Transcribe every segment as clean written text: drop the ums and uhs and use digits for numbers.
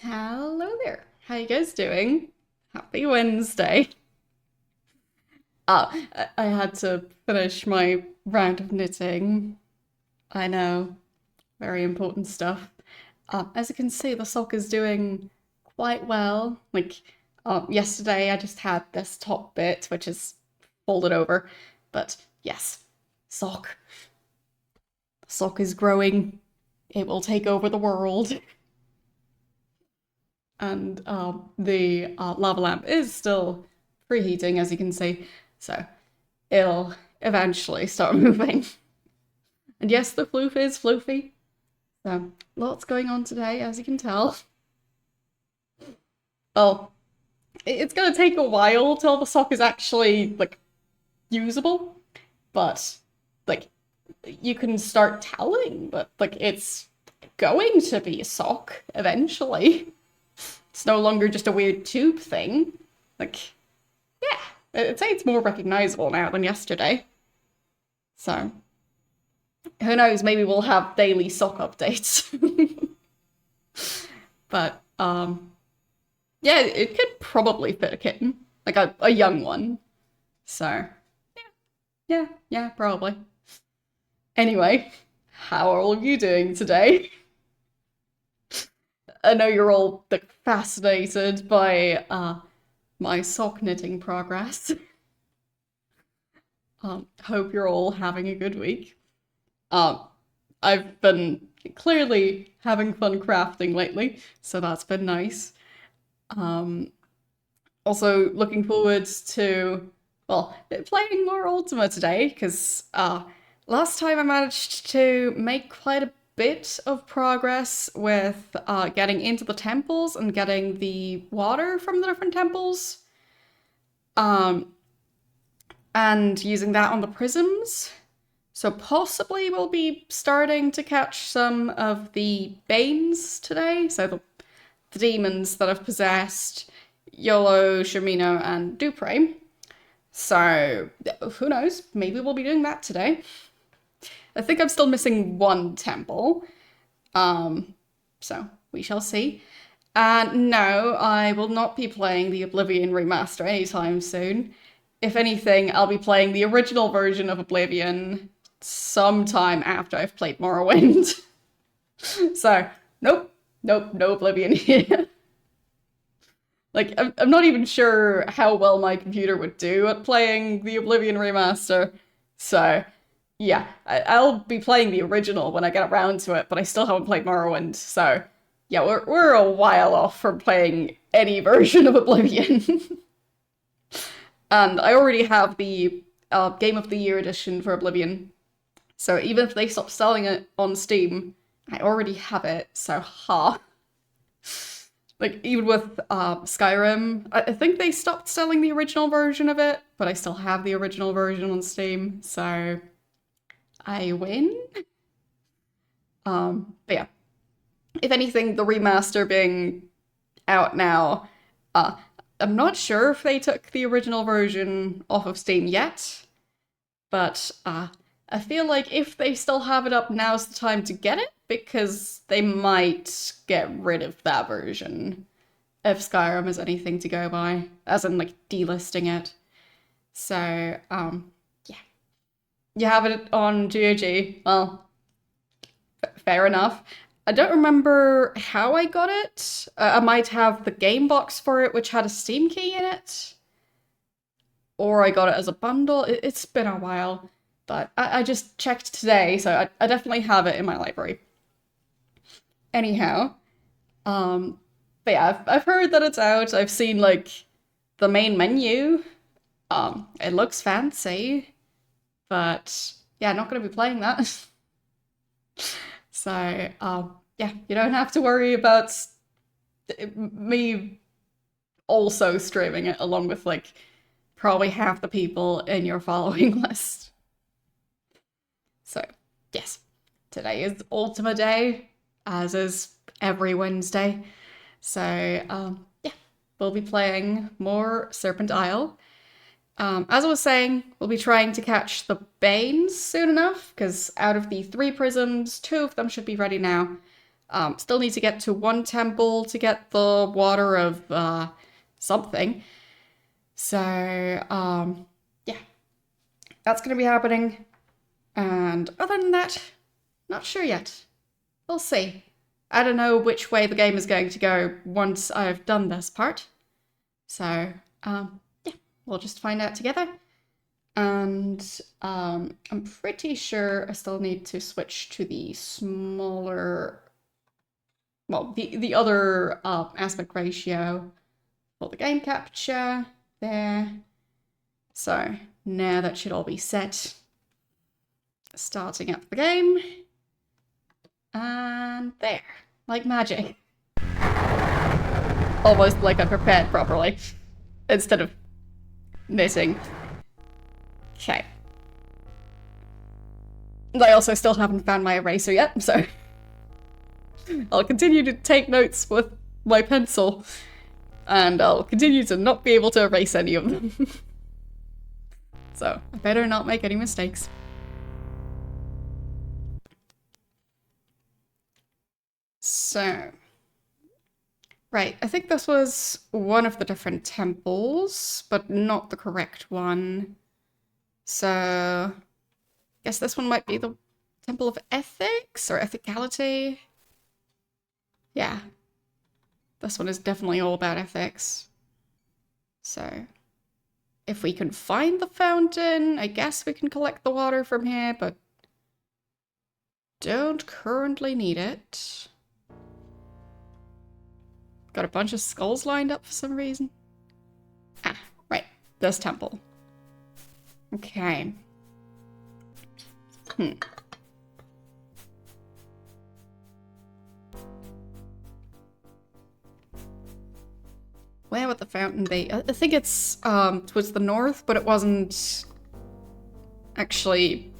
Hello there. How you guys doing? Happy Wednesday. I had to finish my round of knitting. I know, very important stuff. As you can see, the sock is doing quite well. Yesterday I just had this top bit, which is folded over. But yes, sock. The sock is growing. It will take over the world. And the lava lamp is still preheating, as you can see, so it'll eventually start moving. And yes, the floof is floofy, so lots going on today, as you can tell. Well, it's gonna take a while till the sock is actually, like, usable, but, like, you can start telling that, like, it's going to be a sock eventually. It's no longer just a weird tube thing. Like, yeah, I'd say it's more recognizable now than yesterday. So, who knows, maybe we'll have daily sock updates. But, yeah, it could probably fit a kitten. Like a young one. So, yeah, probably. Anyway, how are all of you doing today? I know you're all like fascinated by my sock knitting progress. Hope you're all having a good week. Um, I've been clearly having fun crafting lately, so that's been nice. Um, Also looking forward to, well, playing more Ultima today, because last time I managed to make quite a bit of progress with getting into the temples and getting the water from the different temples. Um, and using that on the prisms. So possibly we'll be starting to catch some of the Banes today. So the demons that have possessed Yolo, Shermino, and Dupre. So who knows? Maybe we'll be doing that today. I think I'm still missing one temple. So we shall see. And no, I will not be playing the Oblivion remaster anytime soon. If anything, I'll be playing the original version of Oblivion sometime after I've played Morrowind. So, nope, no Oblivion here. Like, I'm not even sure how well my computer would do at playing the Oblivion remaster. So, yeah, I'll be playing the original when I get around to it, but I still haven't played Morrowind. So, yeah, we're a while off from playing any version of Oblivion. And I already have the Game of the Year edition for Oblivion. So even if they stop selling it on Steam, I already have it, so ha. Like, even with Skyrim, I think they stopped selling the original version of it, but I still have the original version on Steam, so I win. But yeah. If anything, the remaster being out now, I'm not sure if they took the original version off of Steam yet, but I feel like if they still have it up, now's the time to get it, because they might get rid of that version if Skyrim is anything to go by, as in, like, delisting it. So, yeah. You have it on GOG. Well, fair enough. I don't remember how I got it. I might have the game box for it, which had a Steam key in it. Or I got it as a bundle. It's been a while. But I just checked today, so I definitely have it in my library. Anyhow, but yeah, I've heard that it's out. I've seen, like, the main menu. It looks fancy, but yeah, not gonna be playing that. So, yeah, you don't have to worry about me also streaming it along with, like, probably half the people in your following list. So, yes, today is Ultima Day, as is every Wednesday. So, yeah, we'll be playing more Serpent Isle. As I was saying, we'll be trying to catch the Banes soon enough, because out of the 3 prisms, 2 of them should be ready now. Still need to get to one temple to get the water of something. So, yeah, that's going to be happening. And other than that, not sure yet. We'll see. I don't know which way the game is going to go once I've done this part. So, yeah, we'll just find out together. And I'm pretty sure I still need to switch to the smaller, well, the other aspect ratio for the game capture there. So now that should all be set. Starting up the game. And there, like magic. Almost like I prepared properly, instead of missing. Okay. I also still haven't found my eraser yet, so I'll continue to take notes with my pencil, and I'll continue to not be able to erase any of them. So I better not make any mistakes. So, right, I think this was one of the different temples, but not the correct one. So, I guess this one might be the Temple of Ethics or Ethicality. Yeah, this one is definitely all about ethics. So, if we can find the fountain, I guess we can collect the water from here, but don't currently need it. Got a bunch of skulls lined up for some reason. Ah, right. This temple. Okay. Where would the fountain be? I think it's towards the north, but it wasn't actually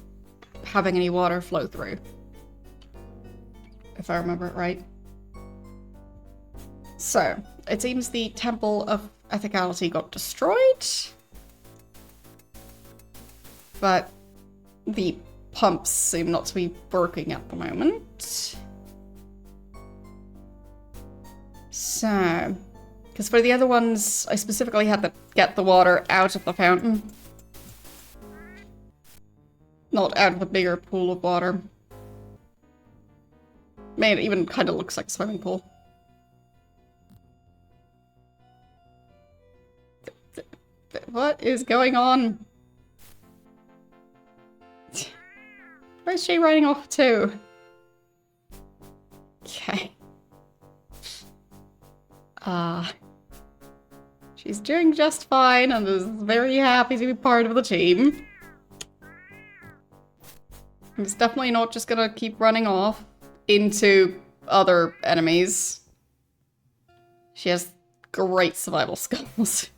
having any water flow through. If I remember it right. So, it seems the Temple of Ethicality got destroyed. But the pumps seem not to be working at the moment. So, because for the other ones, I specifically had to get the water out of the fountain. Not out of the bigger pool of water. Man, it even kind of looks like a swimming pool. What is going on? Where's she riding off to? Okay. She's doing just fine and is very happy to be part of the team. It's definitely not just gonna keep running off into other enemies. She has great survival skills.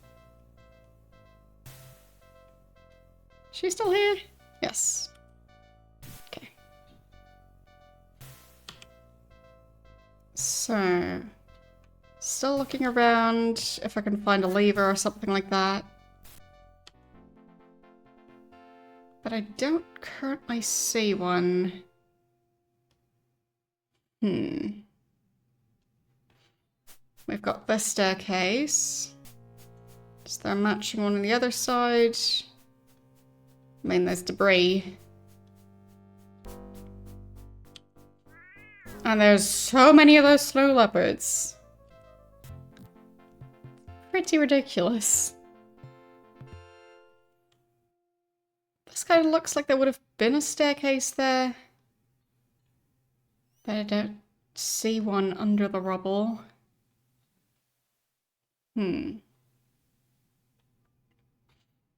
She's still here? Yes. Okay. So, still looking around if I can find a lever or something like that. But I don't currently see one. We've got this staircase. Is there a matching one on the other side? I mean, there's debris. And there's so many of those snow leopards. Pretty ridiculous. This kind of looks like there would have been a staircase there. But I don't see one under the rubble.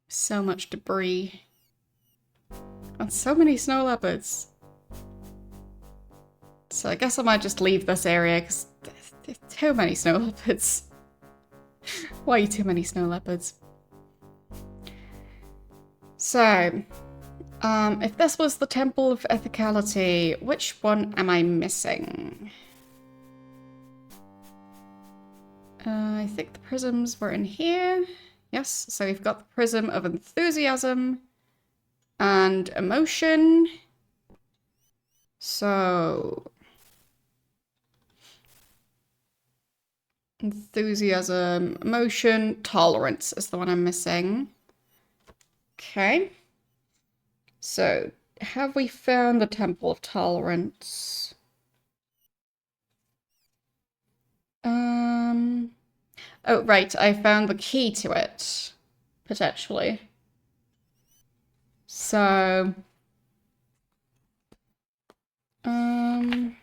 So much debris. And so many snow leopards. So I guess I might just leave this area because there's too many snow leopards. Way too many snow leopards. So, if this was the Temple of Ethicality, which one am I missing? I think the prisms were in here. Yes, so we've got the Prism of Enthusiasm and Emotion. So, Enthusiasm, emotion, tolerance is the one I'm missing. Okay. So, have we found the Temple of Tolerance? Oh, right, I found the key to it, potentially. So, where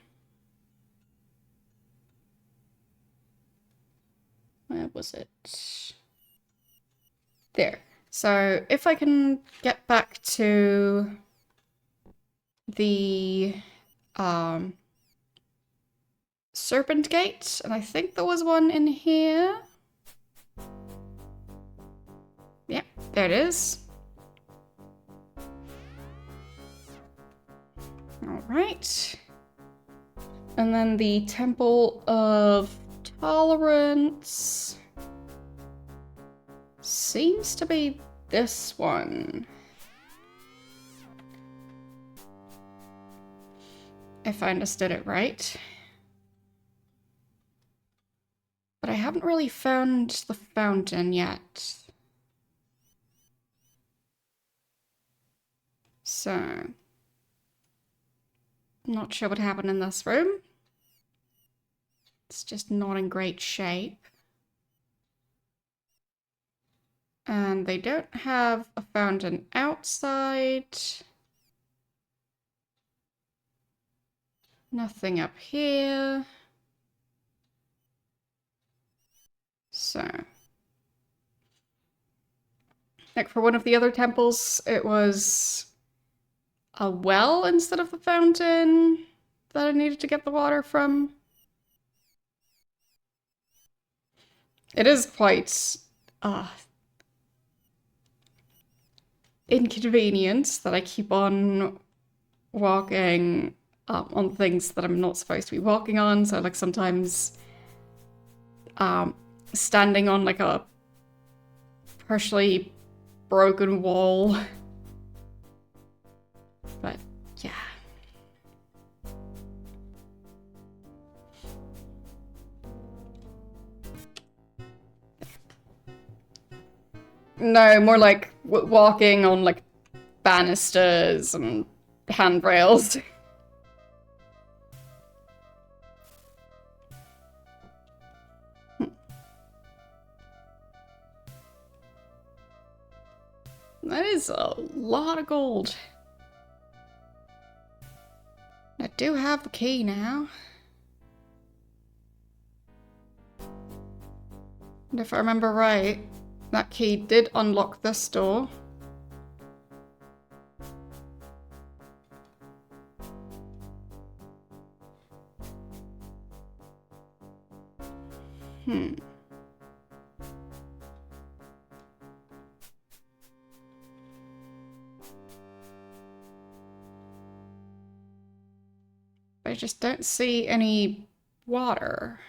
was it? There. So, if I can get back to the, Serpent Gate, and I think there was one in here. Yeah, there it is. All right. And then the Temple of Tolerance seems to be this one. If I understood it right. But I haven't really found the fountain yet. So, not sure what happened in this room. It's just not in great shape. And they don't have a fountain outside. Nothing up here. So, like for one of the other temples, it was a well instead of the fountain that I needed to get the water from. It is quite inconvenient that I keep on walking on things that I'm not supposed to be walking on. So like sometimes standing on like a partially broken wall. But yeah. No, more like walking on like banisters and handrails. That is a lot of gold. I do have the key now. And if I remember right, that key did unlock this door. But I just don't see any water.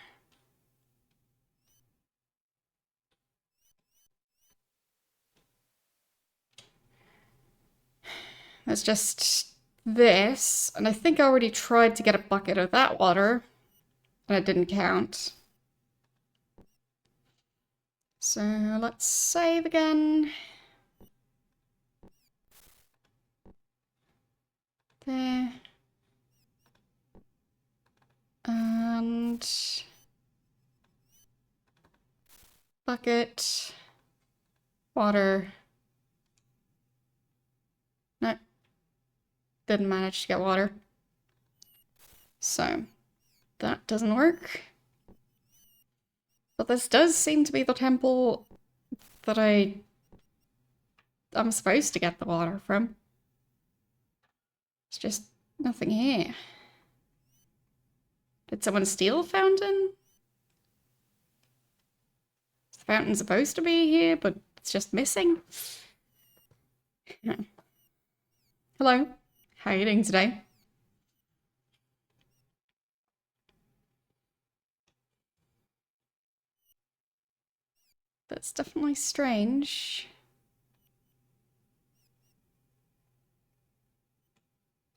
There's just this, and I think I already tried to get a bucket of that water, and it didn't count. So let's save again. There. And bucket, water. No, didn't manage to get water. So that doesn't work. But this does seem to be the temple that I'm supposed to get the water from. It's just nothing here. Did someone steal a fountain? The fountain's supposed to be here, but it's just missing. Hello, how are you doing today? That's definitely strange.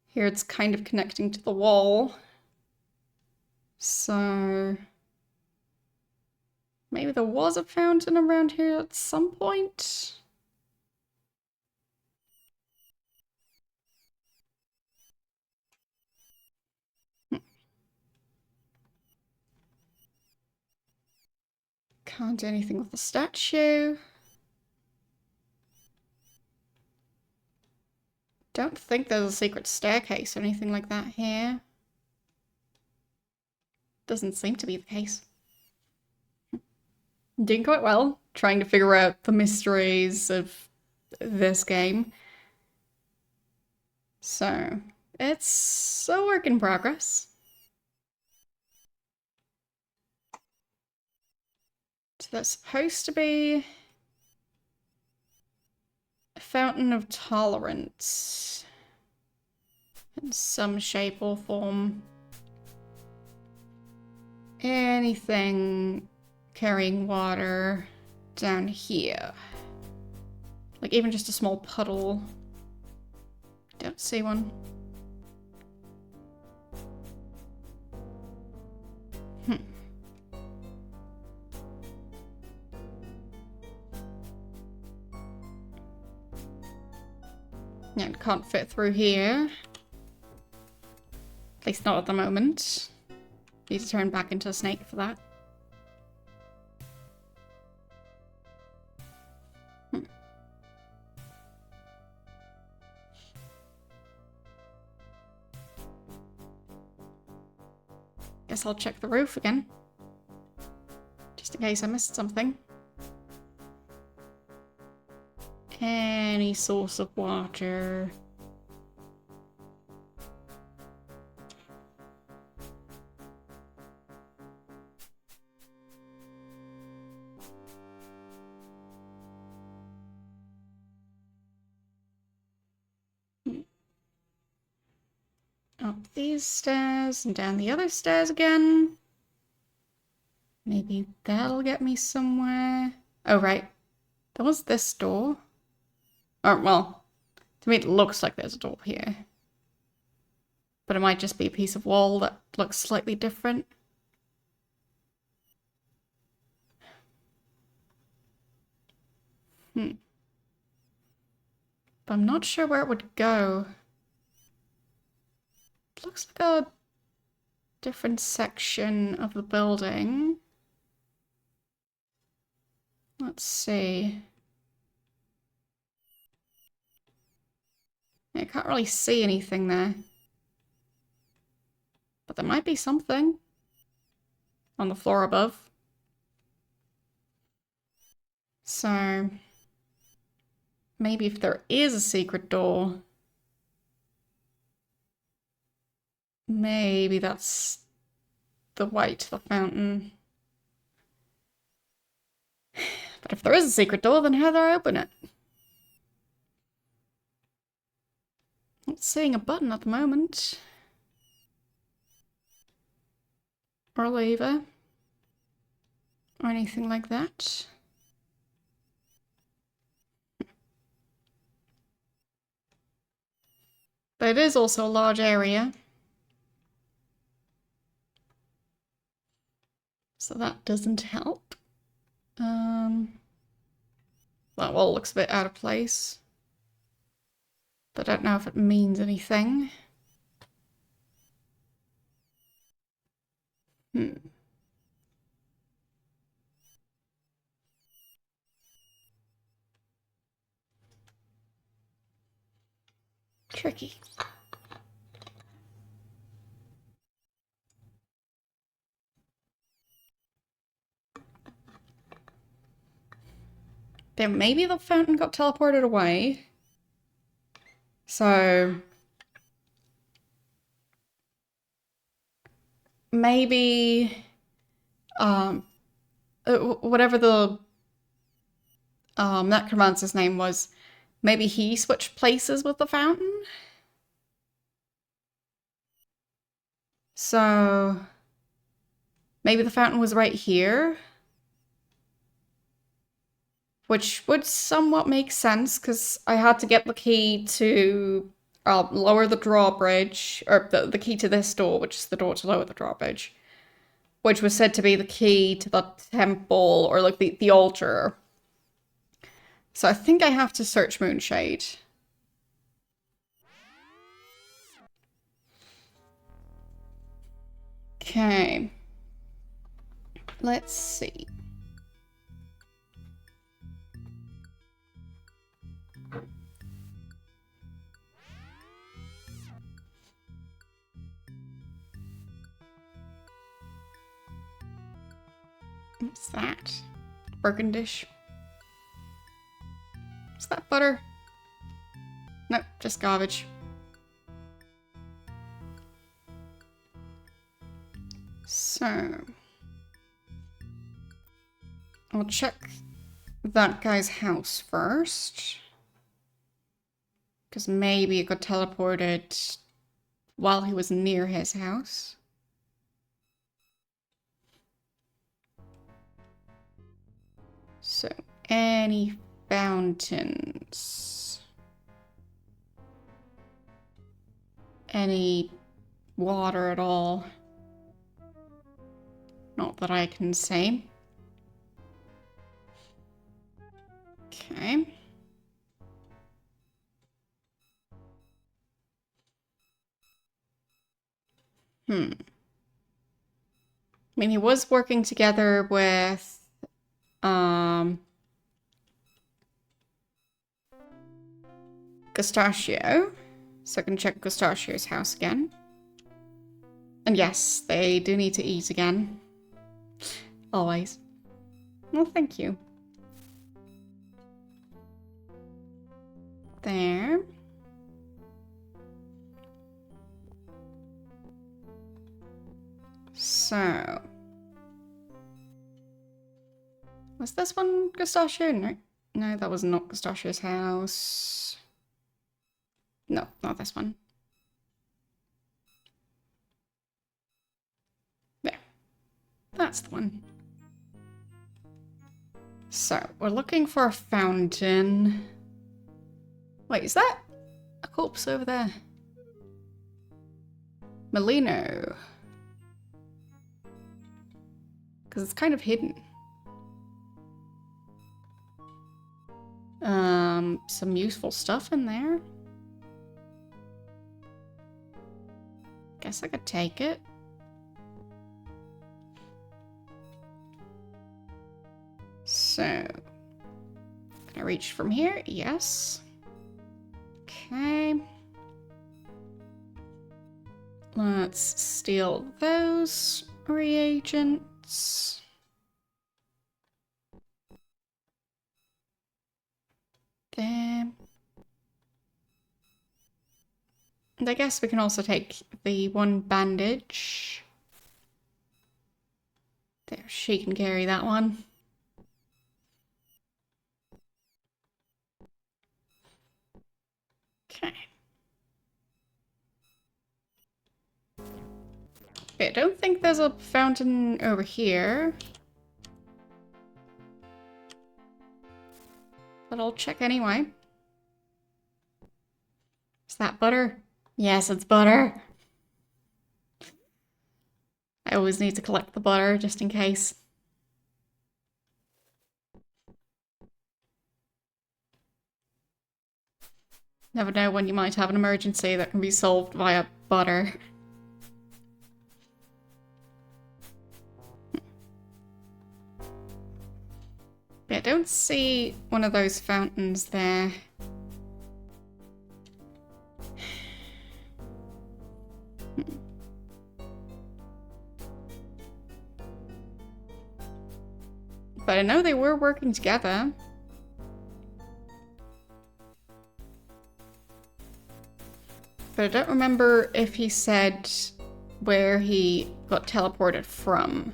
Here it's kind of connecting to the wall. So Maybe there was a fountain around here at some point? Can't do anything with the statue. Don't think there's a secret staircase or anything like that here. Doesn't seem to be the case. Doing quite well, trying to figure out the mysteries of this game. So, it's a work in progress. So that's supposed to be a fountain of tolerance in some shape or form. Anything carrying water down here. Like even just a small puddle. Don't see one. Yeah, it can't fit through here. At least not at the moment. Need to turn back into a snake for that. Guess I'll check the roof again. Just in case I missed something. Any source of water. Up these stairs and down the other stairs again. Maybe that'll get me somewhere. Oh, right. There was this door. Or, well, to me it looks like there's a door here. But it might just be a piece of wall that looks slightly different. But I'm not sure where it would go. It looks like a different section of the building. Let's see. I can't really see anything there. But there might be something on the floor above. So maybe if there is a secret door, maybe that's the way to the fountain. But if there is a secret door, then how do I open it? Not seeing a button at the moment. Or a lever. Or anything like that. But it is also a large area. So that doesn't help. That wall looks a bit out of place. But I don't know if it means anything. Tricky. Then maybe the fountain got teleported away. So maybe whatever the necromancer's name was, maybe he switched places with the fountain. So maybe the fountain was right here. Which would somewhat make sense, because I had to get the key to lower the drawbridge, or the key to this door, which is the door to lower the drawbridge. which was said to be the key to the temple, or like the altar. So I think I have to search Moonshade. Okay. Let's see. What's that? Broken dish. Is that butter? Nope, just garbage. So I'll check that guy's house first. Because maybe it got teleported while he was near his house. So, any fountains? Any water at all? Not that I can see. Okay. I mean, he was working together with, Gustachio. So I can check Gustachio's house again. And yes, they do need to eat again. Always. Well, thank you. There. So. Was this one Gustachio? No. No, that was not Gustachio's house. No, not this one. There. That's the one. So, we're looking for a fountain. Wait, is that a corpse over there? Molino. Because it's kind of hidden. Some useful stuff in there. Guess I could take it. So, can I reach from here? Yes. Okay. Let's steal those reagents. There. And I guess we can also take the one bandage. There, she can carry that one. Okay. Okay, I don't think there's a fountain over here. But I'll check anyway. Is that butter? Yes, it's butter. I always need to collect the butter just in case. Never know when you might have an emergency that can be solved via butter. Yeah, I don't see one of those fountains there. But I know they were working together. But I don't remember if he said where he got teleported from.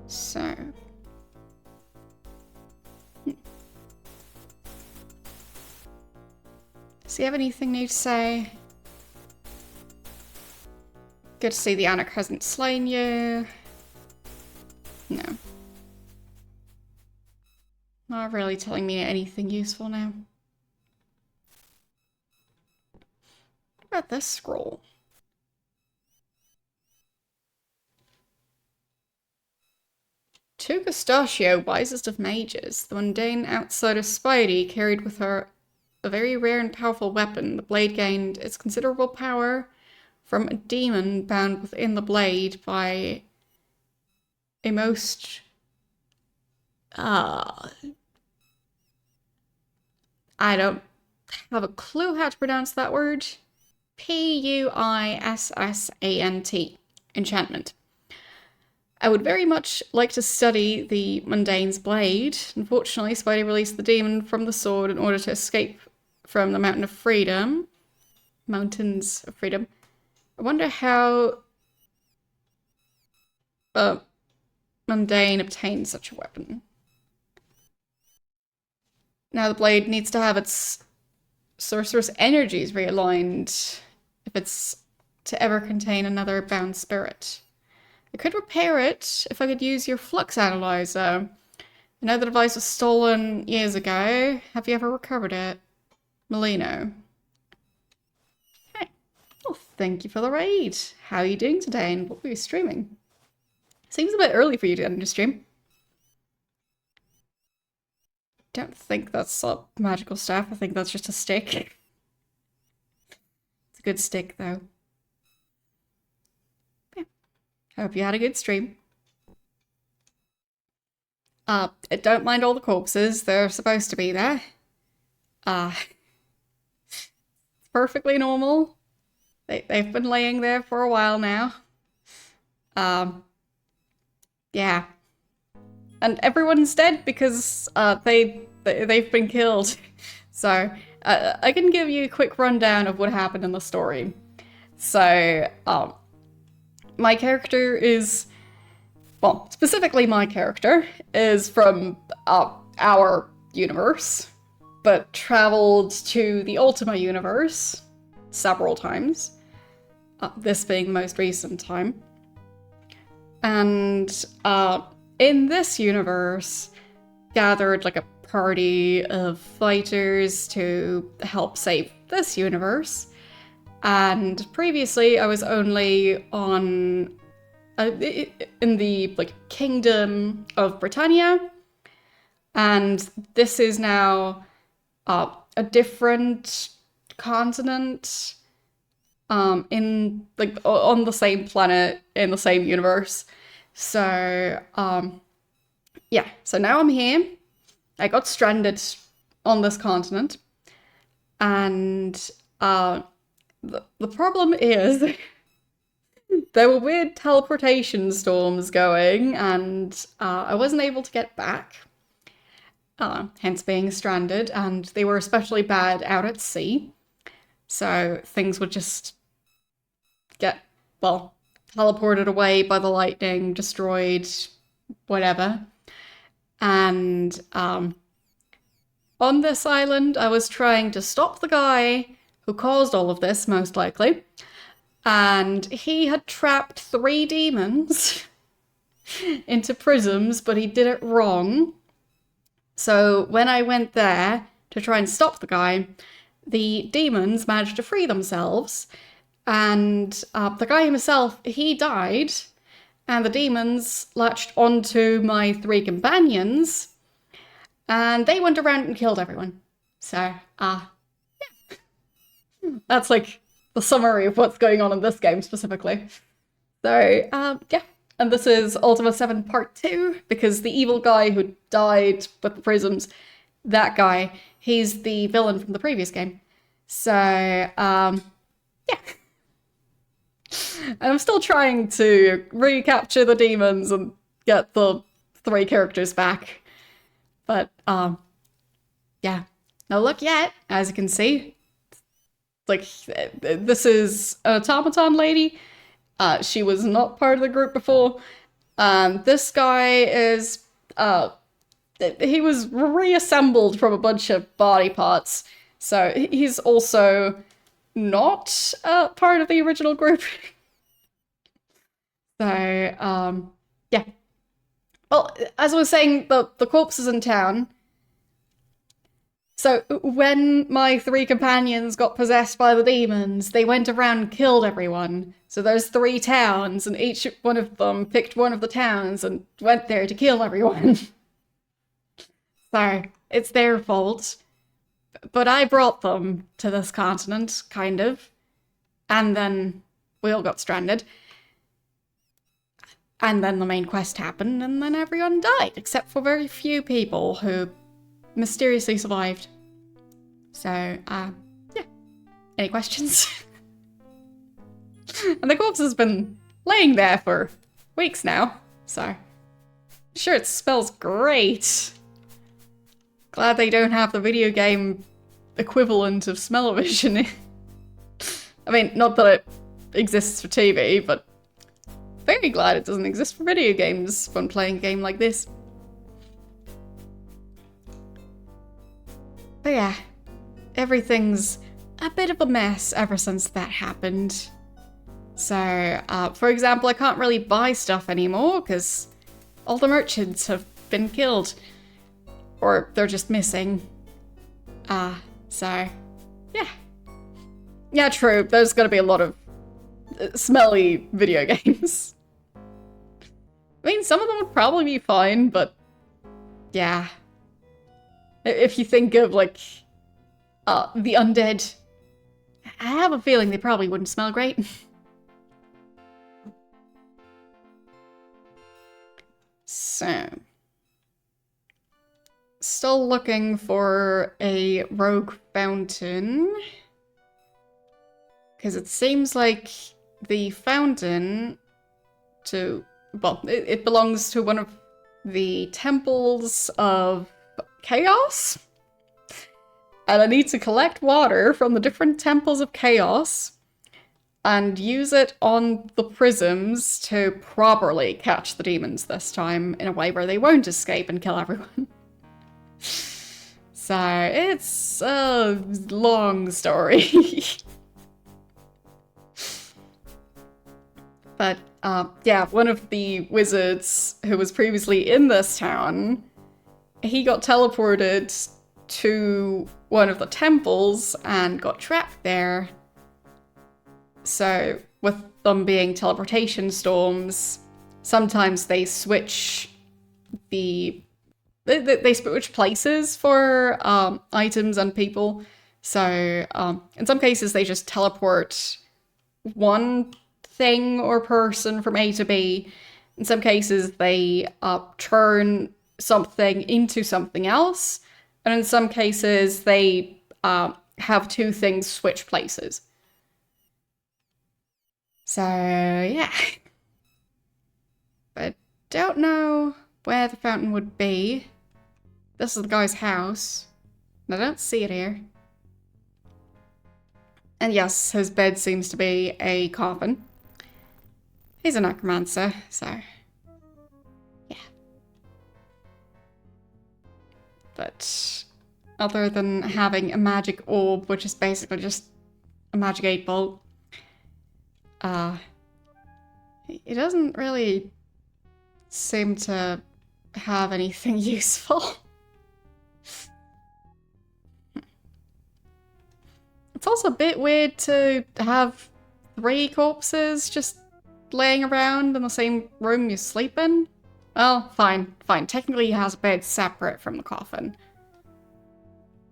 So. Does he have anything new to say? Good to see the Anak hasn't slain you. No. Not really telling me anything useful now. What about this scroll? To Gustachio, wisest of mages, the mundane outsider Spidey carried with her a very rare and powerful weapon. The blade gained its considerable power from a demon bound within the blade by a most I don't have a clue how to pronounce that word. Puissant enchantment. I would very much like to study the mundane's blade. Unfortunately, Spidey released the demon from the sword in order to escape from the Mountain of Freedom. Mountains of Freedom. I wonder how mundane obtained such a weapon. Now the blade needs to have its sorcerous energies realigned if it's to ever contain another bound spirit. I could repair it if I could use your flux analyzer. I know the device was stolen years ago. Have you ever recovered it? Molino. Hey. Well, thank you for the raid. How are you doing today and what were you streaming? Seems a bit early for you to end your stream. Don't think that's a magical staff. I think that's just a stick. It's a good stick, though. Yeah. I hope you had a good stream. Don't mind all the corpses. They're supposed to be there. It's perfectly normal. They've been laying there for a while now. Yeah. And everyone's dead because they've been killed. So I can give you a quick rundown of what happened in the story. So my character is, well, specifically my character is from our universe, but traveled to the Ultima universe several times. This being the most recent time. And in this universe, gathered like a party of fighters to help save this universe. And previously, I was only on in the like Kingdom of Britannia, and this is now a different continent in like on the same planet in the same universe. So yeah, so now I'm here. I got stranded on this continent, and the problem is there were weird teleportation storms going, and I wasn't able to get back, hence being stranded, and they were especially bad out at sea. So things would just get, well, teleported away by the lightning, destroyed, whatever. And on this island, I was trying to stop the guy who caused all of this, most likely. And he had trapped 3 demons into prisms, but he did it wrong. So when I went there to try and stop the guy, the demons managed to free themselves. And the guy himself, he died. And the demons latched onto my 3 companions. And they went around and killed everyone. So, yeah. That's like the summary of what's going on in this game specifically. So, yeah. And this is Ultima 7 Part 2, because the evil guy who died with the prisms, that guy, he's the villain from the previous game. So, yeah. And I'm still trying to recapture the demons and get the 3 characters back. But, yeah. No luck yet, as you can see. Like, this is an automaton lady. She was not part of the group before. This guy is, he was reassembled from a bunch of body parts. So he's also not part of the original group. So, yeah. Well, as I was saying, the corpses in town, So when my three companions got possessed by the demons, they went around and killed everyone. So there's 3 towns, and each one of them picked one of the towns and went there to kill everyone. So it's their fault. But I brought them to this continent, kind of. And then we all got stranded. And then the main quest happened, and then everyone died, except for very few people who mysteriously survived. So, yeah. Any questions? And the corpse has been laying there for weeks now, so sure, it smells great. Glad they don't have the video game equivalent of smell-o-vision. I mean, not that it exists for TV, but very glad it doesn't exist for video games when playing a game like this. But yeah, everything's a bit of a mess ever since that happened. So, for example, I can't really buy stuff anymore because all the merchants have been killed. Or they're just missing. So, yeah. Yeah, true, there's gonna be a lot of smelly video games. I mean, some of them would probably be fine, but yeah. If you think of, like, the undead, I have a feeling they probably wouldn't smell great. So, still looking for a rogue fountain. Because it seems like the fountain well, it belongs to one of the temples of chaos. And I need to collect water from the different temples of chaos and use it on the prisms to properly catch the demons this time in a way where they won't escape and kill everyone. So it's a long story. But yeah, one of the wizards who was previously in this town, he got teleported to one of the temples and got trapped there. So with them being teleportation storms, sometimes they switch they switch places for items and people. So in some cases they just teleport one thing or person from A to B. In some cases they turn something into something else. And in some cases they have 2 things switch places. So, yeah. But don't know where the fountain would be. This is the guy's house. I don't see it here. And yes, his bed seems to be a coffin. He's a necromancer, so yeah. But other than having a magic orb, which is basically just a magic 8-ball, it doesn't really seem to have anything useful. It's also a bit weird to have 3 corpses just laying around in the same room you sleep in. Well, fine. Technically he has a bed separate from the coffin.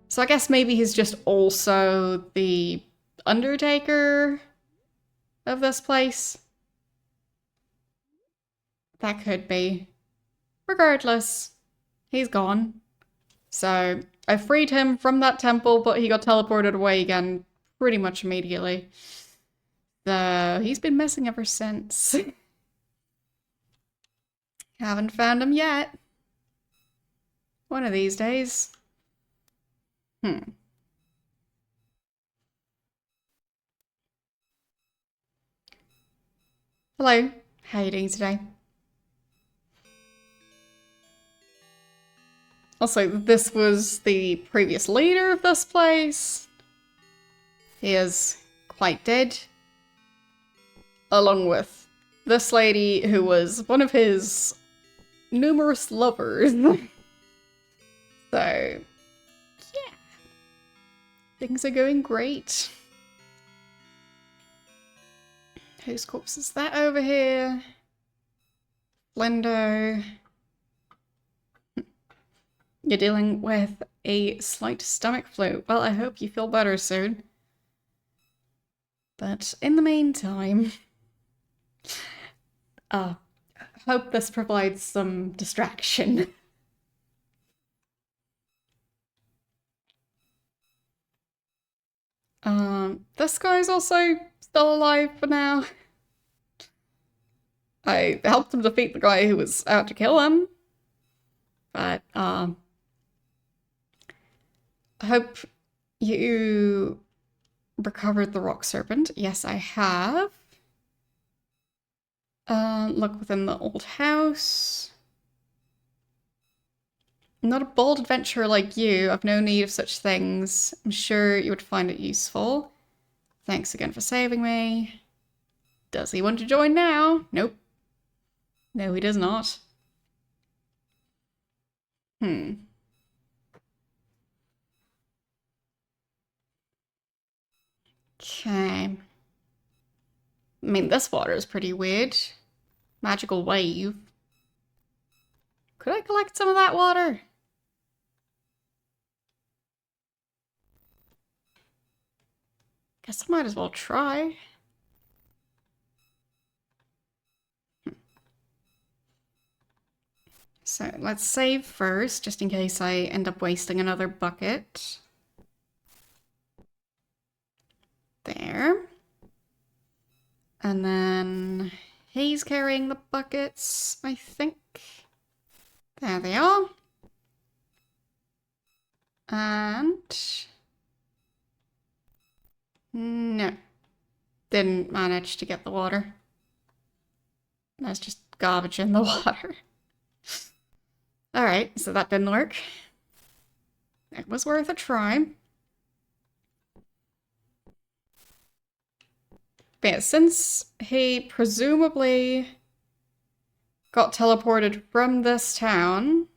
So I guess maybe he's just also the undertaker of this place. That could be. Regardless, he's gone. So I freed him from that temple, but he got teleported away again pretty much immediately. So he's been missing ever since. Haven't found him yet. One of these days. Hello, how are you doing today? Also, this was the previous leader of this place. He is quite dead. Along with this lady who was one of his numerous lovers. So, yeah. Things are going great. Whose corpse is that over here? Flendo. You're dealing with a slight stomach flu. Well, I hope you feel better soon. But in the meantime, hope this provides some distraction. This guy's also still alive for now. I helped him defeat the guy who was out to kill him. But, I hope you recovered the rock serpent. Yes, I have. Look within the old house. I'm not a bold adventurer like you. I've no need of such things. I'm sure you would find it useful. Thanks again for saving me. Does he want to join now? Nope. No, he does not. Okay. I mean, this water is pretty weird. Magical wave. Could I collect some of that water? Guess I might as well try. So let's save first, just in case I end up wasting another bucket. There. And then he's carrying the buckets, I think. There they are. And... no. Didn't manage to get the water. There's just garbage in the water. Alright, so that didn't work. It was worth a try. But yeah, since he presumably got teleported from this town,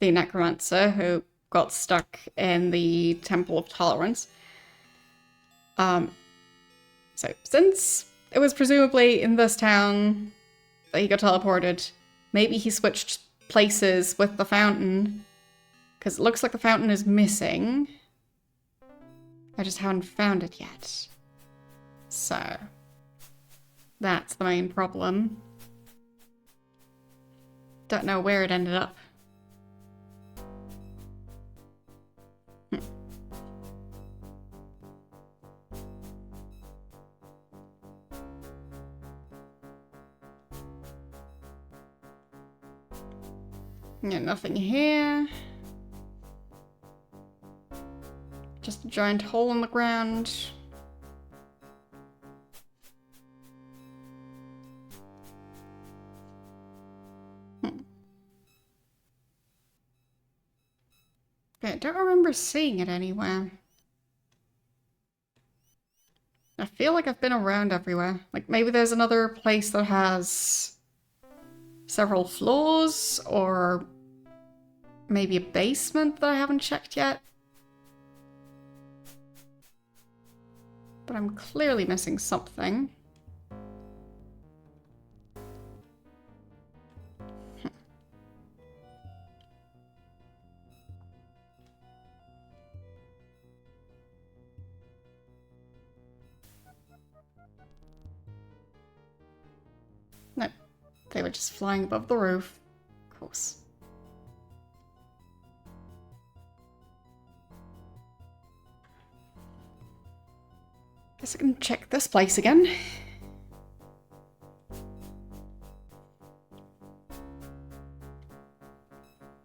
the necromancer who got stuck in the Temple of Tolerance. So since it was presumably in this town that he got teleported, maybe he switched places with the fountain, because it looks like the fountain is missing. I just haven't found it yet. So, that's the main problem. Don't know where it ended up. Yeah, nothing here. Just a giant hole in the ground. Okay, I don't remember seeing it anywhere. I feel like I've been around everywhere. Like, maybe there's another place that has several floors, or maybe a basement that I haven't checked yet. But I'm clearly missing something. No, they were just flying above the roof. Of course. Guess I can check this place again.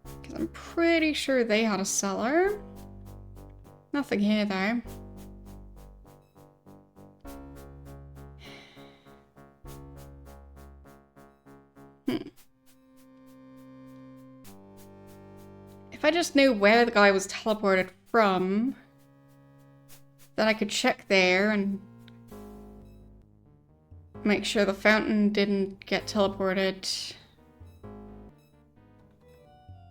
Because I'm pretty sure they had a cellar. Nothing here though. If I just knew where the guy was teleported from, then I could check there and make sure the fountain didn't get teleported.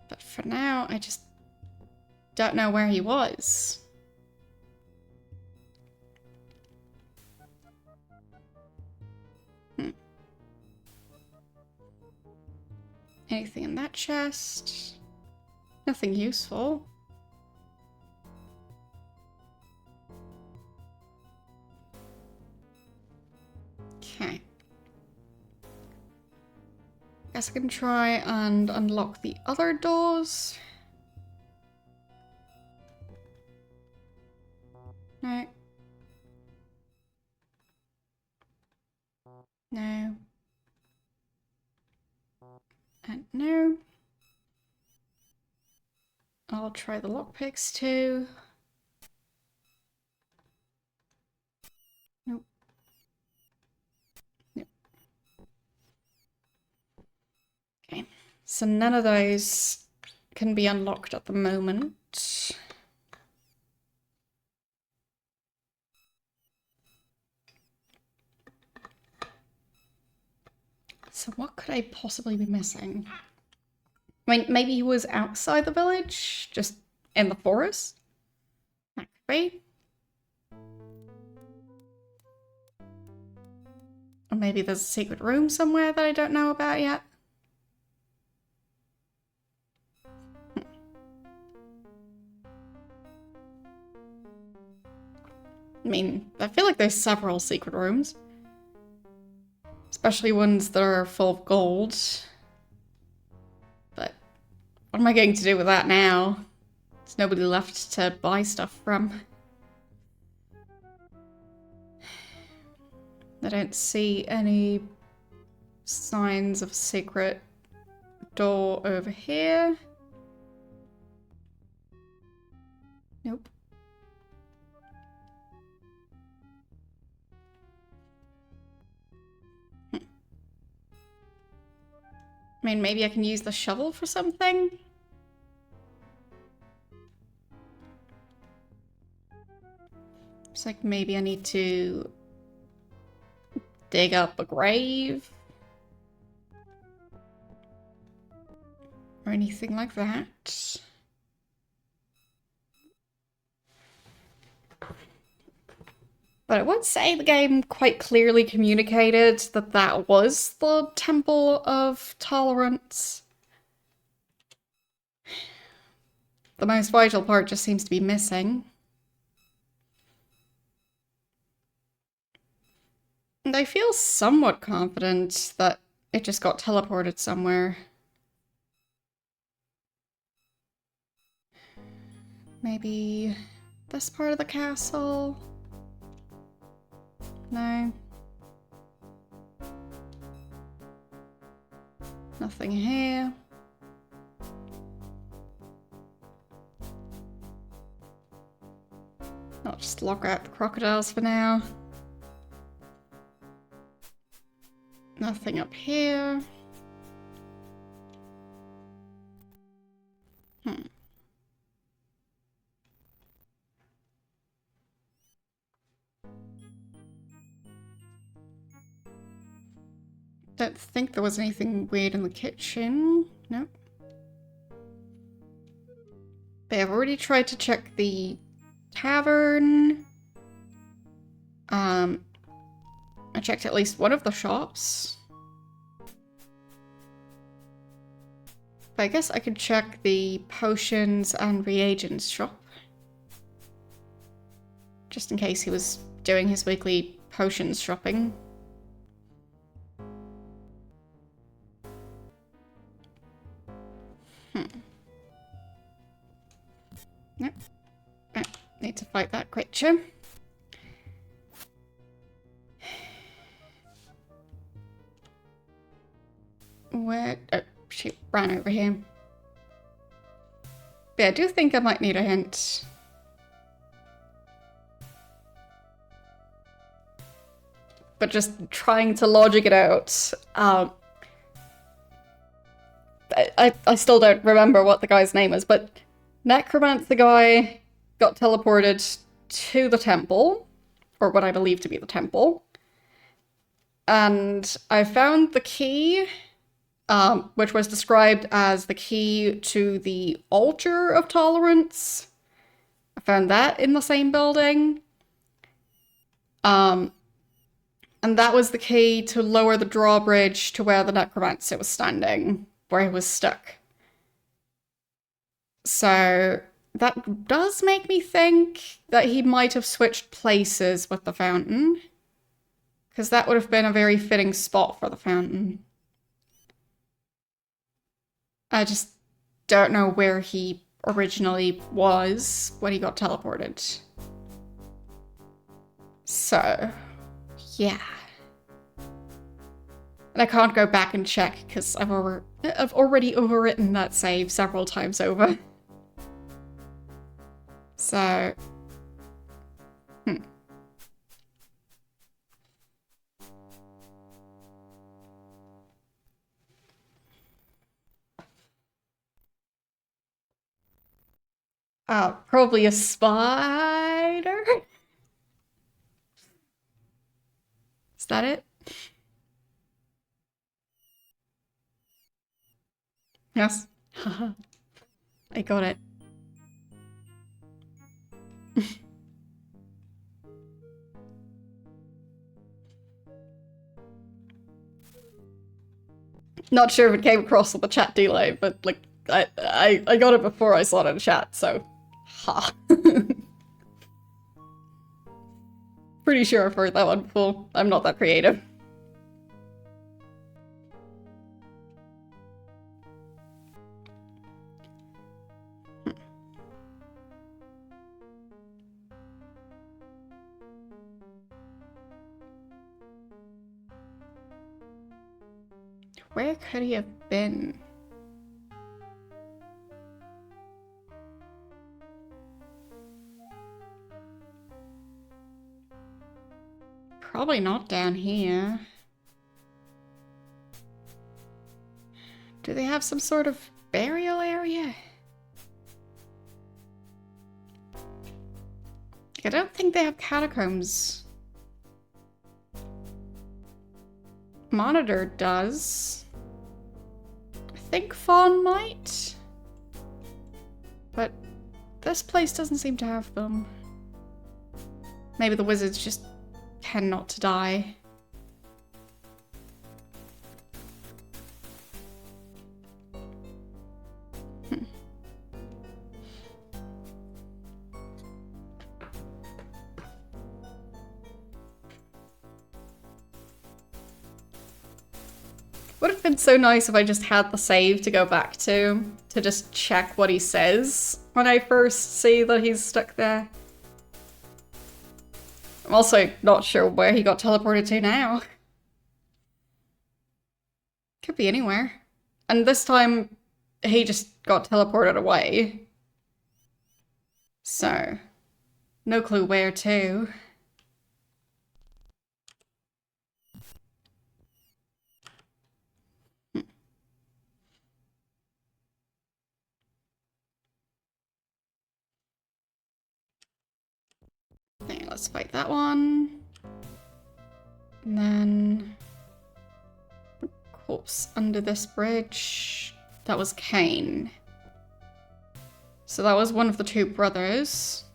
But for now, I just don't know where he was. Anything in that chest? Nothing useful. Okay. Guess I can try and unlock the other doors. No. No. And no. I'll try the lockpicks too. Nope. Nope. Okay. So none of those can be unlocked at the moment. So what could I possibly be missing? I mean, maybe he was outside the village, just in the forest? That could be. Or maybe there's a secret room somewhere that I don't know about yet. I mean, I feel like there's several secret rooms. Especially ones that are full of gold. But what am I going to do with that now? There's nobody left to buy stuff from. I don't see any signs of a secret door over here. Nope. I mean, maybe I can use the shovel for something? It's like maybe I need to dig up a grave? Or anything like that. But I would say the game quite clearly communicated that that was the Temple of Tolerance. The most vital part just seems to be missing. And I feel somewhat confident that it just got teleported somewhere. Maybe this part of the castle? No. Nothing here. I'll just lock out the crocodiles for now. Nothing up here. Don't think there was anything weird in the kitchen. Nope. But I've already tried to check the tavern. I checked at least one of the shops. But I guess I could check the potions and reagents shop. Just in case he was doing his weekly potions shopping. Nope. Oh, need to fight that creature. Where? Oh, she ran over here. But yeah, I do think I might need a hint. But just trying to logic it out. I still don't remember what the guy's name is, but Necromancer guy got teleported to the temple, or what I believe to be the temple. And I found the key, which was described as the key to the Altar of Tolerance. I found that in the same building. And that was the key to lower the drawbridge to where the Necromancer was standing. where he was stuck. So that does make me think that he might have switched places with the fountain, because that would have been a very fitting spot for the fountain. I just don't know where he originally was when he got teleported. So, yeah. And I can't go back and check because I've already overwritten that save several times over. So, probably a spider? Is that it? Yes. I got it. Not sure if it came across on the chat delay, but like I got it before I saw it in chat, so ha. Pretty sure I've heard that one before. I'm not that creative. Where could he have been? Probably not down here. Do they have some sort of burial area? I don't think they have catacombs. Monitor does. I think Fawn might. But this place doesn't seem to have them. Maybe the wizards just tend not to die. Would have been so nice if I just had the save to go back to just check what he says when I first see that he's stuck there. I'm also not sure where he got teleported to now. Could be anywhere. And this time, he just got teleported away. So, no clue where to. Okay, let's fight that one. And then... corpse under this bridge. That was Cain. So that was one of the two brothers.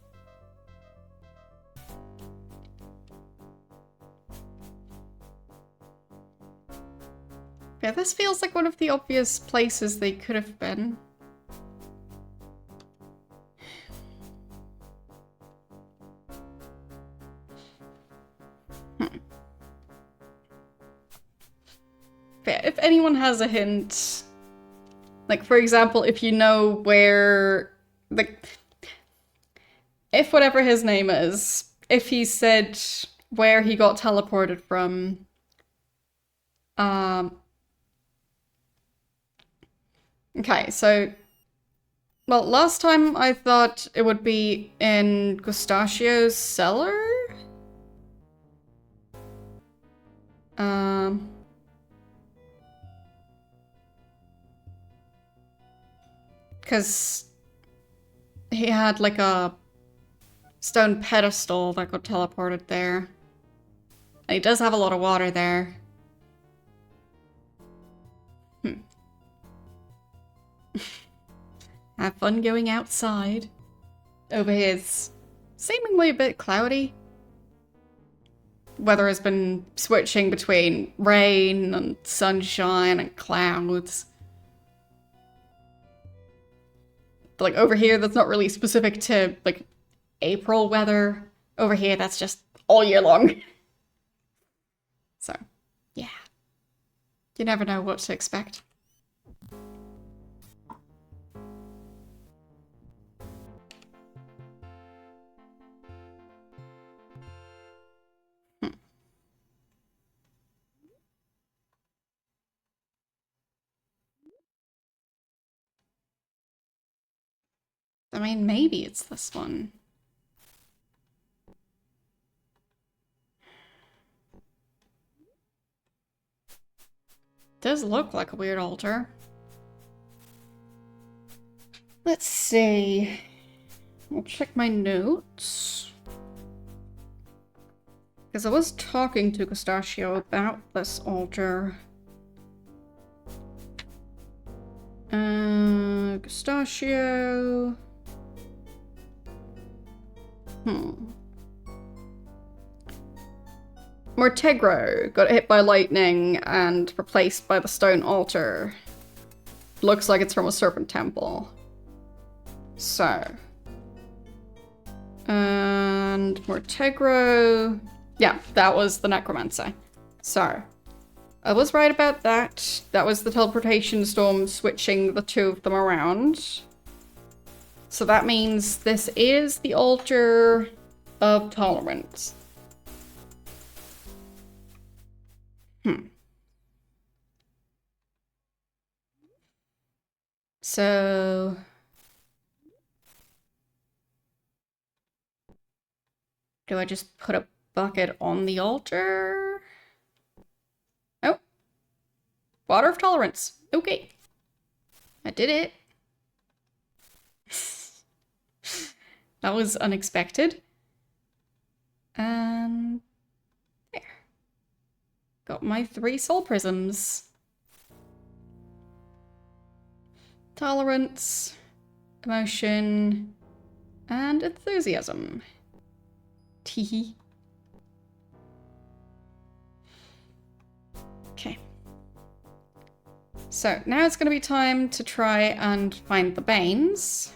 Yeah, this feels like one of the obvious places they could have been. If anyone has a hint, like for example, if you know where, like, if whatever his name is, if he said where he got teleported from, okay, so, well, last time I thought it would be in Gustachio's cellar? Because he had like a stone pedestal that got teleported there. And he does have a lot of water there. Have fun going outside. Over here it's seemingly a bit cloudy. Weather has been switching between rain and sunshine and clouds. But like over here, that's not really specific to like April weather. Over here, that's just all year long. So, yeah. You never know what to expect. I mean, maybe it's this one. Does look like a weird altar. Let's see. I'll check my notes. Because I was talking to Pistachio about this altar. Pistachio. Mortegro got hit by lightning and replaced by the stone altar. Looks like it's from a Serpent temple. So. And Mortegro. Yeah, that was the Necromancer. So. I was right about that. That was the teleportation storm switching the two of them around. So that means this is the altar of tolerance. So... do I just put a bucket on the altar? Oh. Water of tolerance. Okay. I did it. That was unexpected. And there. Got my 3 soul prisms. Tolerance, emotion, and enthusiasm. Teehee. Okay. So now it's going to be time to try and find the Banes.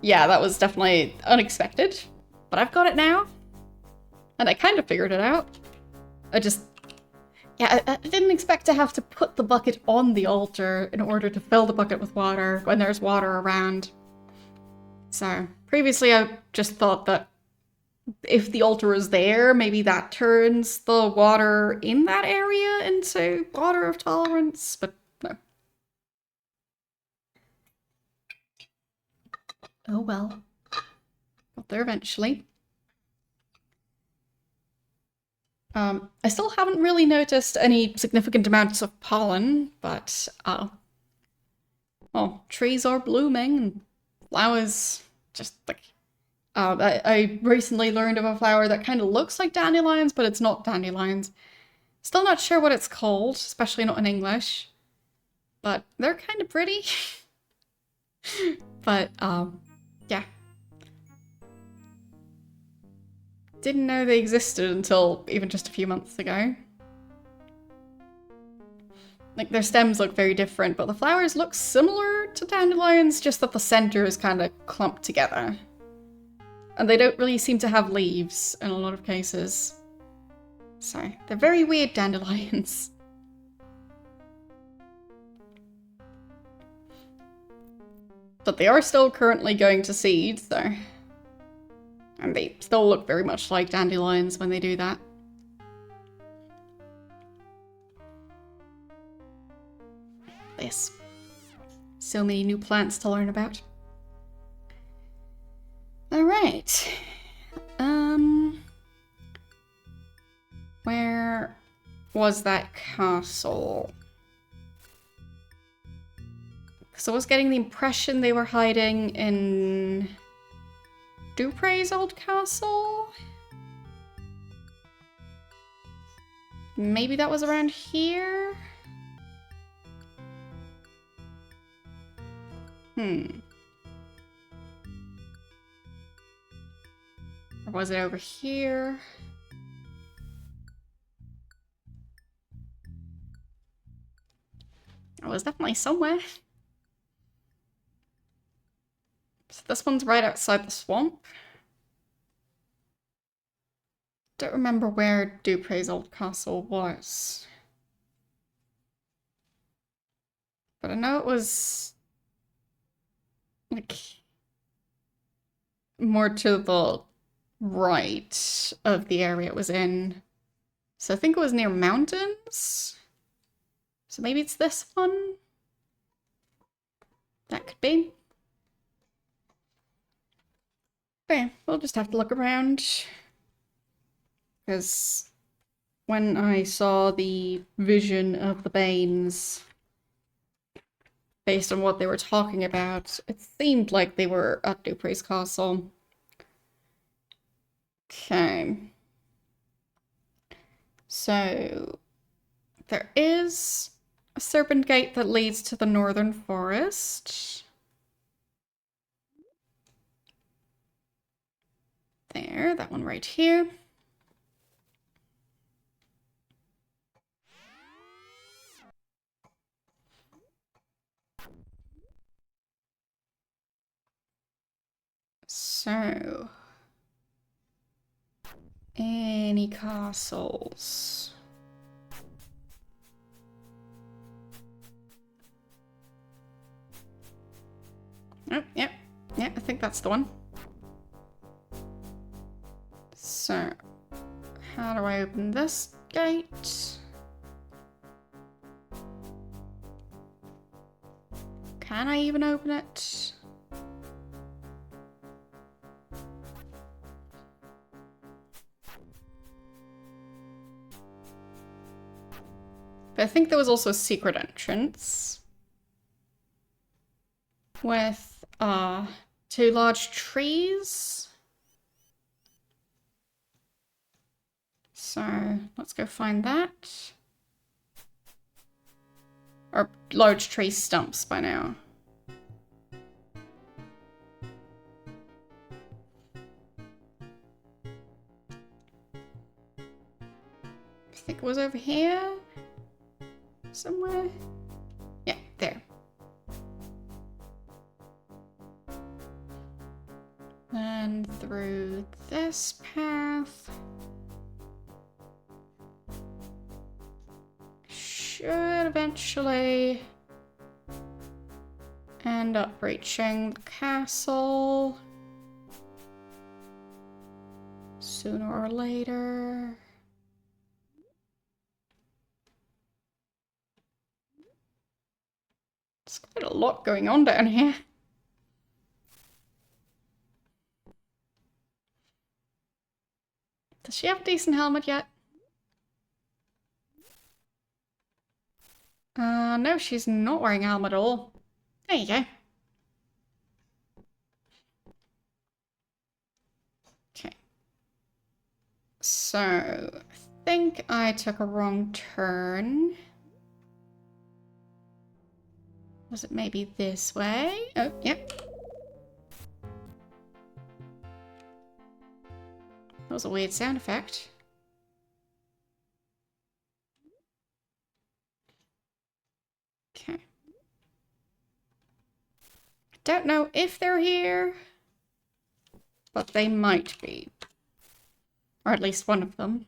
Yeah, that was definitely unexpected, but I've got it now. And I kind of figured it out. Yeah, I didn't expect to have to put the bucket on the altar in order to fill the bucket with water when there's water around. So, previously I just thought that if the altar is there, maybe that turns the water in that area into water of tolerance, but no. Oh well. Got there eventually. I still haven't really noticed any significant amounts of pollen, but, well, trees are blooming and flowers just like... I recently learned of a flower that kind of looks like dandelions, but it's not dandelions. Still not sure what it's called, especially not in English. But they're kind of pretty. But, yeah. Didn't know they existed until even just a few months ago. Like, their stems look very different, but the flowers look similar to dandelions, just that the center is kind of clumped together. And they don't really seem to have leaves in a lot of cases. So, they're very weird dandelions. But they are still currently going to seed, so... and they still look very much like dandelions when they do that. Yes. So many new plants to learn about. Alright. Where was that castle? Because I was getting the impression they were hiding in Dupre's old castle? Maybe that was around here? Or was it over here? It was definitely somewhere. this one's right outside the swamp. Don't remember where Dupre's old castle was. But I know it was like more to the right of the area it was in. So I think it was near mountains. So maybe it's this one? That could be. Okay, we'll just have to look around. Because when I saw the vision of the Banes, based on what they were talking about, it seemed like they were at Dupre's castle. Okay. So, there is a serpent gate that leads to the northern forest. There, that one right here. So, any castles? Oh, yep. Yeah, I think that's the one. So, how do I open this gate? Can I even open it? But I think there was also a secret entrance with 2 large trees. So let's go find that. Or large tree stumps by now. I think it was over here somewhere. Yeah, there. And through this path. Should eventually end up reaching the castle sooner or later. There's quite a lot going on down here. Does she have a decent helmet yet? No, she's not wearing a helmet at all. There you go. Okay. So, I think I took a wrong turn. Was it maybe this way? Oh, yep. That was a weird sound effect. Okay. Don't know if they're here, but they might be. Or at least one of them.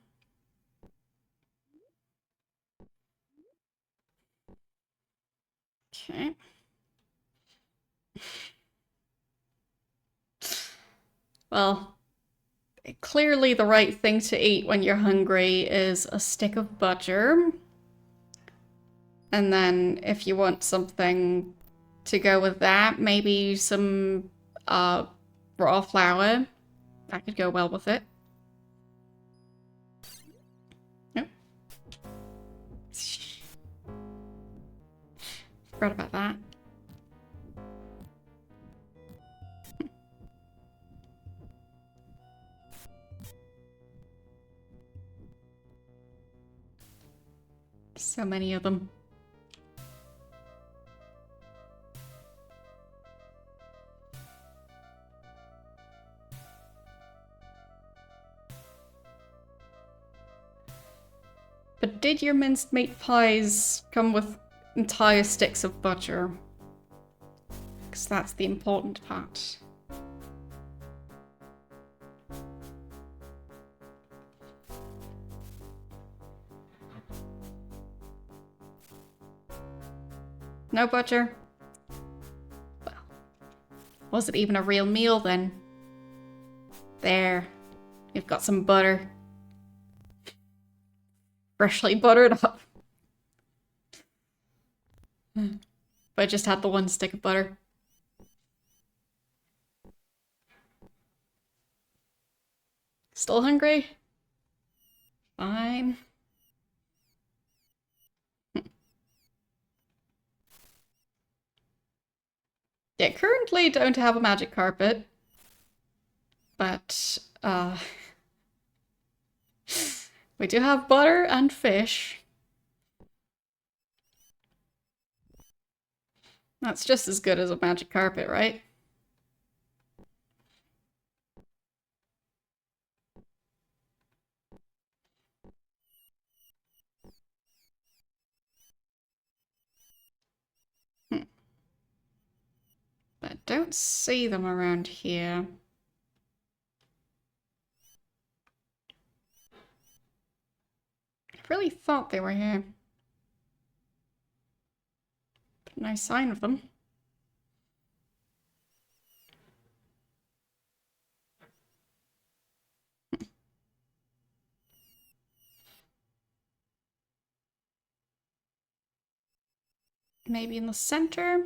Okay. Well, clearly the right thing to eat when you're hungry is a stick of butter. And then if you want something to go with that, maybe some raw flour. That could go well with it. Nope. Forgot about that. So many of them. But did your minced meat pies come with entire sticks of butter? Because that's the important part. No butter? Well, was it even a real meal then? There. You've got some butter. Freshly buttered up. But I just had the one stick of butter. Still hungry? Fine. Yeah, currently don't have a magic carpet. But, we do have butter and fish. That's just as good as a magic carpet, right? But don't see them around here. I really thought they were here. But no sign of them. Maybe in the center?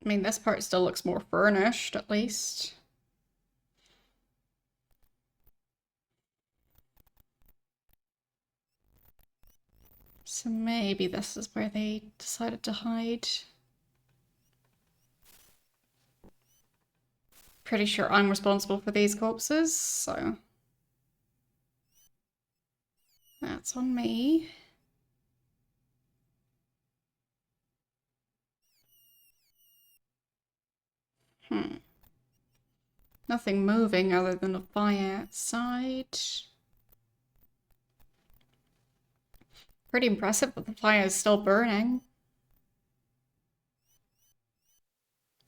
I mean, this part still looks more furnished, at least. So maybe this is where they decided to hide. Pretty sure I'm responsible for these corpses, so that's on me. Nothing moving other than a fire outside. Pretty impressive that the fire is still burning.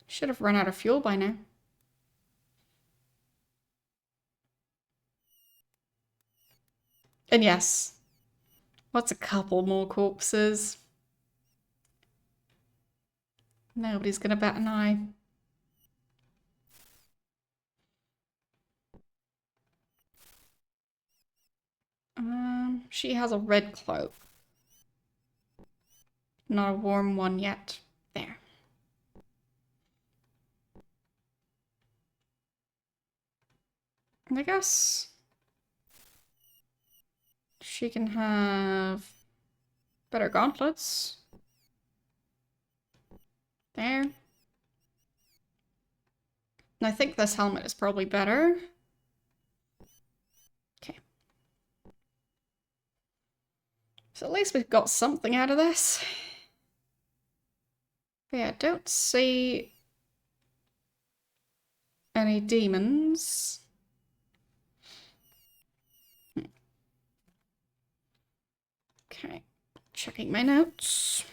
Should have run out of fuel by now. And yes, what's a couple more corpses? Nobody's gonna bat an eye. She has a red cloak. Not a warm one yet. There. I guess she can have better gauntlets. There. And I think this helmet is probably better. Okay. So at least we've got something out of this. But yeah, don't see any demons. Okay, checking my notes.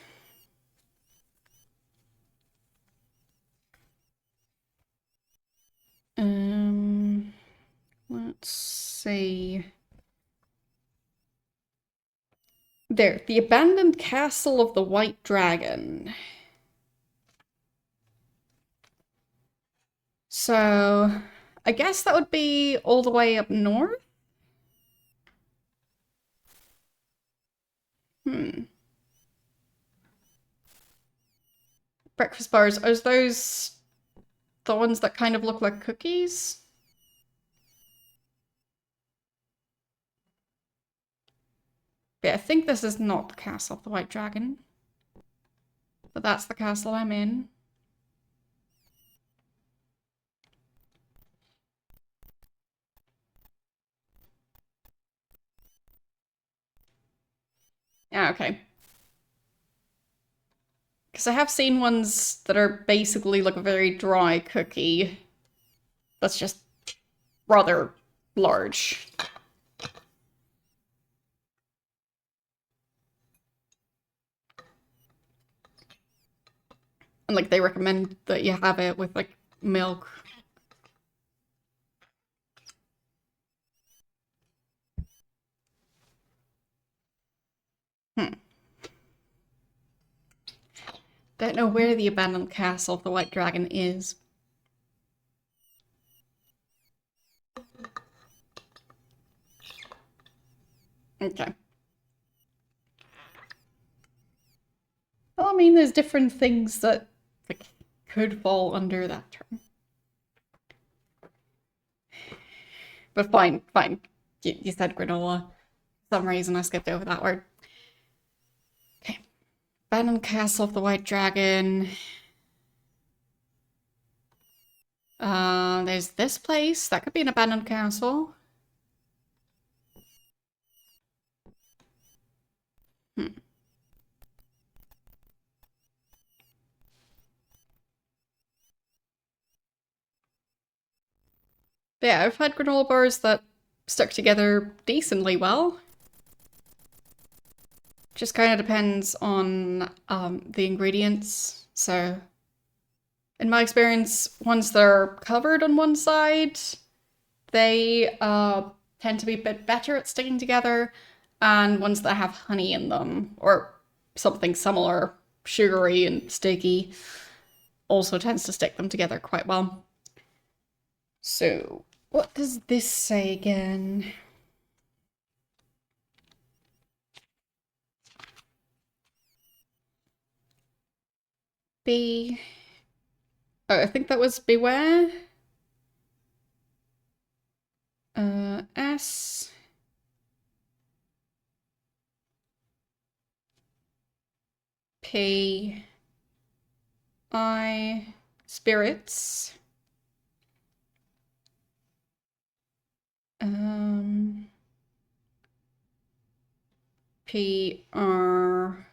Let's see. There, the abandoned castle of the White Dragon. So, I guess that would be all the way up north? Breakfast bars, are those the ones that kind of look like cookies? Yeah, I think this is not the castle of the White Dragon. But that's the castle I'm in. Yeah, okay. Because I have seen ones that are basically like a very dry cookie. That's just rather large. And like they recommend that you have it with like milk. Hmm. Don't know where the abandoned castle of the White Dragon is. Okay. Well, I mean, there's different things that like, could fall under that term. But fine, fine. You said granola. For some reason I skipped over that word. Okay. Abandoned Castle of the White Dragon. There's this place. That could be an abandoned castle. Hmm. But yeah, I've had granola bars that stuck together decently well. Just kind of depends on the ingredients. So, in my experience, ones that are covered on one side, they tend to be a bit better at sticking together, and ones that have honey in them or something similar, sugary and sticky, also tends to stick them together quite well. So, what does this say again? B. Oh, I think that was beware. S. P. I. Spirits. P. R.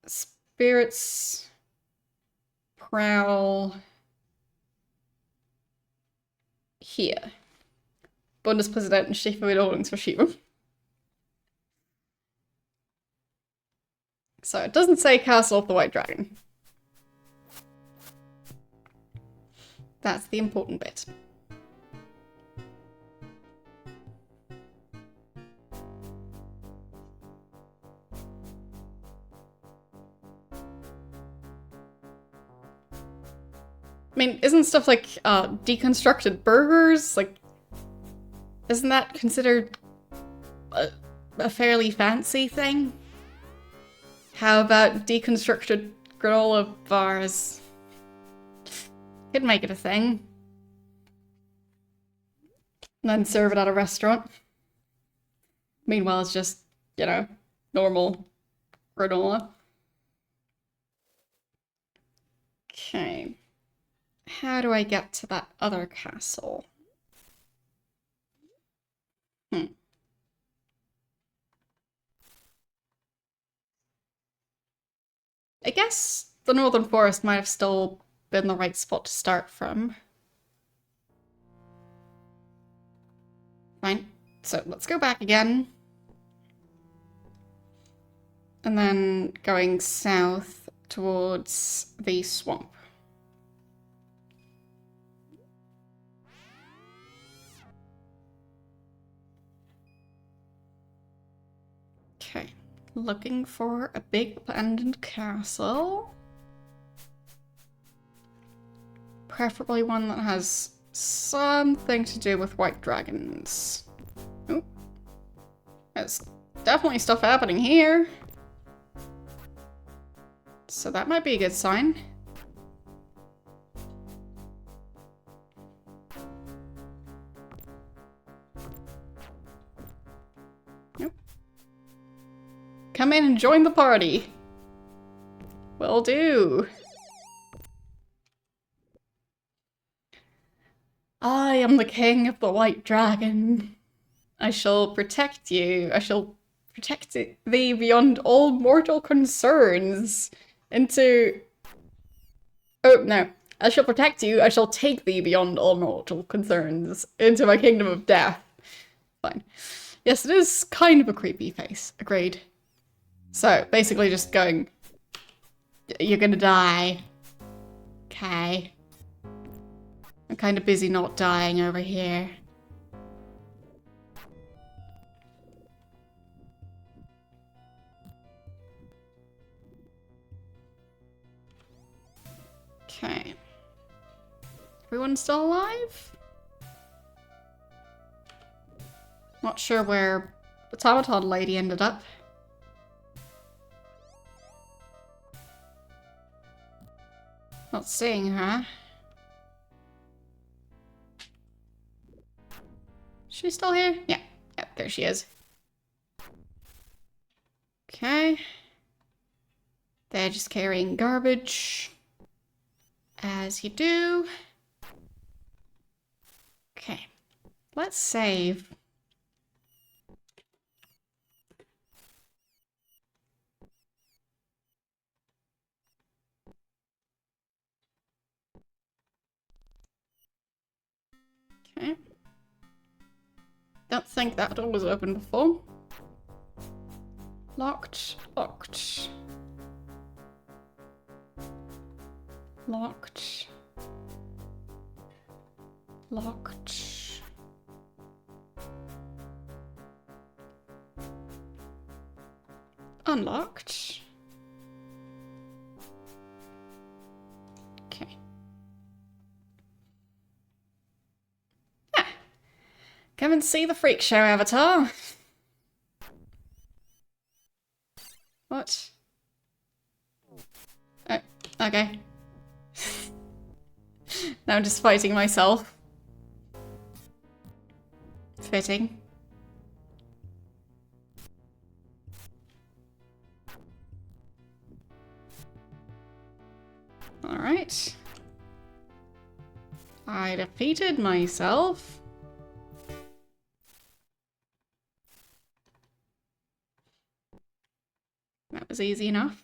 Spirits. Prowl. Hier. Bundespräsidenten Stichwiederholungsverschiebung. So it doesn't say Castle of the White Dragon. That's the important bit. I mean, isn't stuff like deconstructed burgers, like, isn't that considered a fairly fancy thing? How about deconstructed granola bars? Could make it a thing. And then serve it at a restaurant. Meanwhile, it's just, you know, normal granola. Okay. How do I get to that other castle? I guess the Northern Forest might have still been the right spot to start from. Fine. So let's go back again. And then going south towards the swamp. Okay. Looking for a big abandoned castle. Preferably one that has something to do with white dragons. Oh. There's definitely stuff happening here. So that might be a good sign. Nope. Come in and join the party. Will do. I am the king of the white dragon. I shall protect you. I shall protect thee beyond all mortal concerns. Into... Oh, no. I shall protect you. I shall take thee beyond all mortal concerns into my kingdom of death. Fine. Yes, it is kind of a creepy face. Agreed. So basically just going, you're gonna die. Okay. I'm kind of busy not dying over here. Okay. Everyone still alive? Not sure where the automaton lady ended up. Not seeing her. She's still here? Yeah. Yep, there she is. Okay. They're just carrying garbage. As you do. Okay. Let's save. Okay. Don't think that door was open before. Locked. Locked. Locked. Locked. Unlocked. Okay. Ah. Come and see the freak show, Avatar. What? Oh, okay. Now I'm just fighting myself. Fitting. Alright. I defeated myself. That was easy enough.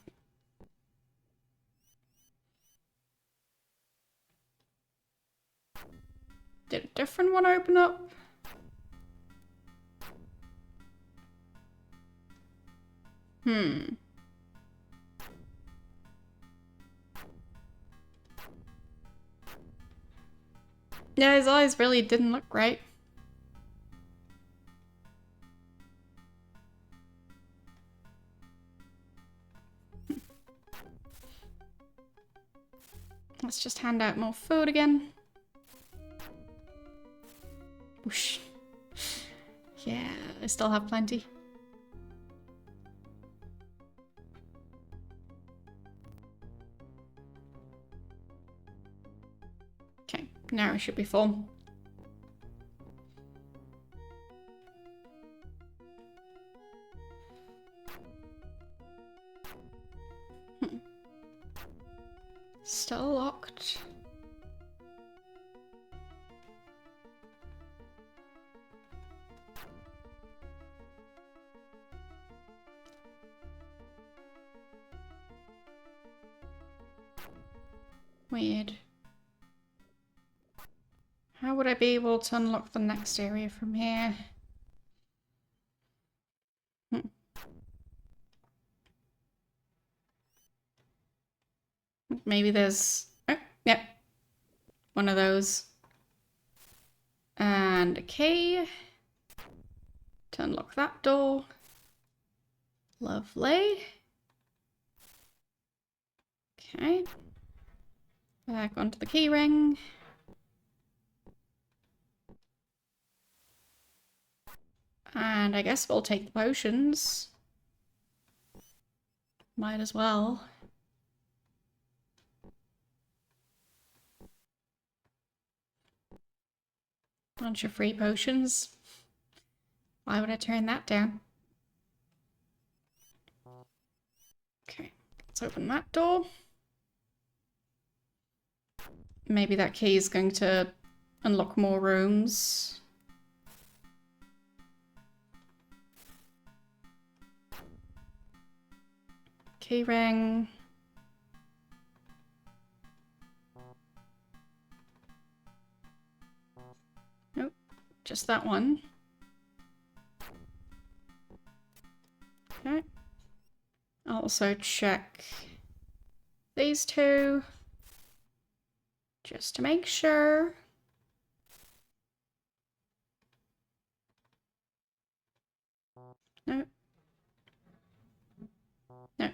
Did a different one open up? Yeah, his eyes really didn't look great. Let's just hand out more food again. Whoosh. Yeah, I still have plenty. Okay, now I should be full. Still locked. Weird. How would I be able to unlock the next area from here? Maybe there's... Oh, yep. One of those. And a key. To unlock that door. Lovely. Okay. Back onto the key ring. And I guess we'll take the potions. Might as well. Bunch of free potions. Why would I turn that down? Okay, let's open that door. Maybe that key is going to unlock more rooms. Key ring. Nope, just that one. Okay. I'll also check these two just to make sure. No. No.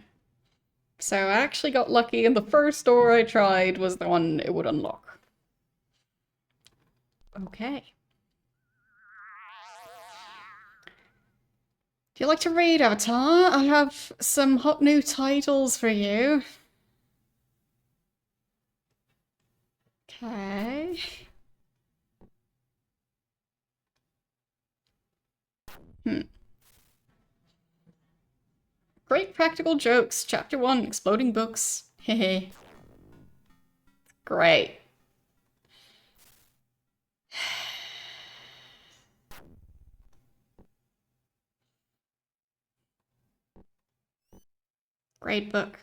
So I actually got lucky, and the first door I tried was the one it would unlock. Okay. Do you like to read, Avatar? I have some hot new titles for you. Okay. Great practical jokes. Chapter 1, exploding books. Hehe. Great. Great book.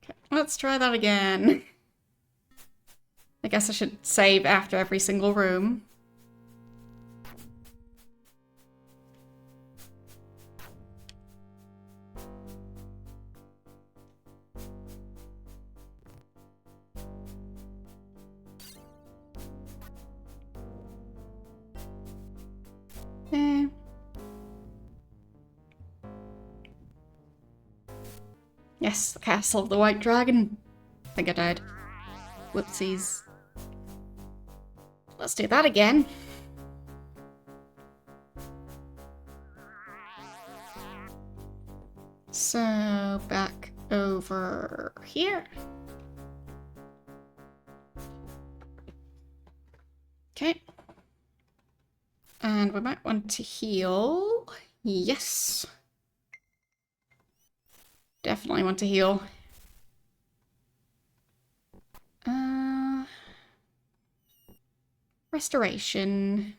Okay, let's try that again. I guess I should save after every single room. Eh. Yes, the Castle of the White Dragon. I think I died. Whoopsies. Let's do that again. So, back over here. Okay. And we might want to heal. Yes. Definitely want to heal. Restoration.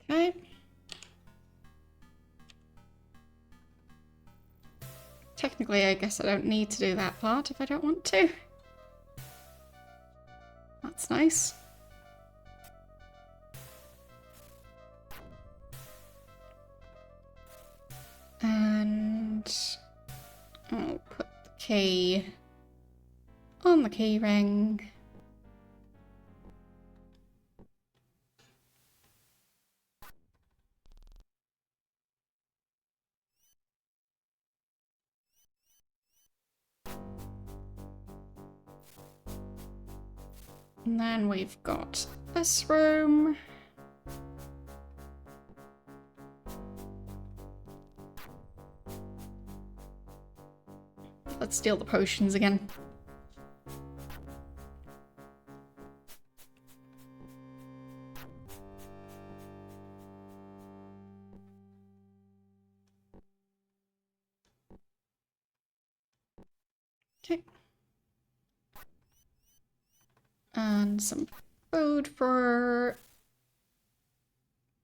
Okay. Technically, I guess I don't need to do that part if I don't want to. That's nice. And I'll put the key on the key ring. And then we've got this room. Let's steal the potions again. Okay. And some food for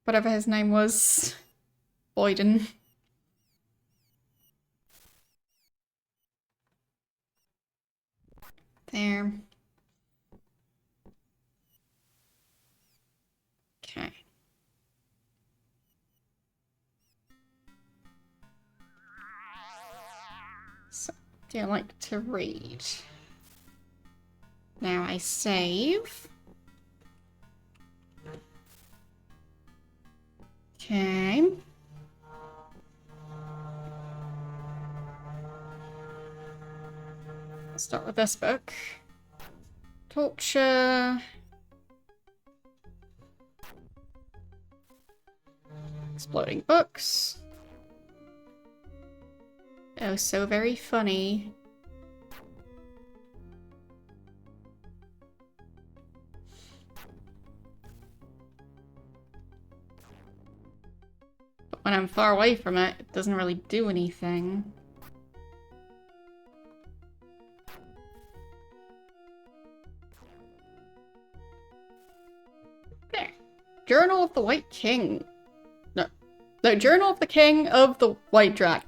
whatever his name was. Boyden. There. Okay. So, do you like to read? Now I save. Okay. I'll start with this book. Torture. Exploding books. Oh, so very funny. But when I'm far away from it, it doesn't really do anything. There. Journal of the White King. No, Journal of the King of the White Dragon.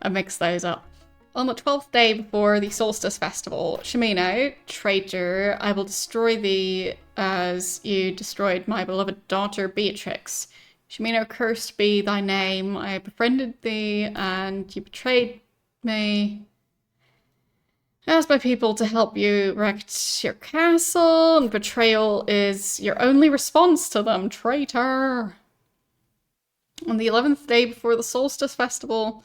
I mixed those up. On the 12th day before the Solstice Festival, Shemino, traitor, I will destroy thee as you destroyed my beloved daughter Beatrix. Shemino, cursed be thy name. I befriended thee, and you betrayed me. Ask my people to help you erect your castle, and betrayal is your only response to them, traitor. On the 11th day before the Solstice Festival,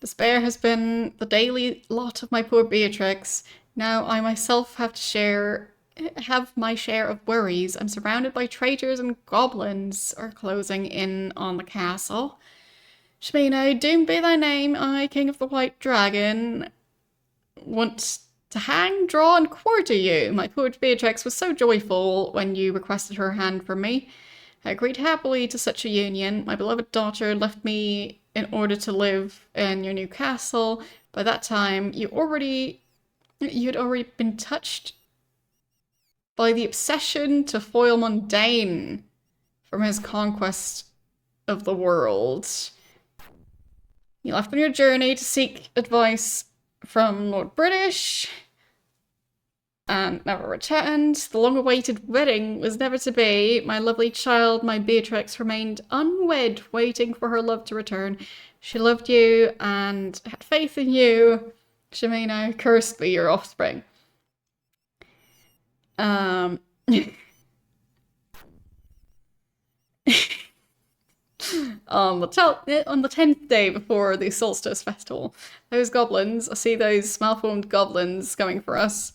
despair has been the daily lot of my poor Beatrix. Now I myself have my share of worries. I'm surrounded by traitors and goblins are closing in on the castle. Shemino, doomed be thy name, I, King of the White Dragon, want to hang, draw, and quarter you. My poor Beatrix was so joyful when you requested her hand from me. I agreed happily to such a union. My beloved daughter left me in order to live in your new castle. By that time, you'd already been touched by the obsession to foil Mundane from his conquest of the world. You left on your journey to seek advice from Lord British and never returned. The long-awaited wedding was never to be. My lovely child, my Beatrix, remained unwed, waiting for her love to return. She loved you and had faith in you. Cursed be your offspring. On the 10th day before the Solstice Festival, those goblins, I see those malformed goblins coming for us.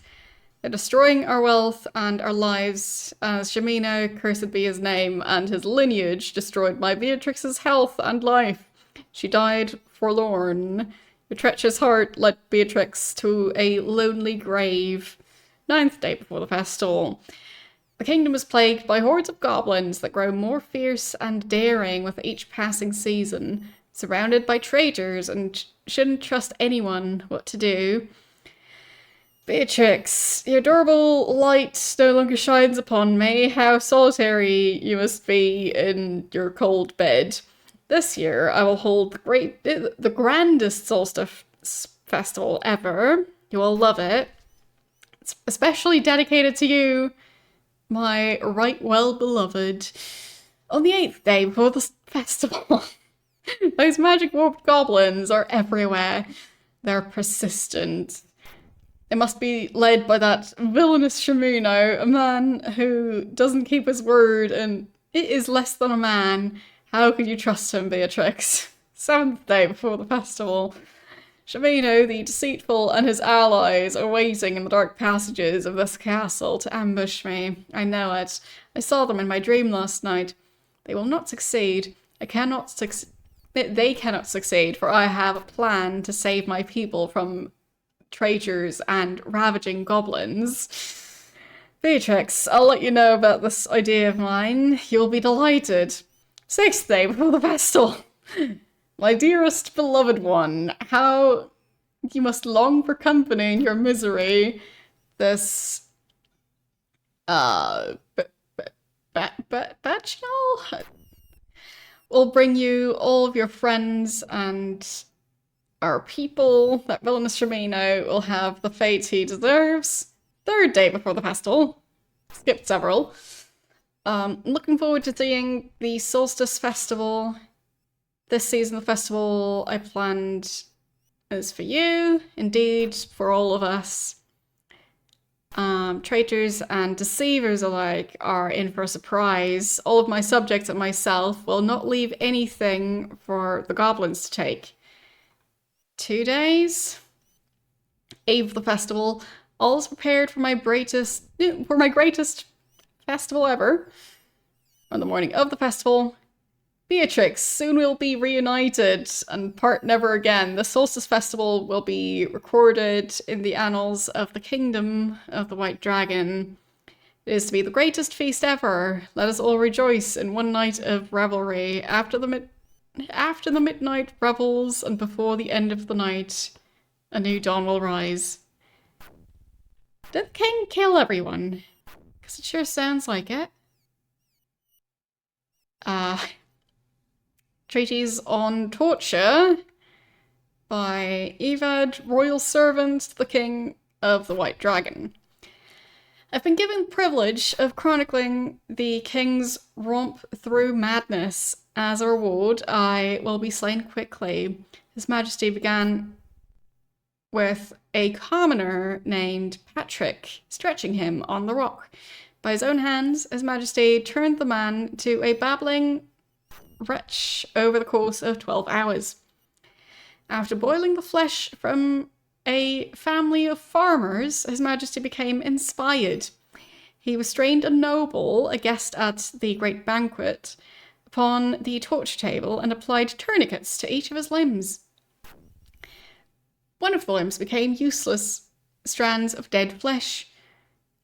They're destroying our wealth and our lives, as Shemino, cursed be his name, and his lineage destroyed my Beatrix's health and life. She died forlorn. Your treacherous heart led Beatrix to a lonely grave. 9th day before the festival. The kingdom is plagued by hordes of goblins that grow more fierce and daring with each passing season, surrounded by traitors and shouldn't trust anyone what to do. Beatrix, your adorable light no longer shines upon me. How solitary you must be in your cold bed. This year I will hold the grandest solstice festival ever. You will love it. It's especially dedicated to you, my right well beloved. On the 8th day before the festival, those magic warped goblins are everywhere. They're persistent. It must be led by that villainous Shemino, a man who doesn't keep his word, and it is less than a man. How could you trust him, Beatrix? 7th day before the festival. Shemino, the deceitful, and his allies are waiting in the dark passages of this castle to ambush me. I know it. I saw them in my dream last night. They will not succeed. They cannot succeed, for I have a plan to save my people from traitors and ravaging goblins. Beatrix, I'll let you know about this idea of mine. You'll be delighted. 6th day before the festival. My dearest beloved one, how you must long for company in your misery. This, bachelor will bring you all of your friends and our people. That villainous Shemino will have the fate he deserves. 3rd day before the festival. Skipped several. Looking forward to seeing the Solstice Festival. This season of the festival I planned is for you, indeed, for all of us. Traitors and deceivers alike are in for a surprise. All of my subjects and myself will not leave anything for the goblins to take. 2 days. Eve of the festival. All is prepared for my greatest festival ever. On the morning of the festival, Beatrix, soon we'll be reunited and part never again. The Solstice Festival will be recorded in the annals of the Kingdom of the White Dragon. It is to be the greatest feast ever. Let us all rejoice in one night of revelry. After the midnight revels and before the end of the night, a new dawn will rise. Did the king kill everyone? Because it sure sounds like it. Treaties on torture. by Evad, royal servant to the king of the White Dragon. I've been given the privilege of chronicling the king's romp through madness. As a reward, I will be slain quickly. His Majesty began with a commoner named Patrick, stretching him on the rock. By his own hands, His Majesty turned the man to a babbling wretch over the course of 12 hours. After boiling the flesh from a family of farmers, His Majesty became inspired. He restrained a noble, a guest at the great banquet, upon the torture table and applied tourniquets to each of his limbs. One of the limbs became useless strands of dead flesh.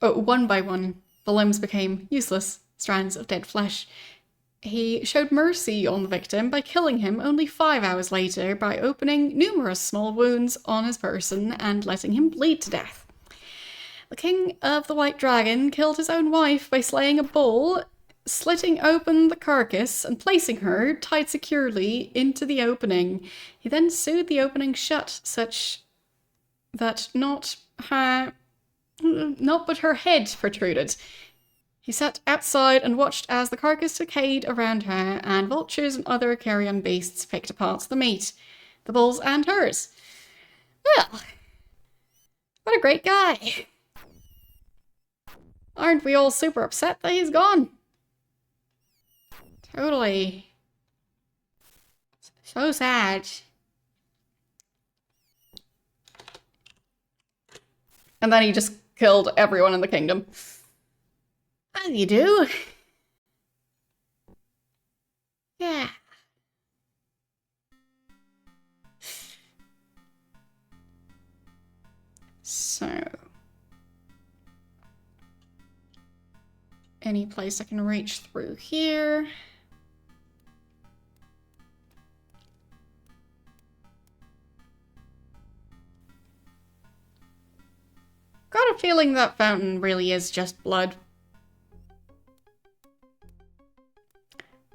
One by one, the limbs became useless strands of dead flesh. He showed mercy on the victim by killing him only 5 hours later by opening numerous small wounds on his person and letting him bleed to death. The king of the White Dragon killed his own wife by slaying a bull, slitting open the carcass and placing her tied securely into the opening. He then sewed the opening shut such that not but her head protruded. He sat outside and watched as the carcass decayed around her, and vultures and other carrion beasts picked apart the meat, the bull's and hers. Well, what a great guy. Aren't we all super upset that he's gone? Totally. So sad. And then he just killed everyone in the kingdom. As you do. Yeah. So. Any place I can reach through here. Got a feeling that fountain really is just blood.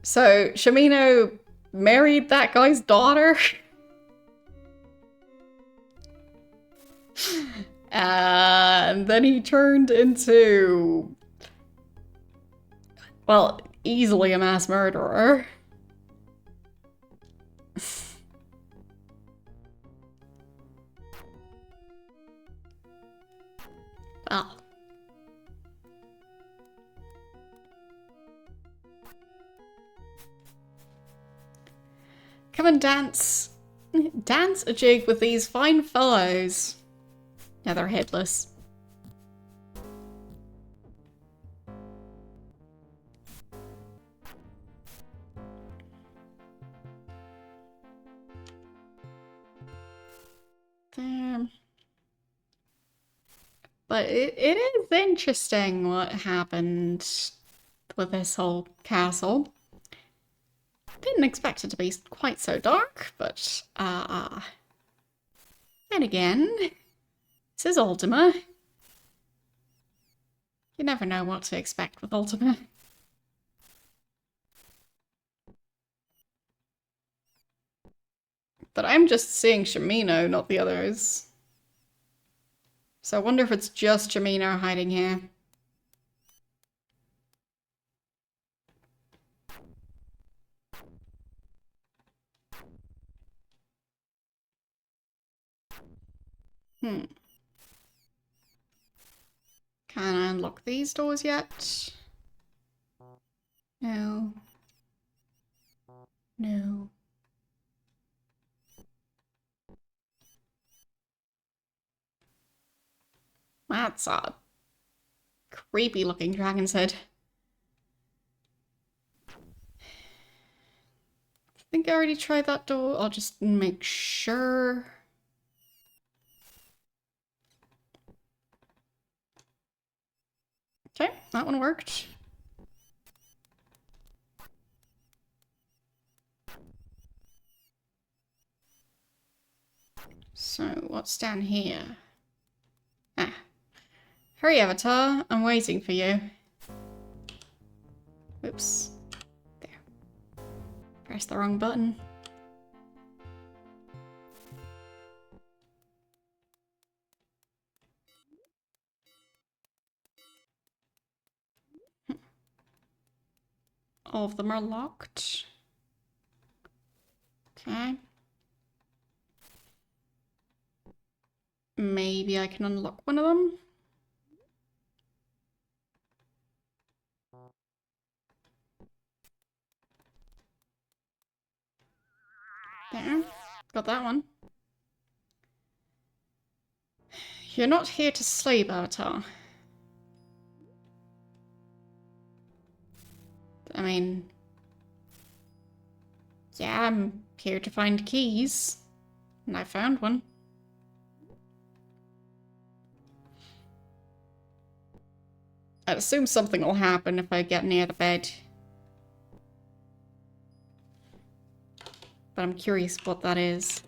So, Shamino married that guy's daughter? And then he turned into... well, easily a mass murderer. Well. Come and dance. Dance a jig with these fine fellows. Yeah, they're headless. There. But it is interesting what happened with this whole castle. Didn't expect it to be quite so dark, but then again, this is Ultima. You never know what to expect with Ultima. But I'm just seeing Shamino, not the others. So I wonder if it's just Shamino hiding here. Can I unlock these doors yet? No. No. That's a creepy looking dragon's head. I think I already tried that door. I'll just make sure. Okay, that one worked. So, what's down here? Ah. Hurry, Avatar. I'm waiting for you. Oops. There. Press the wrong button. All of them are locked. Okay. Maybe I can unlock one of them. There. Got that one. You're not here to sleep, Avatar. I mean... yeah, I'm here to find keys. And I found one. I'd assume something will happen if I get near the bed. But I'm curious what that is.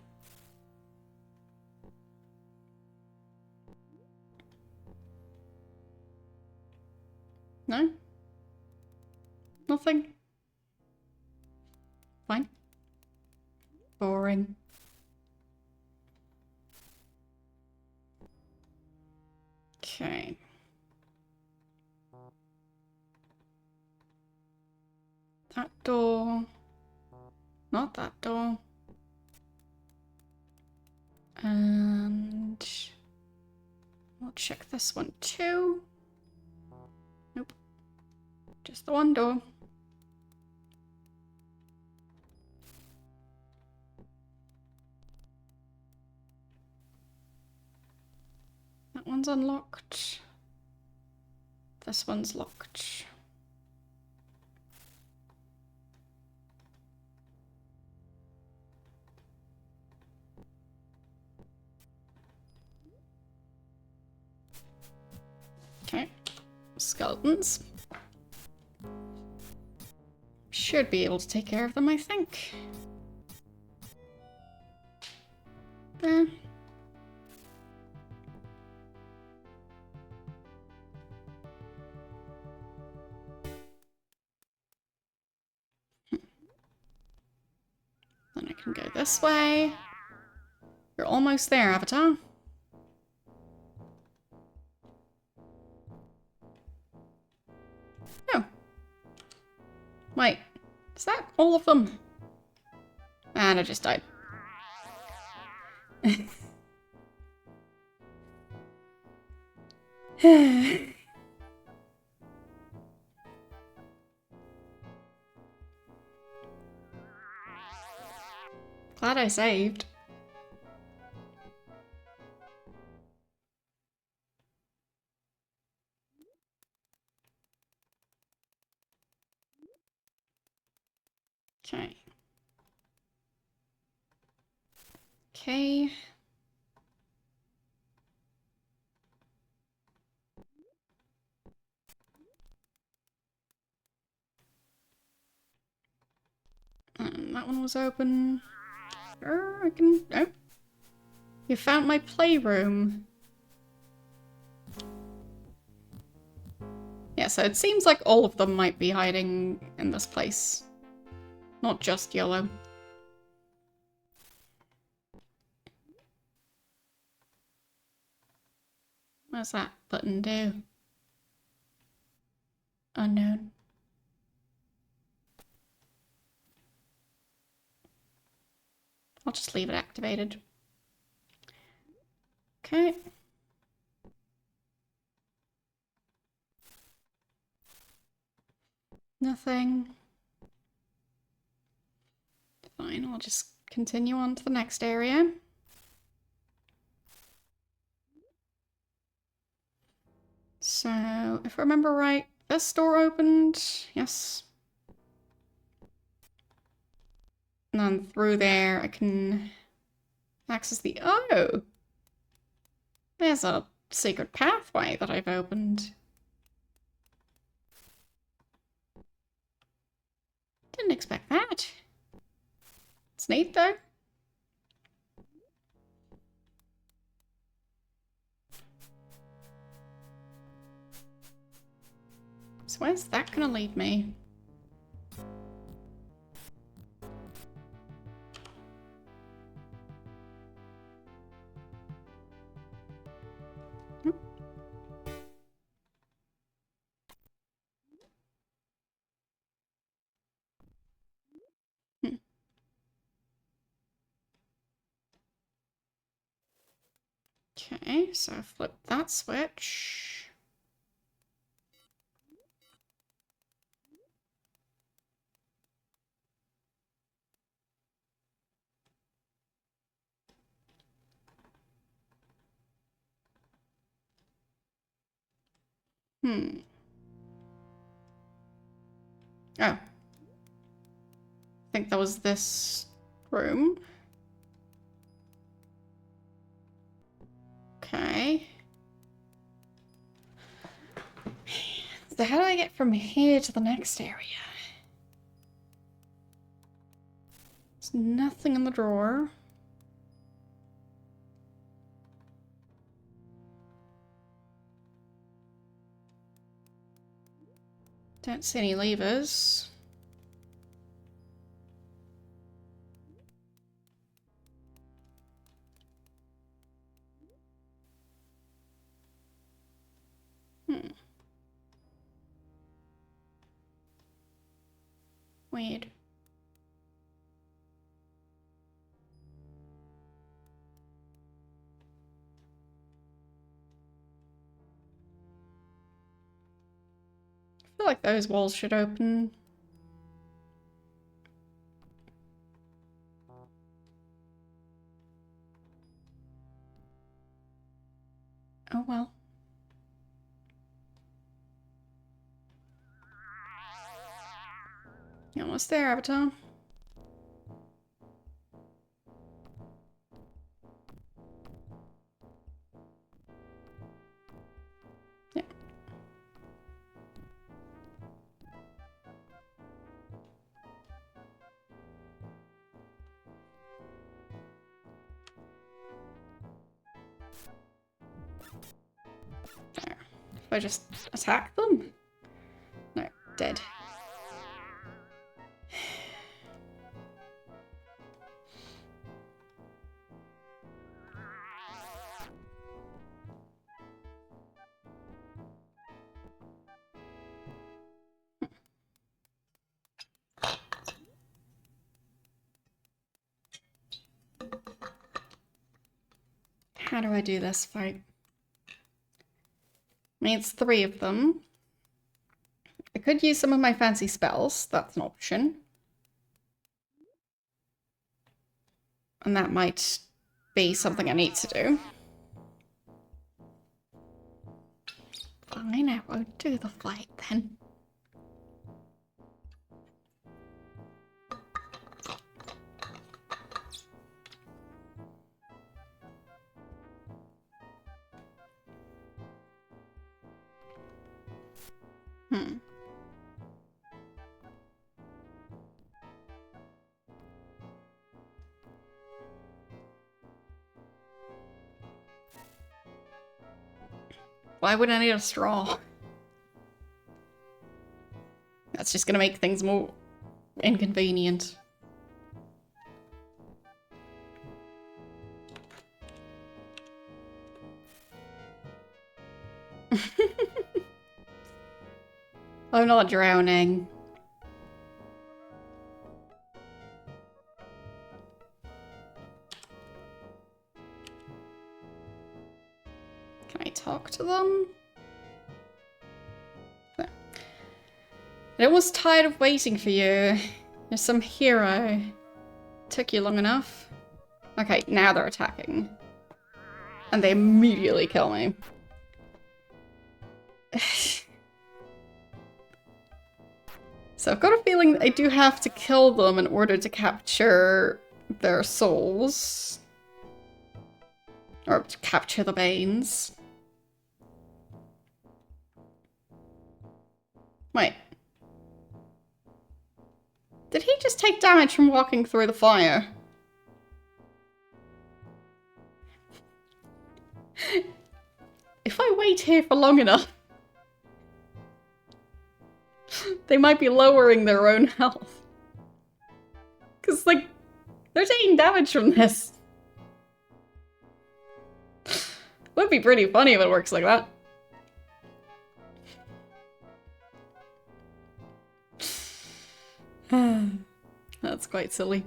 No? Nothing? Fine. Boring. Okay. That door. Not that door. And we'll check this one too. Nope. Just the one door. That one's unlocked. This one's locked. Okay. Skeletons. Should be able to take care of them, I think. There. Then I can go this way. You're almost there, Avatar. Oh. Wait. Is that all of them? And I just died. Glad I saved. Okay. Okay. And that one was open. I can... oh. You found my playroom. Yeah, so it seems like all of them might be hiding in this place. Not just yellow. What does that button do? Unknown. I'll just leave it activated. Okay. Nothing. Fine, I'll just continue on to the next area. So, if I remember right, this door opened. Yes. And then through there, I can access the... oh! There's a secret pathway that I've opened. Didn't expect that. It's neat, though. So where's that gonna lead me? Okay, so flip that switch. Oh. I think that was this room. Okay. So how do I get from here to the next area? There's nothing in the drawer. Don't see any levers. Weird. I feel like those walls should open. Oh well. You almost there, Avatar. Yeah. There. If I just attack them? No, dead. How do I do this fight? Needs 3 of them. I could use some of my fancy spells. That's an option. And that might be something I need to do. Fine, I won't do the fight then. Why would I need a straw? That's just gonna make things more inconvenient. I'm not drowning. Can I talk to them? No. I was tired of waiting for you. You're some hero. Took you long enough. Okay, now they're attacking. And they immediately kill me. So I've got a feeling that I do have to kill them in order to capture their souls. Or to capture the Banes. Wait. Did he just take damage from walking through the fire? If I wait here for long enough, they might be lowering their own health. Because, like, they're taking damage from this. Would be pretty funny if it works like that. That's quite silly.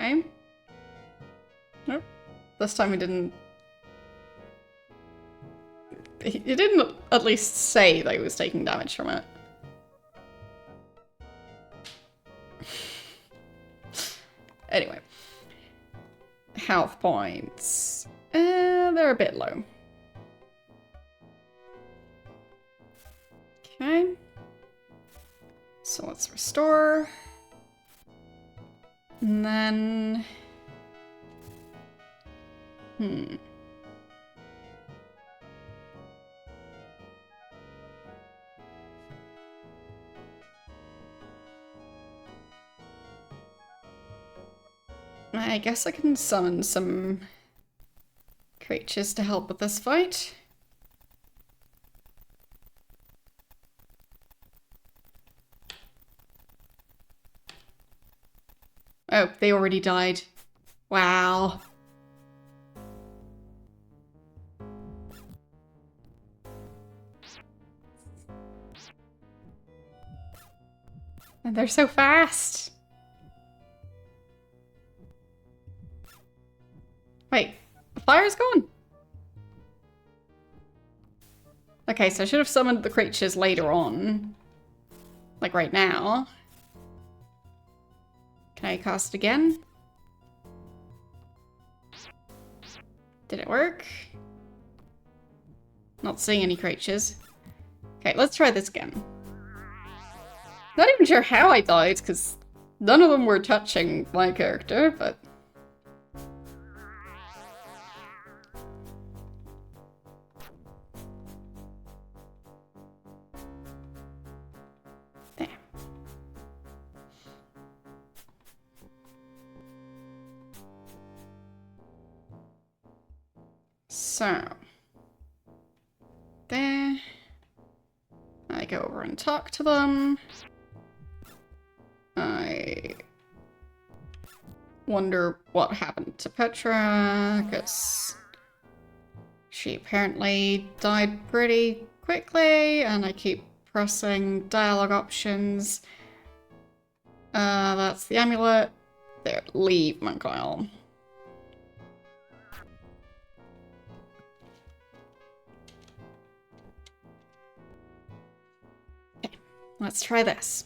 Okay. Nope. This time he didn't... He didn't at least say that he was taking damage from it. Anyway. Health points. They're a bit low. Okay. So let's restore. And then... I guess I can summon some creatures to help with this fight. Oh, they already died. Wow. And they're so fast. Wait, the fire's gone? Okay, so I should have summoned the creatures later on. Like right now. Can I cast again? Did it work? Not seeing any creatures. Okay, let's try this again. Not even sure how I died, because none of them were touching my character, but... Damn. So... There. I go over and talk to them. I wonder what happened to Petra, because she apparently died pretty quickly, and I keep pressing dialogue options. That's the amulet. There, leave, Monk Isle. Okay, let's try this.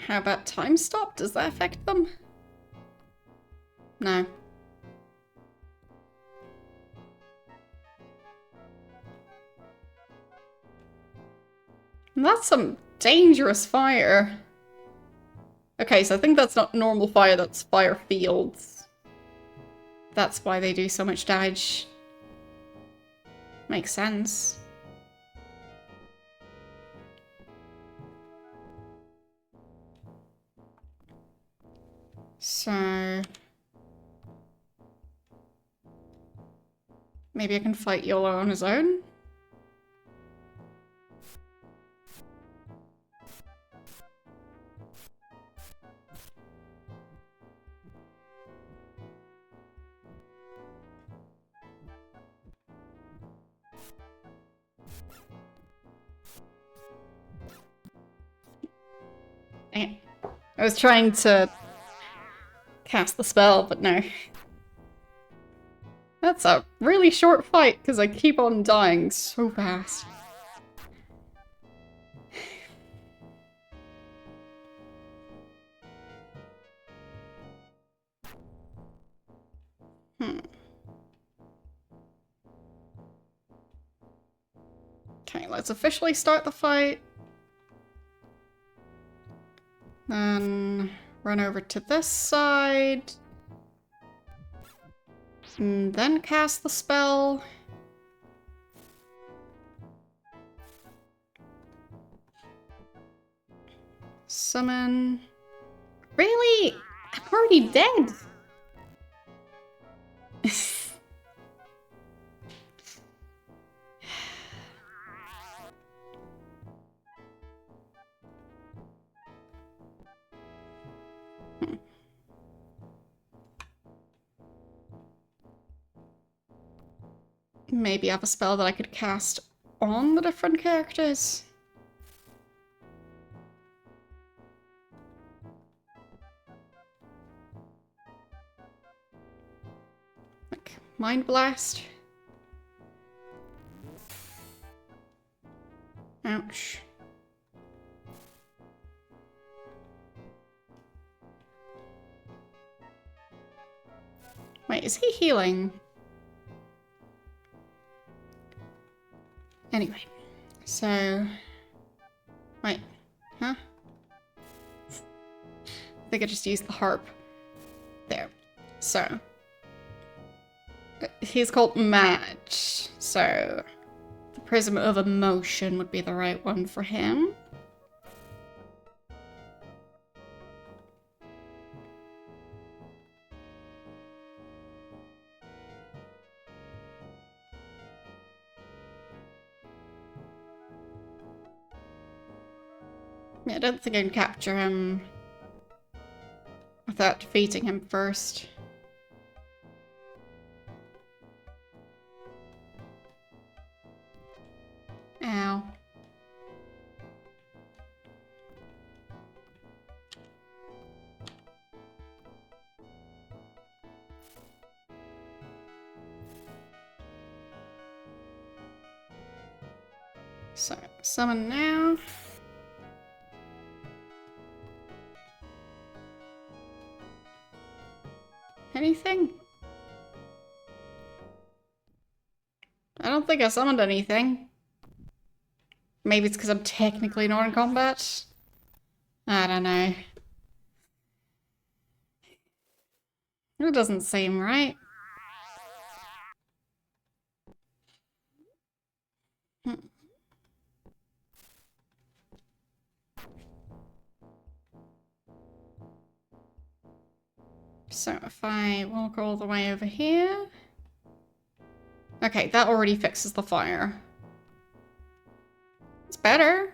How about time stop? Does that affect them? No. That's some dangerous fire. Okay, so I think that's not normal fire, that's fire fields. That's why they do so much damage. Makes sense. So... maybe I can fight YOLO on his own? Dang it. I was trying to cast the spell, but no. That's a really short fight, because I keep on dying so fast. Okay, let's officially start the fight. Then run over to this side. And then cast the spell. Summon. Really? I'm already dead. maybe have a spell that I could cast on the different characters. Like Mind Blast. Ouch. Wait, is he healing? Anyway, so... Wait, huh? I think I just used the harp. There. So... He's called Match, so... The Prism of Emotion would be the right one for him. Yeah, I don't think I can capture him without defeating him first. Ow. So, summon now. Anything? I don't think I summoned anything. Maybe it's because I'm technically not in combat? I don't know. It doesn't seem right. So if I walk all the way over here... Okay, that already fixes the fire. It's better.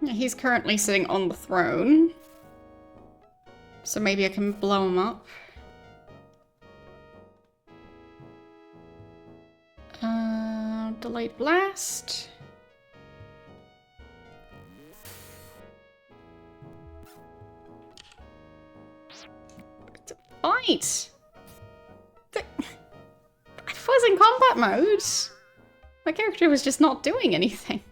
He's currently sitting on the throne. So maybe I can blow him up. Delayed blast. Fight! I was in combat mode. My character was just not doing anything.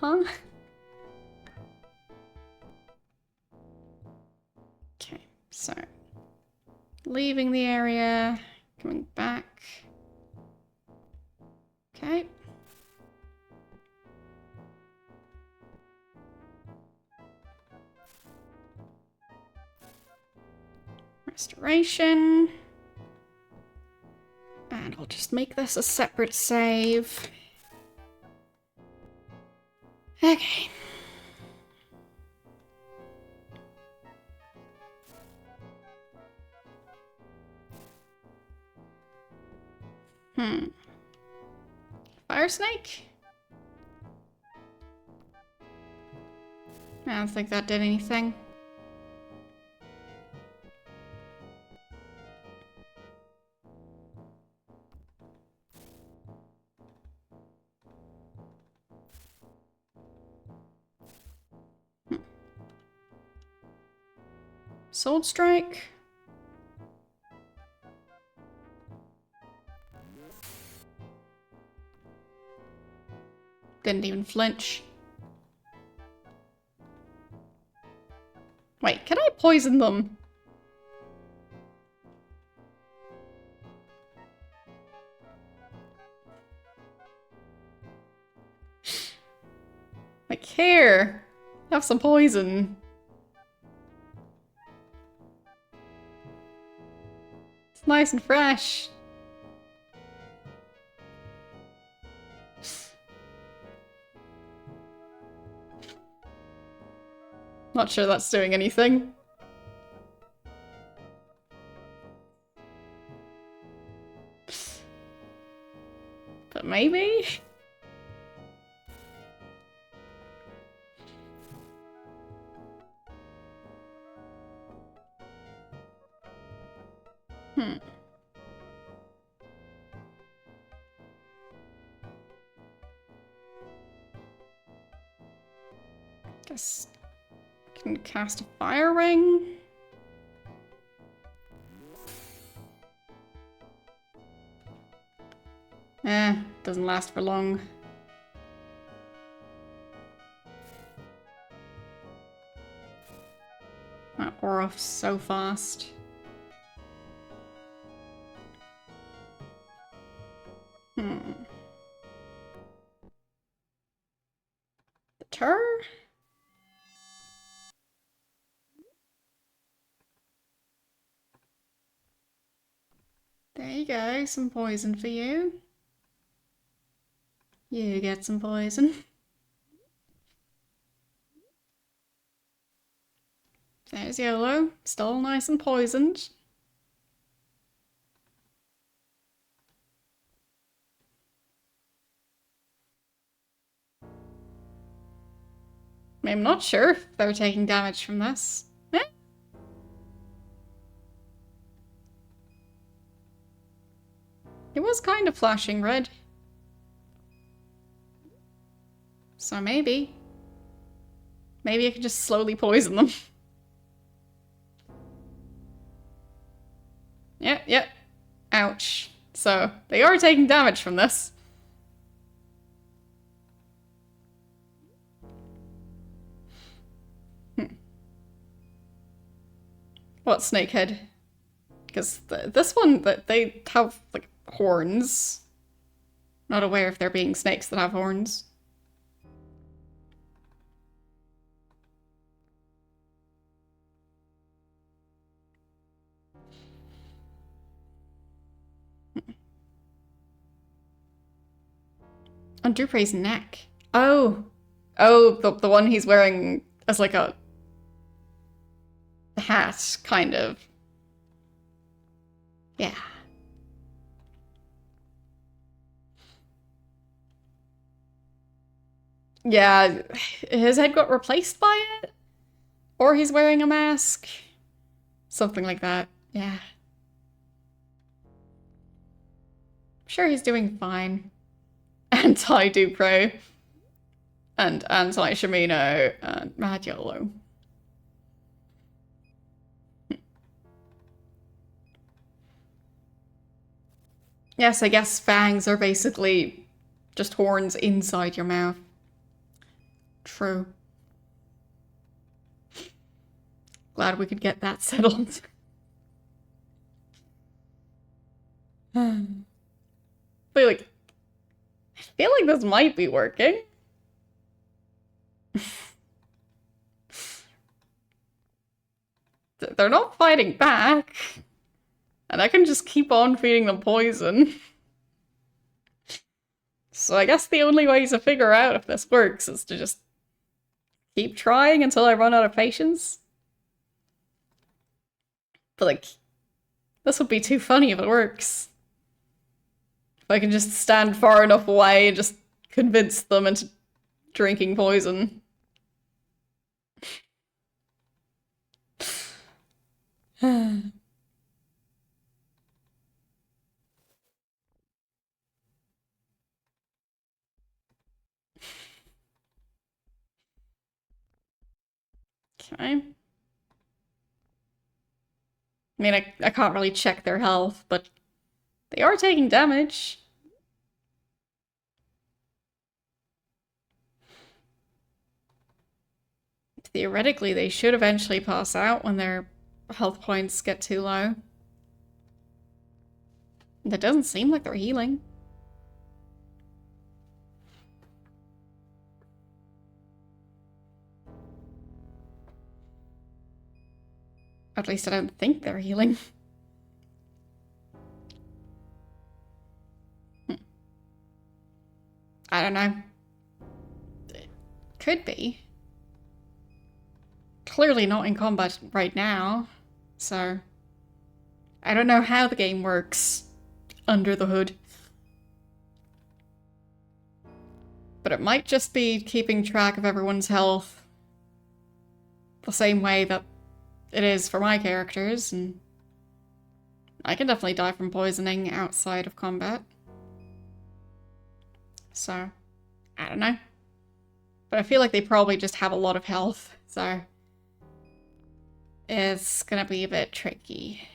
Huh? Okay, so leaving the area, coming back. Okay. Restoration. And I'll just make this a separate save. Okay. Fire snake? I don't think that did anything. Sword strike. Didn't even flinch. Wait, can I poison them? Like, here, have some poison. It's nice and fresh. Not sure that's doing anything. But maybe? Guess I can cast a fire ring. Doesn't last for long. That wore off so fast. The tur? There you go, some poison for you. You get some poison. There's Yellow, still nice and poisoned. I'm not sure if they're taking damage from this. Eh? It was kind of flashing red. So maybe. Maybe I can just slowly poison them. Yep. Ouch. So, they are taking damage from this. What snakehead? Because this one, they have, like, horns. Not aware if they're being snakes that have horns. On Dupre's neck. Oh, the one he's wearing as like a hat, kind of. Yeah. Yeah, his head got replaced by it? Or he's wearing a mask? Something like that, yeah. I'm sure he's doing fine. Anti-Dupre. And anti-Shamino. And Mad Yolo. Yes, I guess fangs are basically just horns inside your mouth. True. Glad we could get that settled. I feel like this might be working. They're not fighting back. And I can just keep on feeding them poison. So I guess the only way to figure out if this works is to just keep trying until I run out of patience. But like, this would be too funny if it works. If I can just stand far enough away and just convince them into drinking poison. Okay. I mean, I can't really check their health, but they are taking damage. Theoretically, they should eventually pass out when their health points get too low. That doesn't seem like they're healing. At least I don't think they're healing. I don't know. It could be. Clearly not in combat right now, so I don't know how the game works under the hood. But it might just be keeping track of everyone's health the same way that it is for my characters, and I can definitely die from poisoning outside of combat. So, I don't know. But I feel like they probably just have a lot of health, so it's gonna be a bit tricky.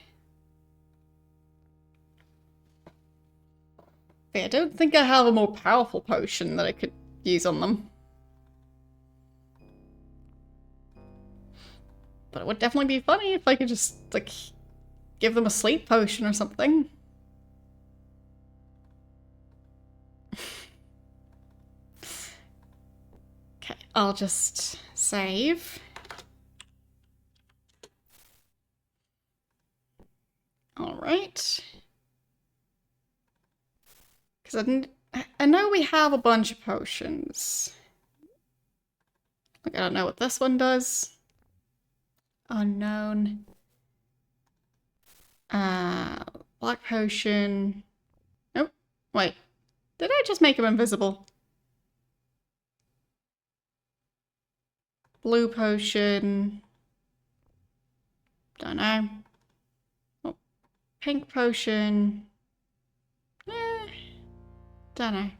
But I don't think I have a more powerful potion that I could use on them. But it would definitely be funny if I could just, like, give them a sleep potion or something. Okay, I'll just save. Alright. Because I know we have a bunch of potions. Like, I don't know what this one does. Unknown. Black potion. Oh, wait. Did I just make him invisible? Blue potion. Don't know. Oh, pink potion. Don't know.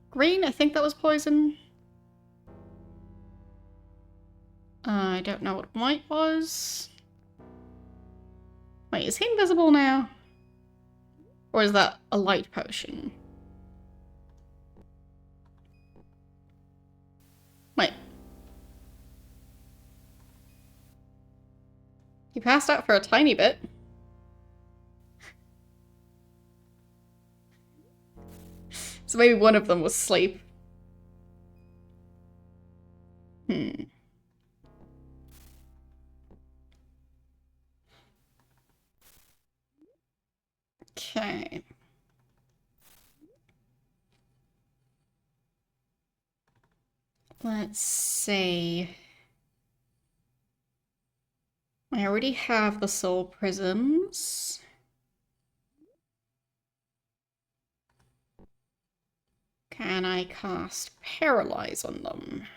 Green, I think that was poison. I don't know what white was. Wait, is he invisible now? Or is that a light potion? Wait. He passed out for a tiny bit. So maybe one of them was sleep. Okay. Let's see. I already have the soul prisms. Can I cast Paralyze on them?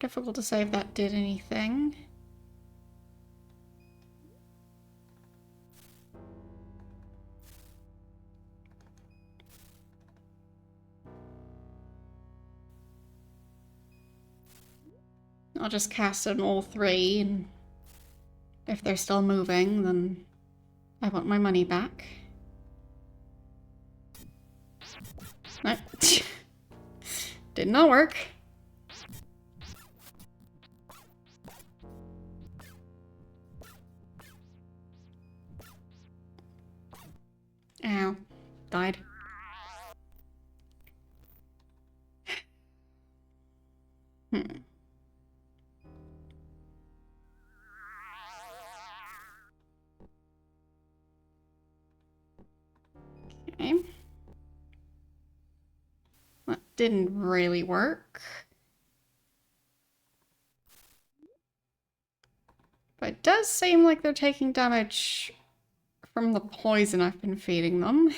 Difficult to say if that did anything. I'll just cast it on all three, and if they're still moving, then I want my money back. No. Did not work. Ow. Died. Okay. That didn't really work. But it does seem like they're taking damage from the poison I've been feeding them.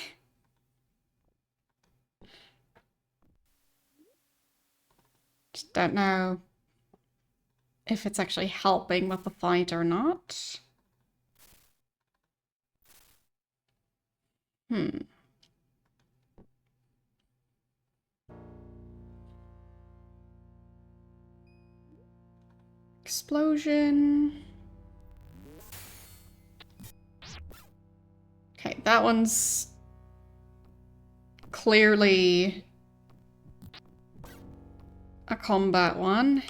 Just don't know if it's actually helping with the fight or not. Explosion. Okay, that one's clearly a combat one.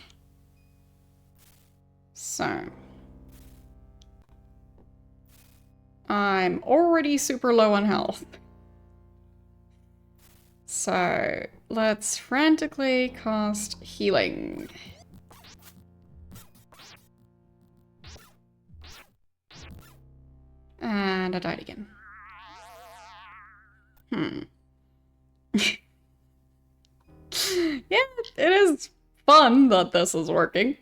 So I'm already super low on health. So let's frantically cast healing. And I died again. Yeah, it is fun that this is working.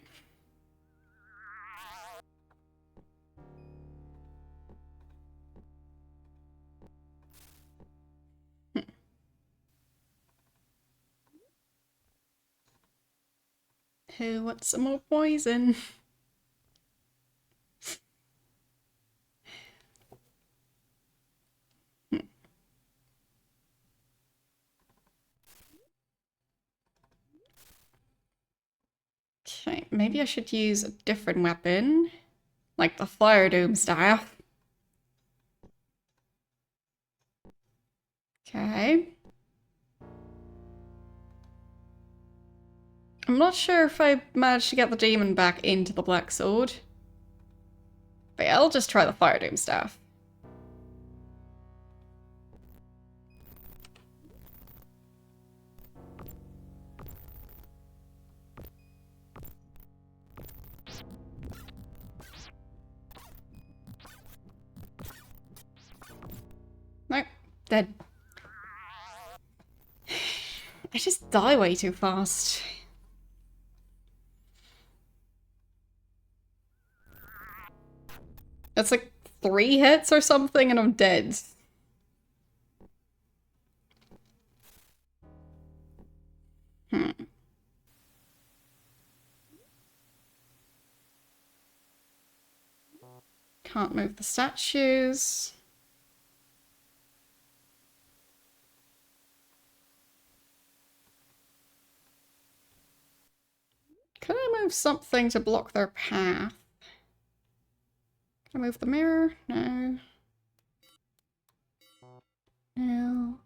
Who wants some more poison? Okay, maybe I should use a different weapon, like the Fire Doom Staff. Okay. I'm not sure if I managed to get the demon back into the Black Sword. But yeah, I'll just try the Fire Doom Staff. Nope, dead. I just die way too fast. That's like 3 hits or something and I'm dead. Can't move the statues. Can I move something to block their path? Can I move the mirror? No. No.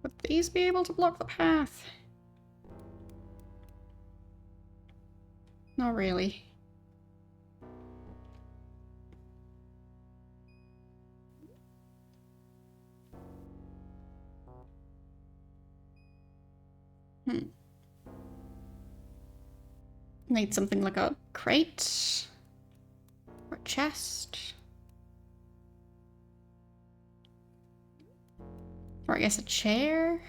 Would these be able to block the path? Not really. Need something like a crate? Or a chest? Or I guess a chair?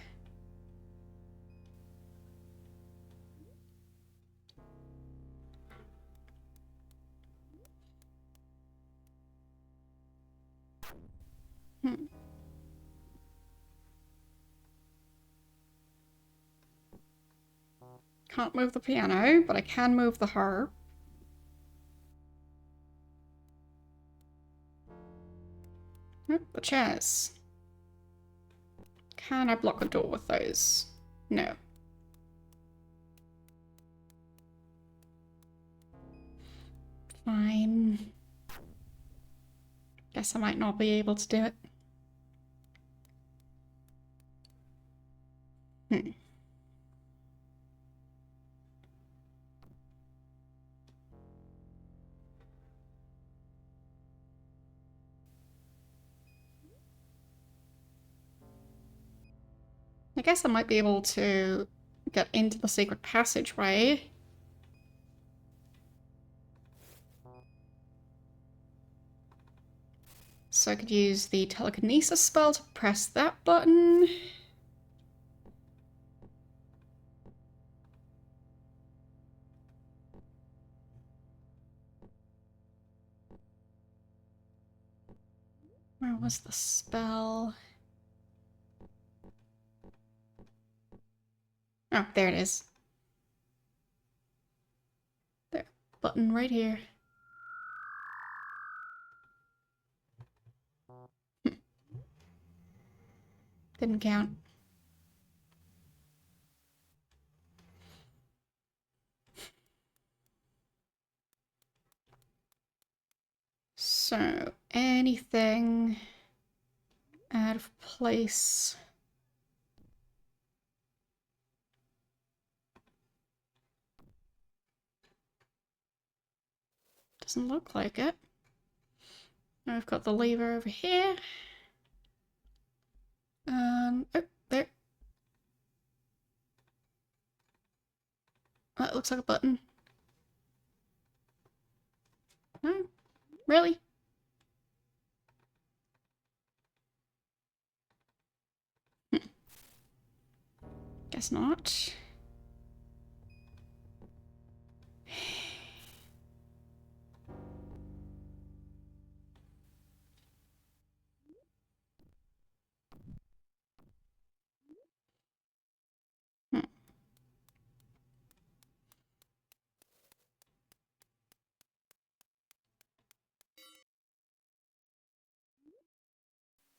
Can't move the piano, but I can move the harp. Oh, the chairs. Can I block a door with those? No. Fine. Guess I might not be able to do it. I guess I might be able to get into the secret passageway. So I could use the telekinesis spell to press that button. Where was the spell? Oh, there it is. There. Button right here. Didn't count. So, anything out of place? Doesn't look like it. I've got the lever over here. Oh, there. That looks like a button. No? Really? Guess not.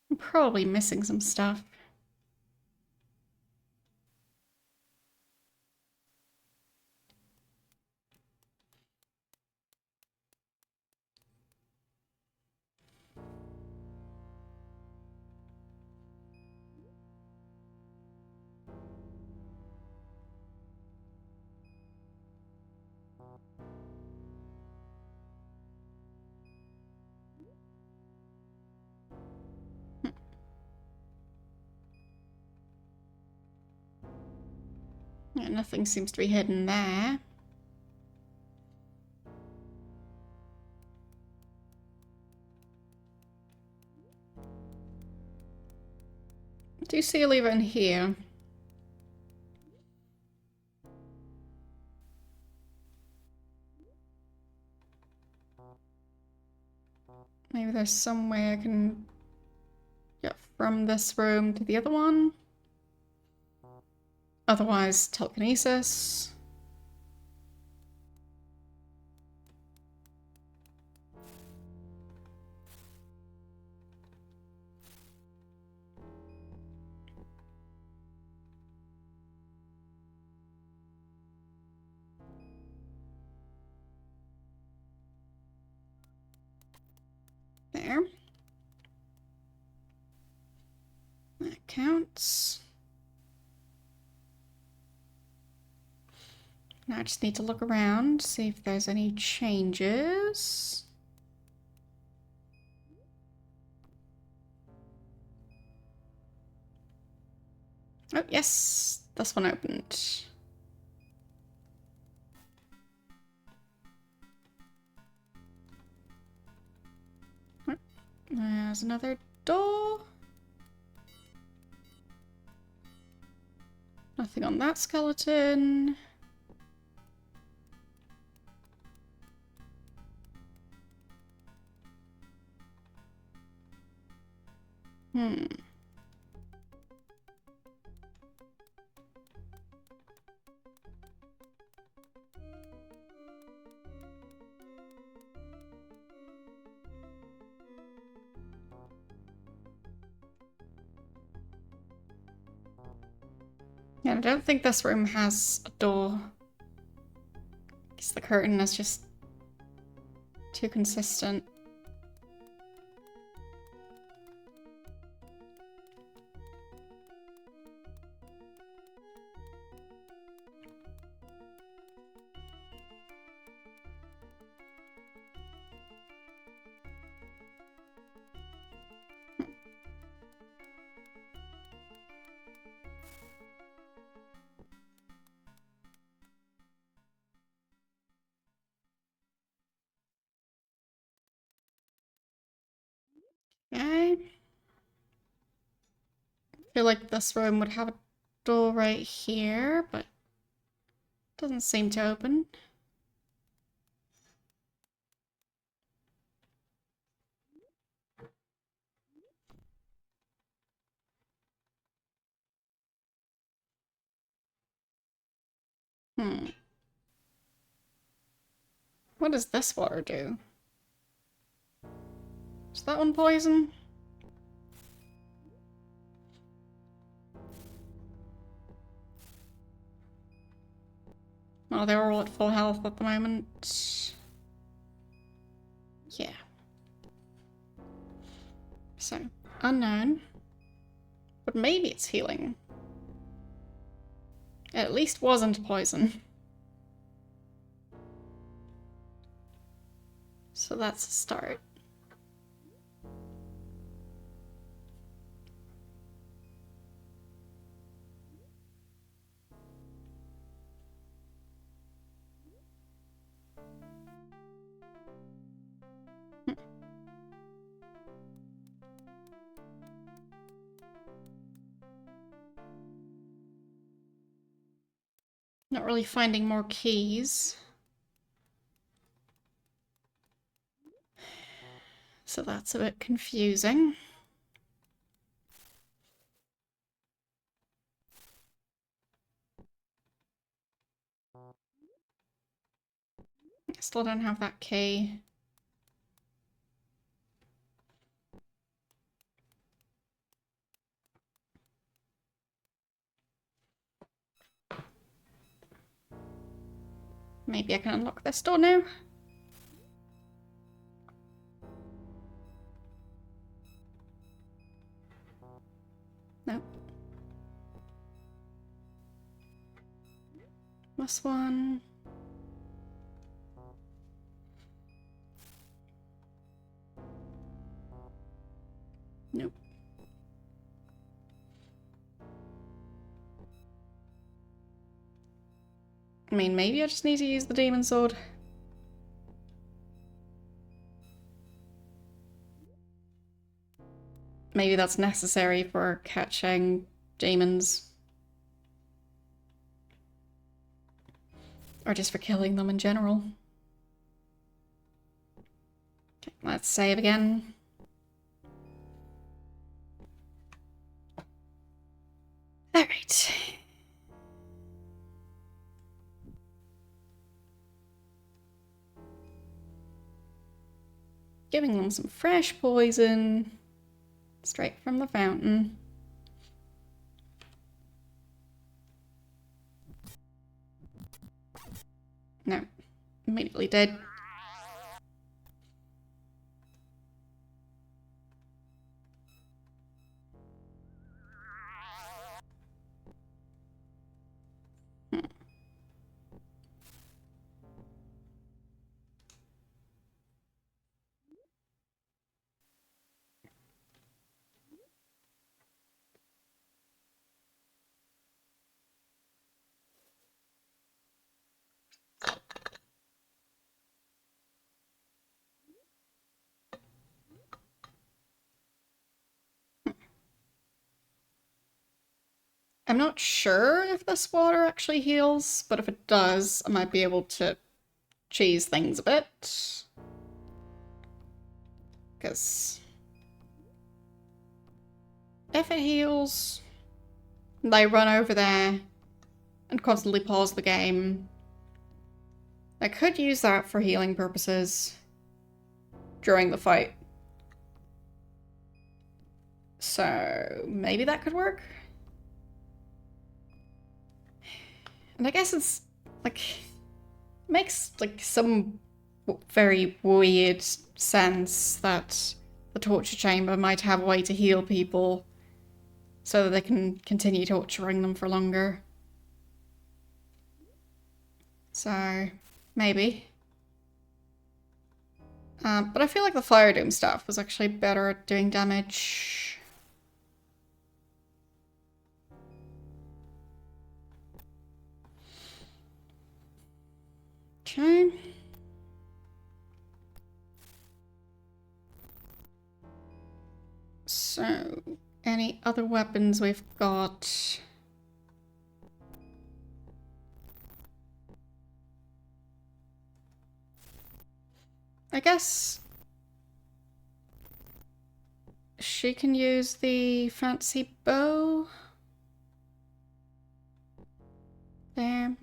I'm probably missing some stuff. Yeah, nothing seems to be hidden there. Do you see a lever in here? Maybe there's some way I can get from this room to the other one. Otherwise, telekinesis. There. That counts. Now I just need to look around, see if there's any changes. Oh, yes, this one opened. Oh, there's another door. Nothing on that skeleton. Hmm. Yeah, I don't think this room has a door. I guess the curtain is just too consistent. Okay. I feel like this room would have a door right here, but doesn't seem to open. Hmm. What does this water do? Is that one poison? Oh, they're all at full health at the moment. Yeah. So, unknown. But maybe it's healing. It at least wasn't poison. So that's a start. Not really finding more keys. So that's a bit confusing. I still don't have that key. Maybe I can unlock this door now. Nope. This one. Nope. I mean, maybe I just need to use the demon sword. Maybe that's necessary for catching demons. Or just for killing them in general. Okay, let's save again. Alright. Giving them some fresh poison. Straight from the fountain. No. Immediately dead. I'm not sure if this water actually heals, but if it does, I might be able to cheese things a bit. Because if it heals, they run over there and constantly pause the game. I could use that for healing purposes during the fight. So maybe that could work? And I guess it's like makes like some very weird sense that the torture chamber might have a way to heal people so that they can continue torturing them for longer. So maybe. But I feel like the Fire Doom stuff was actually better at doing damage. Okay. So, any other weapons we've got? I guess she can use the fancy bow. There.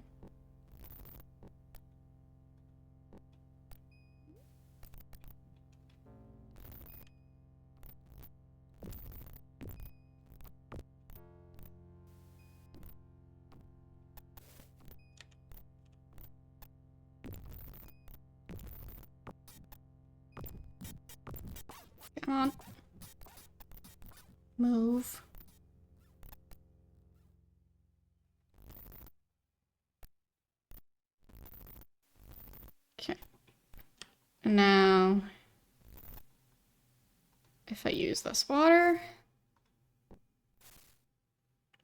Come on. Move. Okay. And now, if I use this water,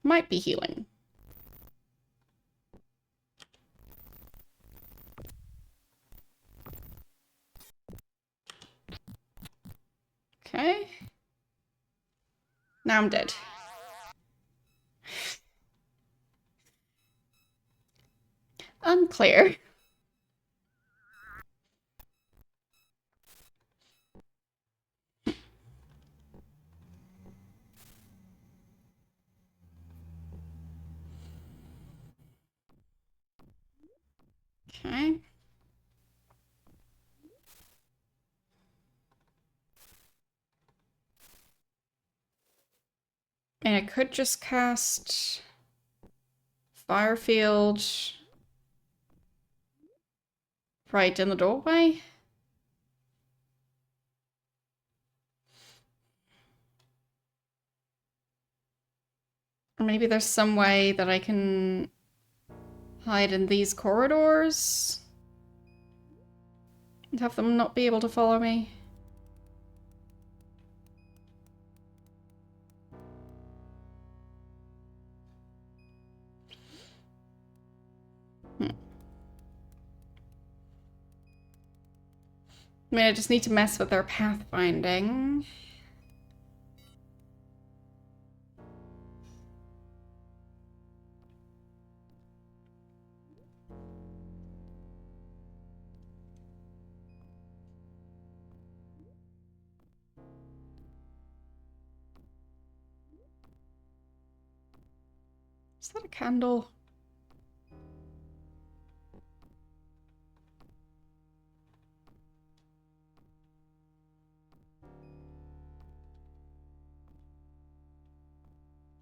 might be healing. Okay. Now I'm dead. clear. Okay. And I could just cast Firefield right in the doorway. Or maybe there's some way that I can hide in these corridors and have them not be able to follow me. I mean, I just need to mess with their pathfinding. Is that a candle?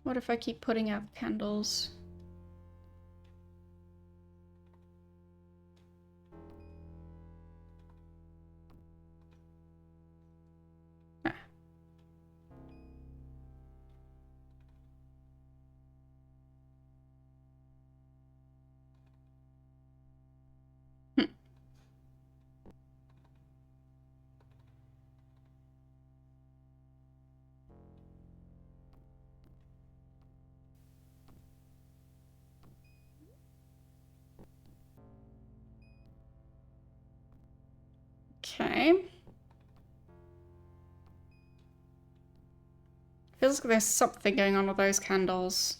What if I keep putting out candles? Ah. Hmm. Okay. Feels like there's something going on with those candles.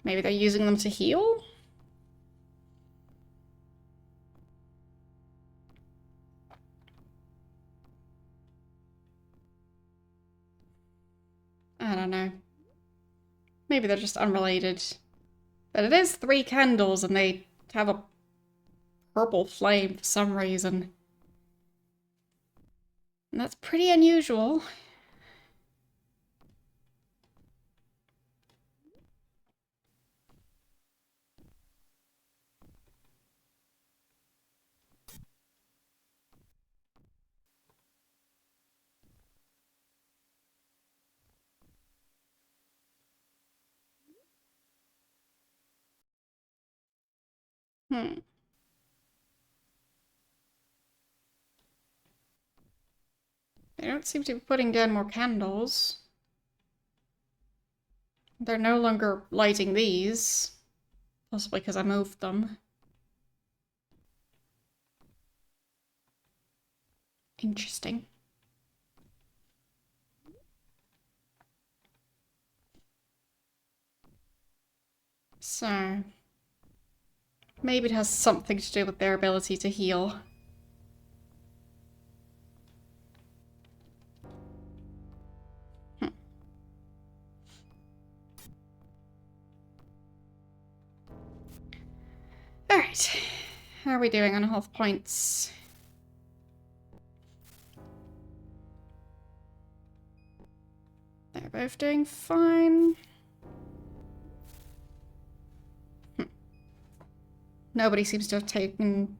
Maybe they're using them to heal? I don't know. Maybe they're just unrelated. But it is 3 candles and they have a purple flame for some reason. And that's pretty unusual. Hmm. They don't seem to be putting down more candles. They're no longer lighting these. Possibly because I moved them. Interesting. So, maybe it has something to do with their ability to heal. Alright. How are we doing on health points? They're both doing fine. Nobody seems to have taken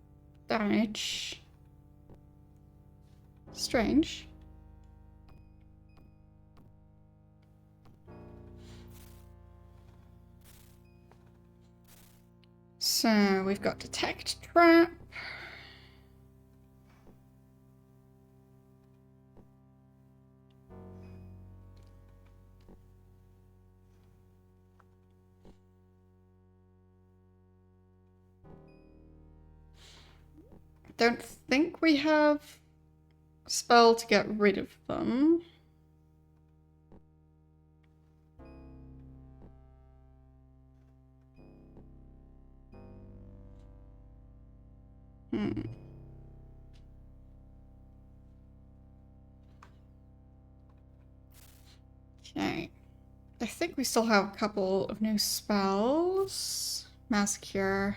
damage. Strange. So, we've got Detect Trap. Don't think we have a spell to get rid of them. Okay. I think we still have a couple of new spells. Mass Cure.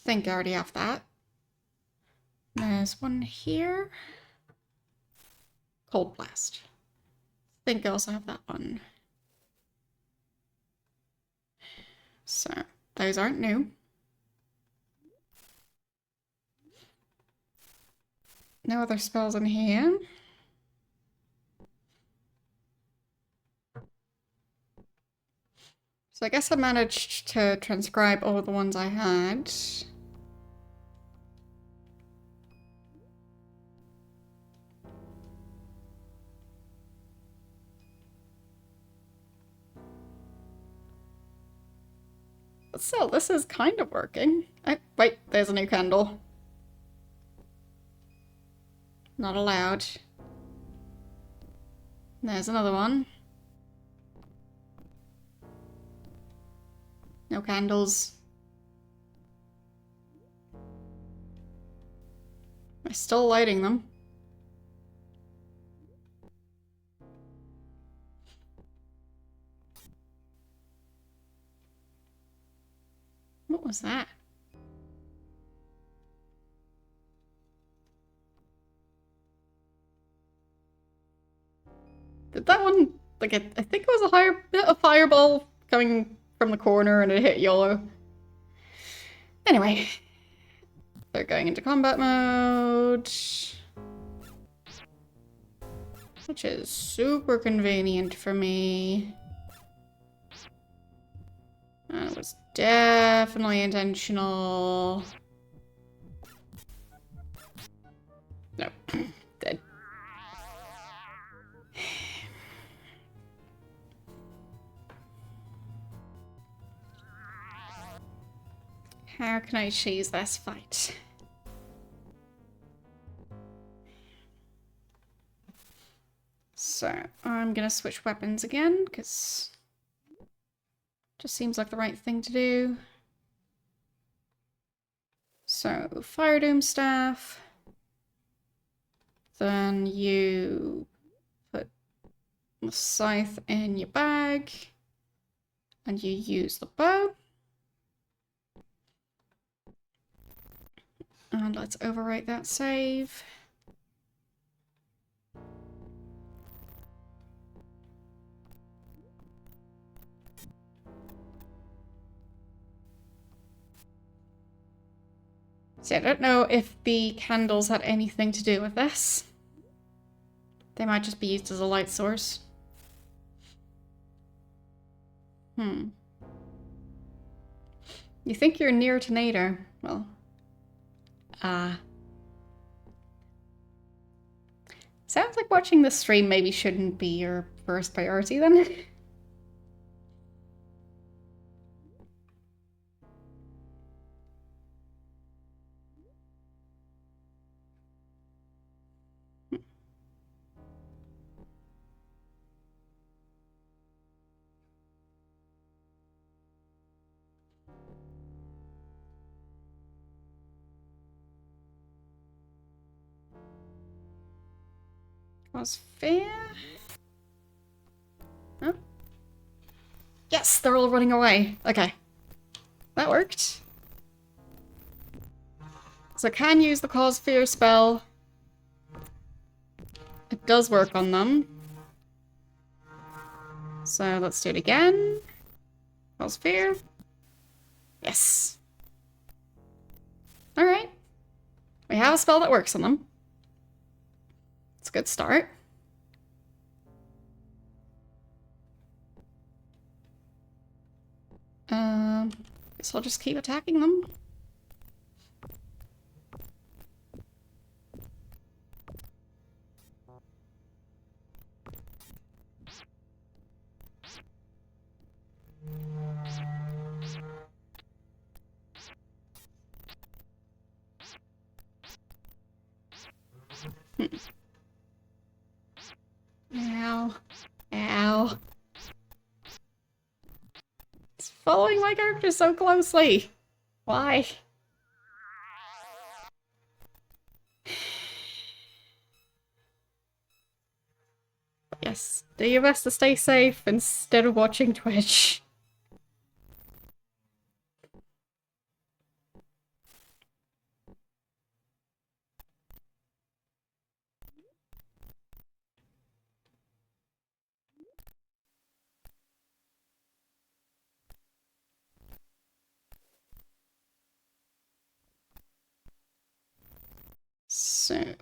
Think I already have that. There's one here. Cold Blast. Think I also have that one. So, those aren't new. No other spells in here. So I guess I managed to transcribe all the ones I had. But still, this is kind of working. Wait, there's a new candle. Not allowed. There's another one. No candles. I'm still lighting them. What was that? Did that one, like, I think it was a fireball coming from the corner and it hit yellow. Anyway, they're going into combat mode, which is super convenient for me. And it was definitely intentional. No, dead. How can I choose this fight? So, I'm gonna switch weapons again, because it just seems like the right thing to do. So, Fire Doom Staff. Then you put the scythe in your bag. And you use the bow. And let's overwrite that save. See, I don't know if the candles had anything to do with this. They might just be used as a light source. You think you're near to Nader? Well, sounds like watching this stream maybe shouldn't be your first priority then. Was fair? Oh. Yes, they're all running away. Okay. That worked. So I can use the Cause Fear spell. It does work on them. So let's do it again. Cause Fear. Yes. Alright. We have a spell that works on them. It's a good start. Guess I'll just keep attacking them. Ow. Ow. It's following my character so closely. Why? Do your best to stay safe instead of watching Twitch. So,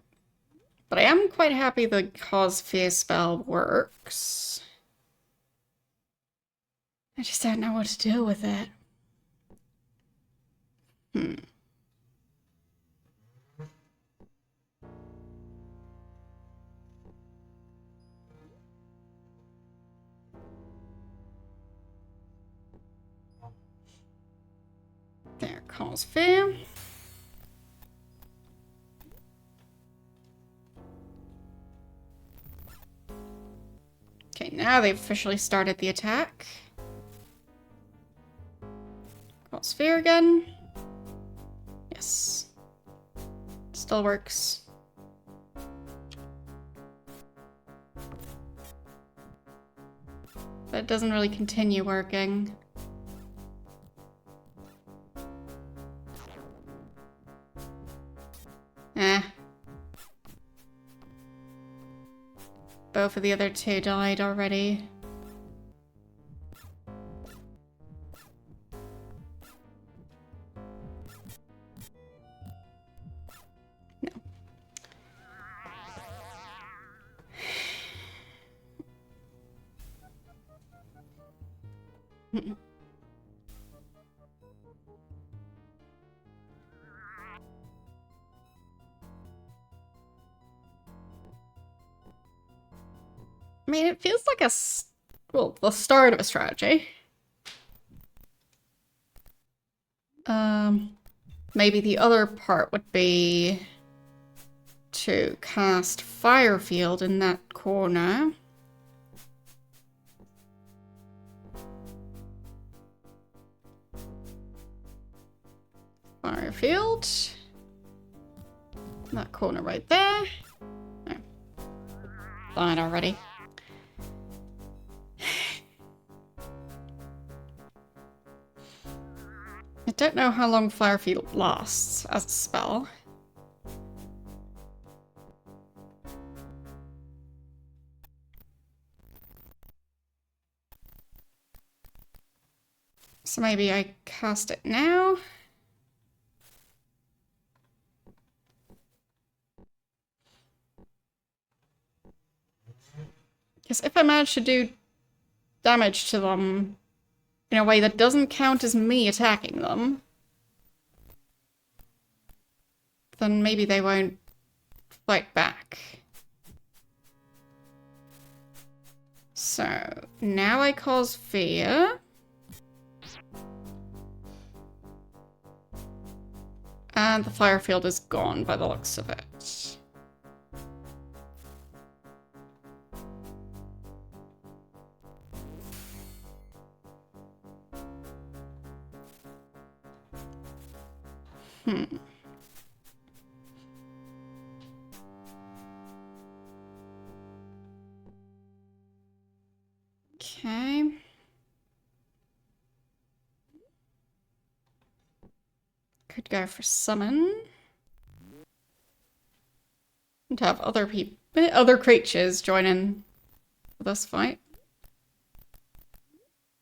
but I am quite happy the Cause Fear spell works. I just don't know what to do with it. There, Cause Fear. Okay, now they've officially started the attack. Cause Fear again. Yes. Still works. But it doesn't really continue working. Both of the other two died already. No. I mean, it feels like well, the start of a strategy. Maybe the other part would be to cast Fire Field in that corner. Fire Field. That corner right there. Oh. Died already. I don't know how long Fire Field lasts as a spell. So maybe I cast it now. Because if I manage to do damage to them in a way that doesn't count as me attacking them, then maybe they won't fight back. So, now I cause fear. And the fire field is gone by the looks of it. Okay. Could go for summon. And have other creatures join in for this fight.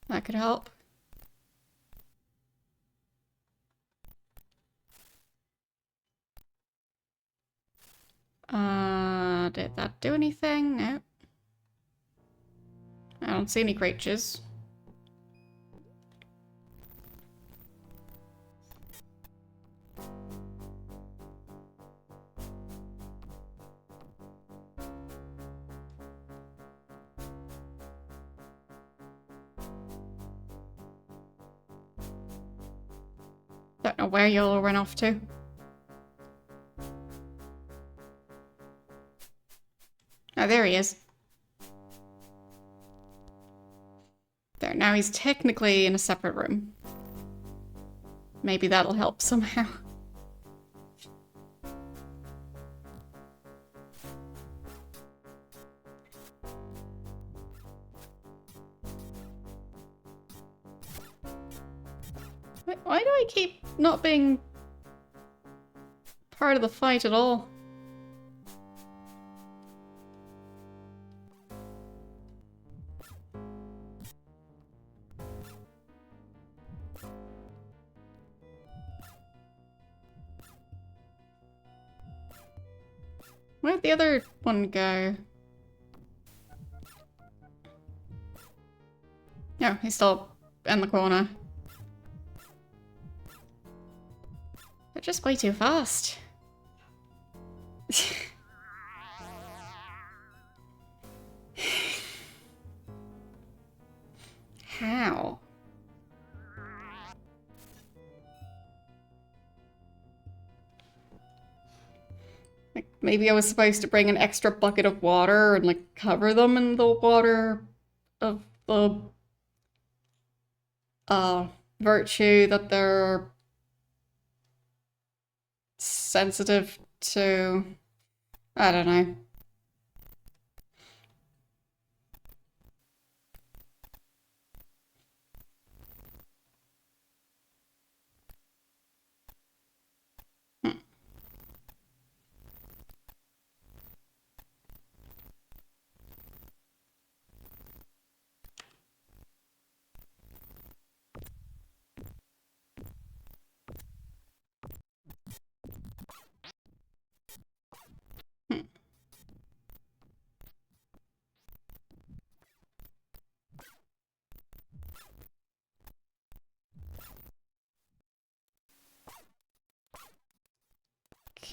That could help. Did that do anything? No. I don't see any creatures. Don't know where you'll run off to. Oh, there he is. There, now he's technically in a separate room. Maybe that'll help somehow. Why do I keep not being part of the fight at all? Where'd the other one go? No, he's still in the corner. They're just way too fast. How? Like, maybe I was supposed to bring an extra bucket of water and, like, cover them in the water of the virtue that they're sensitive to. I don't know.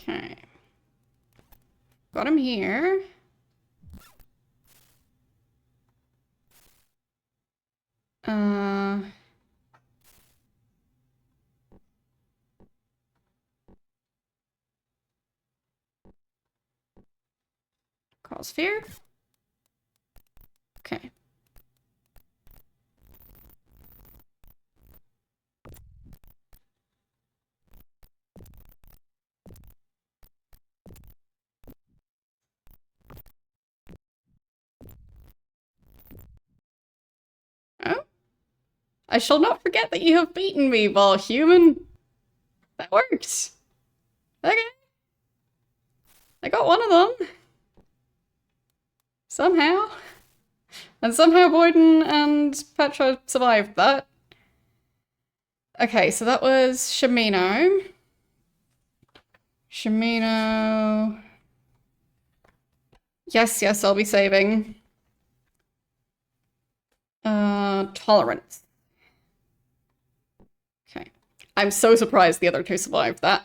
Okay. Got him here. Cause fear? Okay. Oh? I shall not forget that you have beaten me, ball human. That worked. Okay. I got one of them. Somehow. And somehow Boyden and Petra survived that. Okay, so that was Shamino. Shamino. Yes, yes, I'll be saving. Tolerance. Okay. I'm so surprised the other two survived that.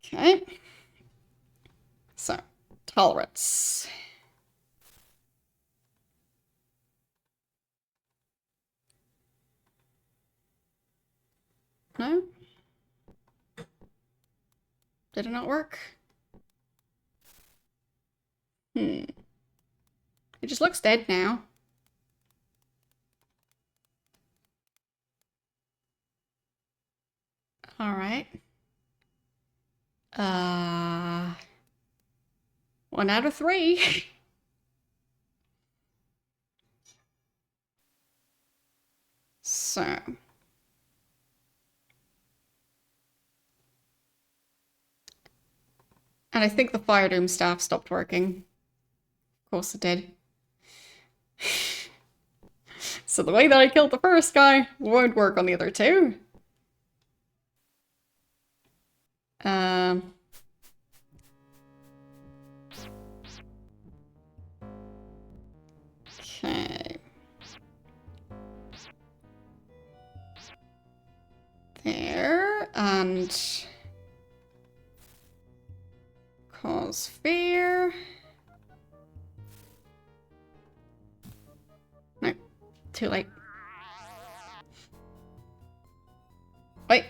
Okay. So, tolerance. No? Did it not work? It just looks dead now. All right. 1 out of 3. So. And I think the fire doom staff stopped working. Of course it did. So the way that I killed the first guy won't work on the other two. Okay. There, and cause fear. No, too late. Wait.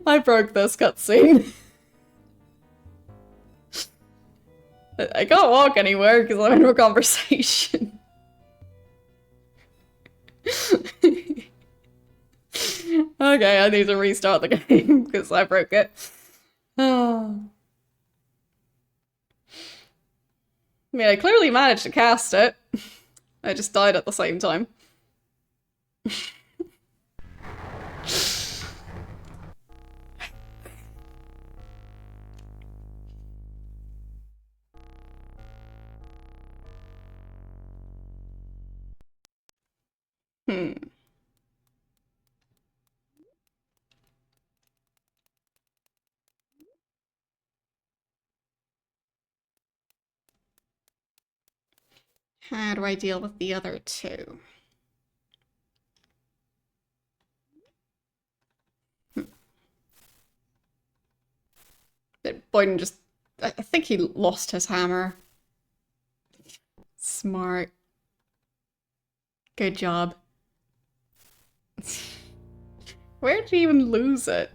I broke this cutscene. I can't walk anywhere because I'm in a conversation. Okay, I need to restart the game because I broke it. Oh. I mean, I clearly managed to cast it. I just died at the same time. Hmm. How do I deal with the other two? Boyden just... I think he lost his hammer. Smart. Good job. Where did he even lose it?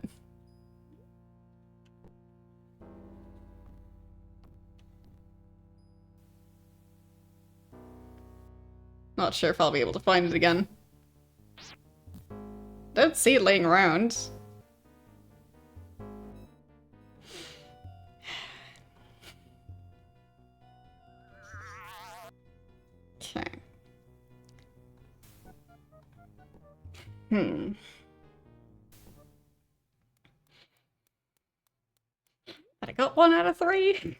Not sure if I'll be able to find it again. Don't see it laying around. Okay. But I got 1 out of 3.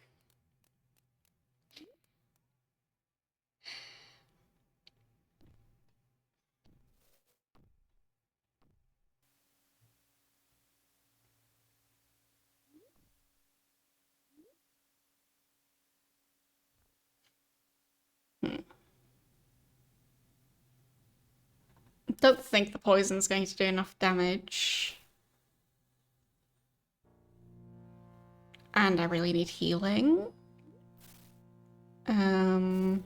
Don't think the poison's going to do enough damage. And I really need healing. I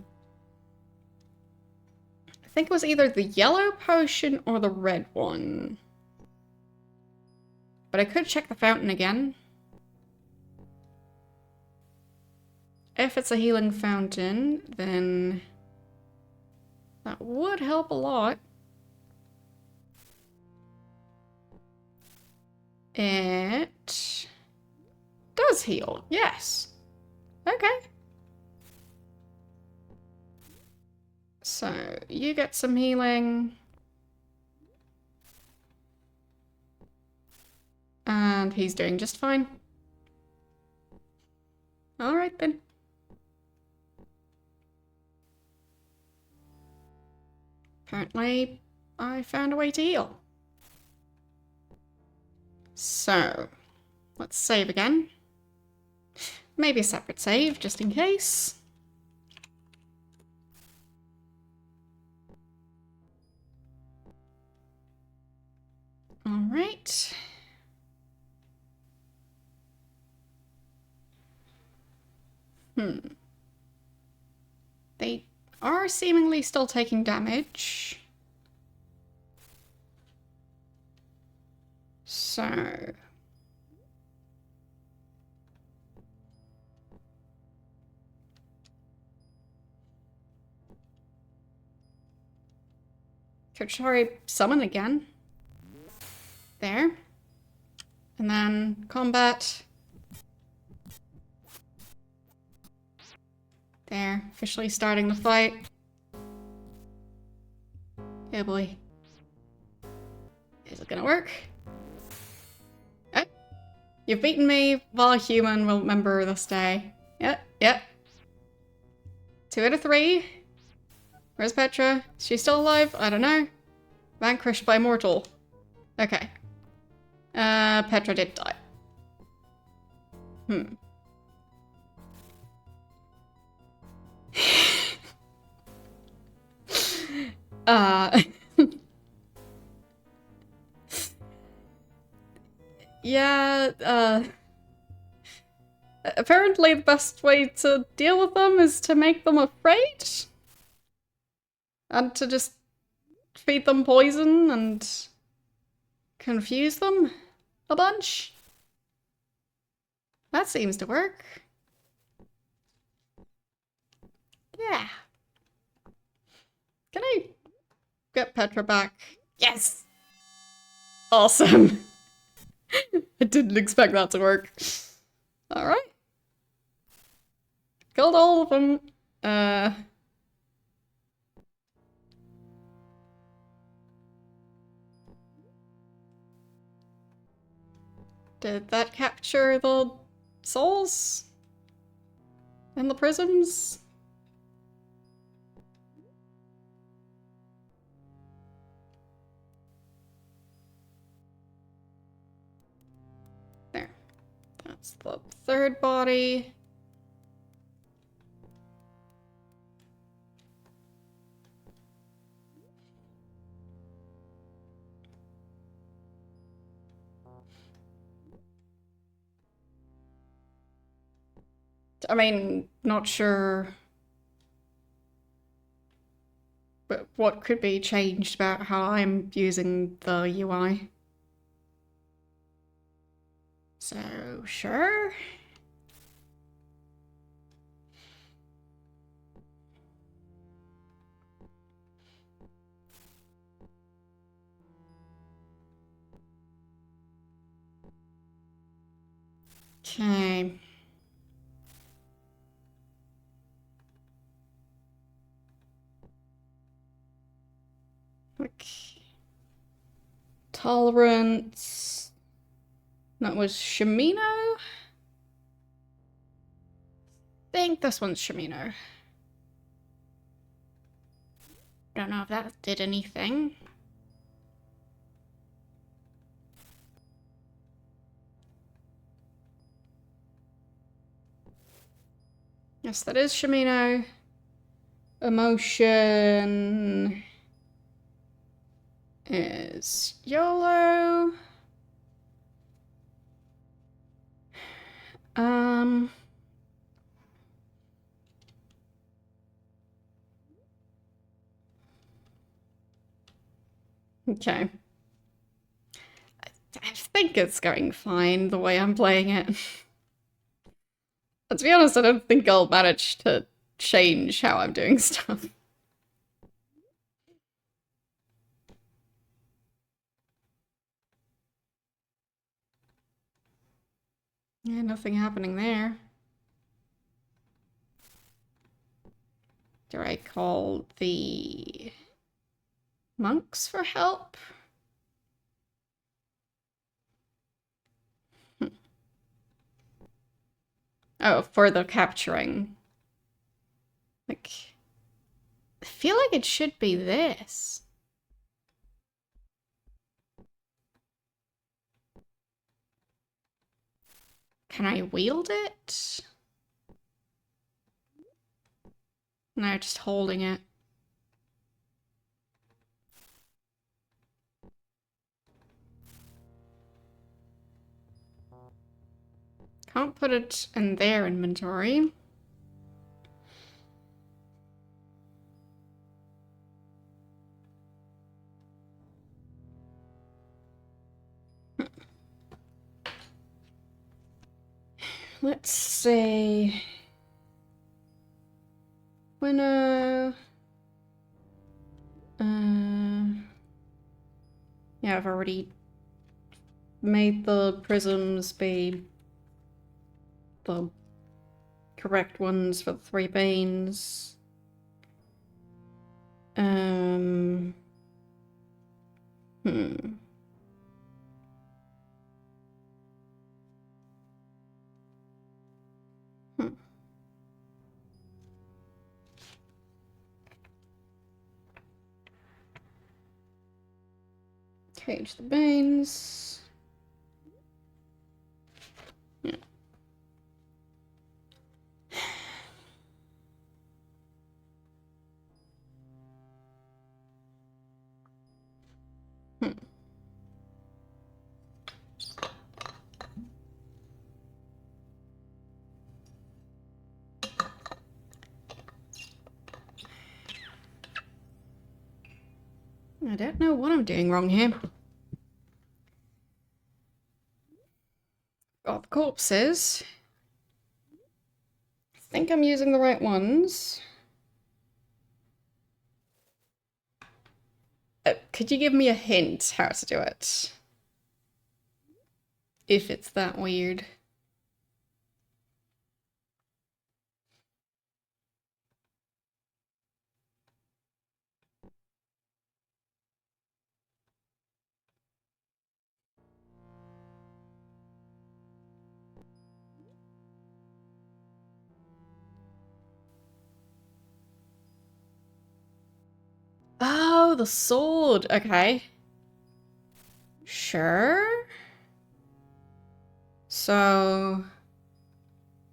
think it was either the yellow potion or the red one. But I could check the fountain again. If it's a healing fountain, then that would help a lot. It does heal, yes. Okay. So, you get some healing. And he's doing just fine. Alright then. Apparently, I found a way to heal. So, let's save again. Maybe a separate save, just in case. Alright. They are seemingly still taking damage. So... could try summon again. There. And then combat. There. Officially starting the fight. Oh boy. Is it gonna work? Oh. You've beaten me. While human will remember this day. Yep, yep. 2 out of 3. Where's Petra? Is she still alive? I don't know. Vanquished by mortal. Okay. Petra did die. Yeah, apparently the best way to deal with them is to make them afraid. And to just feed them poison and confuse them a bunch. That seems to work. Yeah. Can I get Petra back? Yes! Awesome. I didn't expect that to work. Alright. Killed all of them. Uh... Did that capture the souls? And the prisms? There. That's the third body. I mean, not sure but what could be changed about how I'm using the UI. So, sure. Okay. Okay. Tolerance. That was Shimino? I think this one's Shimino. Don't know if that did anything. Yes, that is Shimino. Emotion is YOLO. Okay. I think it's going fine the way I'm playing it. But to be honest, I don't think I'll manage to change how I'm doing stuff. Yeah, nothing happening there. Do I call the monks for help? Oh, for the capturing. Like, I feel like it should be this. Can I wield it? No, just holding it. Can't put it in their inventory. Let's see. Winner. Yeah, I've already made the prisms be the correct ones for the 3 veins. Hmm. Cage the veins. Yeah. I don't know what I'm doing wrong here. Got the corpses. I think I'm using the right ones. Could you give me a hint how to do it? If it's that weird. Oh, the sword. Okay. Sure. So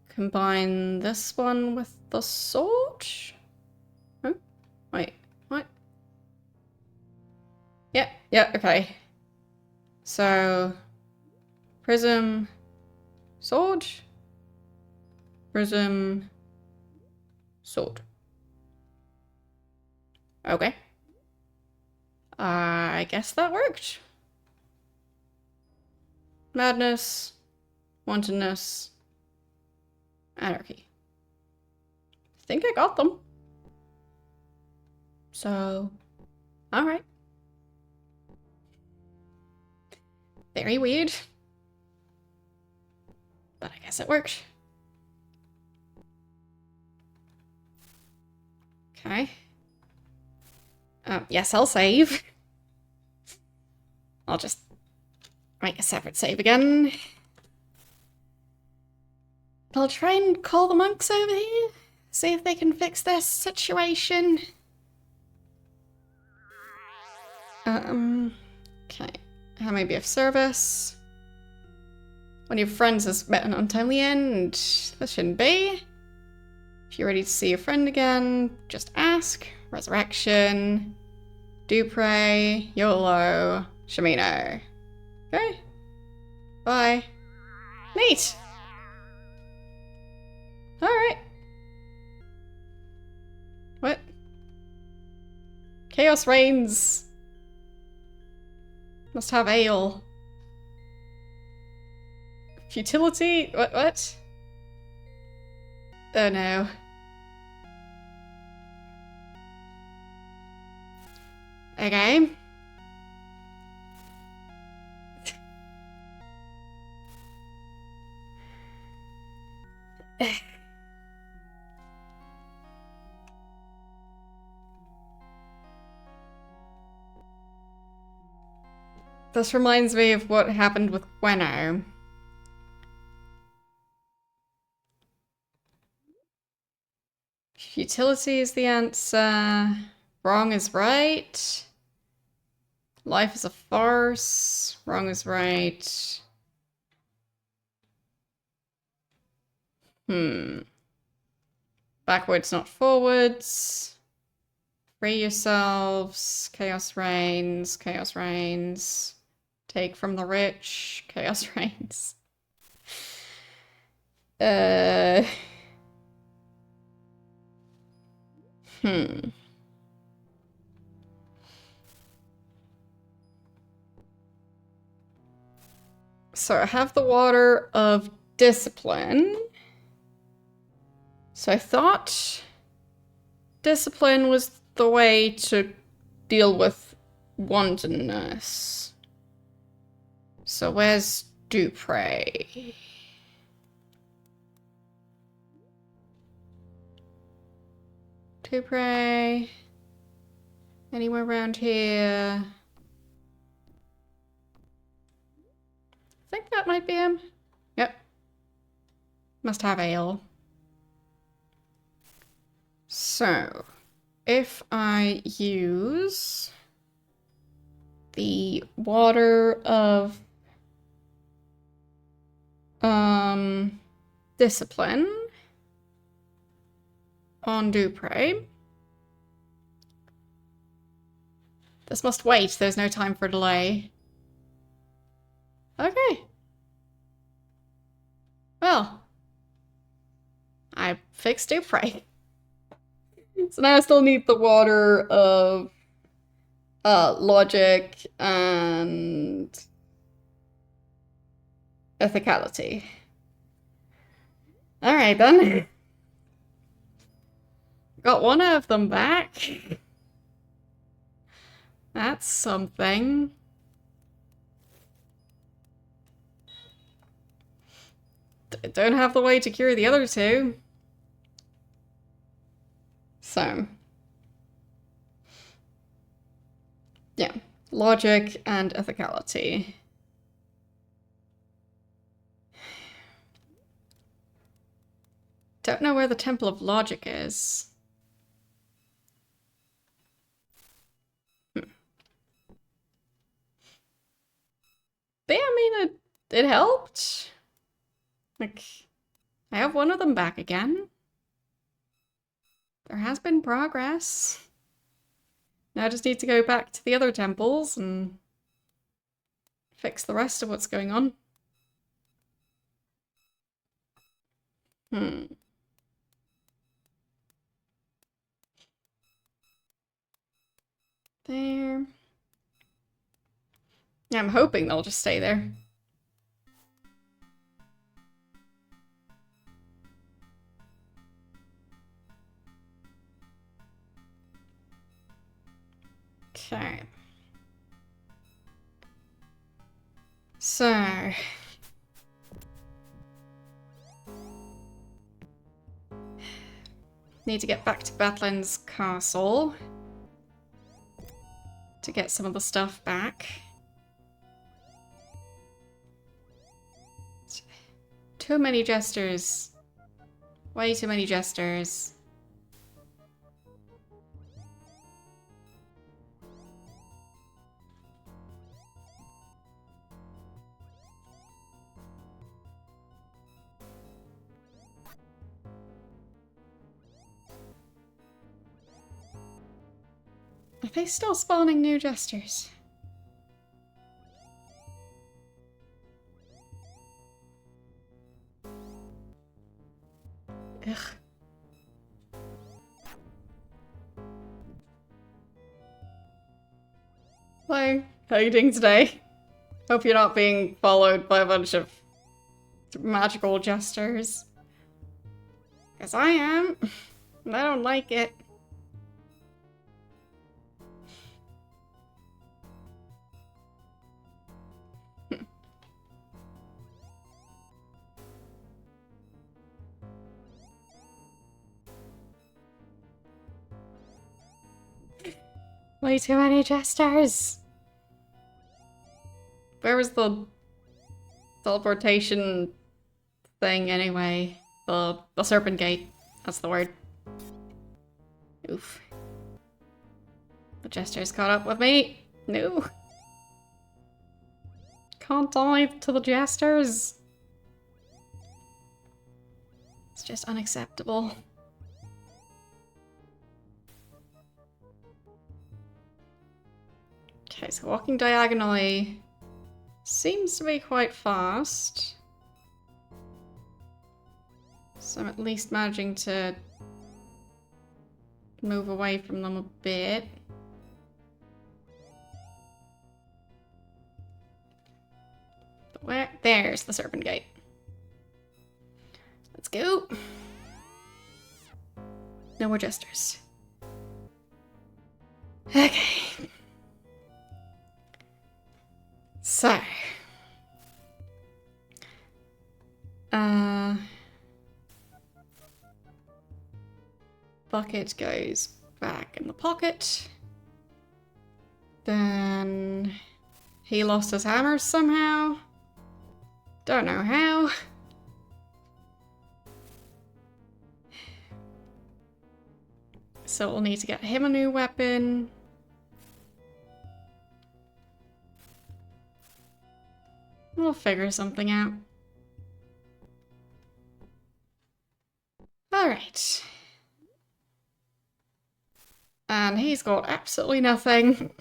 combine this one with the sword? Huh? Wait, what? Yeah, okay. So prism, sword, prism, sword. Okay. I guess that worked. Madness, wantonness, anarchy. I think I got them. So, alright. Very weird. But I guess it worked. Okay. Yes, I'll save. I'll just make a separate save again. I'll try and call the monks over here. See if they can fix their situation. Okay. How may be of service? One of your friends has met an untimely end. This shouldn't be. If you're ready to see your friend again, just ask. Resurrection. Dupre. YOLO. Shamino. Okay. Bye. Neat. Alright. What? Chaos reigns. Must have ale. Futility? What? Oh no. Okay. This reminds me of what happened with Gwenno. Futility is the answer. Wrong is right. Life is a farce. Wrong is right. Backwards, not forwards. Free yourselves. Chaos reigns. Chaos reigns. Take from the rich. Chaos reigns. So I have the water of discipline. So I thought discipline was the way to deal with wantonness. So where's Dupre? Dupre? Anywhere around here? I think that might be him. Yep. Must have ale. So, if I use the water of discipline on Dupre. This must wait, there's no time for delay. Okay. Well, I fixed Dupre. So now I still need the water of logic and ethicality. Alright then. Got one of them back. That's something. Don't have the way to cure the other two. So. Yeah. Logic and ethicality. Don't know where the Temple of Logic is. mean, it helped. Like, I have one of them back again. There has been progress. Now I just need to go back to the other temples and fix the rest of what's going on. There. Yeah, I'm hoping they'll just stay there. Okay. So... need to get back to Battlin's castle to get some of the stuff back. Too many jesters. Way too many jesters. Are they still spawning new jesters? Ugh. Hello, how are you doing today? Hope you're not being followed by a bunch of magical jesters. Because I am. And I don't like it. Way too many jesters. Where was the teleportation thing anyway? The Serpent Gate. That's the word. Oof. The jesters caught up with me. No. Can't die to the jesters. It's just unacceptable. Okay, so walking diagonally seems to be quite fast. So I'm at least managing to move away from them a bit. But where? There's the Serpent Gate. Let's go. No more jesters. Okay. So. Bucket goes back in the pocket. Then he lost his hammer somehow. Don't know how. So we'll need to get him a new weapon. We'll figure something out. Alright. And he's got absolutely nothing.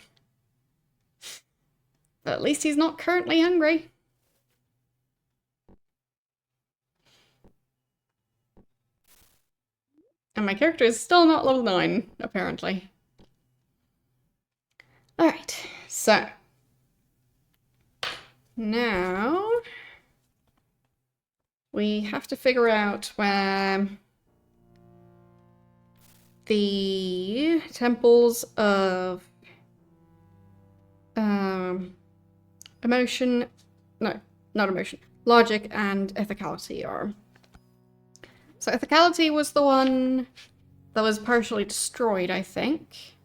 But at least he's not currently hungry. And my character is still not level 9, apparently. Alright, so. Now we have to figure out where the temples of emotion, no, not emotion, logic and ethicality are. So ethicality was the one that was partially destroyed, I think.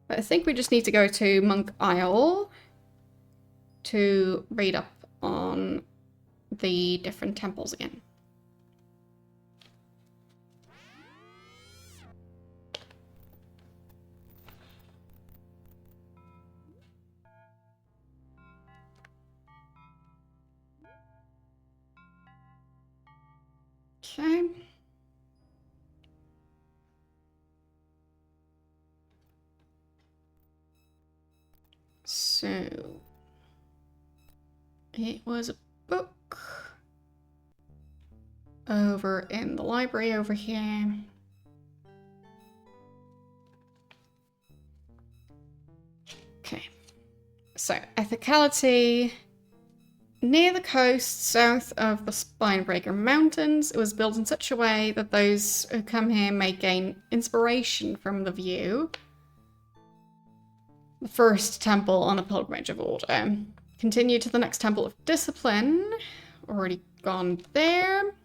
But I think we just need to go to Monk Isle to read up on the different temples again. So it was a book over in the library over here. Okay. So ethicality. Near the coast, south of the Spinebreaker Mountains, it was built in such a way that those who come here may gain inspiration from the view. The first temple on a pilgrimage of order. Continue to the next temple of discipline. Already gone there.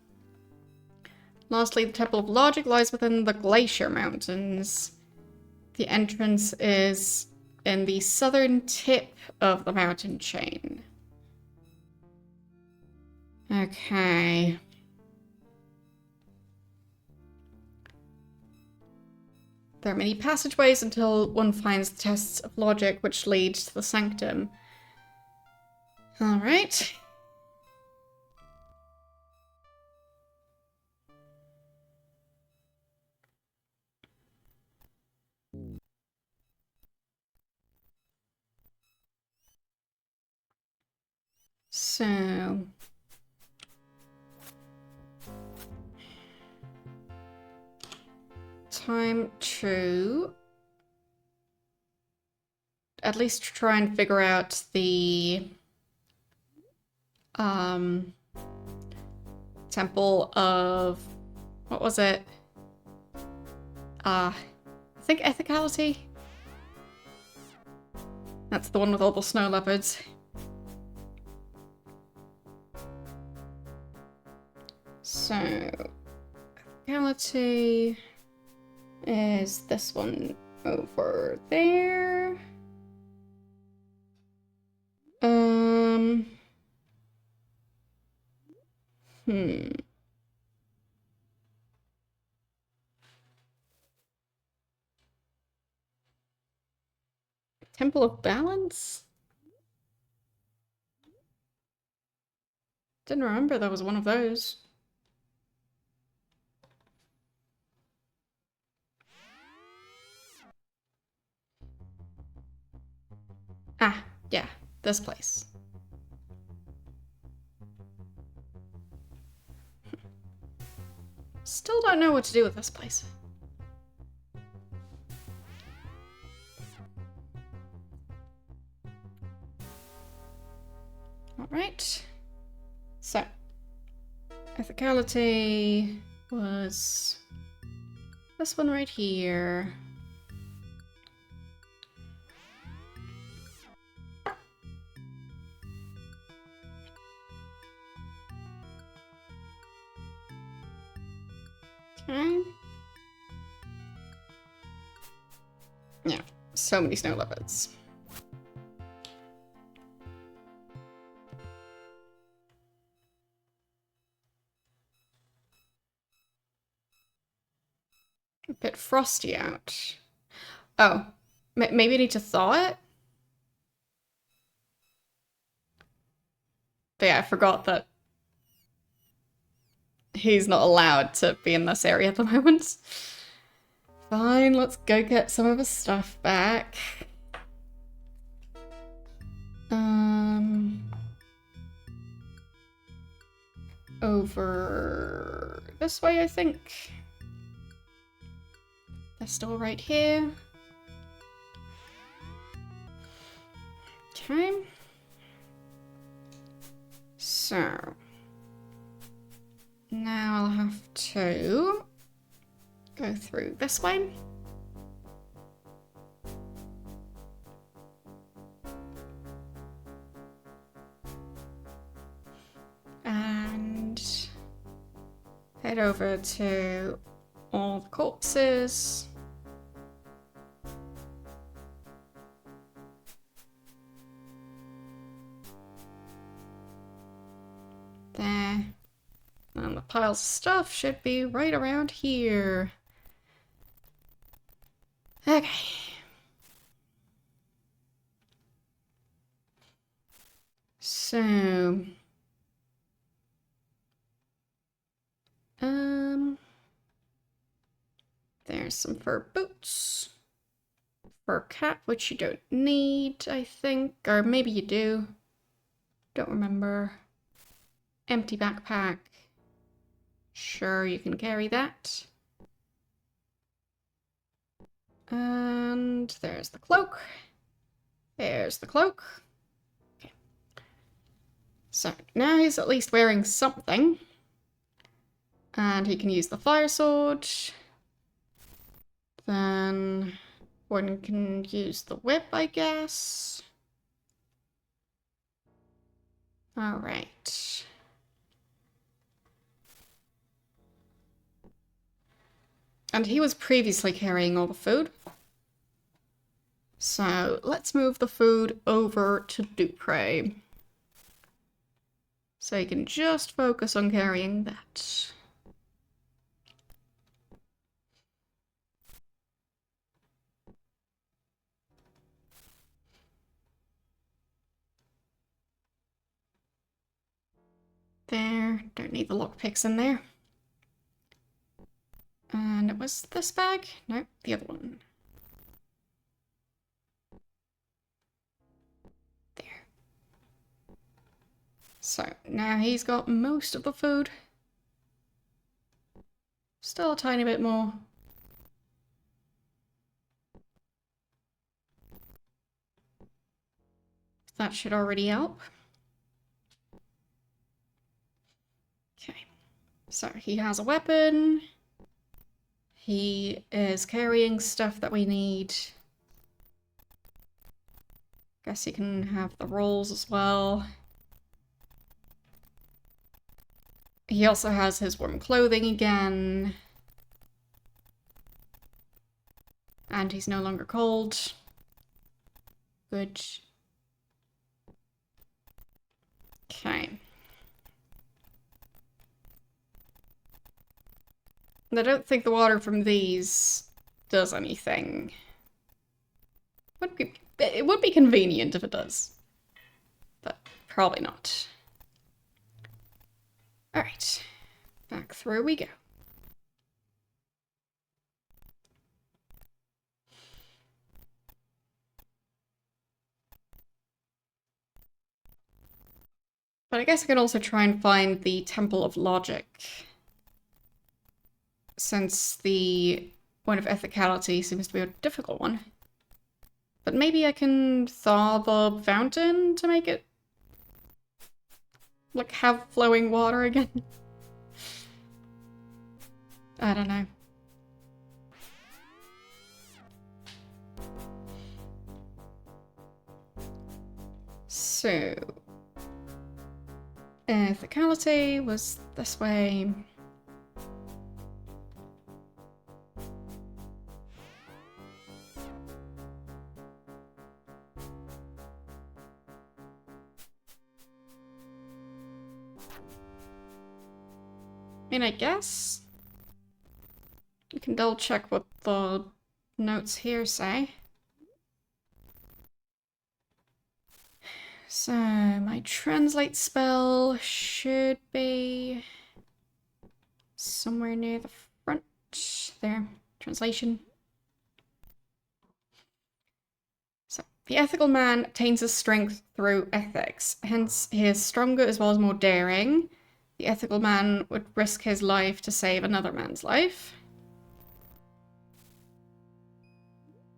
Lastly, the temple of logic lies within the Glacier Mountains. The entrance is in the southern tip of the mountain chain. Okay. There are many passageways until one finds the tests of logic which lead to the sanctum. Alright. So... time to at least try and figure out the temple of what was it? I think ethicality. That's the one with all the snow leopards. So ethicality is this one over there. Temple of Balance? Didn't remember there was one of those. Ah, yeah, this place. Still don't know what to do with this place. Alright. So, ethicality was this one right here. Okay. Yeah, so many snow leopards. A bit frosty out. Oh, maybe I need to thaw it? But yeah, I forgot that he's not allowed to be in this area at the moment. Fine, let's go get some of his stuff back. Over this way, I think. They're still right here. Okay. So now I'll have to go through this way. And head over to all the corpses. There. And the piles of stuff should be right around here. Okay. So... there's some fur boots. fur cap, which you don't need, I think. Or maybe you do. Don't remember. Empty backpack. Sure, you can carry that. And there's the cloak. There's the cloak. Okay. So now he's at least wearing something. And he can use the fire sword. Then one can use the whip, I guess. Alright. And he was previously carrying all the food. So let's move the food over to Dupre. So you can just focus on carrying that. There, don't need the lockpicks in there. And it was this bag? Nope, the other one. There. So, now he's got most of the food. Still a tiny bit more. That should already help. Okay. So, he has a weapon. He is carrying stuff that we need. Guess he can have the rolls as well. He also has his warm clothing again. And he's no longer cold. Good. Okay. And I don't think the water from these does anything. It would be convenient if it does. But probably not. Alright. Back through we go. But I guess I can also try and find the Temple of Logic. Since the point of ethicality seems to be a difficult one. But maybe I can thaw the fountain to make it, like, have flowing water again? I don't know. So, ethicality was this way. I mean, I guess you can double check what the notes here say. So, my translate spell should be somewhere near the front. There, translation. So, the ethical man attains his strength through ethics, hence he is stronger as well as more daring. The ethical man would risk his life to save another man's life.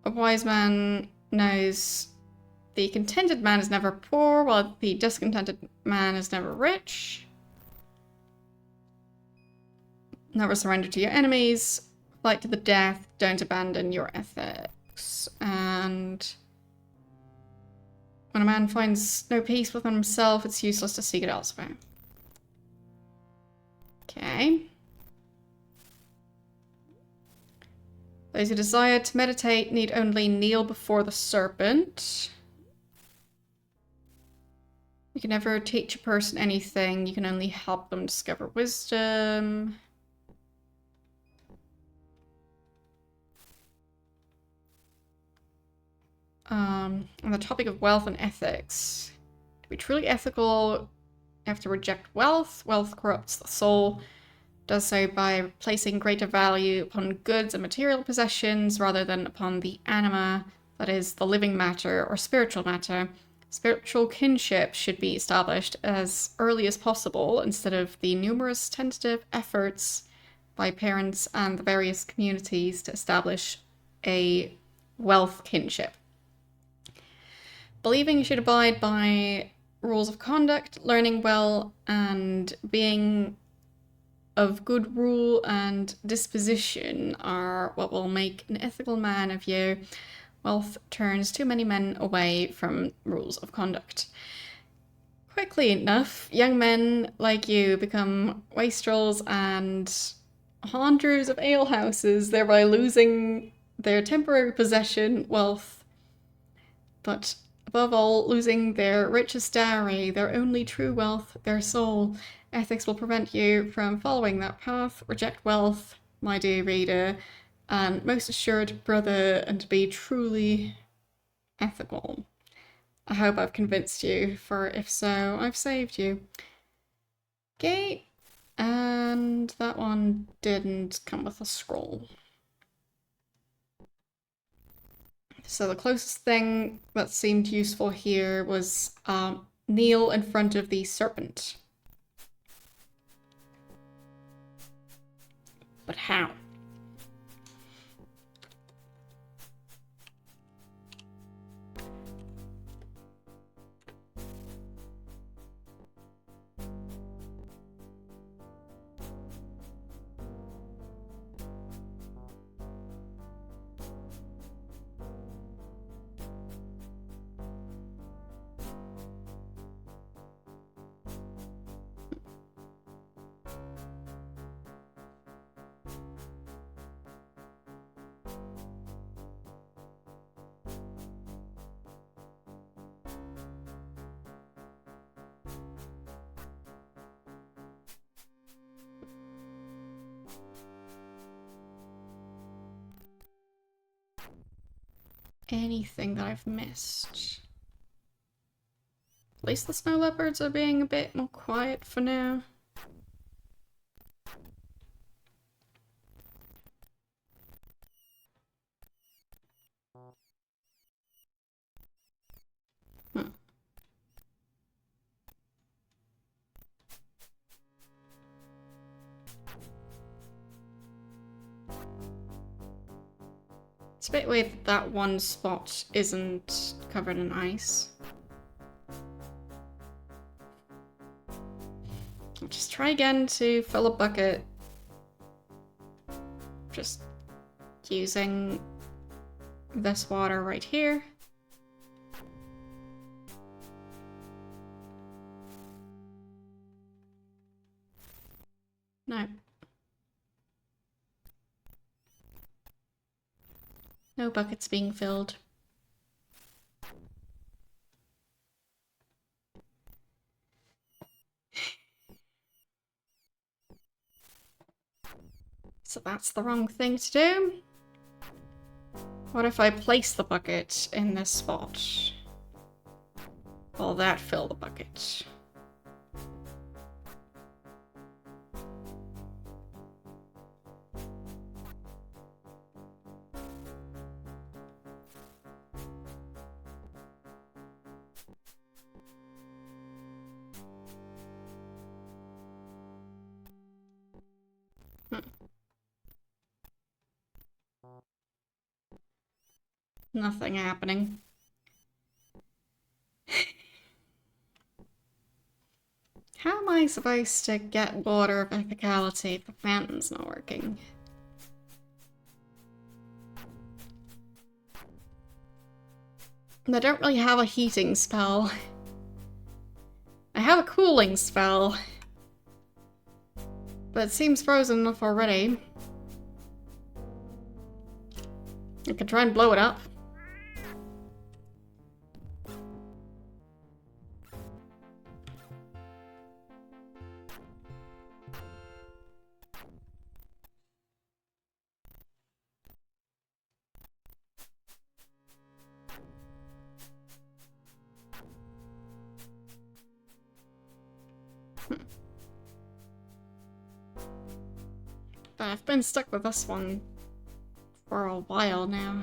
A wise man knows the contented man is never poor, while the discontented man is never rich. Never surrender to your enemies. Fight to the death. Don't abandon your ethics. And when a man finds no peace within himself, it's useless to seek it elsewhere. Okay. Those who desire to meditate need only kneel before the serpent. You can never teach a person anything. You can only help them discover wisdom. On the topic of wealth and ethics. To be truly ethical, you have to reject wealth. Wealth corrupts the soul. Does so by placing greater value upon goods and material possessions rather than upon the anima that is, the living matter or spiritual matter. Spiritual kinship should be established as early as possible instead of the numerous tentative efforts by parents and the various communities to establish a wealth kinship. Believing you should abide by rules of conduct, learning well, and being of good rule and disposition are what will make an ethical man of you. Wealth turns too many men away from rules of conduct. Quickly enough, young men like you become wastrels and haunters of alehouses, thereby losing their temporary possession, wealth, but above all, losing their richest dowry, their only true wealth, their soul. Ethics will prevent you from following that path. Reject wealth, my dear reader, and most assured brother, and be truly ethical. I hope I've convinced you, for if so, I've saved you. Okay, and that one didn't come with a scroll. So the closest thing that seemed useful here was kneel in front of the serpent. But how? Anything that I've missed? At least the snow leopards are being a bit more quiet for now. It's a bit weird that that one spot isn't covered in ice. I'll just try again to fill a bucket. Just using this water right here. No. No buckets being filled. So that's the wrong thing to do. What if I place the bucket in this spot? Will that fill the bucket? Nothing happening. How am I supposed to get water of ethicality if the fountain's not working? And I don't really have a heating spell. I have a cooling spell. But it seems frozen enough already. I could try and blow it up. But I've been stuck with this one for a while now.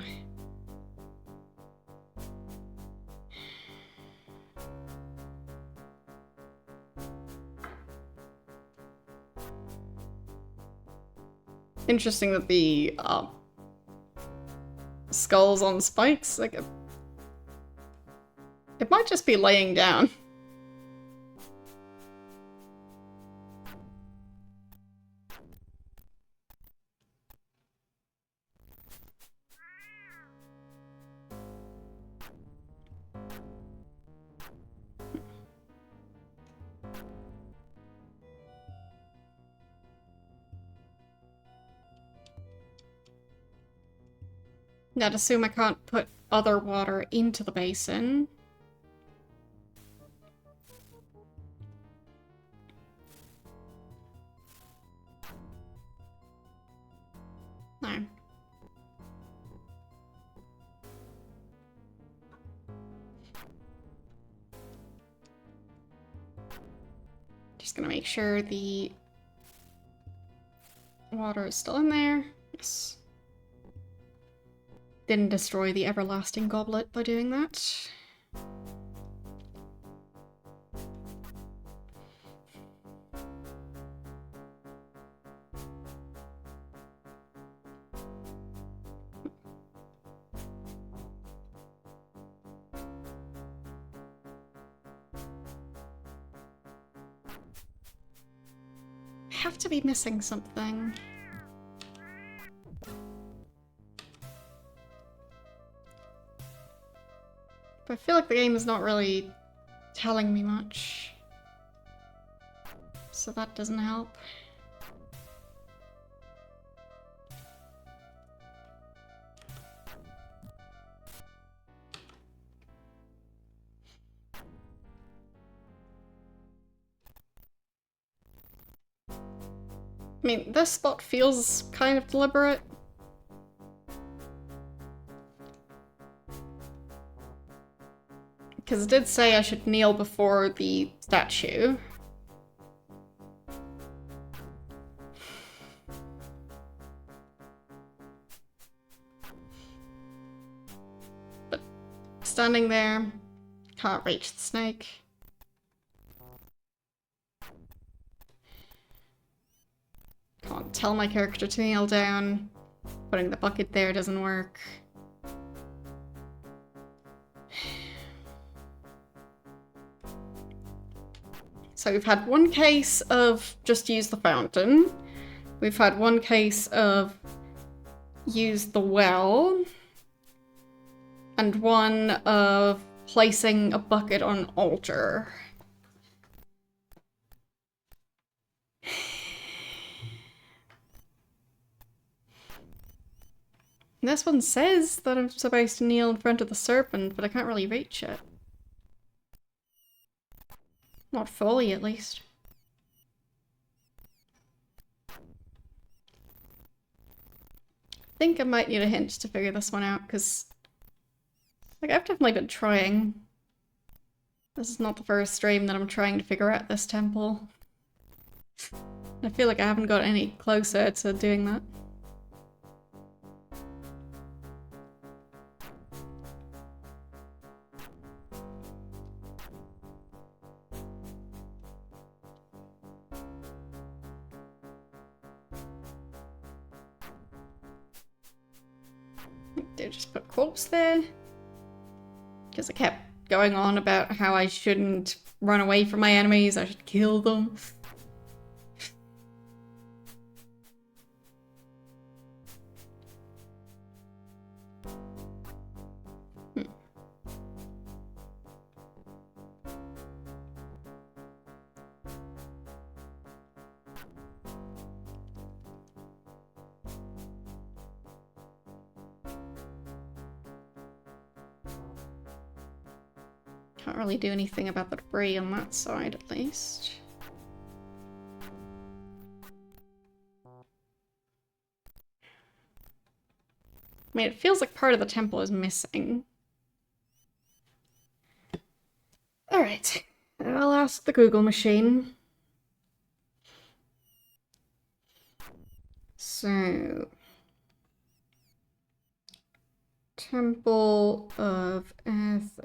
interesting that the skulls on spikes, like, it might just be laying down. I'd assume I can't put other water into the basin. No. Just gonna make sure the water is still in there. Yes. Didn't destroy the everlasting goblet by doing that. I have to be missing something. But I feel like the game is not really telling me much. So that doesn't help. I mean, this spot feels kind of deliberate. Because it did say I should kneel before the statue. But standing there, can't reach the snake. Can't tell my character to kneel down. Putting the bucket there doesn't work. So we've had one case of just use the fountain. We've had one case of use the well. And one of placing a bucket on an altar. This one says that I'm supposed to kneel in front of the serpent, but I can't really reach it. Not fully, at least. I think I might need a hint to figure this one out, because like, I've definitely been trying. This is not the first stream that I'm trying to figure out this temple. I feel like I haven't got any closer to doing that. Did I just put corpse there? Because I kept going on about how I shouldn't run away from my enemies, I should kill them. Can't really do anything about the debris on that side, at least. I mean, it feels like part of the temple is missing. Alright, I'll ask the Google machine. So... Temple of Ethicality.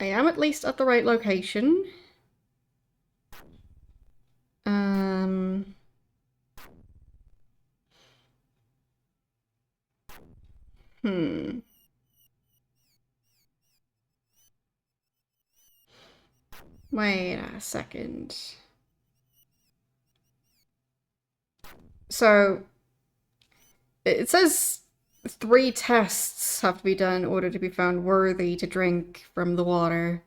I am at least at the right location. Hmm. Wait a second. So, it says 3 tests have to be done in order to be found worthy to drink from the water.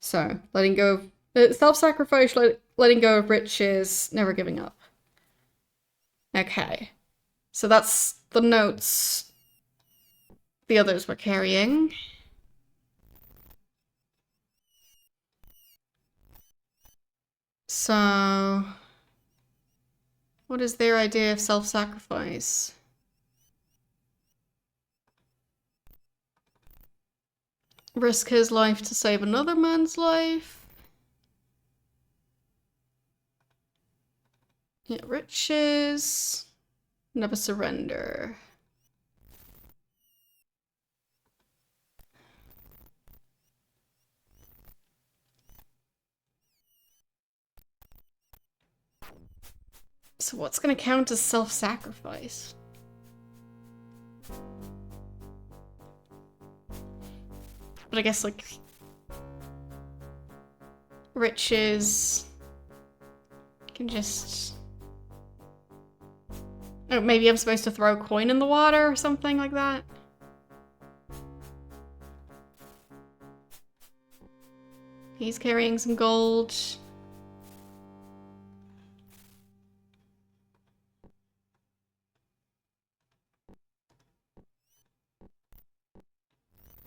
So, letting go of self-sacrifice, letting go of riches, never giving up. Okay. So that's the notes the others were carrying. So, what is their idea of self-sacrifice? Risk his life to save another man's life? Yeah, riches. Never surrender. So what's gonna count as self-sacrifice? But I guess, like, riches can just... Oh, maybe I'm supposed to throw a coin in the water or something like that? He's carrying some gold.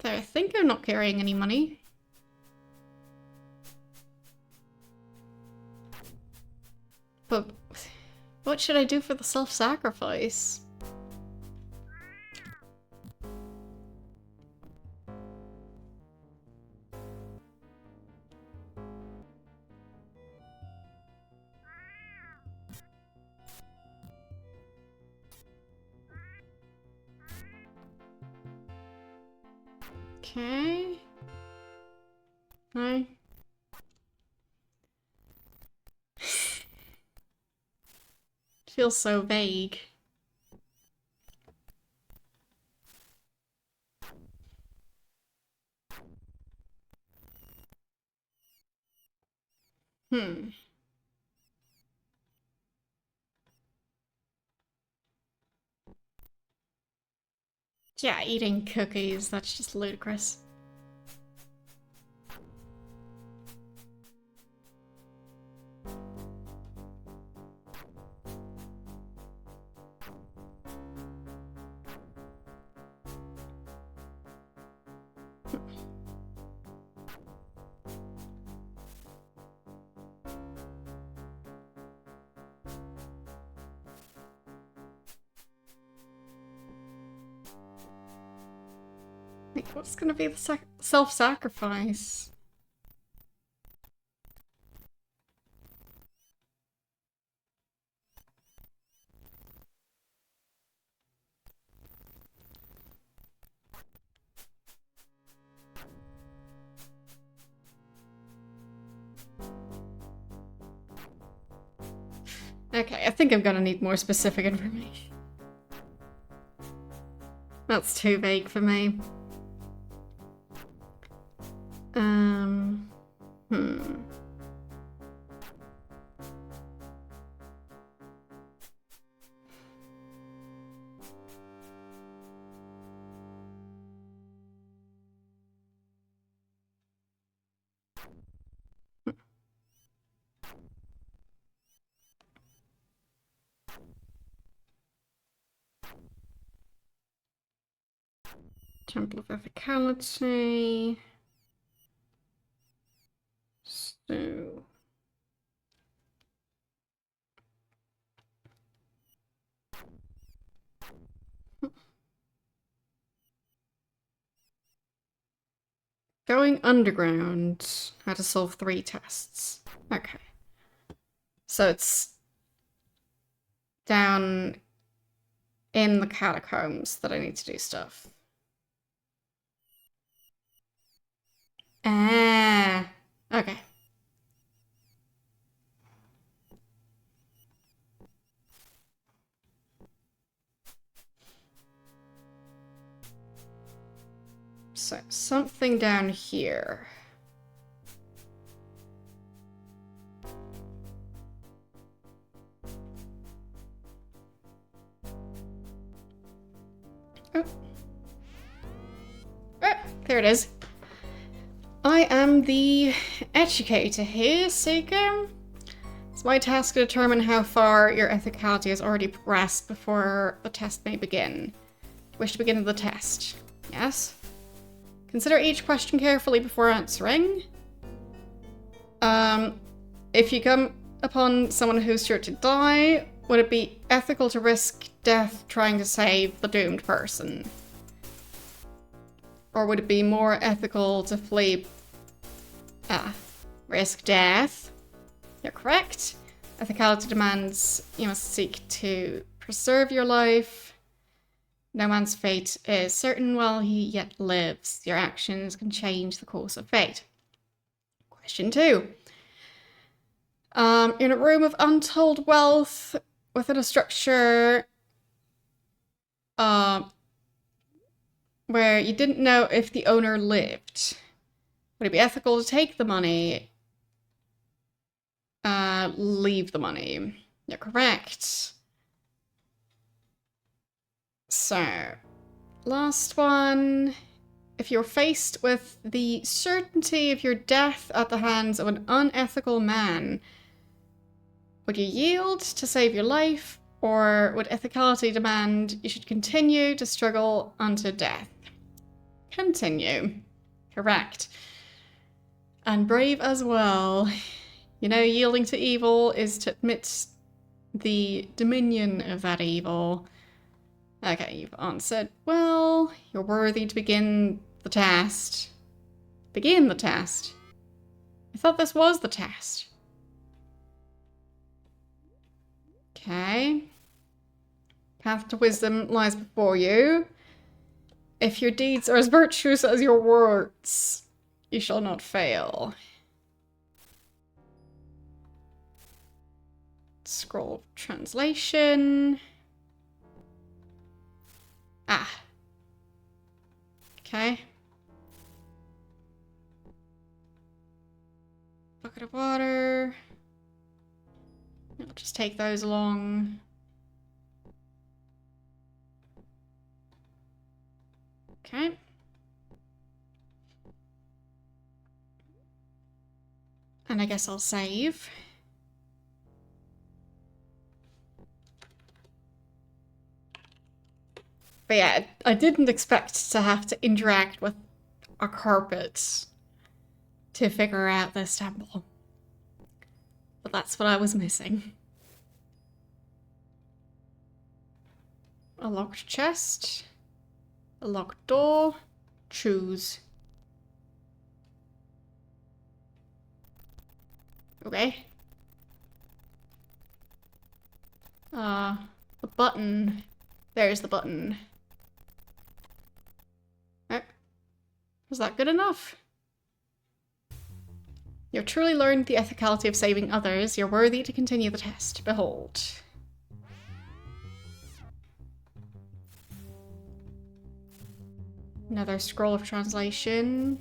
So I think I'm not carrying any money. But what should I do for the self-sacrifice? Okay. No. Feels so vague. Hmm. Yeah, eating cookies, that's just ludicrous. Like, what's gonna be the self-sacrifice? Okay, I think I'm gonna need more specific information. That's too vague for me. Hmm. Temple of Ethicality. So... Going underground. How to solve 3 tests. Okay. So it's down in the catacombs that I need to do stuff. Ah, okay. So, something down here. Oh. Ah, there it is. I am the educator here, Seeker. It's my task to determine how far your ethicality has already progressed before the test may begin. Wish to begin the test? Yes. Consider each question carefully before answering. If you come upon someone who's sure to die, would it be ethical to risk death trying to save the doomed person? Or would it be more ethical to flee... risk death? You're correct. Ethicality demands you must seek to preserve your life. No man's fate is certain while he yet lives. Your actions can change the course of fate. Question 2. In a room of untold wealth within a structure where you didn't know if the owner lived, would it be ethical to take the money? Leave the money. You're correct. So, last one. If you're faced with the certainty of your death at the hands of an unethical man, would you yield to save your life, or would ethicality demand you should continue to struggle unto death? Continue. Correct. And brave as well. You know, yielding to evil is to admit the dominion of that evil. Okay, you've answered well. You're worthy to begin the test. Begin the test? I thought this was the test. Okay. Path to wisdom lies before you. If your deeds are as virtuous as your words, you shall not fail. Scroll of translation. Ah. Okay. Bucket of water. I'll just take those along. Okay. And I guess I'll save. But yeah, I didn't expect to have to interact with a carpet to figure out this temple. But that's what I was missing. A locked chest. A locked door. Choose. Okay. The button. There's the button. Was that good enough? You've truly learned the ethicality of saving others. You're worthy to continue the test. Behold. Another scroll of translation.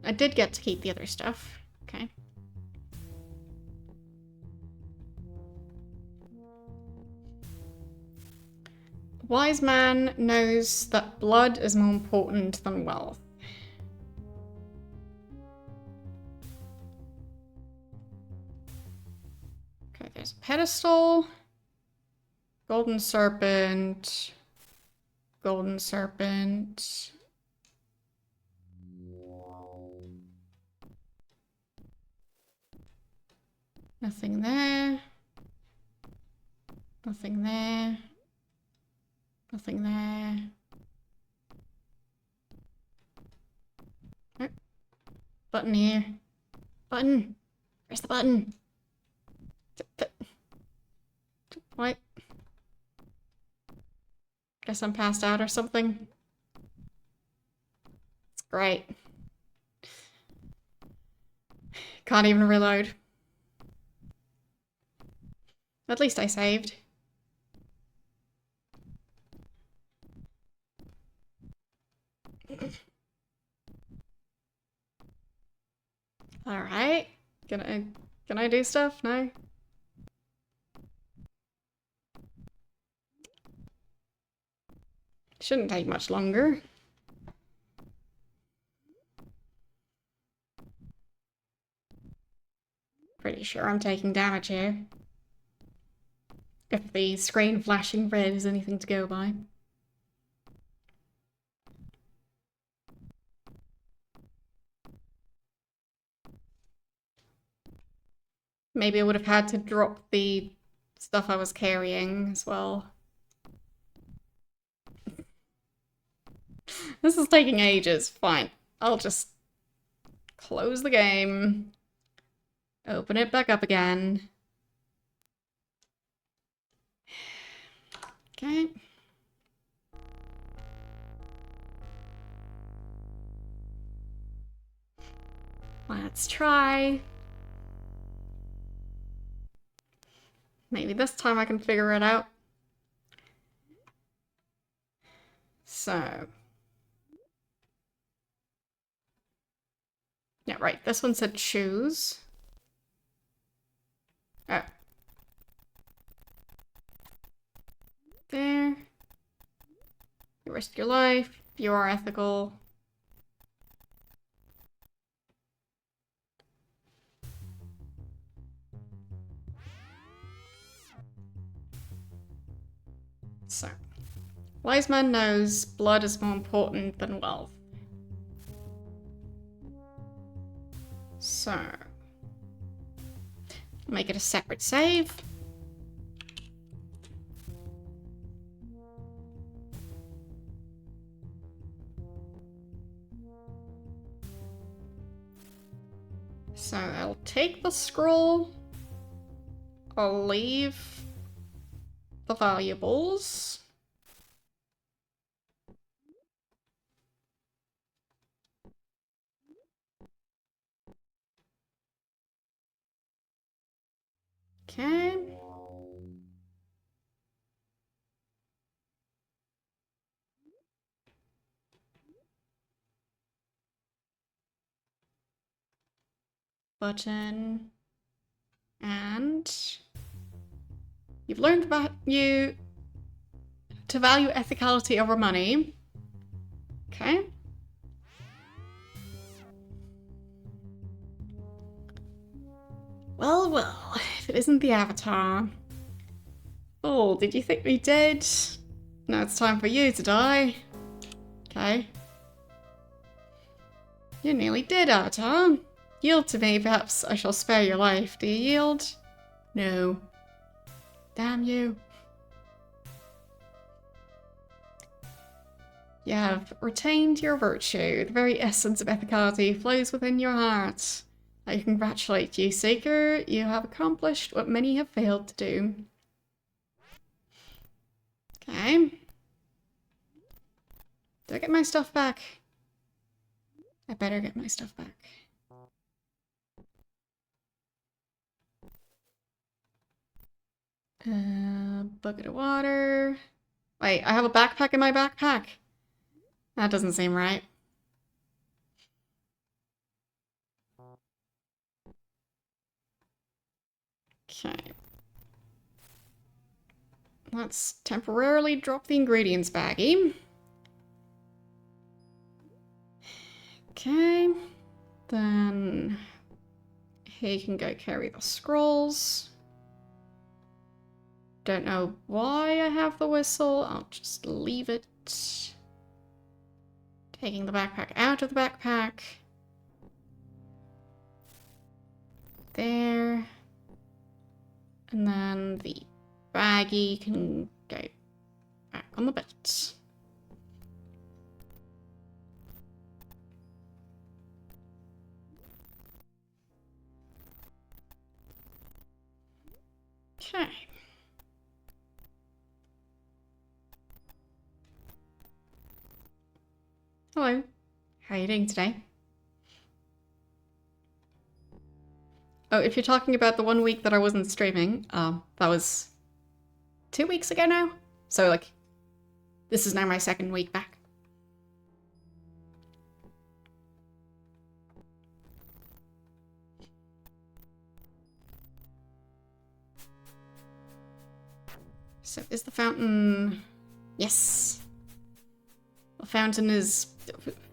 I did get to keep the other stuff. Okay. A wise man knows that blood is more important than wealth. Okay, there's a pedestal. Golden serpent. Golden serpent. Nothing there. Nothing there. Nothing there. Oh. Button here. Button. Where's the button? What? Guess I'm passed out or something. It's great. Can't even reload. At least I saved. Alright. Can I do stuff? No? Shouldn't take much longer. Pretty sure I'm taking damage here. If the screen flashing red is anything to go by. Maybe I would have had to drop the stuff I was carrying as well. This is taking ages. Fine. I'll just close the game. Open it back up again. Okay. Let's try. Maybe this time I can figure it out. So. Yeah, right. This one said choose. Oh. There. You risk your life. You are ethical. So. Wise man knows blood is more important than wealth. So. Make it a separate save. So I'll take the scroll. I'll leave the valuables. Okay. Button. And you've learned about you to value ethicality over money. Okay. Well, well, if it isn't the Avatar. Oh, did you think we did? Now it's time for you to die. Okay. You nearly did, Avatar. Yield to me, perhaps I shall spare your life. Do you yield? No. Damn you. You have retained your virtue. The very essence of ethicality flows within your heart. I congratulate you, Seeker. You have accomplished what many have failed to do. Okay. Do I get my stuff back? I better get my stuff back. Bucket of water. Wait, I have a backpack in my backpack. That doesn't seem right. Okay. Let's temporarily drop the ingredients baggie. Okay. Then he can go carry the scrolls. Don't know why I have the whistle. I'll just leave it. Taking the backpack out of the backpack. There. And then the baggie can go back on the belt. Okay. Hello. How are you doing today? Oh, if you're talking about the 1 week that I wasn't streaming, that was 2 weeks ago now. So, like, this is now my 2nd week back. So, is the fountain... Yes! The fountain is...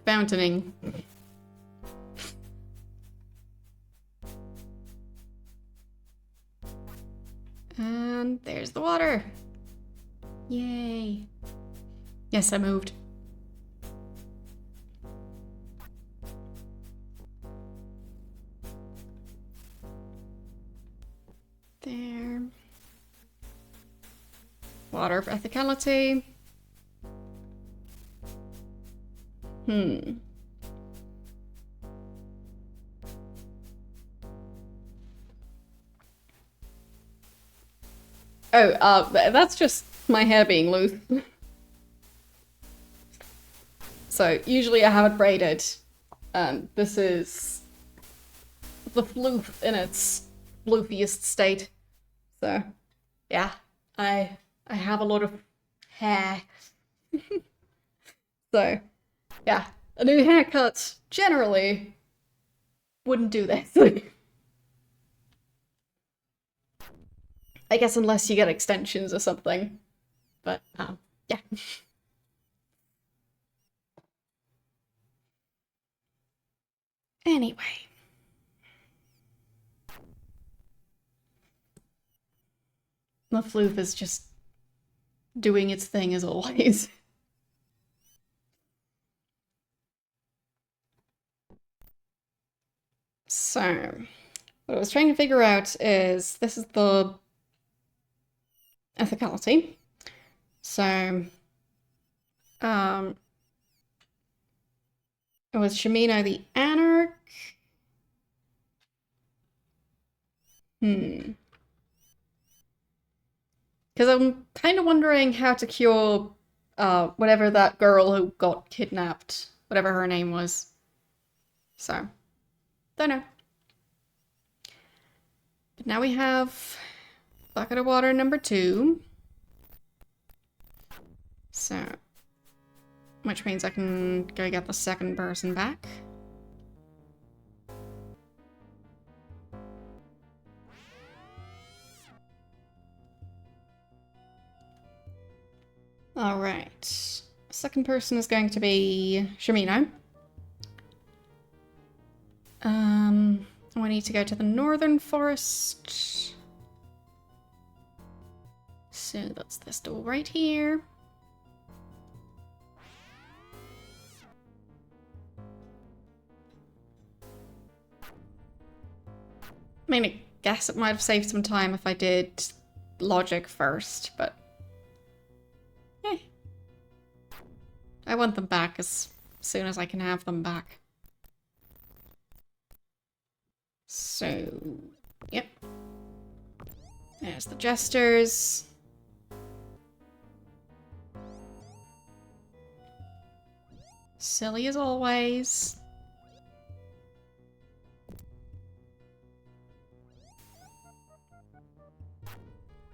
fountaining. And there's the water. Yay. Yes, I moved. There. Water of ethicality. Oh, that's just my hair being loose. So, usually I have it braided. This is the floof in its floofiest state. So, yeah, I have a lot of hair. So, yeah, a new haircut generally wouldn't do this. I guess unless you get extensions or something. But, yeah. Anyway. The floof is just doing its thing as always. So, what I was trying to figure out is, this is the ethicality. So, it was Shamino the Anarch. Because I'm kind of wondering how to cure whatever that girl who got kidnapped, whatever her name was. So, don't know. But now we have bucket of water number 2. So, which means I can go get the 2nd person back. Alright. 2nd person is going to be Shamino. We need to go to the northern forest. So that's this door right here. I mean, I guess it might have saved some time if I did logic first, but... I want them back as soon as I can have them back. So, yep. There's the jesters. Silly as always.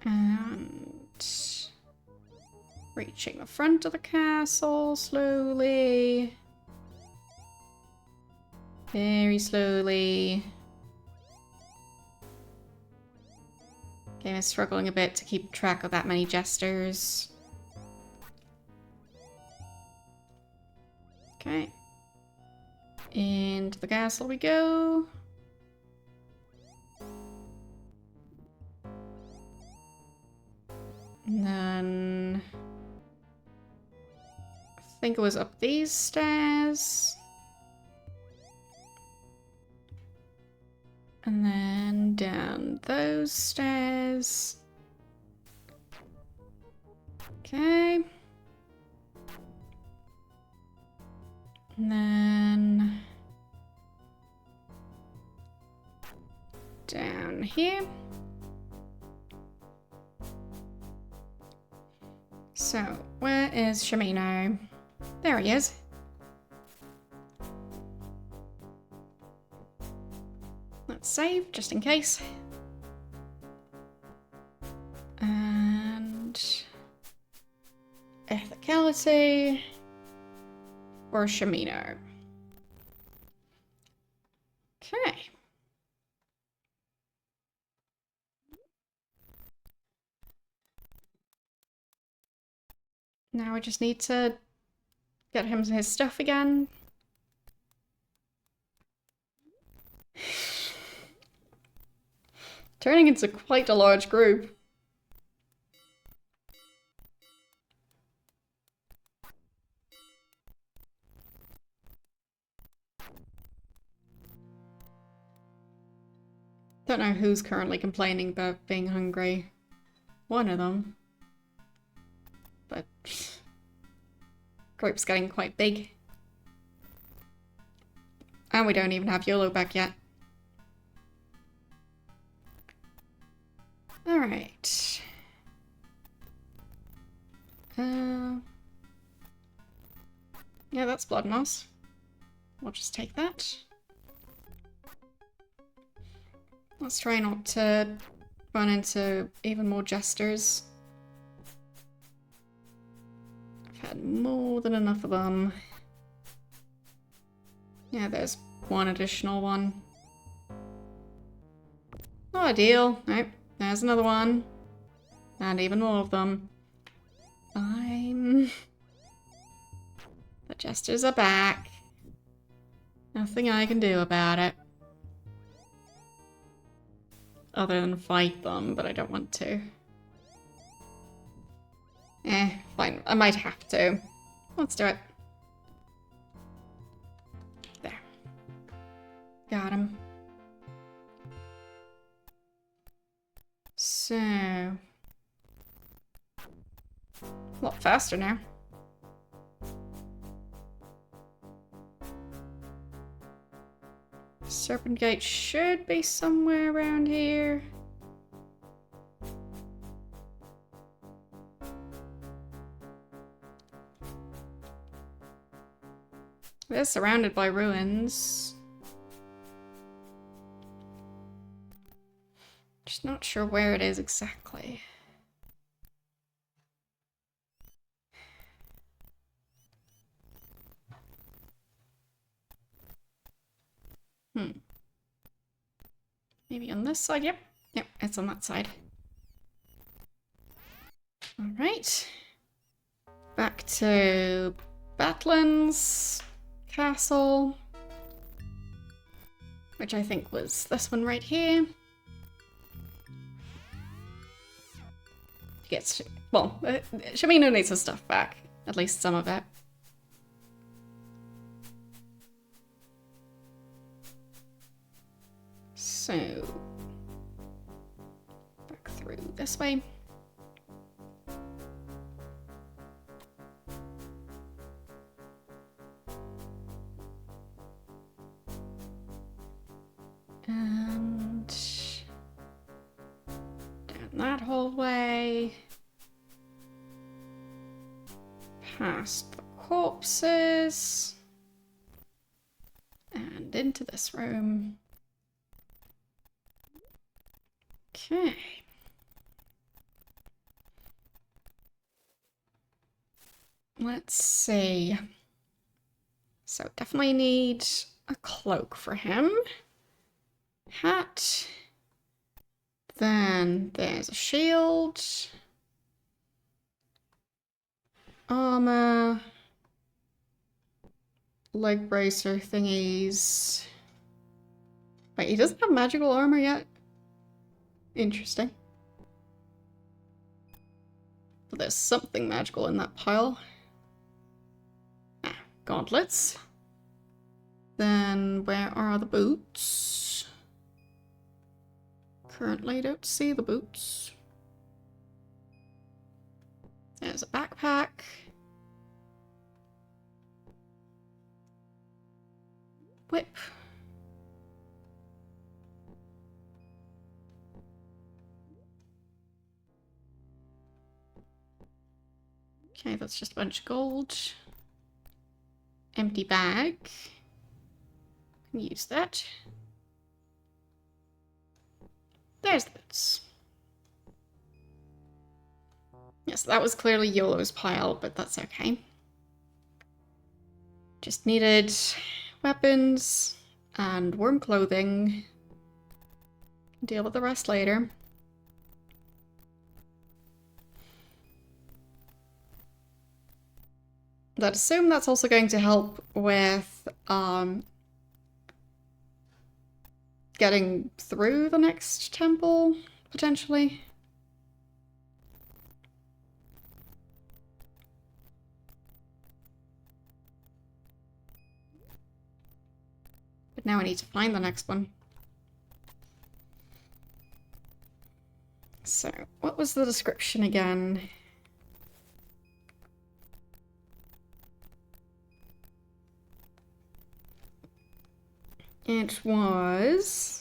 And reaching the front of the castle slowly. Very slowly. Game is struggling a bit to keep track of that many jesters. Okay. Into the castle we go. And then... I think it was up these stairs. And then down those stairs. Okay. And then down here. So, where is Shamino? There he is. Let's save, just in case. And... ethicality... or Shamino. Okay. Now we just need to get him his stuff again. Turning into quite a large group. Don't know who's currently complaining about being hungry. One of them. But group's getting quite big. And we don't even have YOLO back yet. Alright. Yeah, that's blood moss. We'll just take that. Let's try not to run into even more jesters. I've had more than enough of them. Yeah, there's one additional one. Not ideal. Nope. There's another one. And even more of them. Fine. The jesters are back. Nothing I can do about it. Other than fight them, but I don't want to. Fine. I might have to. Let's do it. There. Got him. So... a lot faster now. Serpent gate should be somewhere around here. They're surrounded by ruins. Just not sure where it is exactly. Maybe on this side? Yep. Yep, it's on that side. Alright. Back to Batlin's castle. Which I think was this one right here. Gets, well, Shamino needs his stuff back. At least some of it. So, back through this way. And down that hallway. Past the corpses. And into this room. Okay. Let's see. So definitely need a cloak for him. Hat. Then there's a shield. Armor. Leg bracer thingies. Wait, he doesn't have magical armor yet? Interesting. But there's something magical in that pile. Ah, gauntlets. Then where are the boots? Currently don't see the boots. There's a backpack. Whip. Okay, that's just a bunch of gold. Empty bag. Can use that. There's the boots. Yes, that was clearly YOLO's pile, but that's okay. Just needed weapons and warm clothing. Deal with the rest later. I'd assume that's also going to help with getting through the next temple, potentially. But now I need to find the next one. So, what was the description again? It was...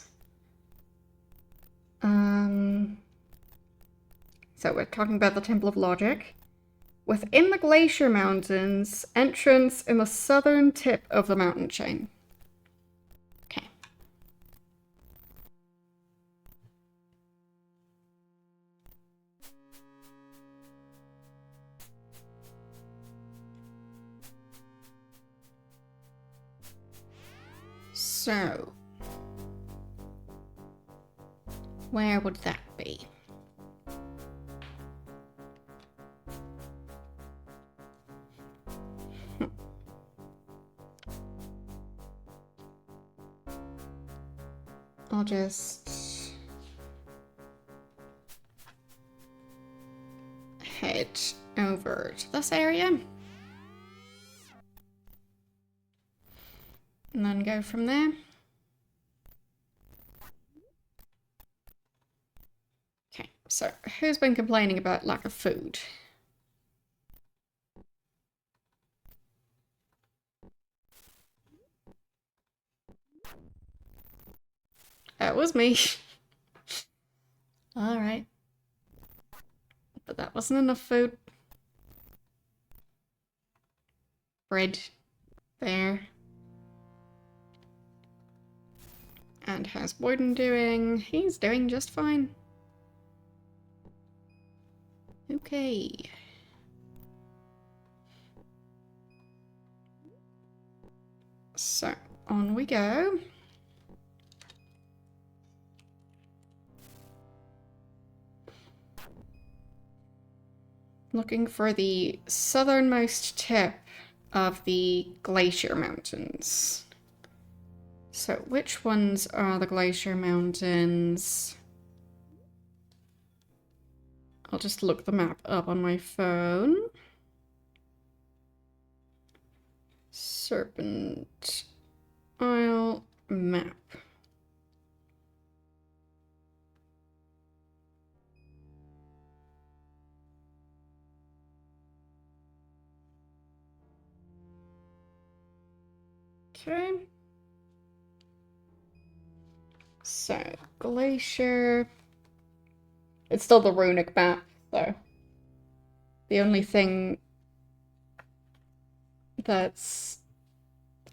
So we're talking about the Temple of Logic. Within the Glacier Mountains, entrance in the southern tip of the mountain chain. Okay. So, where would that be? I'll just head over to this area. And then go from there. Okay, so who's been complaining about lack of food? That was me. Alright. But that wasn't enough food. Bread. There. And how's Boyden doing? He's doing just fine. Okay. So, on we go. Looking for the southernmost tip of the Glacier Mountains. So, which ones are the Glacier Mountains? I'll just look the map up on my phone. Serpent Isle map. Okay. So, Glacier. It's still the runic map, so. The only thing that's...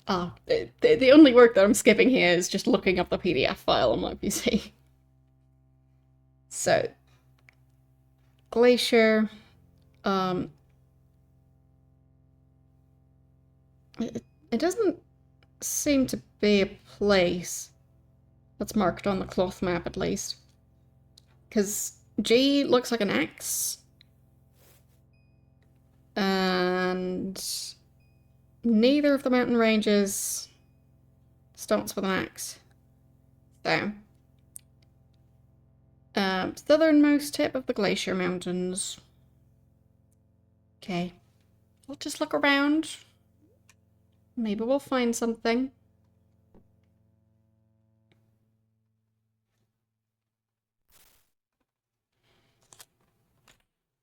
the only work that I'm skipping here is just looking up the PDF file on my PC. So, Glacier. It doesn't seem to be a place that's marked on the cloth map, at least. Because G looks like an axe. And neither of the mountain ranges starts with an axe. So, southernmost tip of the Glacier Mountains. Okay, we'll just look around. Maybe we'll find something.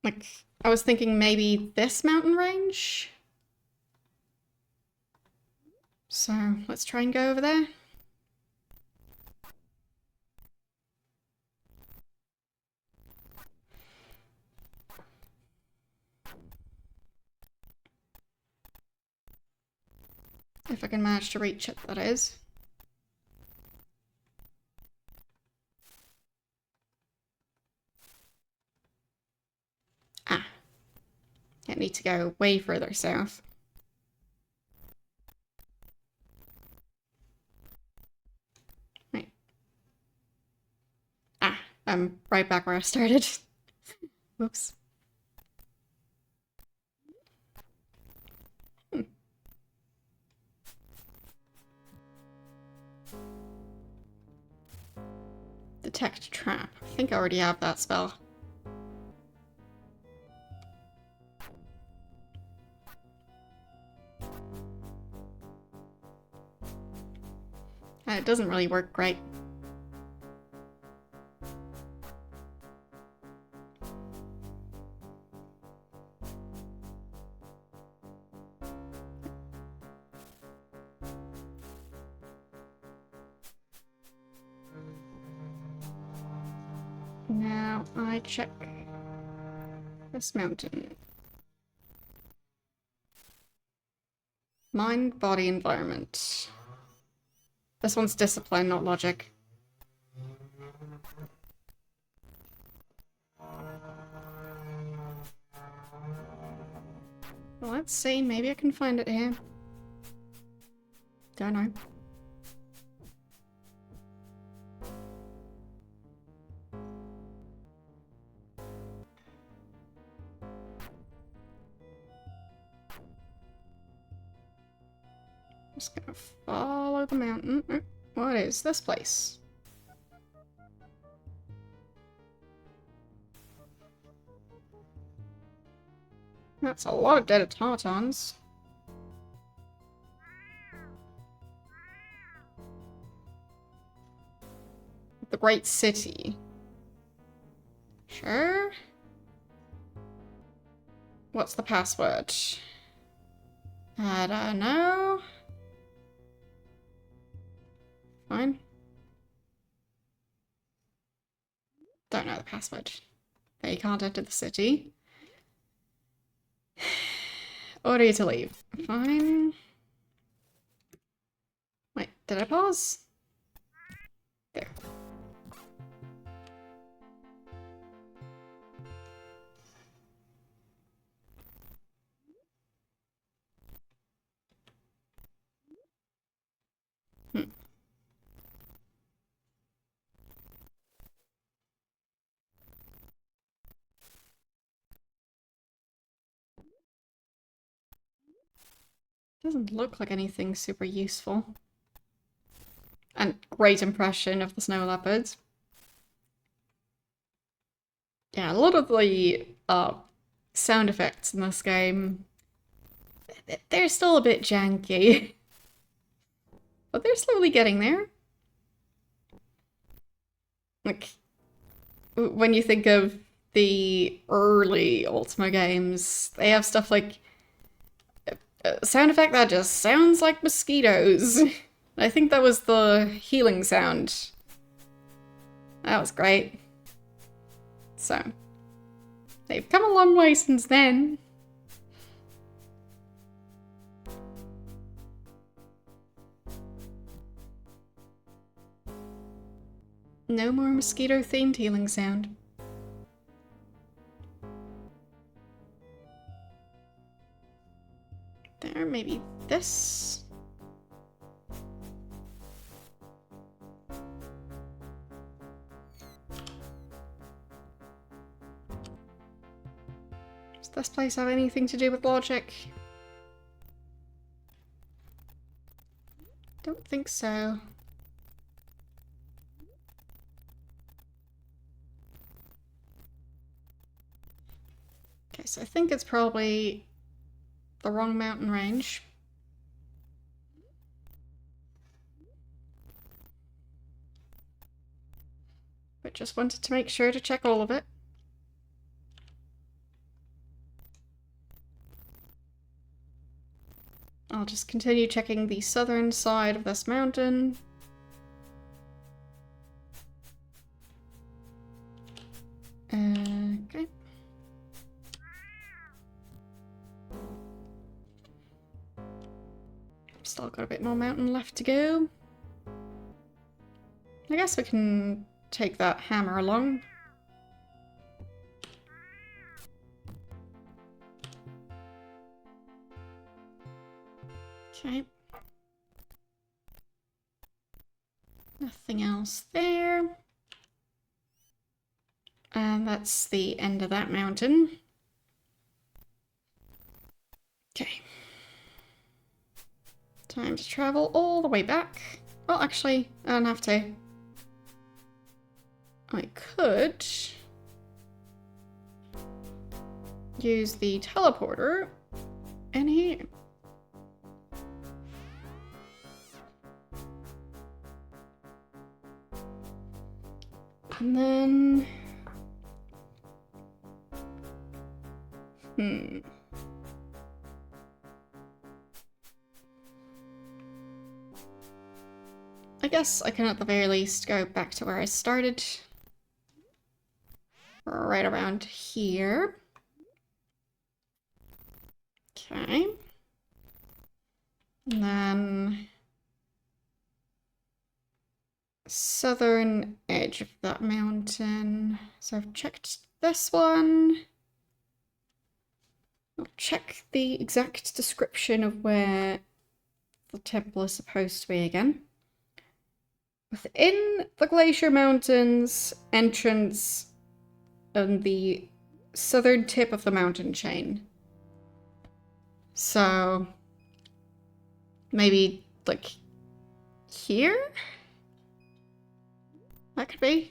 Like, I was thinking maybe this mountain range. So, let's try and go over there. If I can manage to reach it, that is. to go way further south. Right. Ah, I'm right back where I started. Whoops. Detect trap. I think I already have that spell. It doesn't really work great. Now I check this mountain. Mind, body, environment. This one's discipline, not logic. Well, let's see. Maybe I can find it here. Don't know. Just gonna follow the mountain. Oh, what is this place? That's a lot of dead automatons. The Great City. Sure. What's the password? I don't know. Fine. Don't know the password. They can't enter the city. Order you to leave. Fine. Wait, did I pause? There. Doesn't look like anything super useful. And great impression of the snow leopards. Yeah, a lot of the sound effects in this game, they're still a bit janky. But they're slowly getting there. Like, when you think of the early Ultima games, they have stuff like a sound effect that just sounds like mosquitoes. I think that was the healing sound. That was great. So, they've come a long way since then. No more mosquito-themed healing sound. There, maybe this. Does this place have anything to do with logic? Don't think so. Okay, so I think it's probably the wrong mountain range. But just wanted to make sure to check all of it. I'll just continue checking the southern side of this mountain. Okay. Still got a bit more mountain left to go. I guess we can take that hammer along. Okay. Nothing else there. And that's the end of that mountain. Okay. Time to travel all the way back. Well, actually, I don't have to. I could use the teleporter in here. And then... I guess I can at the very least go back to where I started. Right around here. Okay. And then... southern edge of that mountain. So I've checked this one. I'll check the exact description of where the temple is supposed to be again. Within the Glacier Mountains entrance on the southern tip of the mountain chain. So maybe like here? That could be.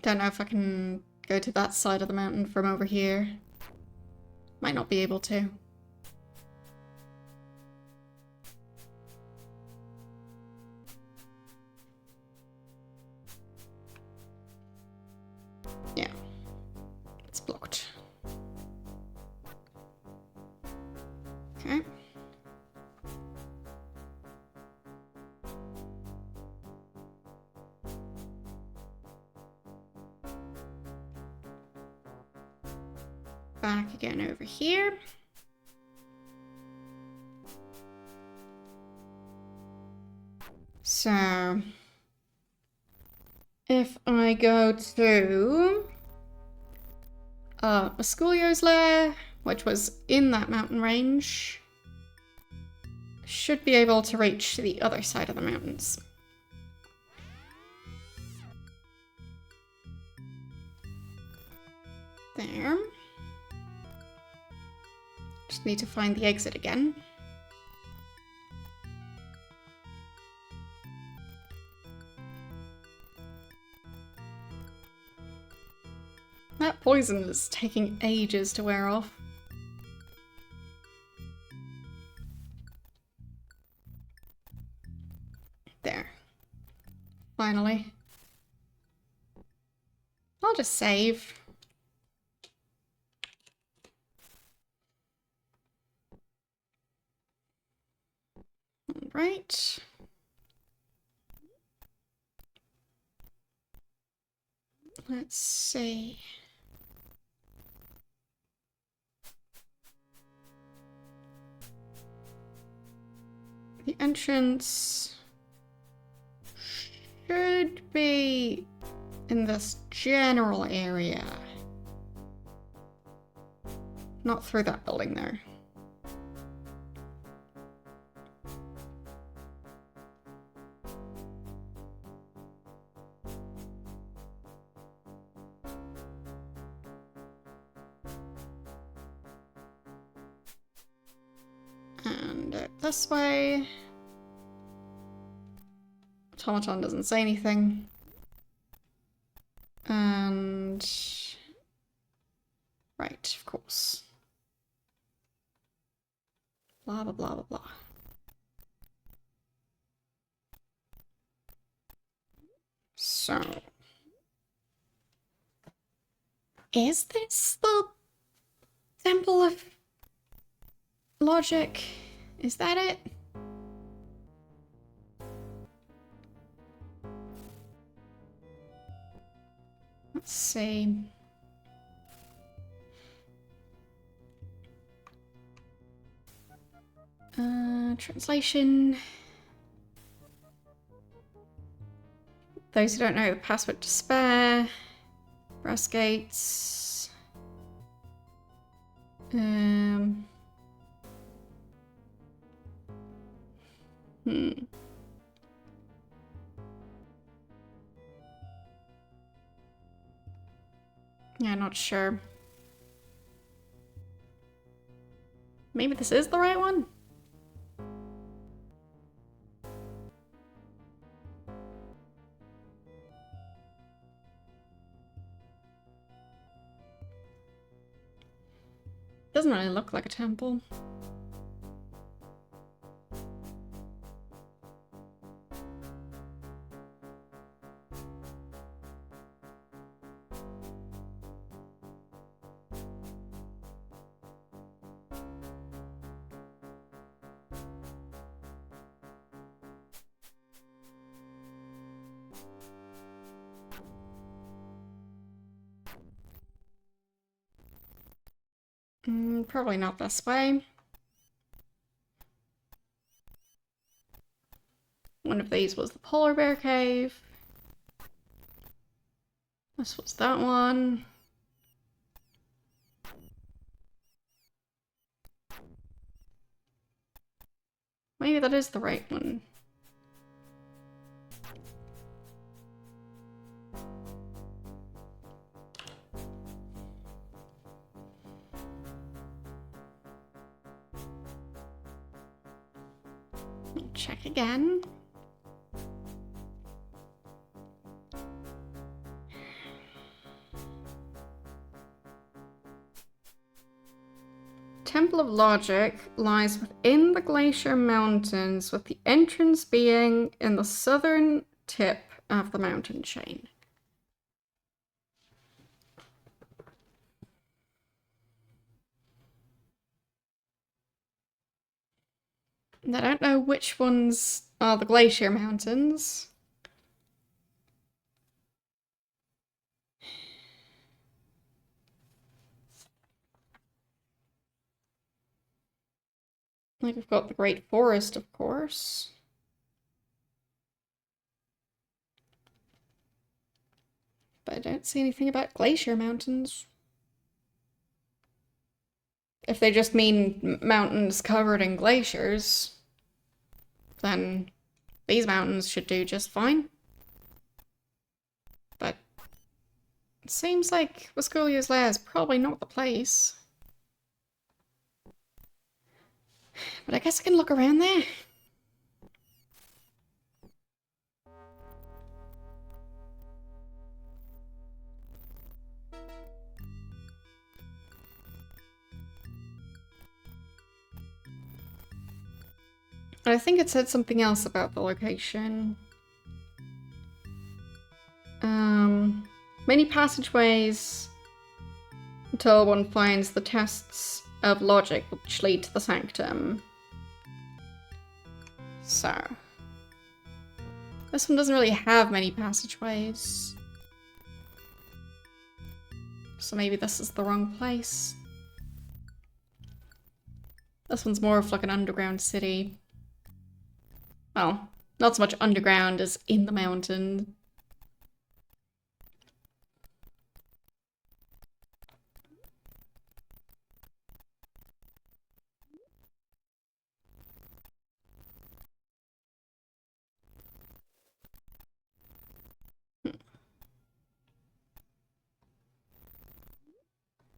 Don't know if I can go to that side of the mountain from over here. Might not be able to. Yeah. It's blocked. Okay. Back again over here. So, if I go to Masculio's lair, which was in that mountain range, should be able to reach the other side of the mountains. There. Just need to find the exit again. That poison is taking ages to wear off. There. Finally. I'll just save. Right. Let's see. The entrance should be in this general area. Not through that building there. And this way. Automaton doesn't say anything. And... right, of course. Blah, blah, blah, blah, blah. So... is this the Temple of Logic? Is that it? Let's see. Translation. those who don't know, the password to spare. Brass gates. Yeah, not sure. Maybe this is the right one? Doesn't really look like a temple. Probably not this way. One of these was the polar bear cave. This was that one. Maybe that is the right one. Check again. Temple of Logic lies within the Glacier Mountains, with the entrance being in the southern tip of the mountain chain. And I don't know which ones are the Glacier Mountains. Like, we've got the Great Forest, of course. But I don't see anything about Glacier Mountains. If they just mean mountains covered in glaciers, then these mountains should do just fine. But it seems like Wascolia's Lair is probably not the place. But I guess I can look around there. I think it said something else about the location. Many passageways until one finds the tests of logic which lead to the sanctum. So, this one doesn't really have many passageways. So maybe this is the wrong place. This one's more of like an underground city. Well, not so much underground as in the mountain.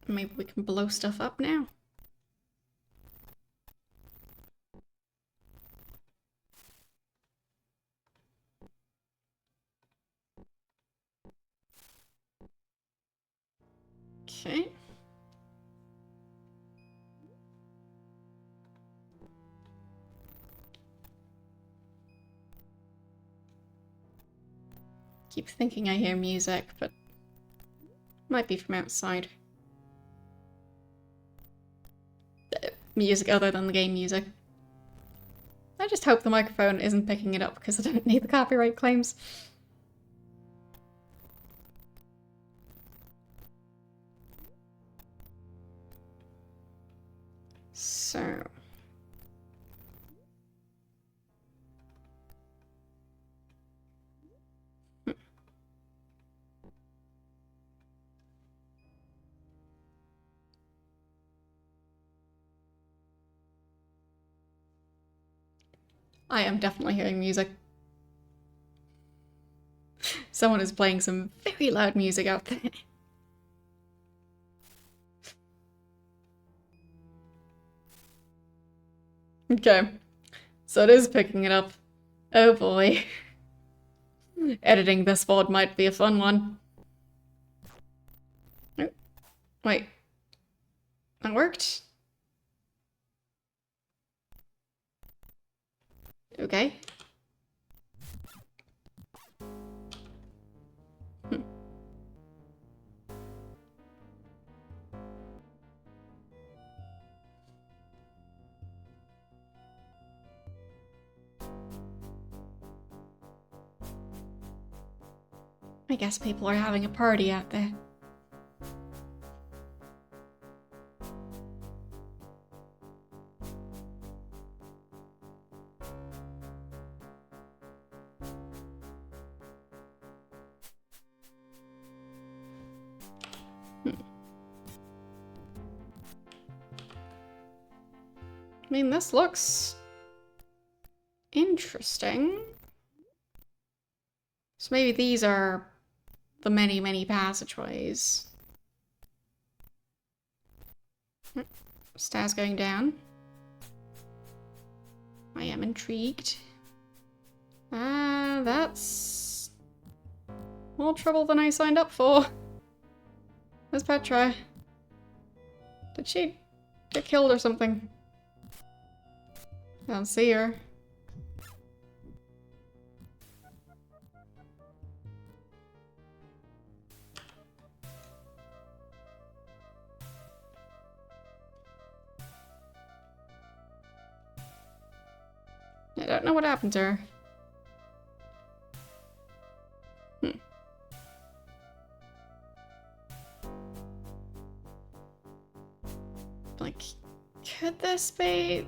Maybe we can blow stuff up now. Okay. Keep thinking I hear music, but might be from outside. Music other than the game music. I just hope the microphone isn't picking it up because I don't need the copyright claims. So... I am definitely hearing music. Someone is playing some very loud music out there. Okay, so it is picking it up. Oh boy. Editing this VOD might be a fun one. Oh, wait. That worked? Okay. I guess people are having a party out there. I mean, this looks interesting. So maybe these are the many, many passageways. Stairs going down. I am intrigued. That's more trouble than I signed up for. Where's Petra? Did she get killed or something? I don't see her. I don't know what happened to her. Like, could this be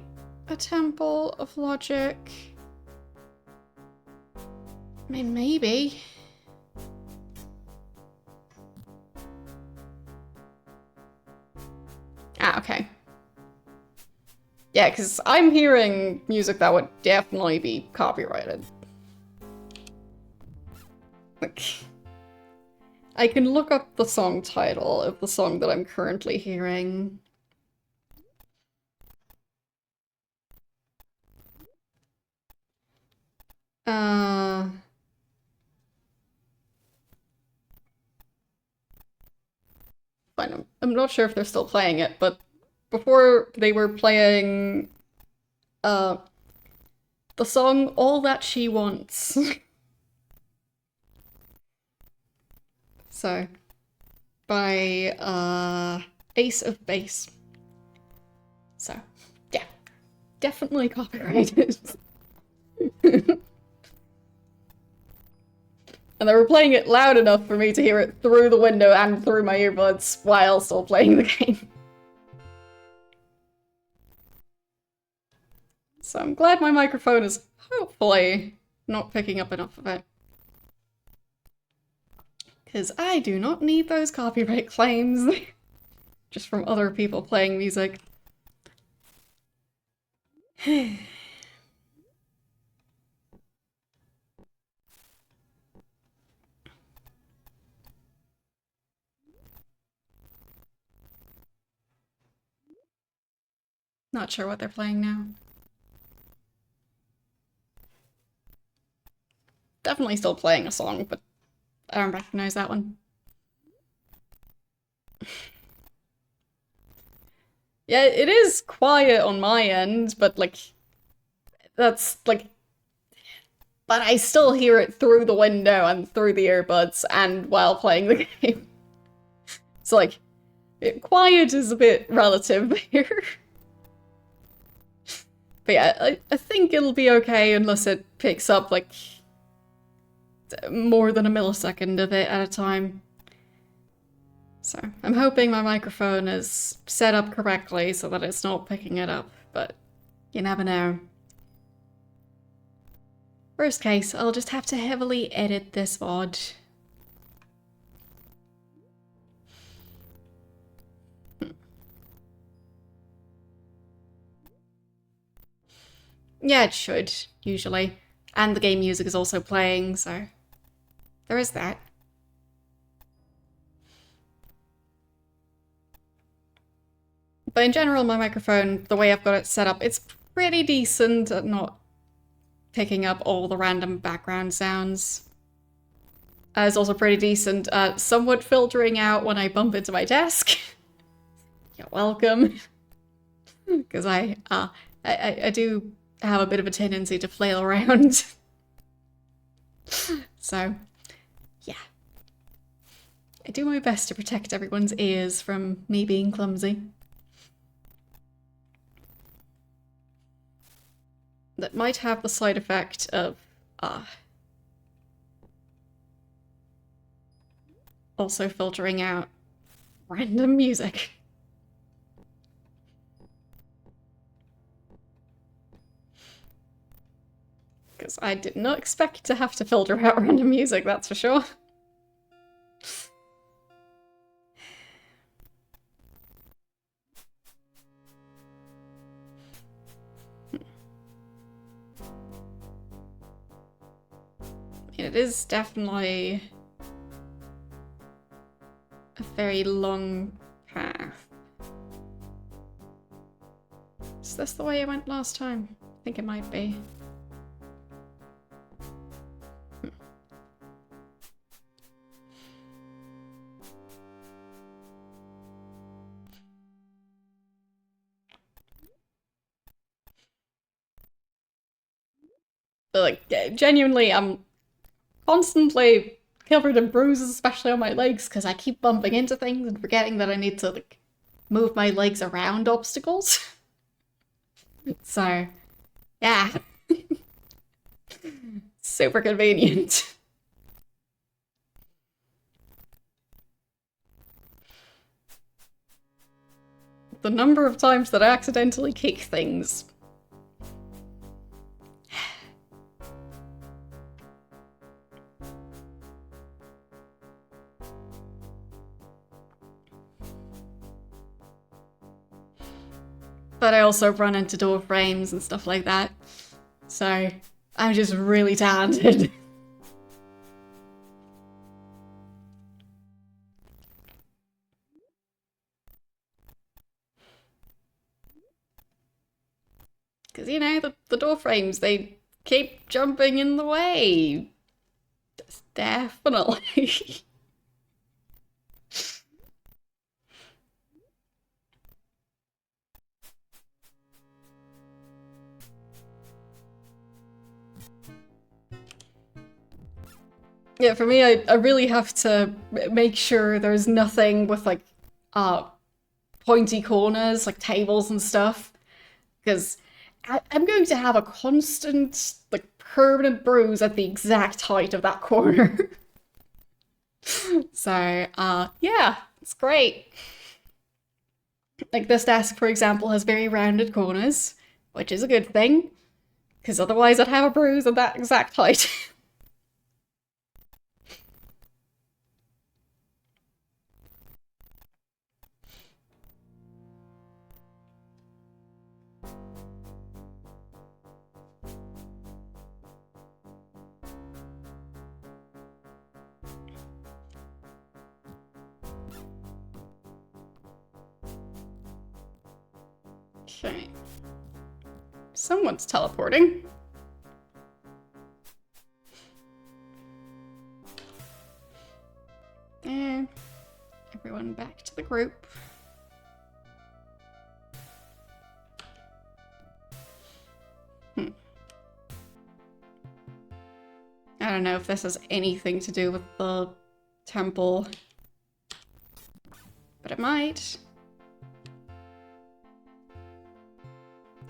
a temple of logic? I mean, maybe. Ah, okay. Yeah, because I'm hearing music that would definitely be copyrighted. Like, I can look up the song title of the song that I'm currently hearing. Fine, I'm not sure if they're still playing it, but before they were playing the song All That She Wants. So, by Ace of Base. So, yeah, definitely copyrighted. And they were playing it loud enough for me to hear it through the window and through my earbuds while still playing the game. So I'm glad my microphone is hopefully not picking up enough of it. Because I do not need those copyright claims just from other people playing music. Not sure what they're playing now. Definitely still playing a song, but I don't recognize that one. Yeah, it is quiet on my end, but like, that's like, but I still hear it through the window and through the earbuds and while playing the game. So like, quiet is a bit relative here. But yeah, I think it'll be okay unless it picks up like more than a millisecond of it at a time. So I'm hoping my microphone is set up correctly so that it's not picking it up, but you never know. Worst case, I'll just have to heavily edit this VOD. Yeah, it should. usually. And the game music is also playing, so there is that. But in general, my microphone, the way I've got it set up, it's pretty decent at not picking up all the random background sounds. It's also pretty decent at somewhat filtering out when I bump into my desk. You're welcome. Because I do have a bit of a tendency to flail around. So, yeah. I do my best to protect everyone's ears from me being clumsy. That might have the side effect of also filtering out random music. Because I did not expect to have to filter out random music, that's for sure. It is definitely a very long path. Is this the way I went last time? I think it might be. But like, genuinely, I'm constantly covered in bruises, especially on my legs, because I keep bumping into things and forgetting that I need to like move my legs around obstacles. So, yeah. Super convenient. The number of times that I accidentally kick things. But I also run into door frames and stuff like that. So I'm just really talented. Because, you know, the door frames, they keep jumping in the way. Definitely. Yeah, for me, I really have to make sure there's nothing with like pointy corners, like tables and stuff. Because I'm going to have a constant, like, permanent bruise at the exact height of that corner. So, yeah, it's great. Like, this desk, for example, has very rounded corners, which is a good thing, because otherwise I'd have a bruise at that exact height. Okay. Someone's teleporting. There. Everyone back to the group. I don't know if this has anything to do with the temple, but it might.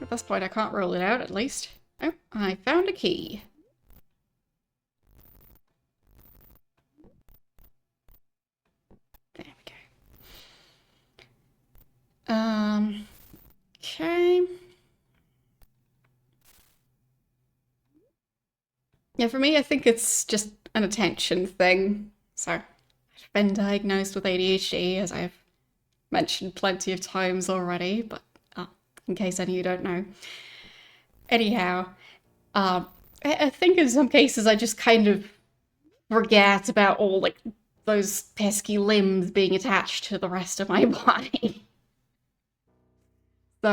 At this point, I can't rule it out, at least. Oh, I found a key. There we go. Okay. Yeah, for me, I think it's just an attention thing. So, I've been diagnosed with ADHD, as I've mentioned plenty of times already, but in case any of you don't know. Anyhow, Uh, I think in some cases I just kind of forget about all like those pesky limbs being attached to the rest of my body. So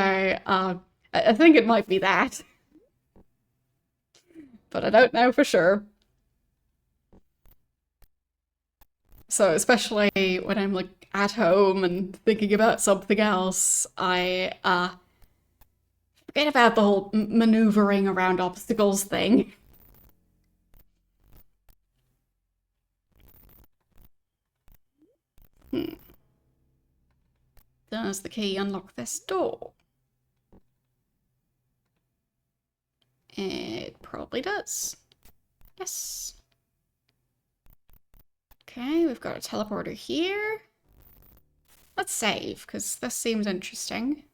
I think it might be that, but I don't know for sure. So especially when I'm like at home and thinking about something else, I forget about the whole maneuvering around obstacles thing. Hmm. Does the key unlock this door? It probably does. Yes. Okay, we've got a teleporter here. Let's save, because this seems interesting.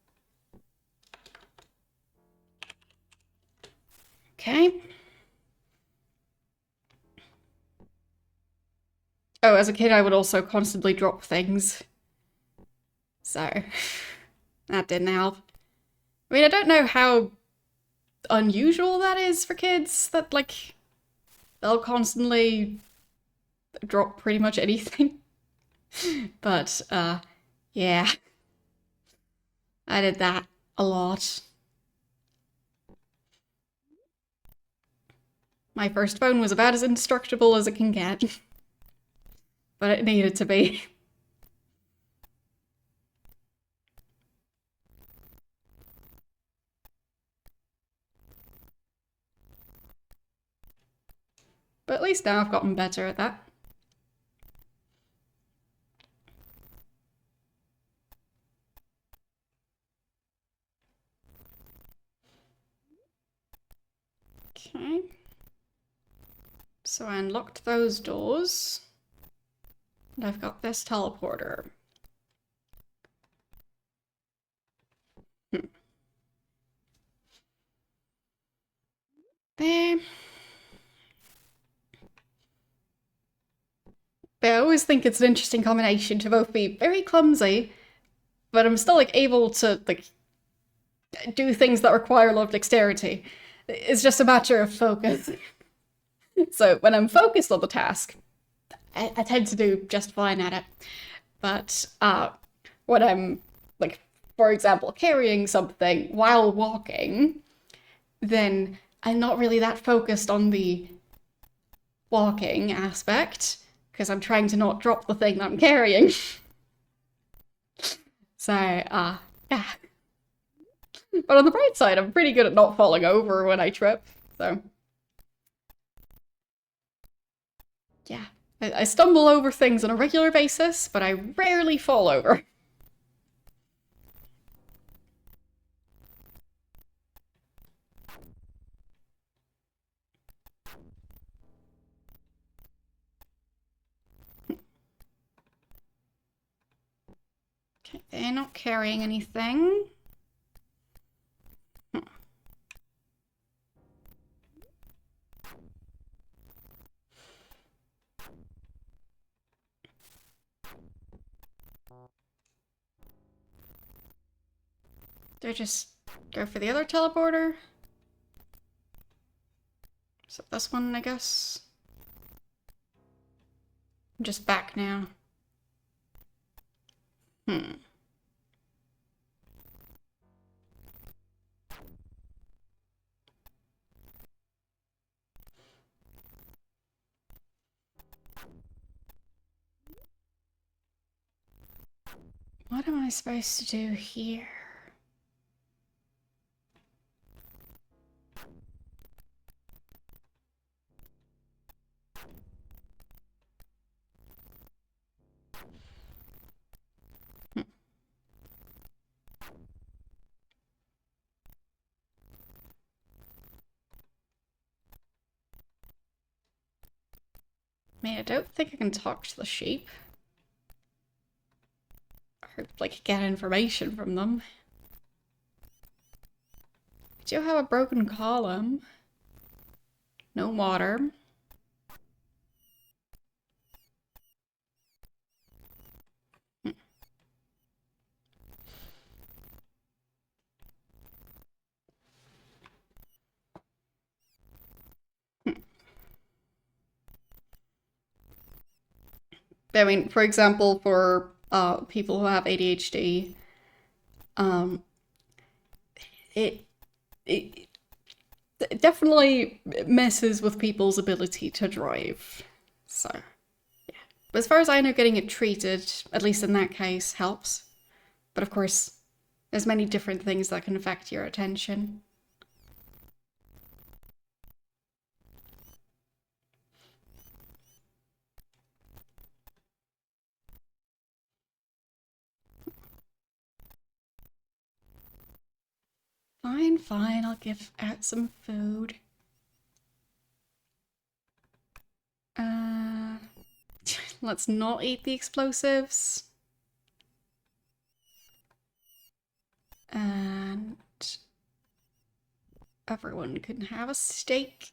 Okay. Oh, as a kid, I would also constantly drop things. So, that didn't help. I mean, I don't know how unusual that is for kids, that, like, they'll constantly drop pretty much anything. But, yeah, I did that a lot. My first phone was about as indestructible as it can get, but it needed to be. But at least now I've gotten better at that. Okay. So I unlocked those doors. And I've got this teleporter. There. But I always think it's an interesting combination to both be very clumsy, but I'm still like able to like do things that require a lot of dexterity. It's just a matter of focus. So when I'm focused on the task, I tend to do just fine at it. But when I'm like, for example, carrying something while walking, then I'm not really that focused on the walking aspect because I'm trying to not drop the thing that I'm carrying. So, yeah. But on the bright side, I'm pretty good at not falling over when I trip. So, yeah. I stumble over things on a regular basis, but I rarely fall over. Okay, they're not carrying anything. Do I just go for the other teleporter? So this one, I guess. I'm just back now. Hmm. What am I supposed to do here? Hmm. I mean, I don't think I can talk to the sheep. Or, like, get information from them. I do have a broken column. No water. Hmm. I mean, for example, for people who have ADHD, um, it, it it definitely messes with people's ability to drive. So, but as far as I know, getting it treated, at least in that case, helps. But of course, there's many different things that can affect your attention. Fine, fine, I'll give out some food. Uh, let's not eat the explosives. And everyone can have a steak.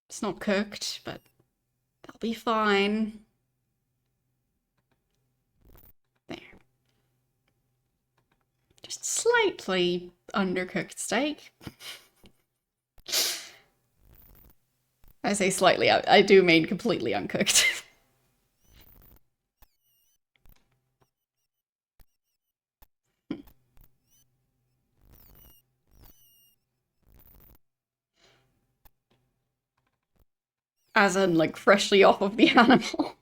It's not cooked, but that'll be fine. There. Just slightly undercooked steak. I say slightly, I do mean completely uncooked. As in, like, freshly off of the animal.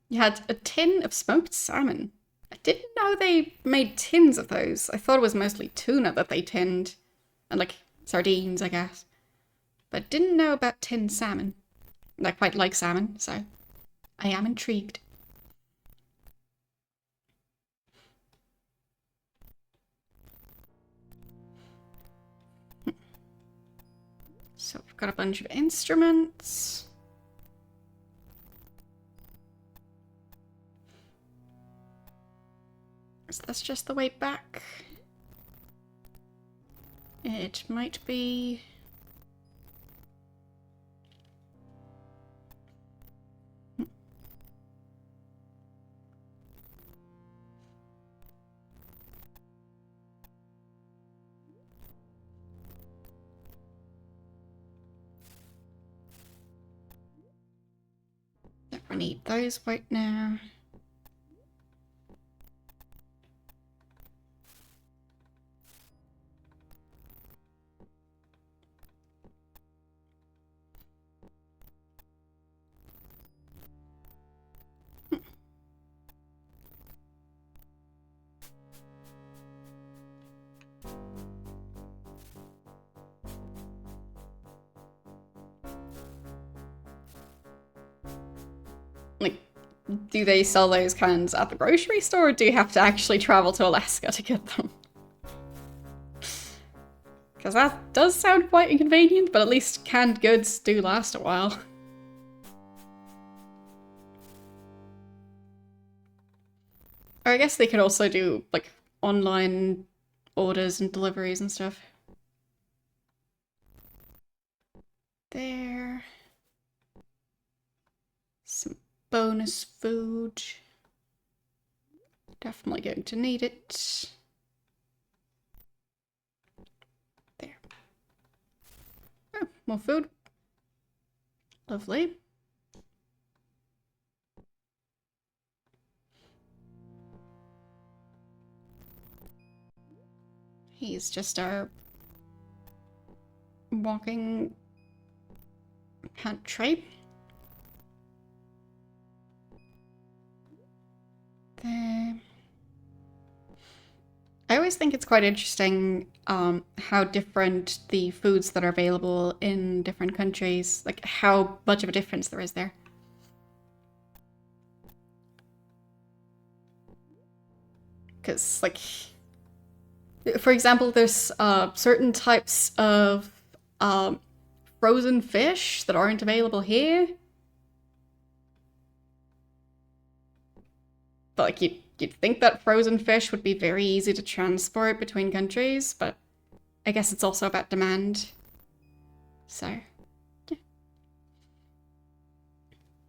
You had a tin of smoked salmon. I didn't know they made tins of those. I thought it was mostly tuna that they tinned. And, like, sardines, I guess. But didn't know about tinned salmon. And I quite like salmon, so I am intrigued. So we've got a bunch of instruments. Is this just the way back? It might be... Don't need those right now. Like, do they sell those cans at the grocery store, or do you have to actually travel to Alaska to get them? Because that does sound quite inconvenient, but at least canned goods do last a while. Or I guess they could also do, like, online orders and deliveries and stuff. There. Some bonus food. Definitely going to need it. There. Oh, more food. Lovely. He's just our walking pantry. There. I always think it's quite interesting how different the foods that are available in different countries, like how much of a difference there is there. Because, like, for example, there's certain types of frozen fish that aren't available here. But, like, you'd think that frozen fish would be very easy to transport between countries, but I guess it's also about demand. So, yeah.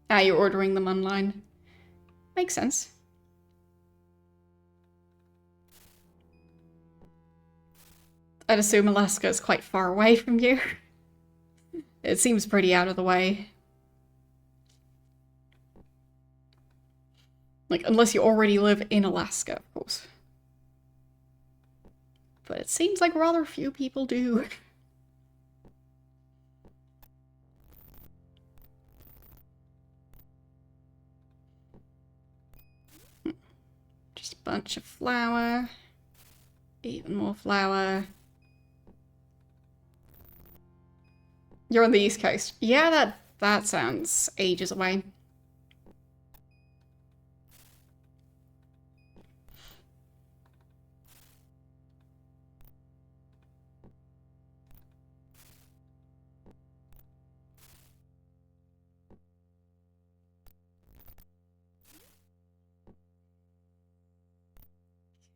Ah, you're ordering them online. Makes sense. I'd assume Alaska is quite far away from you. It seems pretty out of the way. Like, unless you already live in Alaska, of course. But it seems like rather few people do. Just a bunch of flour. Even more flour. You're on the East Coast. Yeah, that sounds ages away.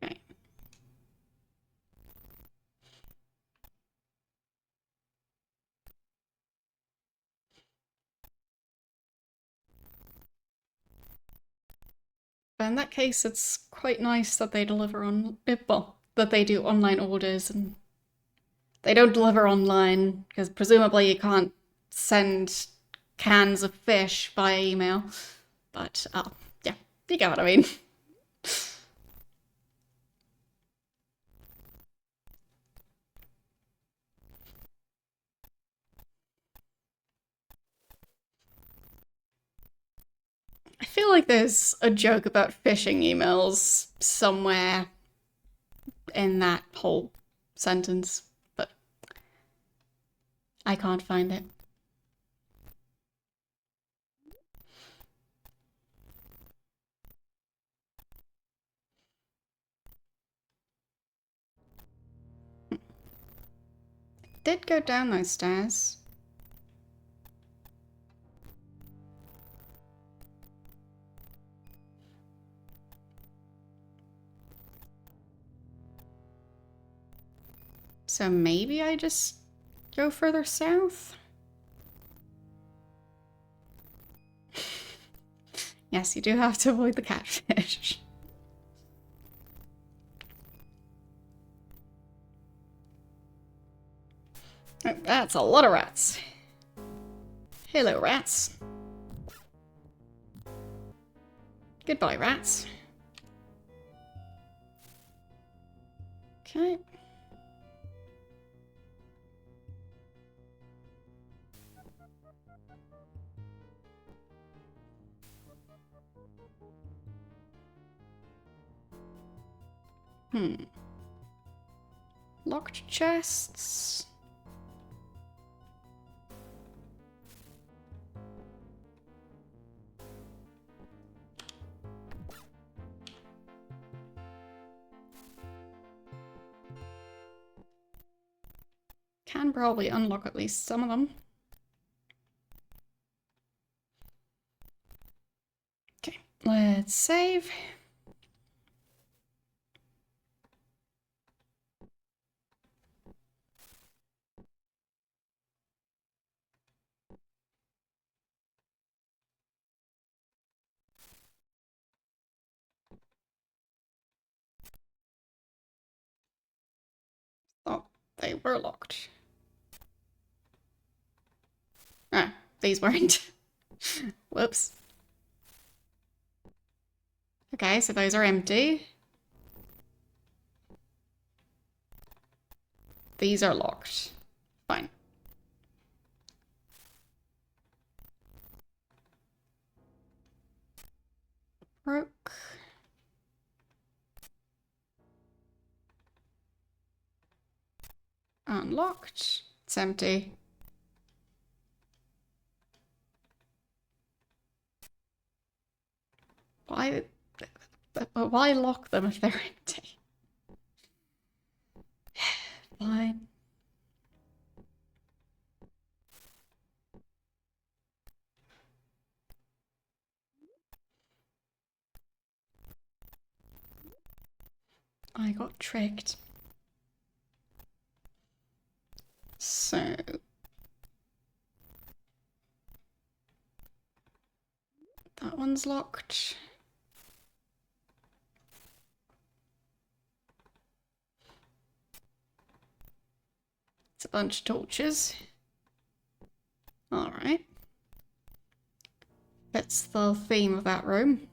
Okay. But in that case, it's quite nice that they deliver on, well, that they do online orders, and they don't deliver online because presumably you can't send cans of fish by email. But yeah, you get what I mean. I feel like there's a joke about phishing emails somewhere in that whole sentence, but I can't find it. Did go down those stairs. So maybe I just go further south? Yes, you do have to avoid the catfish. Oh, that's a lot of rats. Hello, rats. Goodbye, rats. Okay. Locked chests. Can probably unlock at least some of them. Okay, let's save. Oh, they were locked. Ah, these weren't. Whoops. Okay, so those are empty. These are locked. Fine. Broke. Unlocked. It's empty. Why? But why lock them if they're empty? Fine. I got tricked. So That one's locked. It's a bunch of torches. Alright. That's the theme of that room.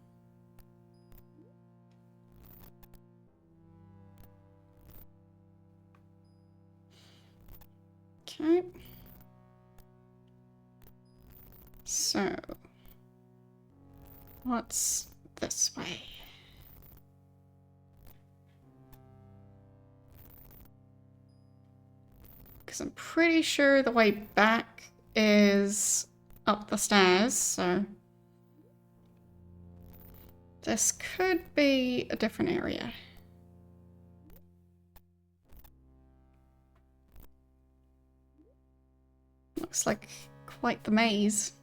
Okay. So, what's this way? Because I'm pretty sure the way back is up the stairs, so this could be a different area. Looks like quite the maze.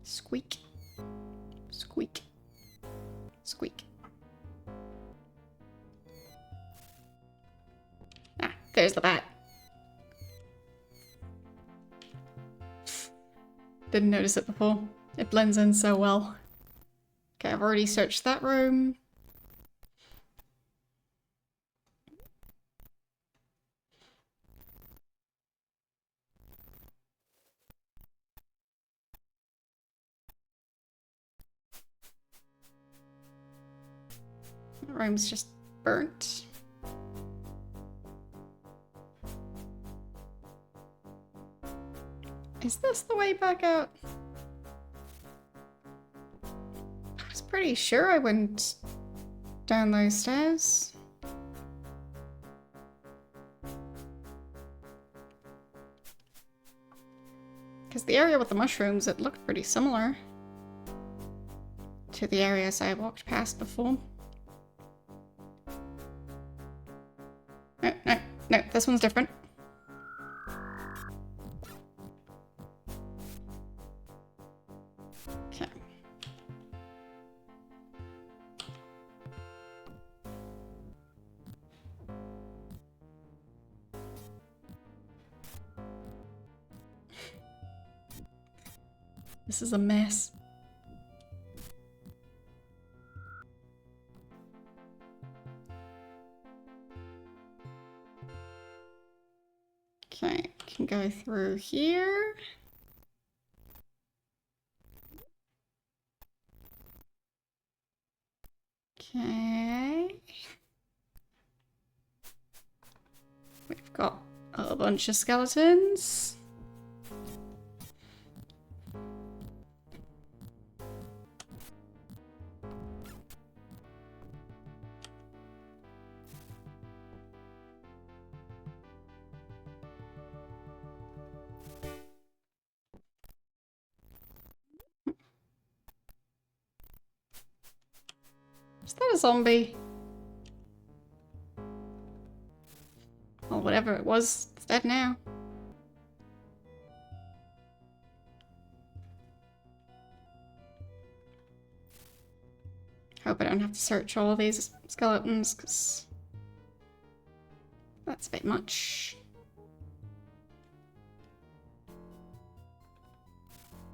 Squeak. Squeak. Squeak. Ah, there's the bat. Didn't notice it before. It blends in so well. Okay, I've already searched that room. That room's just burnt. Is this the way back out? I was pretty sure I went down those stairs. Because the area with the mushrooms, it looked pretty similar to the areas I walked past before. No, no, no, this one's different. Okay. This is a mess. Okay, can go through here. Okay. We've got a bunch of skeletons. Is that a zombie? Or whatever it was, it's dead now. Hope I don't have to search all of these skeletons, because that's a bit much.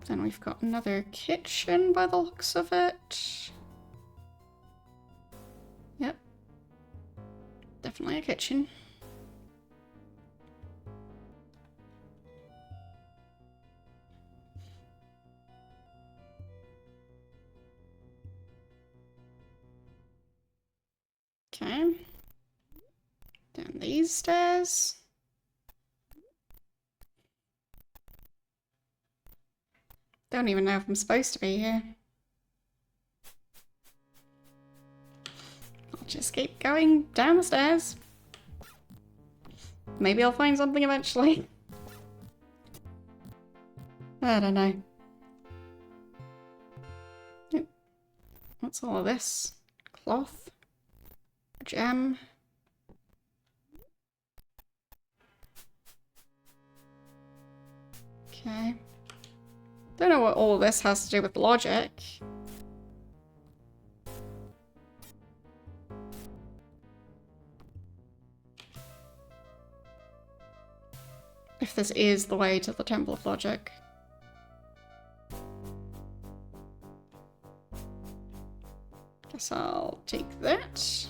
Then we've got another kitchen by the looks of it. Yep. Definitely a kitchen. Okay. Down these stairs. Don't even know if I'm supposed to be here. I'll just keep going down the stairs. Maybe I'll find something eventually. I don't know. What's all of this? Cloth? Gem? Okay. Don't know what all this has to do with logic. if this is the way to the Temple of Logic. Guess I'll take that.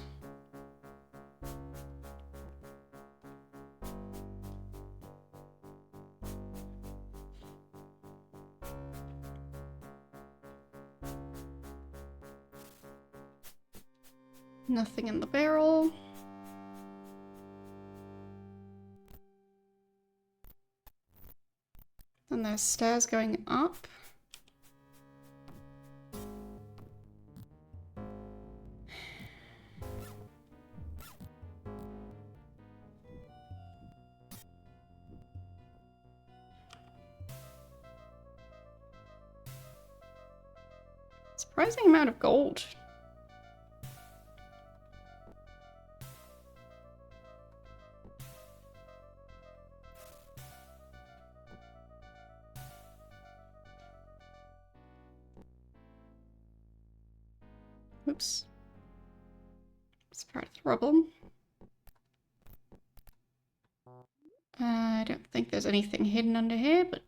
Nothing in the barrel. And there's stairs going up. Surprising amount of gold. Oops. It's part of the rubble. I don't think there's anything hidden under here, but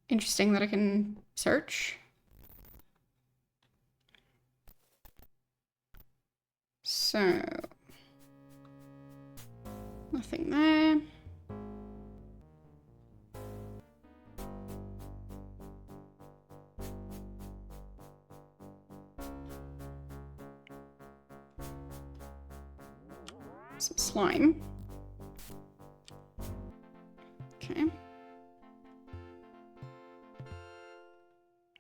interesting that I can search. So, nothing there. Some slime. Okay.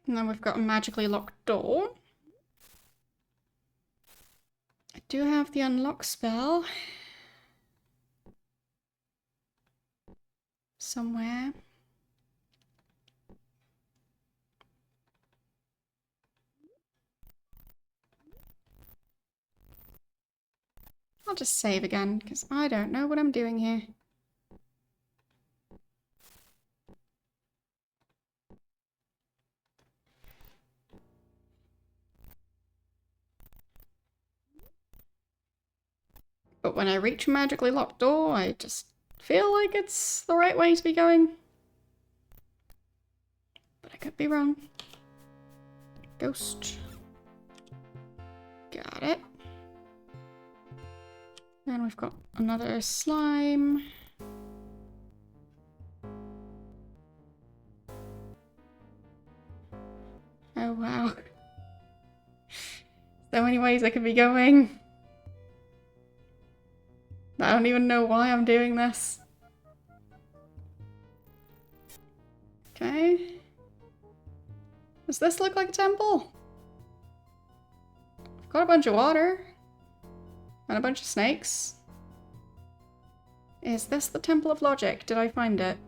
And then we've got a magically locked door. I do have the unlock spell. Somewhere. I'll just save again, because I don't know what I'm doing here. But when I reach a magically locked door, I just feel like it's the right way to be going. But I could be wrong. Ghost. Got it. And we've got another slime. Oh wow. So many ways I could be going. I don't even know why I'm doing this. Okay. Does this look like a temple? I've got a bunch of water. And a bunch of snakes. Is this the Temple of Logic? Did I find it?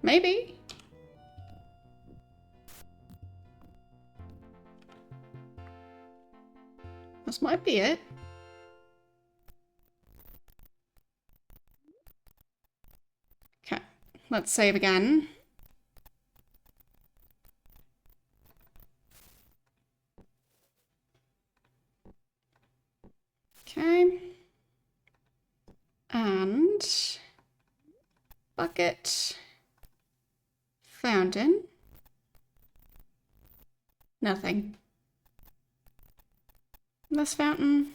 Maybe. This might be it. Okay, let's save again. Okay. And bucket. Fountain. Nothing. This fountain.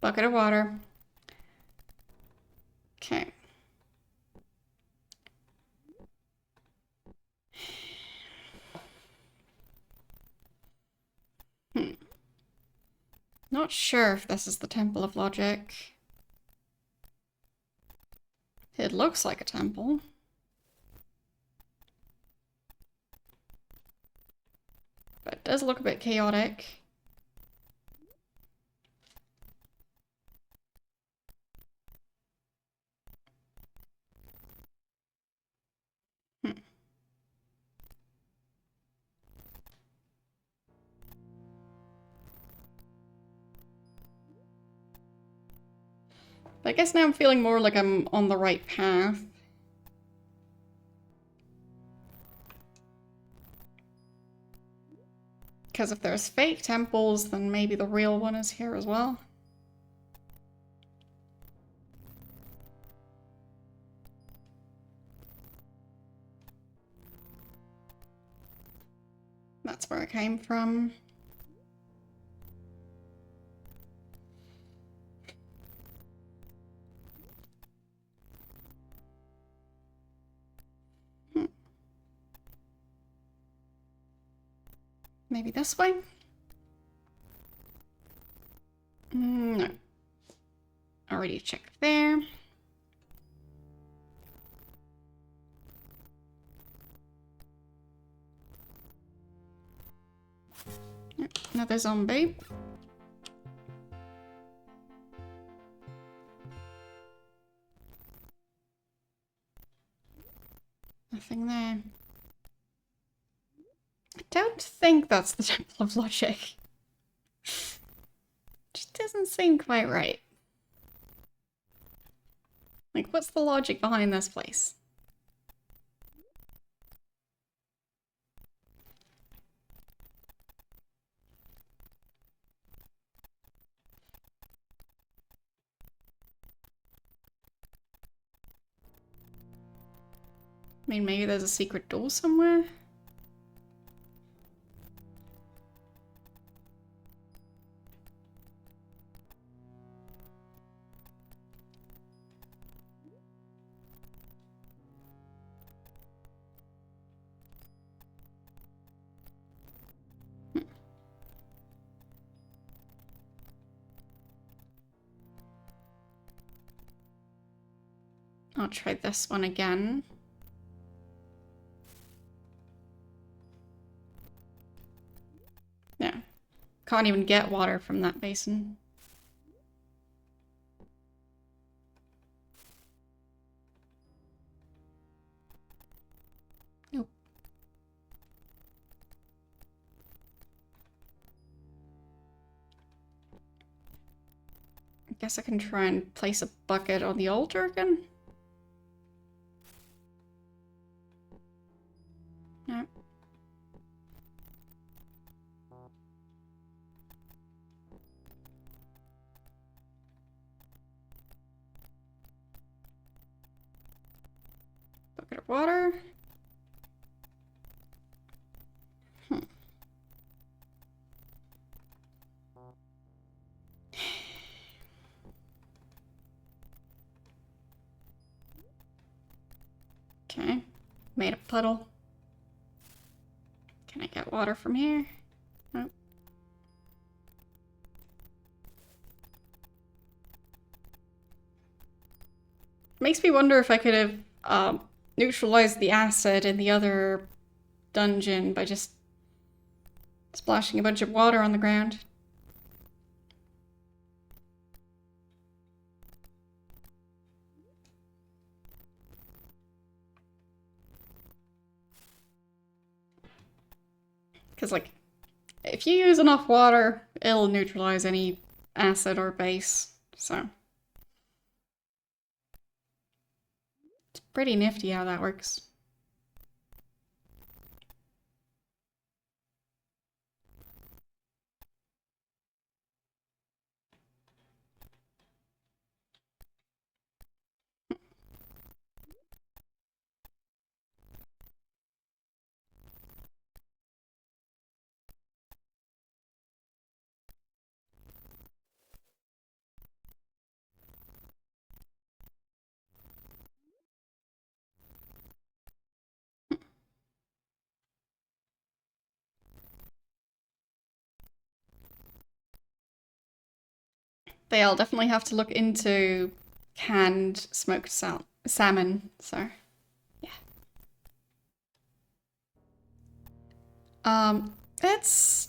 Bucket of water. Okay. Not sure if this is the Temple of Logic. It looks like a temple. But it does look a bit chaotic. But I guess now I'm feeling more like I'm on the right path. Because if there's fake temples, then maybe the real one is here as well. That's where it came from. Maybe this way? No. Already checked there. Another zombie. Nothing there. I don't think that's the Temple of Logic. Just doesn't seem quite right. Like, what's the logic behind this place? I mean, maybe there's a secret door somewhere? I'll try this one again. Yeah. Can't even get water from that basin. Nope. I guess I can try and place a bucket on the altar again. No. Bucket of water. Okay. Made a puddle. Can I get water from here? Nope. Makes me wonder if I could have neutralized the acid in the other dungeon by just splashing a bunch of water on the ground. Because, like, if you use enough water, it'll neutralize any acid or base, so. It's pretty nifty how that works. They'll definitely have to look into canned smoked salmon, so yeah. It's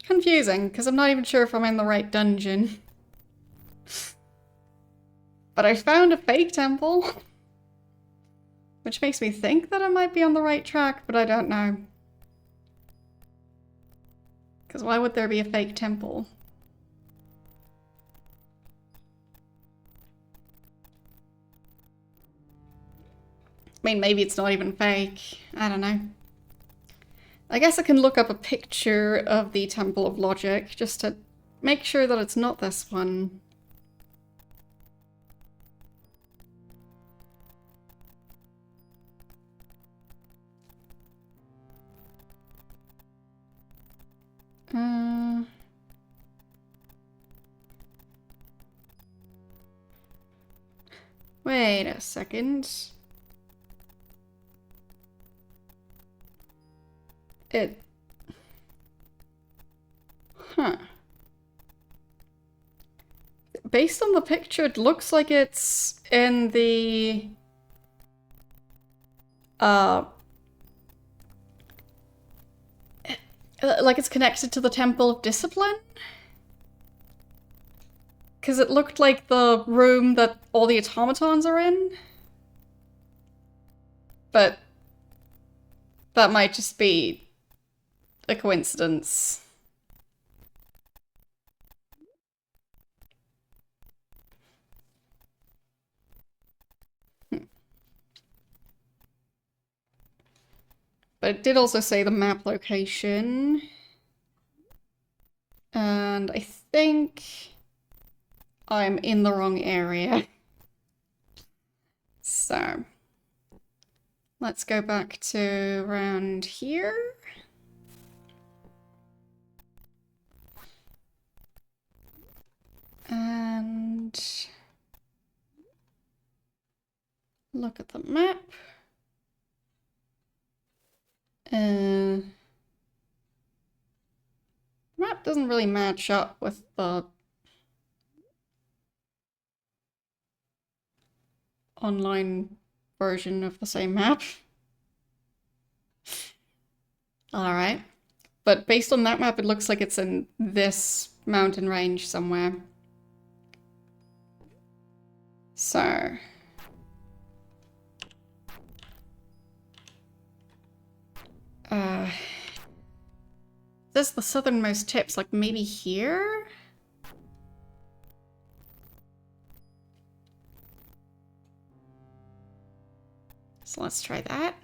confusing because I'm not even sure if I'm in the right dungeon. But I found a fake temple, which makes me think that I might be on the right track, but I don't know. Because why would there be a fake temple? I mean, maybe it's not even fake. I don't know. I guess I can look up a picture of the Temple of Logic just to make sure that it's not this one. Wait a second. Huh. Based on the picture, it looks like it's in the... like it's connected to the Temple of Discipline? Because it looked like the room that all the automatons are in. But that might just be a coincidence. But it did also say the map location. And I think I'm in the wrong area. So let's go back to around here. And look at the map. Map doesn't really match up with the online version of the same map. Alright. But based on that map, it looks like it's in this mountain range somewhere. So... this is the southernmost tips, like maybe here? So let's try that.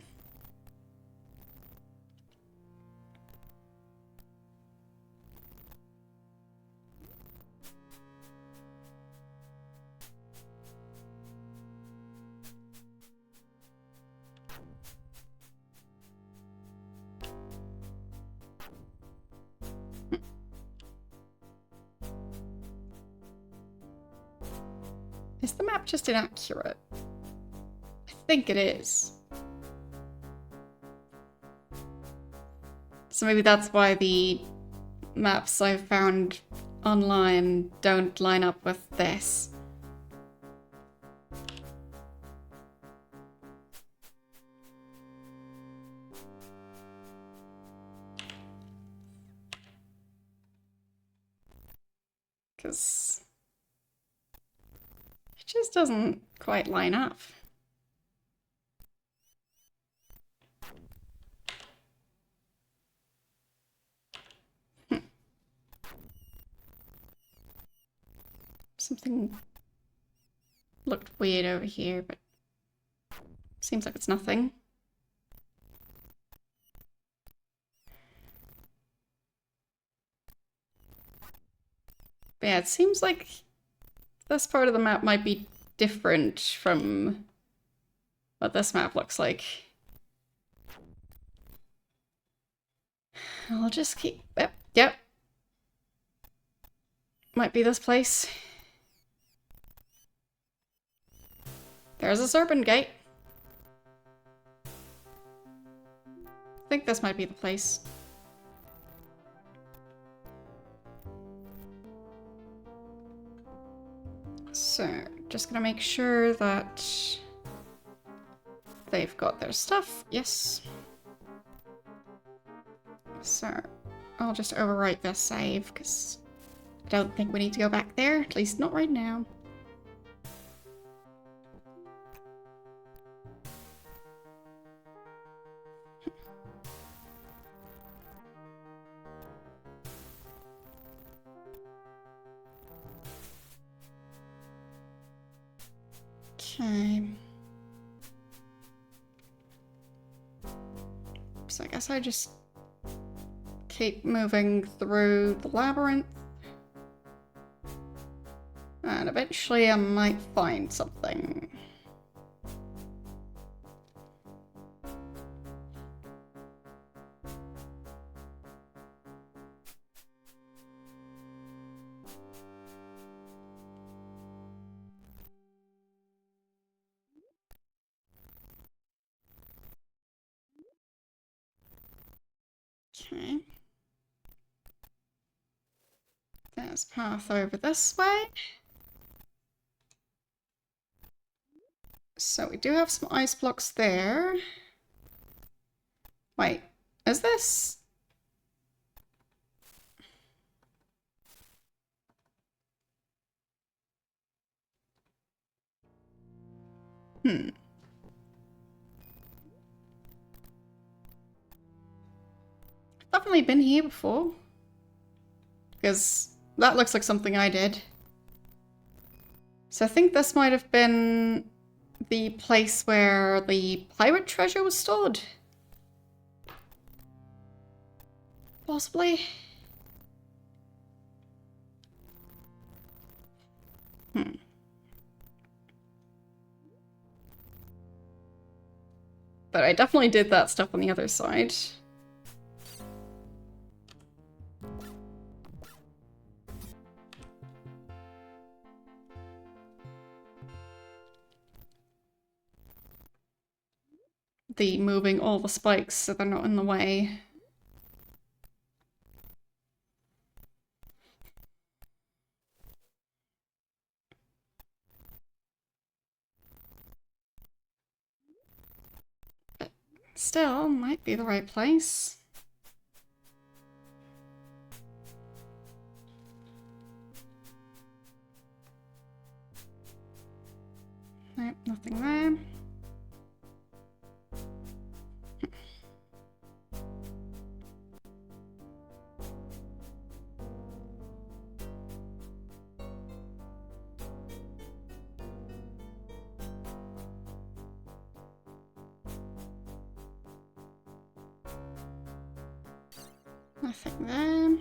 Is the map just inaccurate? I think it is. So maybe that's why the maps I've found online don't line up with this. Because it just doesn't quite line up. Something looked weird over here, but seems like it's nothing. But yeah, it seems like this part of the map might be different from what this map looks like. I'll just keep... Yep. Might be this place. There's a Serpent gate. I think this might be the place. So, just gonna make sure that they've got their stuff. Yes. So, I'll just overwrite this save, because I don't think we need to go back there, at least not right now. Okay. So I guess I just keep moving through the labyrinth. And eventually I might find something. Okay. There's path over this way. So we do have some ice blocks there. Wait, is this? Definitely been here before. Because that looks like something I did. So I think this might have been the place where the pirate treasure was stored. Possibly. But I definitely did that stuff on the other side. The moving all the spikes so they're not in the way. But still, might be the right place. Nope, nothing there. Nothing there.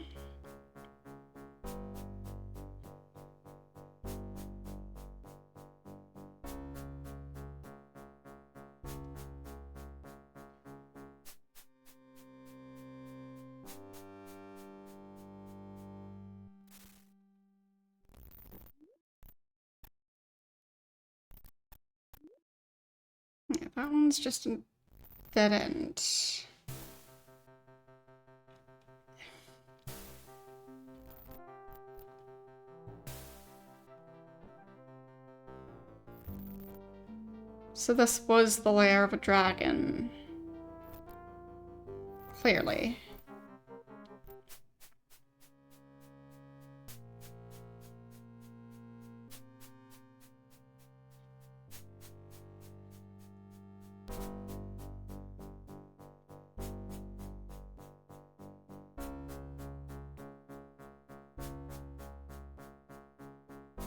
Yeah, that one's just a dead end. So this was the lair of a dragon. Clearly.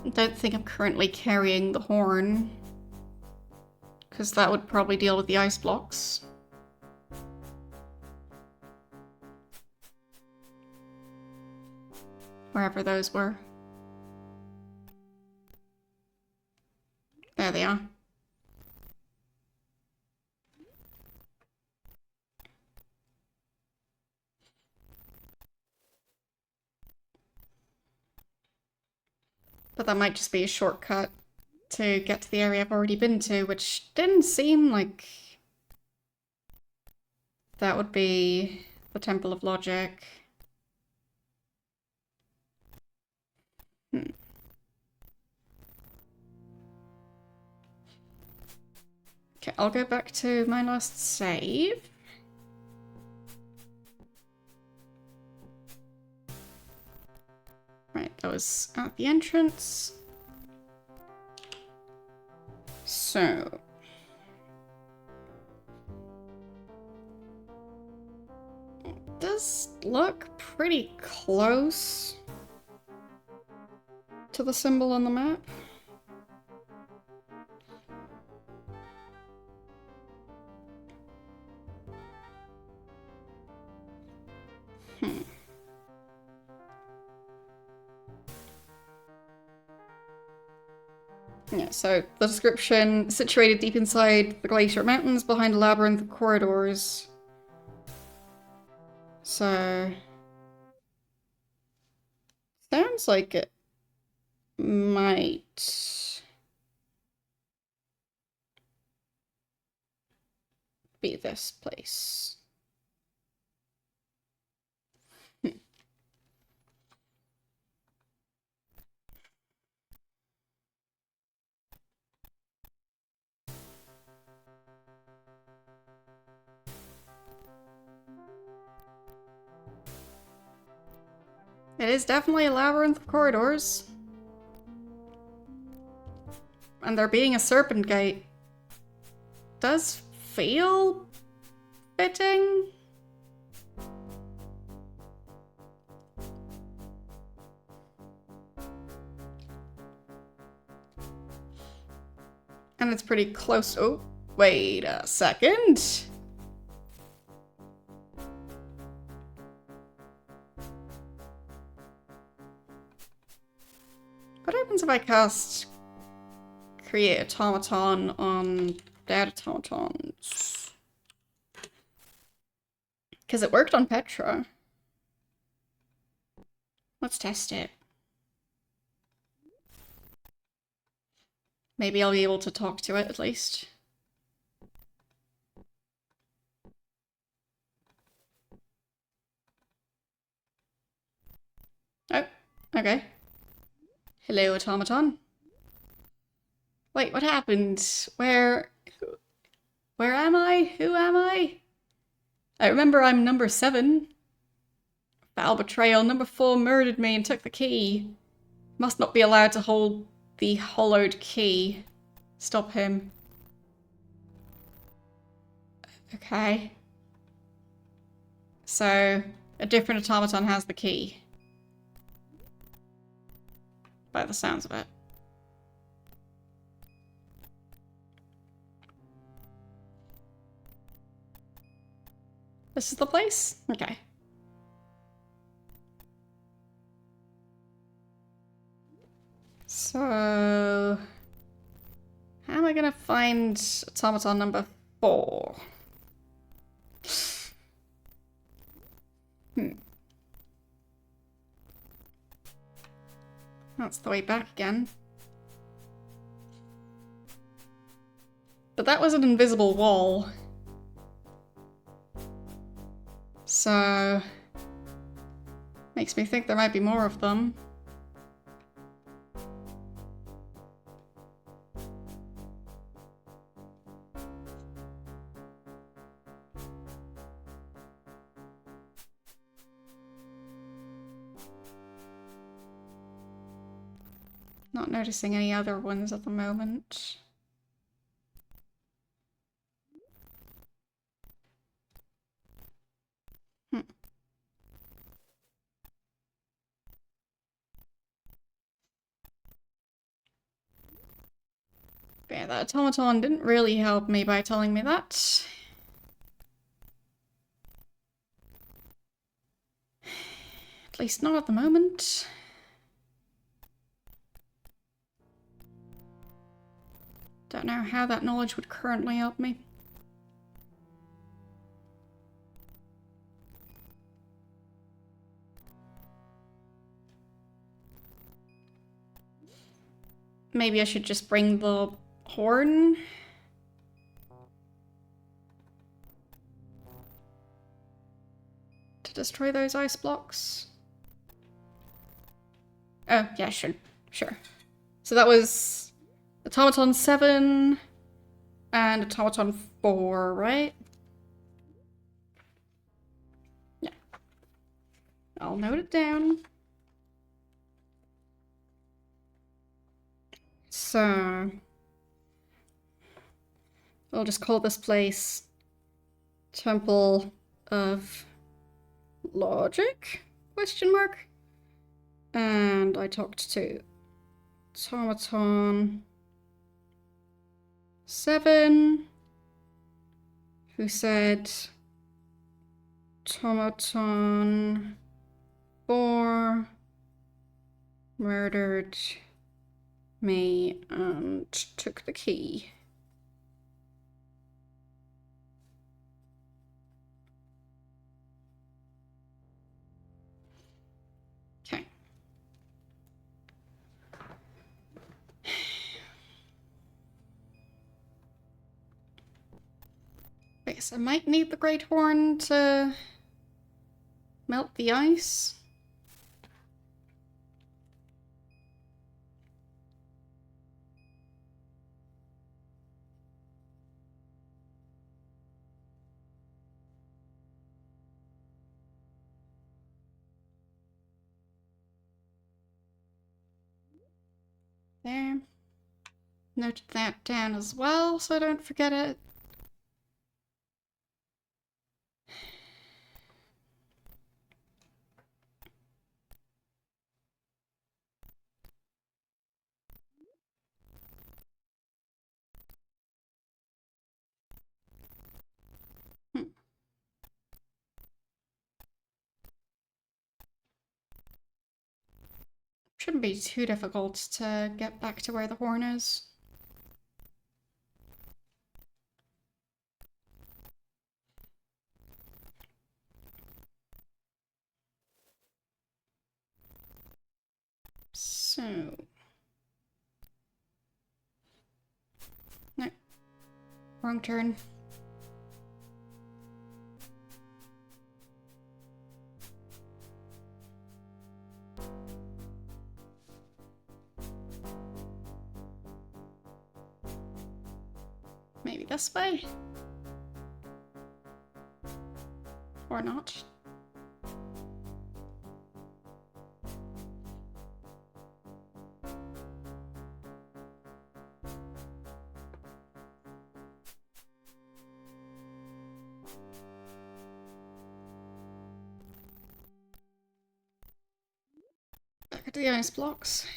I don't think I'm currently carrying the horn, because that would probably deal with the ice blocks. Wherever those were. There they are. But that might just be a shortcut to get to the area I've already been to, which didn't seem like that would be the Temple of Logic. Okay, I'll go back to my last save. Right, that was at the entrance. So... it does look pretty close to the symbol on the map. Yeah, so the description, situated deep inside the glacier mountains behind a labyrinth of corridors. So, sounds like it might be this place. It is definitely a labyrinth of corridors. And there being a serpent gate does feel fitting. And it's pretty close. Oh, wait a second. What happens if I cast create automaton on dead automatons? Because it worked on Petra. Let's test it. Maybe I'll be able to talk to it at least. Oh, okay. Hello, automaton. Wait, what happened? Where am I? Who am I? I remember I'm number 7. Foul betrayal. Number 4 murdered me and took the key. Must not be allowed to hold the hollowed key. Stop him. Okay. So, a different automaton has the key. By the sounds of it. This is the place? Okay. So... how am I gonna find automaton number 4? That's the way back again. But that was an invisible wall. So... makes me think there might be more of them. Not noticing any other ones at the moment. Yeah, that automaton didn't really help me by telling me that. At least not at the moment. Don't know how that knowledge would currently help me. Maybe I should just bring the horn? To destroy those ice blocks? Oh, yeah, sure. So that was automaton 7 and automaton 4, right? Yeah. I'll note it down. So... I'll just call this place Temple of Logic? Question mark? And I talked to automaton 7, who said automaton 4 murdered me and took the key. Okay. I guess I might need the Great Horn to melt the ice. There. Noted that down as well, so I don't forget it. Shouldn't be too difficult to get back to where the horn is. So... No. Wrong turn. Maybe this way? Or not. Back at the ice blocks.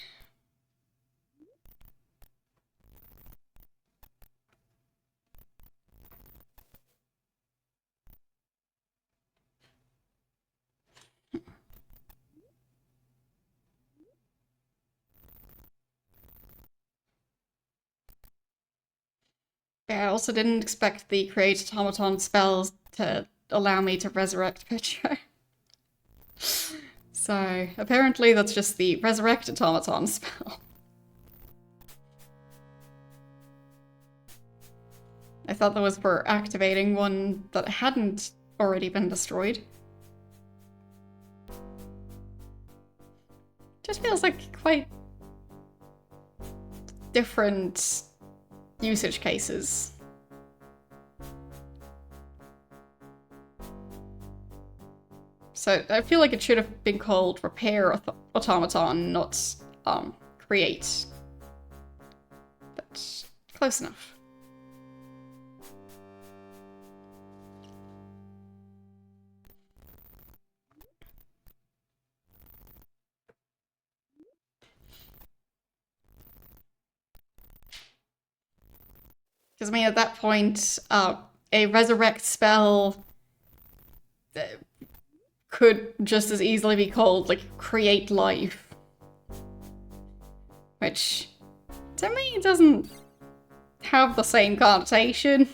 I also didn't expect the create automaton spells to allow me to resurrect Petra. So apparently that's just the resurrect automaton spell. I thought that was for activating one that hadn't already been destroyed. Just feels like quite different usage cases. So I feel like it should have been called repair automaton, not create. But close enough. Because I mean, at that point, a resurrect spell could just as easily be called like create life, which to me doesn't have the same connotation.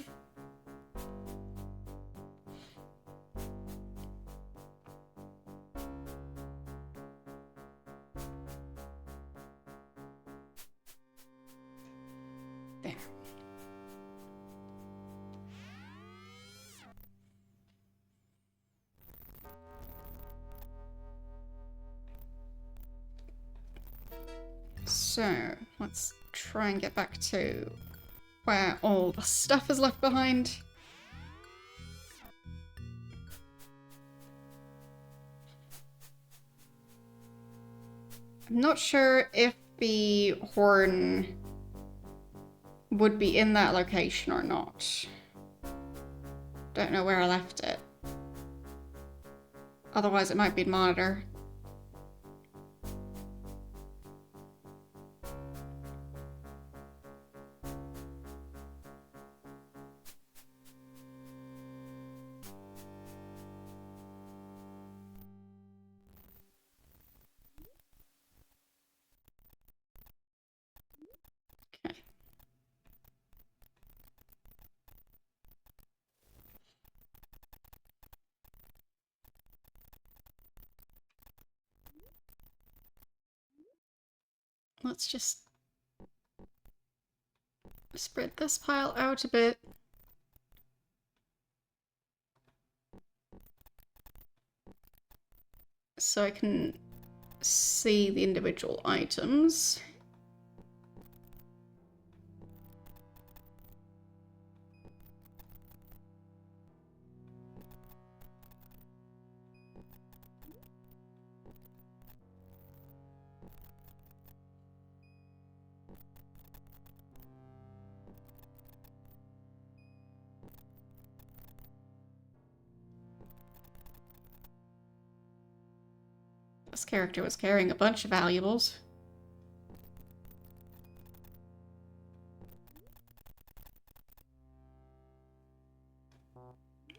There. So let's try and get back to where all the stuff is left behind. I'm not sure if the horn would be in that location or not. Don't know where I left it. Otherwise it might be in monitor. let's just spread this pile out a bit. So I can see the individual items. This character was carrying a bunch of valuables.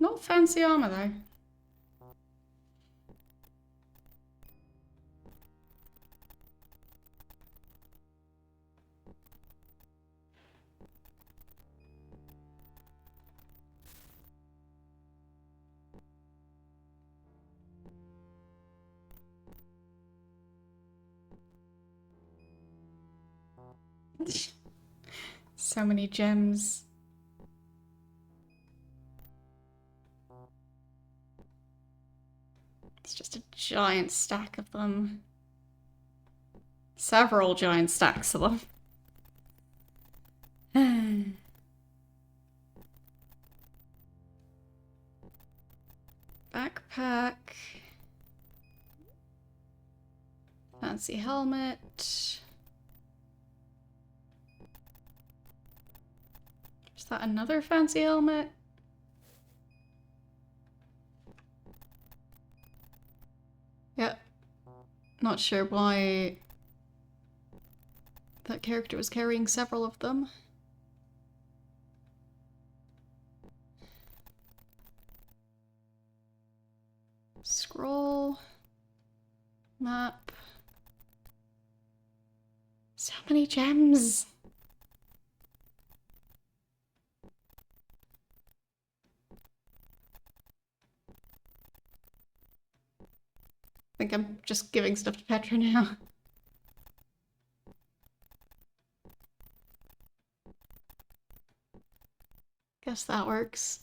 Not fancy armor though. So many gems. It's just a giant stack of them. Several giant stacks of them. Backpack. Fancy helmet. Is that another fancy helmet? Yeah. Not sure why that character was carrying several of them. Scroll. Map. So many gems. I think I'm just giving stuff to Petra now. Guess that works.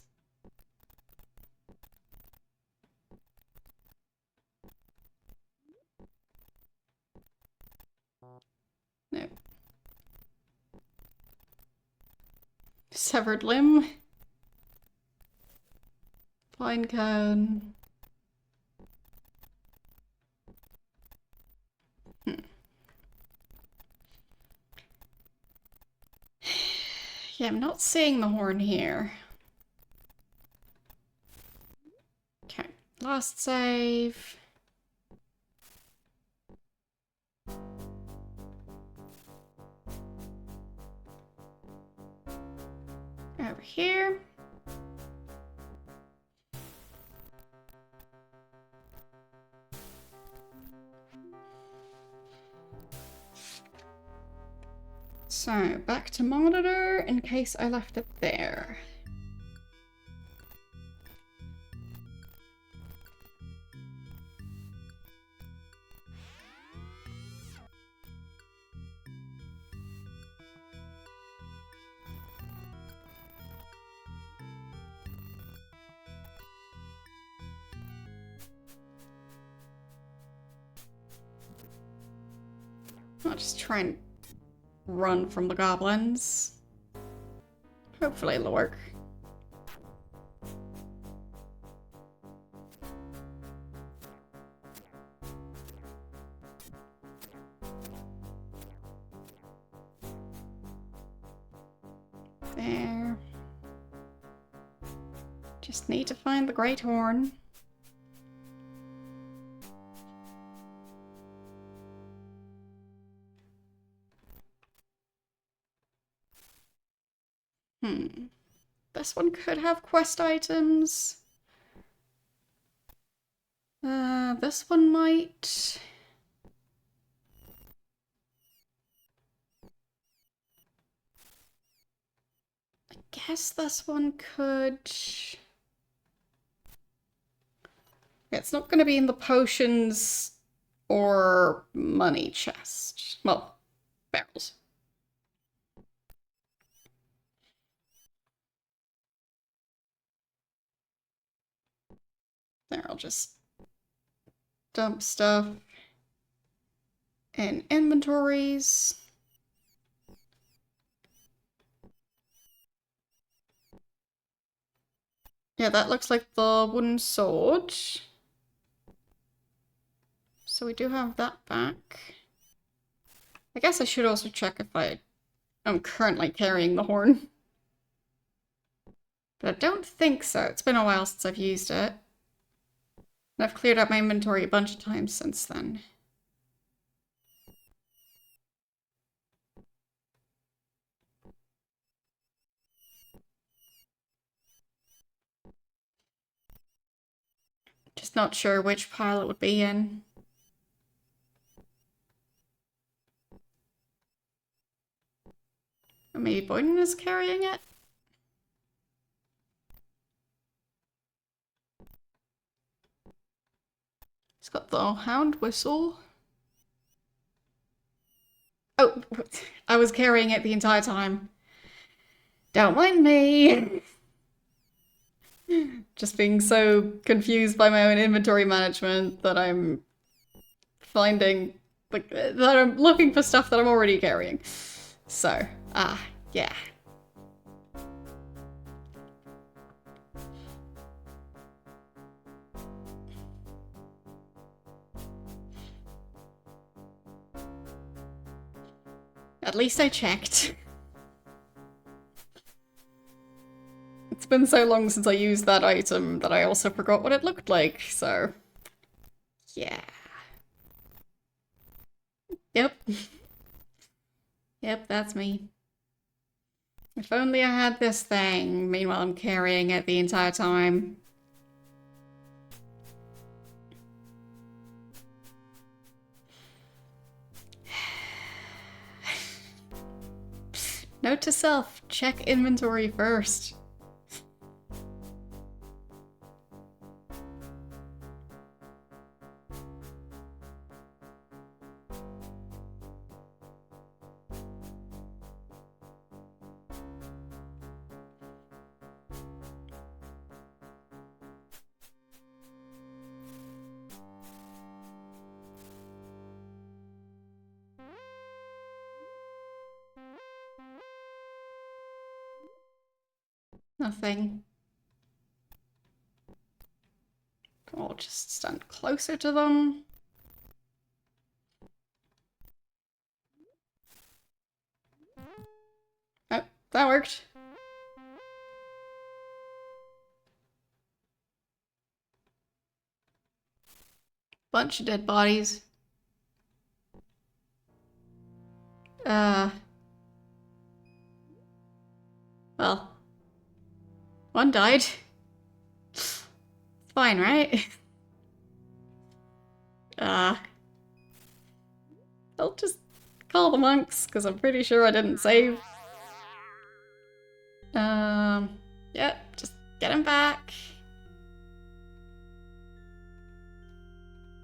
No. Severed limb. Pine cone. Yeah, I'm not seeing the horn here. Okay, last save. Over here. So, back to monitor in case I left it there. I'll just try and run from the goblins. Hopefully it'll work. There. Just need to find the Great Horn. This one could have quest items. This one might. I guess this one could. It's not going to be in the potions or money chest. Well, barrels. There, I'll just dump stuff in inventories. Yeah, that looks like the wooden sword. So we do have that back. I guess I should also check if I'm currently carrying the horn. But I don't think so. It's been a while since I've used it. And I've cleared out my inventory a bunch of times since then. Just not sure which pile it would be in. Or maybe Boyden is carrying it? He's got the hound whistle. Oh, I was carrying it the entire time. Don't mind me. Just being so confused by my own inventory management that I'm finding, like, that I'm looking for stuff that I'm already carrying. So, yeah. At least I checked. It's been so long since I used that item that I also forgot what it looked like, so... yeah. Yep. Yep, that's me. If only I had this thing. Meanwhile, I'm carrying it the entire time. Note to self, check inventory first. Nothing. I'll just stand closer to them. Oh, that worked. Bunch of dead bodies. Well. One died. It's fine, right? I'll just call the monks, because I'm pretty sure I didn't save. Yep, just get him back.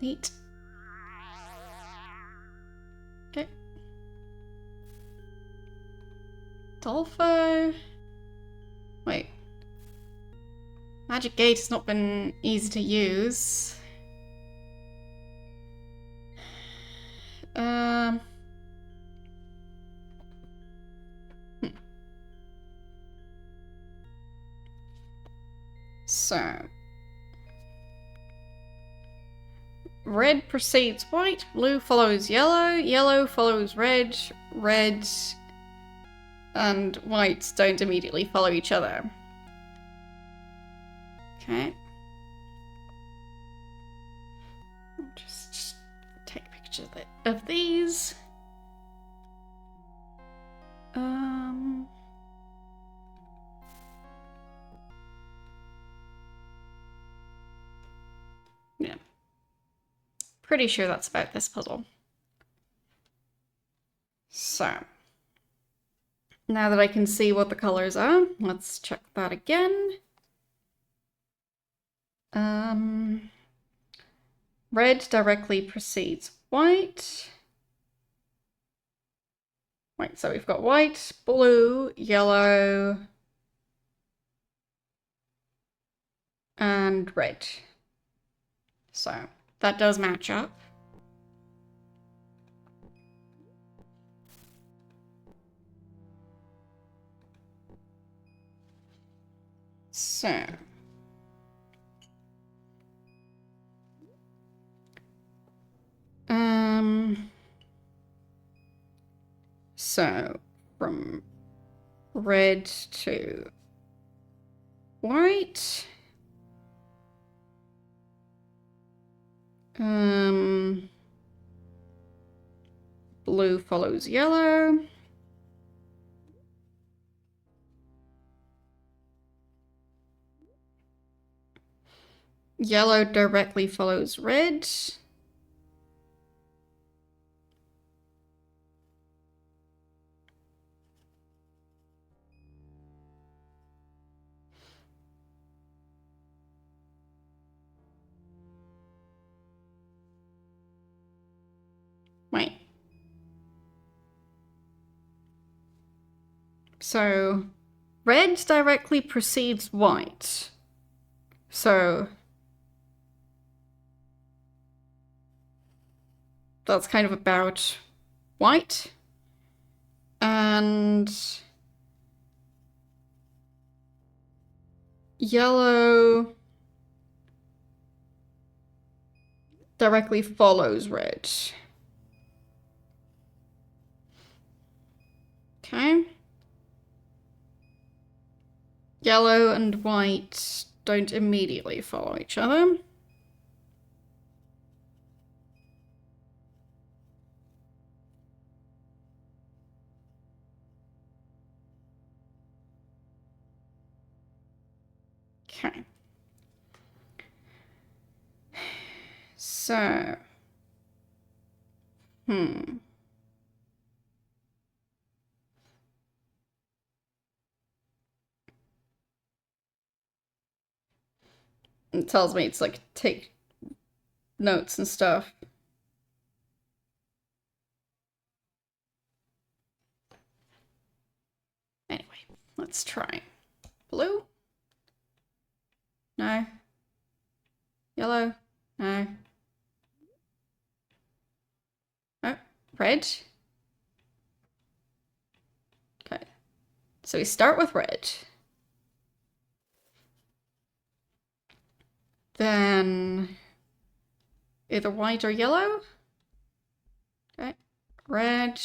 Neat. Okay. Dolpho. Wait. Magic Gate has not been easy to use. So. Red precedes white, blue follows yellow, yellow follows red, red and white don't immediately follow each other. Okay. I'll just take pictures of these. Yeah. Pretty sure that's about this puzzle. So, now that I can see what the colors are, let's check that again. Red directly precedes white. Right, so we've got white, blue, yellow, and red. So that does match up. So so from red to white. Blue follows yellow. Yellow directly follows red. Wait. So red directly precedes white. So that's kind of about white. And yellow directly follows red. Okay. Yellow and white don't immediately follow each other. Okay. So, It tells me it's like take notes and stuff. Anyway, let's try. Blue? No. Yellow? No. Oh, red? Okay. So we start with red. Then either white or yellow. Okay. Red,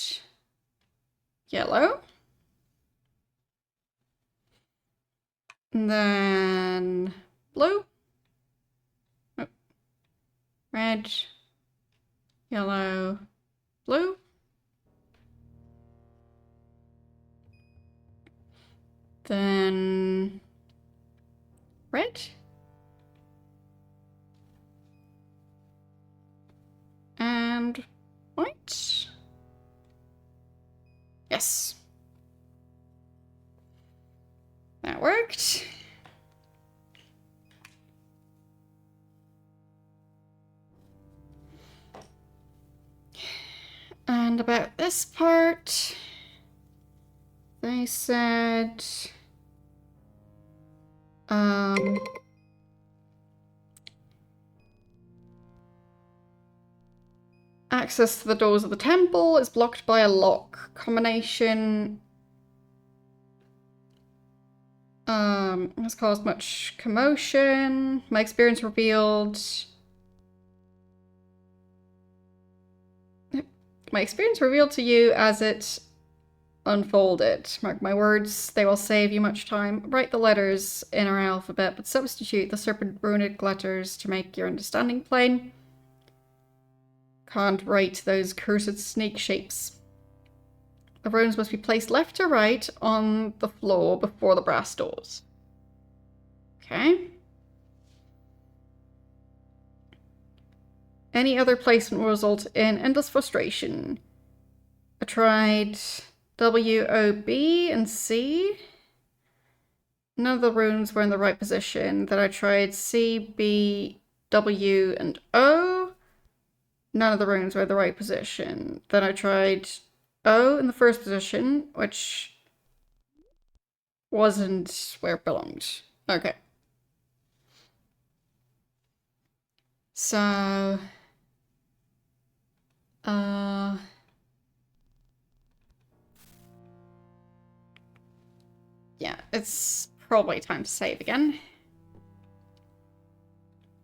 yellow. And then blue. Oh. Red, yellow, blue. Then red. And white. Yes. That worked. And about this part, they said, access to the doors of the temple is blocked by a lock. Combination has caused much commotion. My experience revealed... My experience revealed to you as it unfolded. Mark my words, they will save you much time. Write the letters in our alphabet, but substitute the serpent runic letters to make your understanding plain. Can't write those cursed snake shapes. The runes must be placed left to right on the floor before the brass doors. Okay. Any other placement will result in endless frustration. I tried W, O, B, and C. None of the runes were in the right position. Then I tried C, B, W, and O. None of the runes were in the right position. Then I tried O in the first position, which wasn't where it belonged. Okay. So, yeah, it's probably time to save again.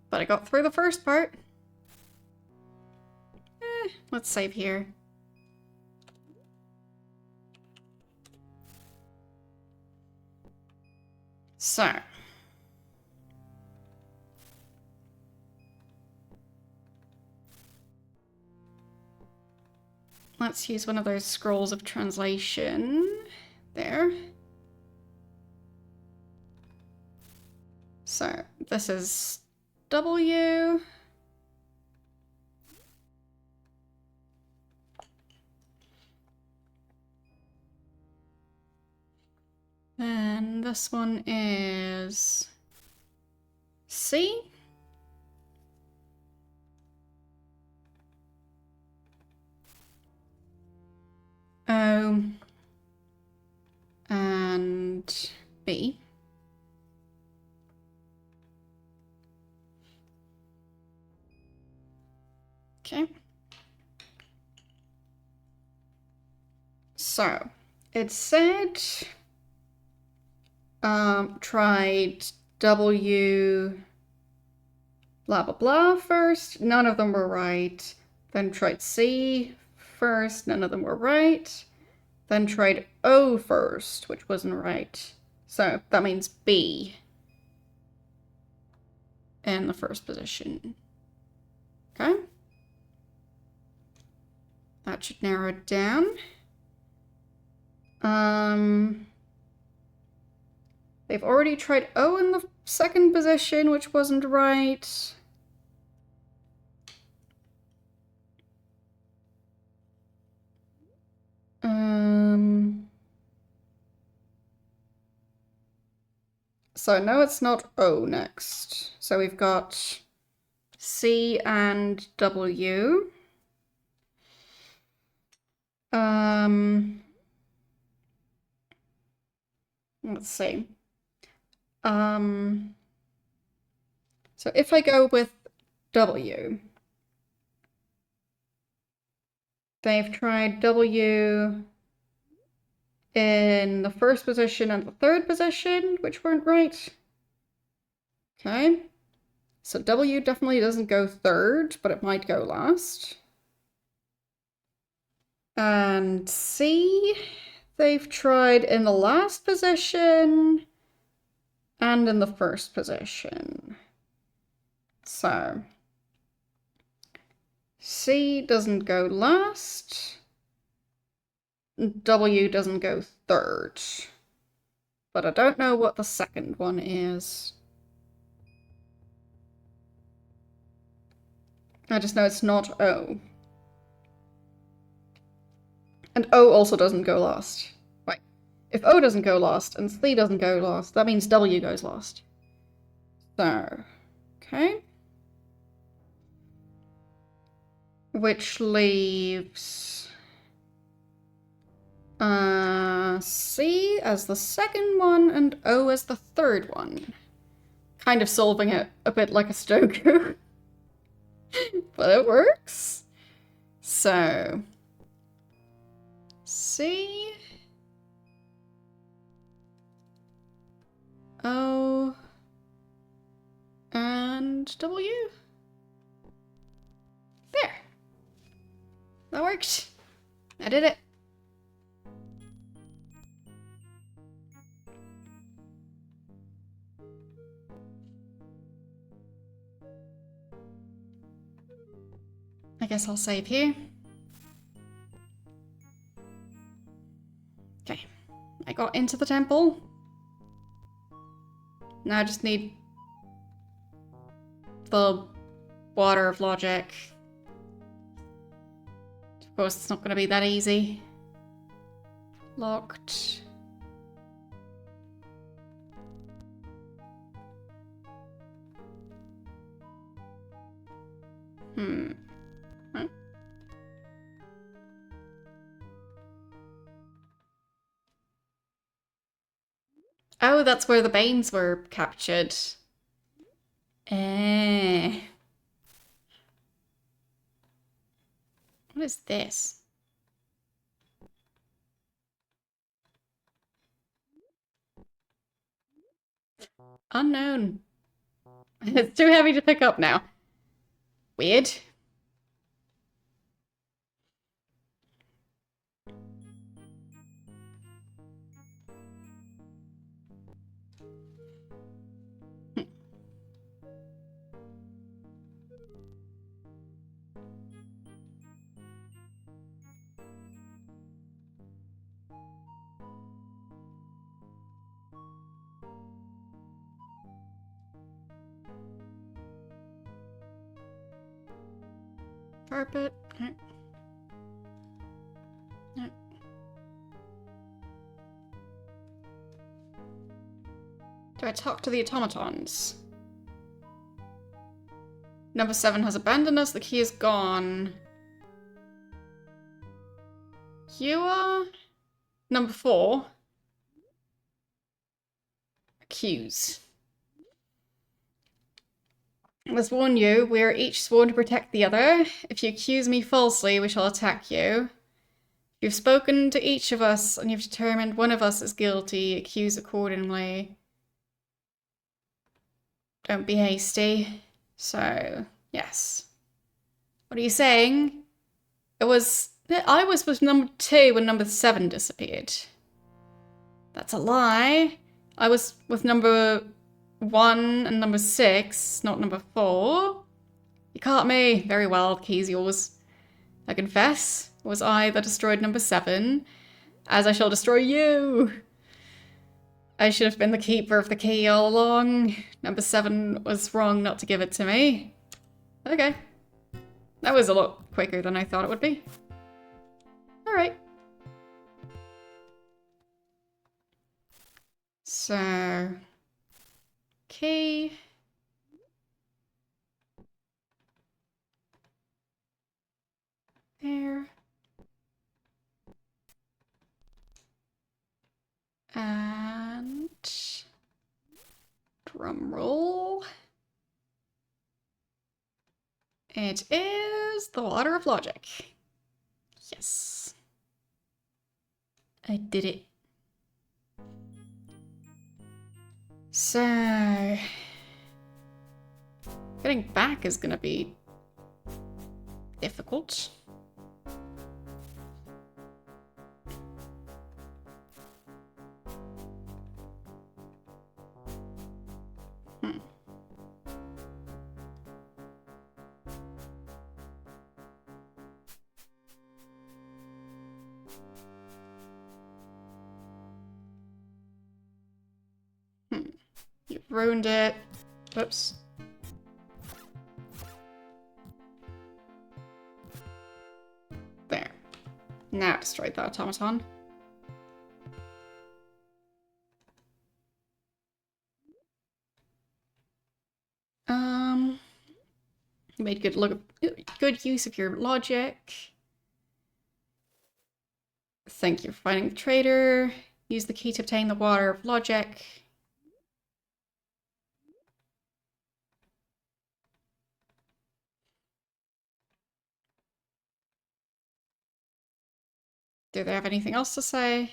But I got through the first part. Let's save here. So. Let's use one of those scrolls of translation. There. So, this is W. And this one is C. O. And B. Okay. So, it said tried W blah blah blah first. None of them were right. Then tried C first. None of them were right. Then tried O first, which wasn't right. So that means B in the first position. Okay. That should narrow it down. They've already tried O in the second position, which wasn't right. So no, it's not O next. So we've got C and W. Let's see. So if I go with W, they've tried W in the first position and the third position, which weren't right. Okay. So W definitely doesn't go third, but it might go last. And C, they've tried in the last position and in the first position. So C doesn't go last. W doesn't go third. But I don't know what the second one is. I just know it's not O. And O also doesn't go last. Right. If O doesn't go last and C doesn't go last, that means W goes last. So, okay. Which leaves C as the second one and O as the third one. Kind of solving it a bit like a Sudoku. But it works. So, C, O, and W. There. That worked. I did it. I guess I'll save here. Okay. I got into the temple. Now I just need the water of logic. Of course, it's not going to be that easy. Locked. Oh, that's where the Banes were captured. Eh. What is this? Unknown. It's too heavy to pick up now. Weird. Carpet. No. Do I talk to the automatons? Number 7 has abandoned us. The key is gone. You are number 4. Accused. Let's warn you, we are each sworn to protect the other. If you accuse me falsely, we shall attack you. You've spoken to each of us, and you've determined one of us is guilty. Accuse accordingly. Don't be hasty. So, yes. What are you saying? I was with number 2 when number 7 disappeared. That's a lie. I was with number 1 and number 6, not number 4. You caught me. Very well, key's yours. I confess, it was I that destroyed number 7, as I shall destroy you. I should have been the keeper of the key all along. Number 7 was wrong not to give it to me. Okay. That was a lot quicker than I thought it would be. Alright. So... key. There. And... drum roll. It is the Water of Logic. Yes. I did it. So... getting back is gonna be difficult. You've ruined it. Whoops. There. Now destroyed that automaton. You made good use of your logic. Thank you for finding the traitor. Use the key to obtain the Water of Logic. Do they have anything else to say?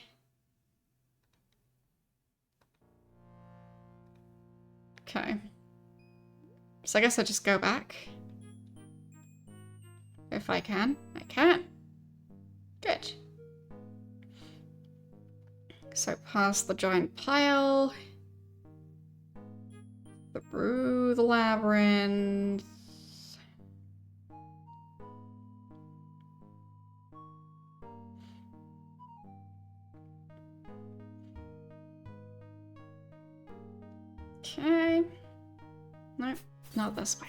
Okay. So I guess I just go back. If I can. I can. Good. So past the giant pile. Through the labyrinth. Okay. No, not this way.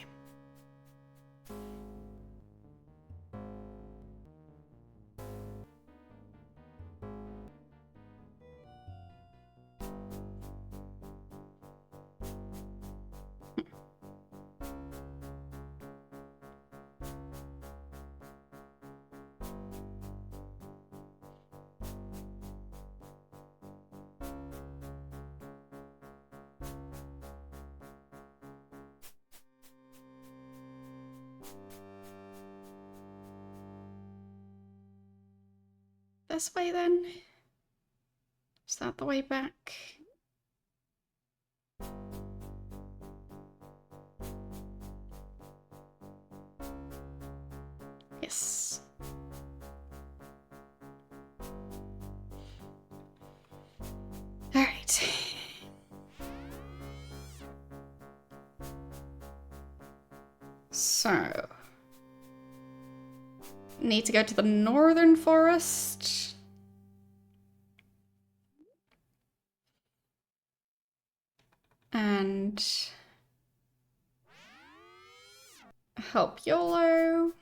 This way then? Is that the way back? Yes. All right. So, need to go to the northern forest. And help YOLO.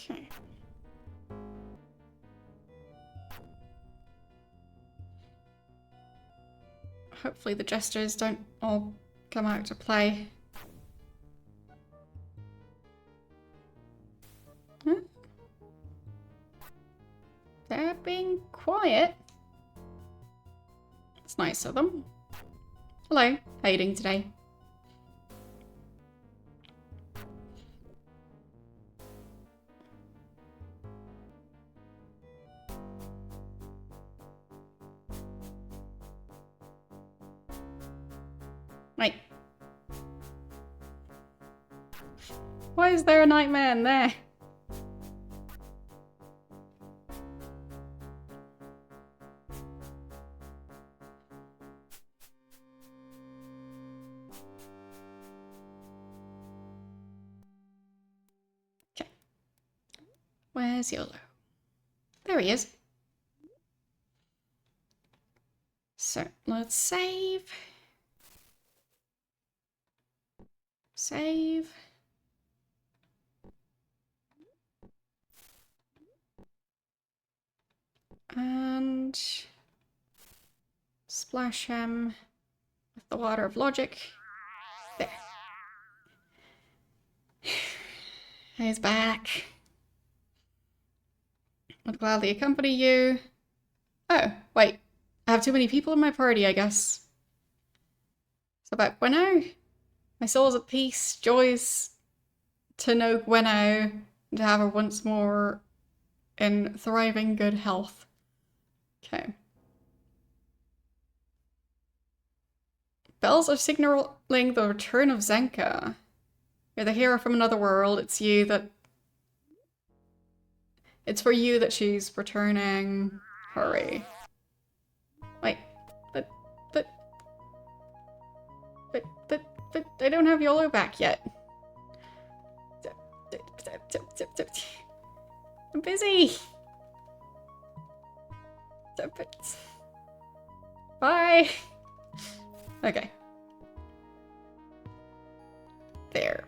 Okay. Hopefully the gestures don't all come out to play. Huh? They're being quiet. It's nice of them. Hello, how you doing today? Wait. Why is there a nightmare in there? Okay. Where's YOLO? There he is. So, let's save. Save. And splash him with the water of logic. There. He's back. Would gladly accompany you. Oh, wait. I have too many people in my party, I guess. So about Gwenno? My soul is at peace. Joys to know Gwenno and to have her once more in thriving good health. Okay. Bells are signaling the return of Zenka. You're the hero from another world. It's you that... It's for you that she's returning. Hurry. Wait. But I don't have YOLO back yet. I'm busy. Bye. Okay. There.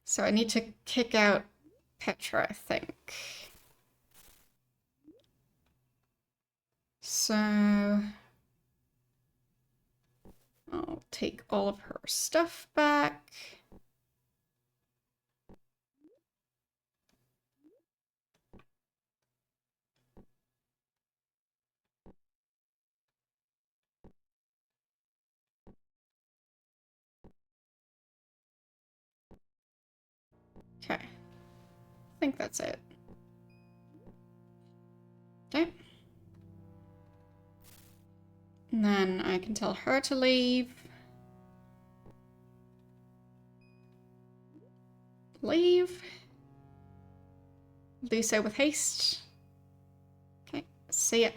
So I need to kick out Petra, I think. So I'll take all of her stuff back. Okay. I think that's it. Okay. And then I can tell her to leave. Leave. Do so with haste. Okay, see ya.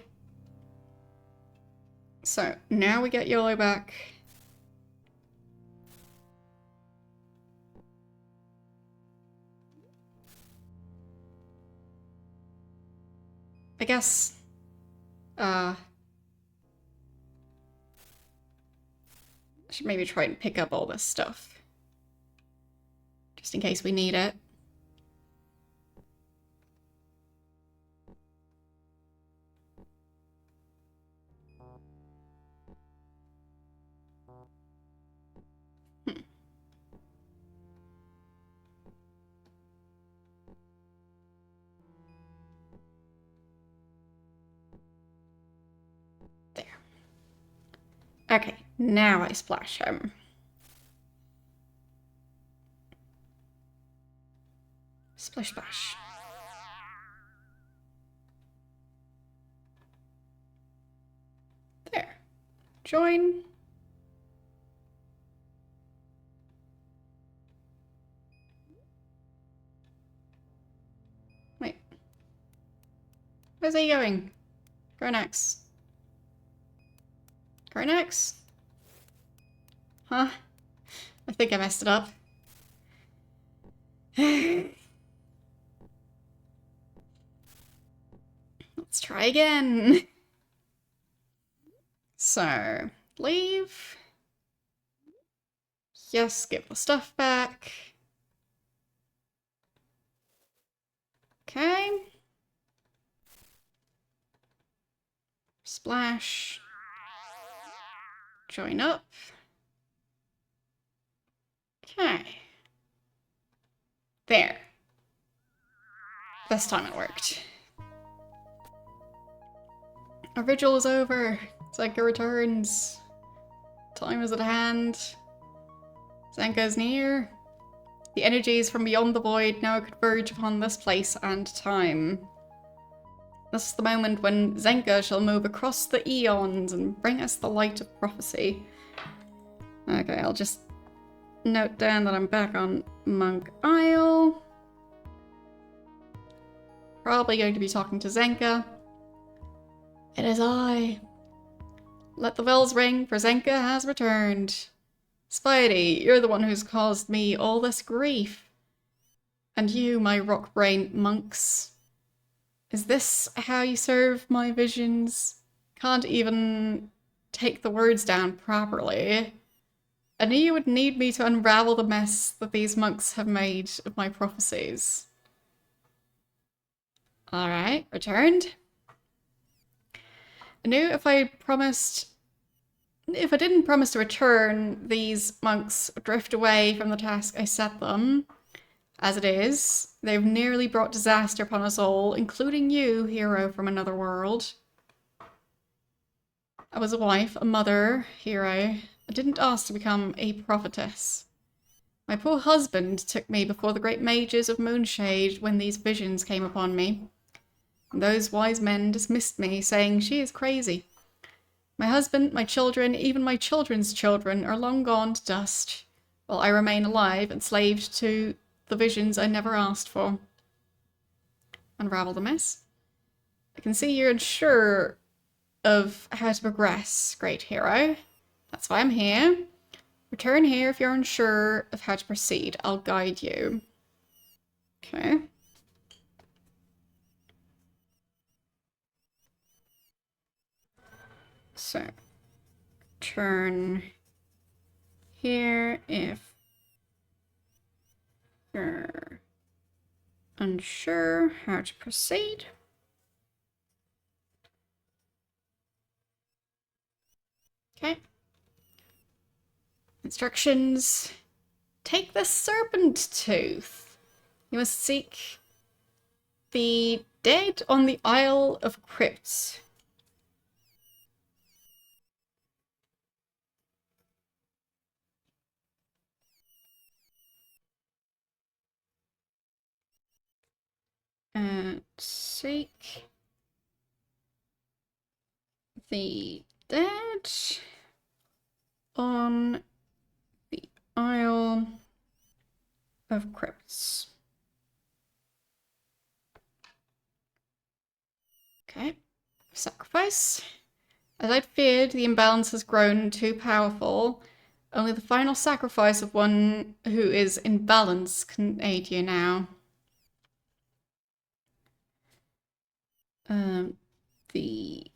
So now we get YOLO back. I guess, I should maybe try and pick up all this stuff. Just in case we need it. Okay, now I splash him. Splish splash. There. Join. Wait. Where's he going? Gronax. Gronax? Huh? I think I messed it up. Let's try again. So, leave. Yes, give the stuff back. Okay. Splash. Join up. Okay. There. This time it worked. Our vigil is over. Zenka returns. Time is at hand. Zenka is near. The energies from beyond the void now converge upon this place and time. This is the moment when Zenka shall move across the eons and bring us the light of prophecy. Okay, I'll just note down that I'm back on Monk Isle. Probably going to be talking to Zenka. It is I. Let the bells ring, for Zenka has returned. Spidey, you're the one who's caused me all this grief. And you, my rock-brain monks. Is this how you serve my visions? Can't even take the words down properly. I knew you would need me to unravel the mess that these monks have made of my prophecies. Alright, returned. I knew if I didn't promise to return, these monks would drift away from the task I set them. As it is, they've nearly brought disaster upon us all, including you, hero from another world. I was a wife, a mother, hero. I didn't ask to become a prophetess. My poor husband took me before the great mages of Moonshade when these visions came upon me. And those wise men dismissed me, saying she is crazy. My husband, my children, even my children's children are long gone to dust, while I remain alive, enslaved to the visions I never asked for. Unravel the mess. I can see you're unsure of how to progress, great hero. That's why I'm here. Return here if you're unsure of how to proceed. I'll guide you. Okay. So, turn here if you're unsure how to proceed. Okay. Instructions. Take the serpent tooth. You must seek the dead on the Isle of Crypts. Seek the dead on the Isle of Crypts. Okay. Sacrifice. As I'd feared, the imbalance has grown too powerful. Only the final sacrifice of one who is in balance can aid you now. The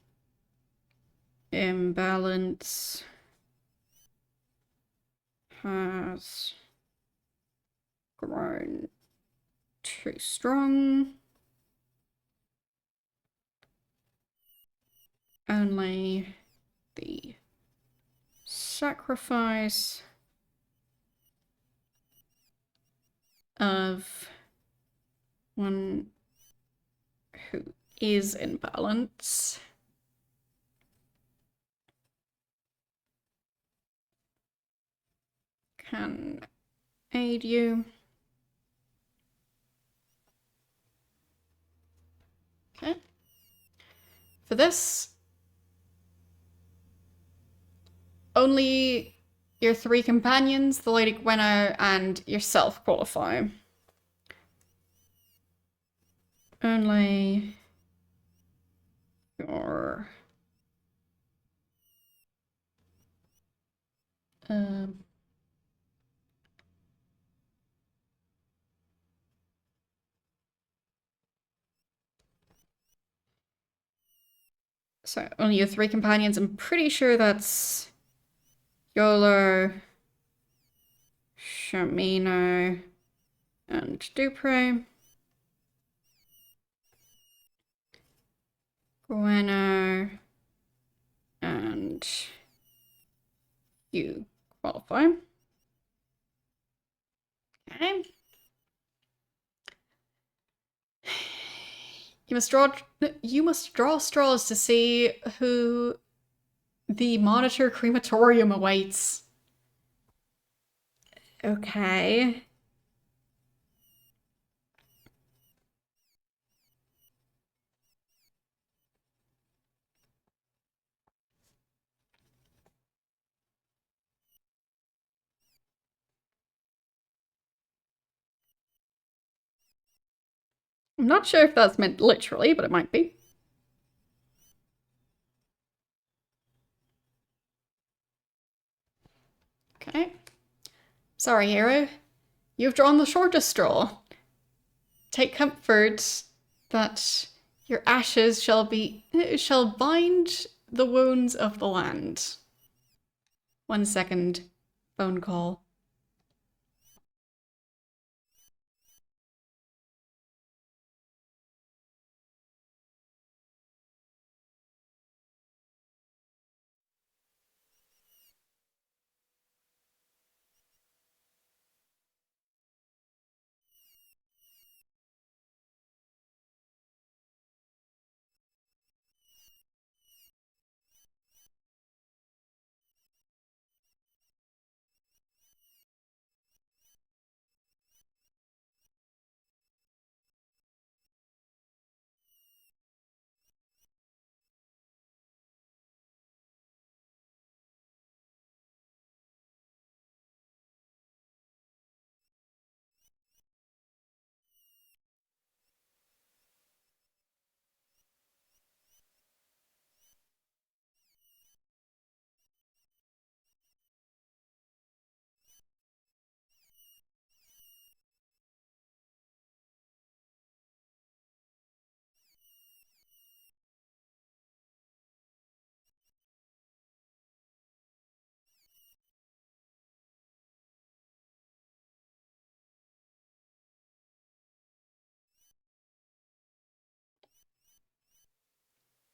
imbalance has grown too strong. Only the sacrifice of one who is in balance can aid you. Okay. For this, only your 3 companions, the Lady Gwenna, and yourself qualify. Only your... So, only your 3 companions. I'm pretty sure that's Yolo, Shamino, and Dupre. Gwenna, and you qualify. Okay. You must draw straws to see who the monitor crematorium awaits. Okay. I'm not sure if that's meant literally, but it might be. Okay. Sorry, hero. You've drawn the shortest straw. Take comfort that your ashes shall bind the wounds of the land. 1 second. Phone call.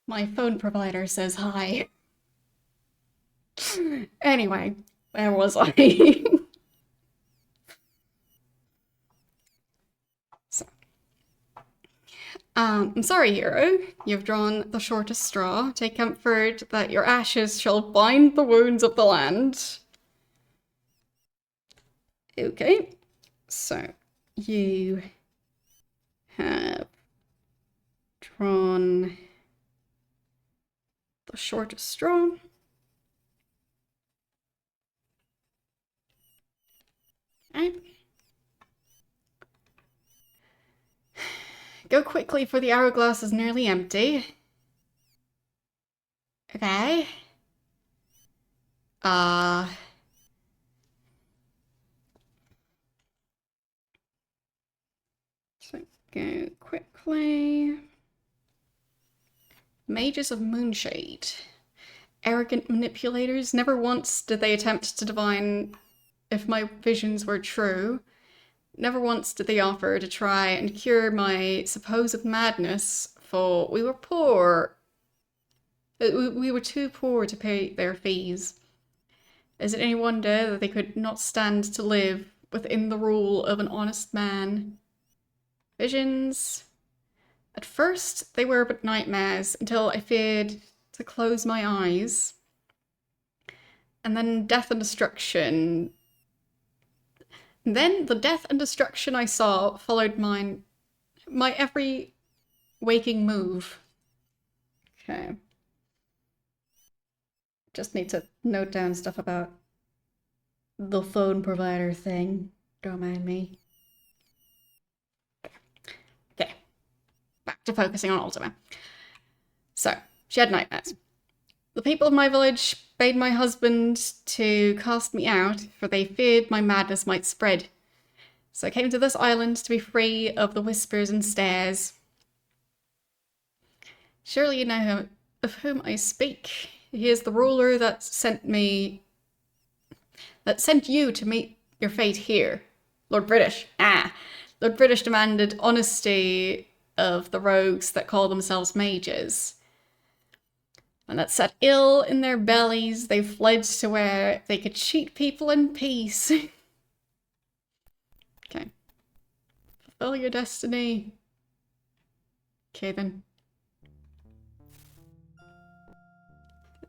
My phone provider says hi. Anyway, where was I? So, I'm sorry, hero. You've drawn the shortest straw. Take comfort that your ashes shall bind the wounds of the land. Okay, so you have drawn the shortest straw. Okay. Go quickly, for the hourglass is nearly empty. Okay. So go quickly. Mages of Moonshade. Arrogant manipulators. Never once did they attempt to divine if my visions were true. Never once did they offer to try and cure my supposed madness, for we were poor. We were too poor to pay their fees. Is it any wonder that they could not stand to live within the rule of an honest man? Visions. At first, they were but nightmares, until I feared to close my eyes. And then death and destruction Then the death and destruction I saw followed my every waking move. Okay. Just need to note down stuff about the phone provider thing. Don't mind me. Okay. Back to focusing on Ultima. So, she had nightmares. The people of my village bade my husband to cast me out, for they feared my madness might spread. So I came to this island to be free of the whispers and stares. Surely you know of whom I speak. He is the ruler that sent you to meet your fate here. Lord British. Lord British demanded honesty of the rogues that call themselves mages. And that set ill in their bellies, they fled to where they could cheat people in peace. Okay. Fulfill your destiny. Okay then.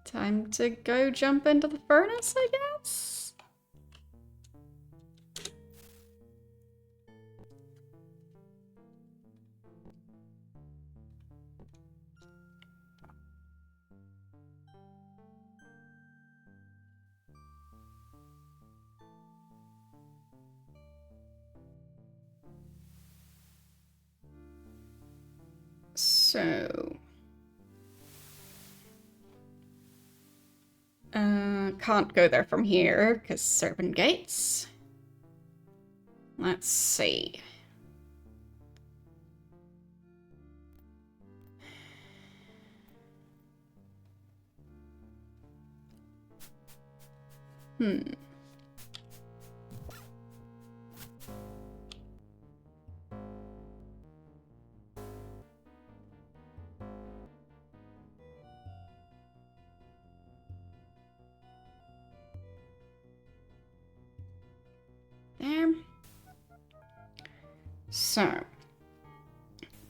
Time to go jump into the furnace, I guess? So... can't go there from here, because Serpent gates. Let's see. There. So,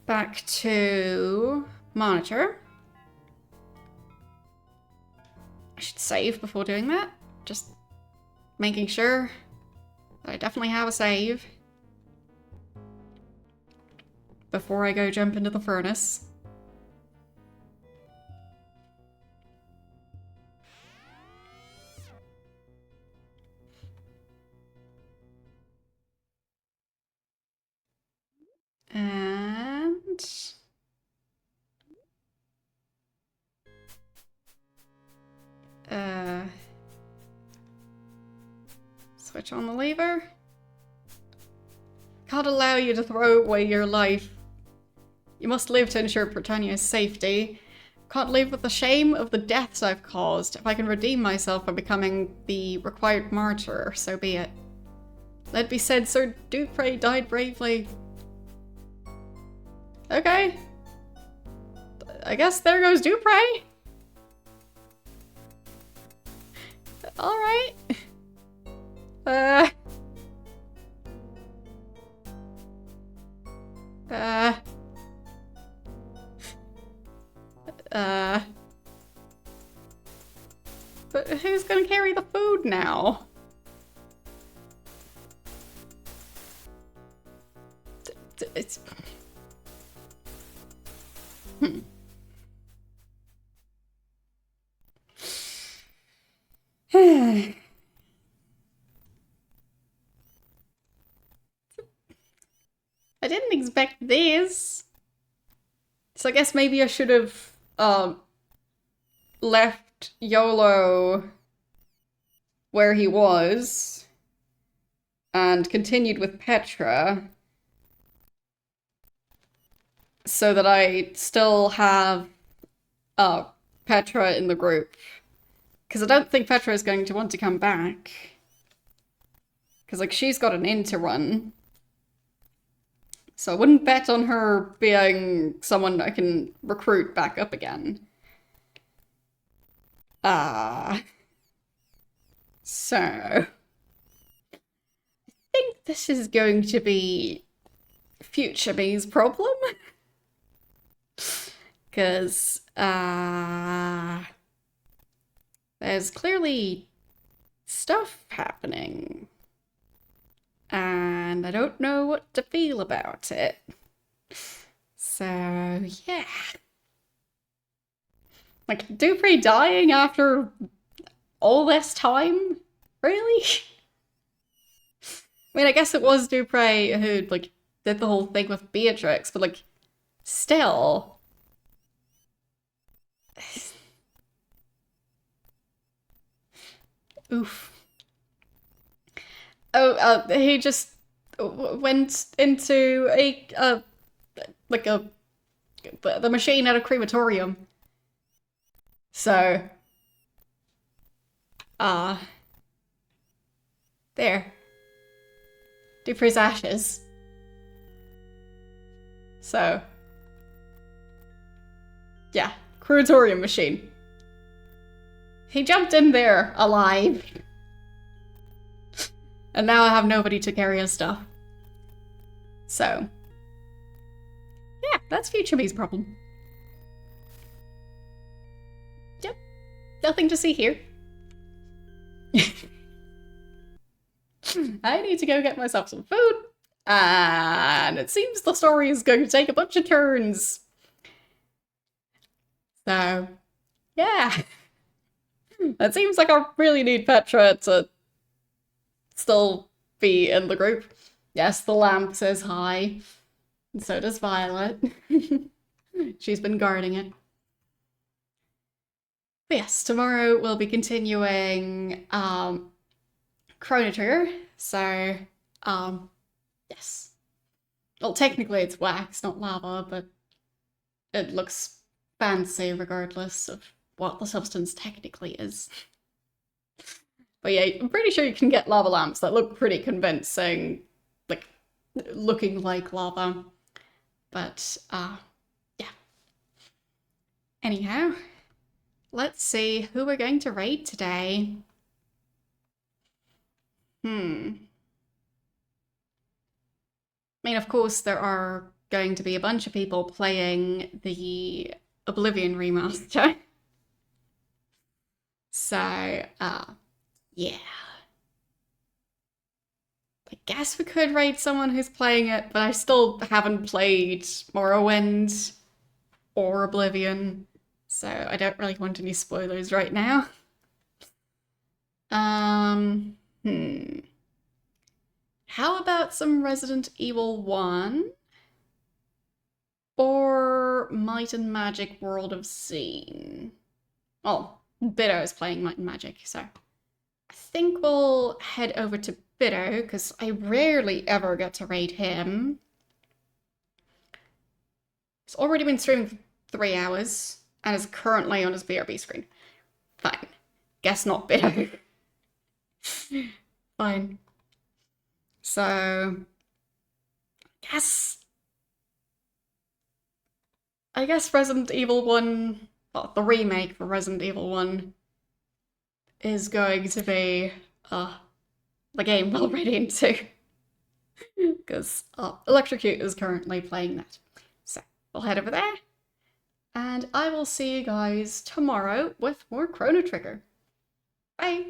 back to monitor. I should save before doing that. Just making sure that I definitely have a save before I go jump into the furnace. And... switch on the lever. Can't allow you to throw away your life. You must live to ensure Britannia's safety. Can't live with the shame of the deaths I've caused. If I can redeem myself by becoming the required martyr, so be it. Let it be said, Sir Dupre died bravely. Okay. I guess there goes Dupre. Alright. But who's gonna carry the food now? It's... I didn't expect this. So I guess maybe I should have left YOLO where he was and continued with Petra so that I still have Petra in the group. Because I don't think Petra is going to want to come back. Because, like, she's got an inn to run. So I wouldn't bet on her being someone I can recruit back up again. So... I think this is going to be future me's problem. Because, there's clearly stuff happening. and I don't know what to feel about it. So, yeah. Like, Dupree dying after all this time? Really? I mean, I guess it was Dupree who, like, did the whole thing with Beatrix, but, like, still. Oof. Oh, he just went into like the machine at a crematorium. So, uh, there. Dupree's ashes. So, yeah, crematorium machine. He jumped in there alive. And now I have nobody to carry his stuff. So, yeah, that's future me's problem. Yep, nothing to see here. I need to go get myself some food. And it seems the story is going to take a bunch of turns. So, yeah. It seems like I really need Petra to still be in the group. Yes, the lamp says hi. And so does Violet. She's been guarding it. But yes, tomorrow we'll be continuing Chrono Trigger. So, yes. Well, technically it's wax, not lava, but it looks fancy regardless of what the substance technically is. But yeah, I'm pretty sure you can get lava lamps that look pretty convincing, like, looking like lava. But, yeah. Anyhow, let's see who we're going to raid today. I mean, of course, there are going to be a bunch of people playing the Oblivion remaster. So, yeah. I guess we could raid someone who's playing it, but I still haven't played Morrowind or Oblivion, so I don't really want any spoilers right now. How about some Resident Evil 1? Or Might and Magic World of Scene? Well, Bitto is playing Might and Magic, so I think we'll head over to Bitto, because I rarely ever get to raid him. He's already been streaming for 3 hours, and is currently on his BRB screen. Fine. Guess not Bitto. Fine. So, I guess Resident Evil 1, well, the remake for Resident Evil 1 is going to be the game we'll raid into. Because Electrocute is currently playing that. So, we'll head over there. And I will see you guys tomorrow with more Chrono Trigger. Bye!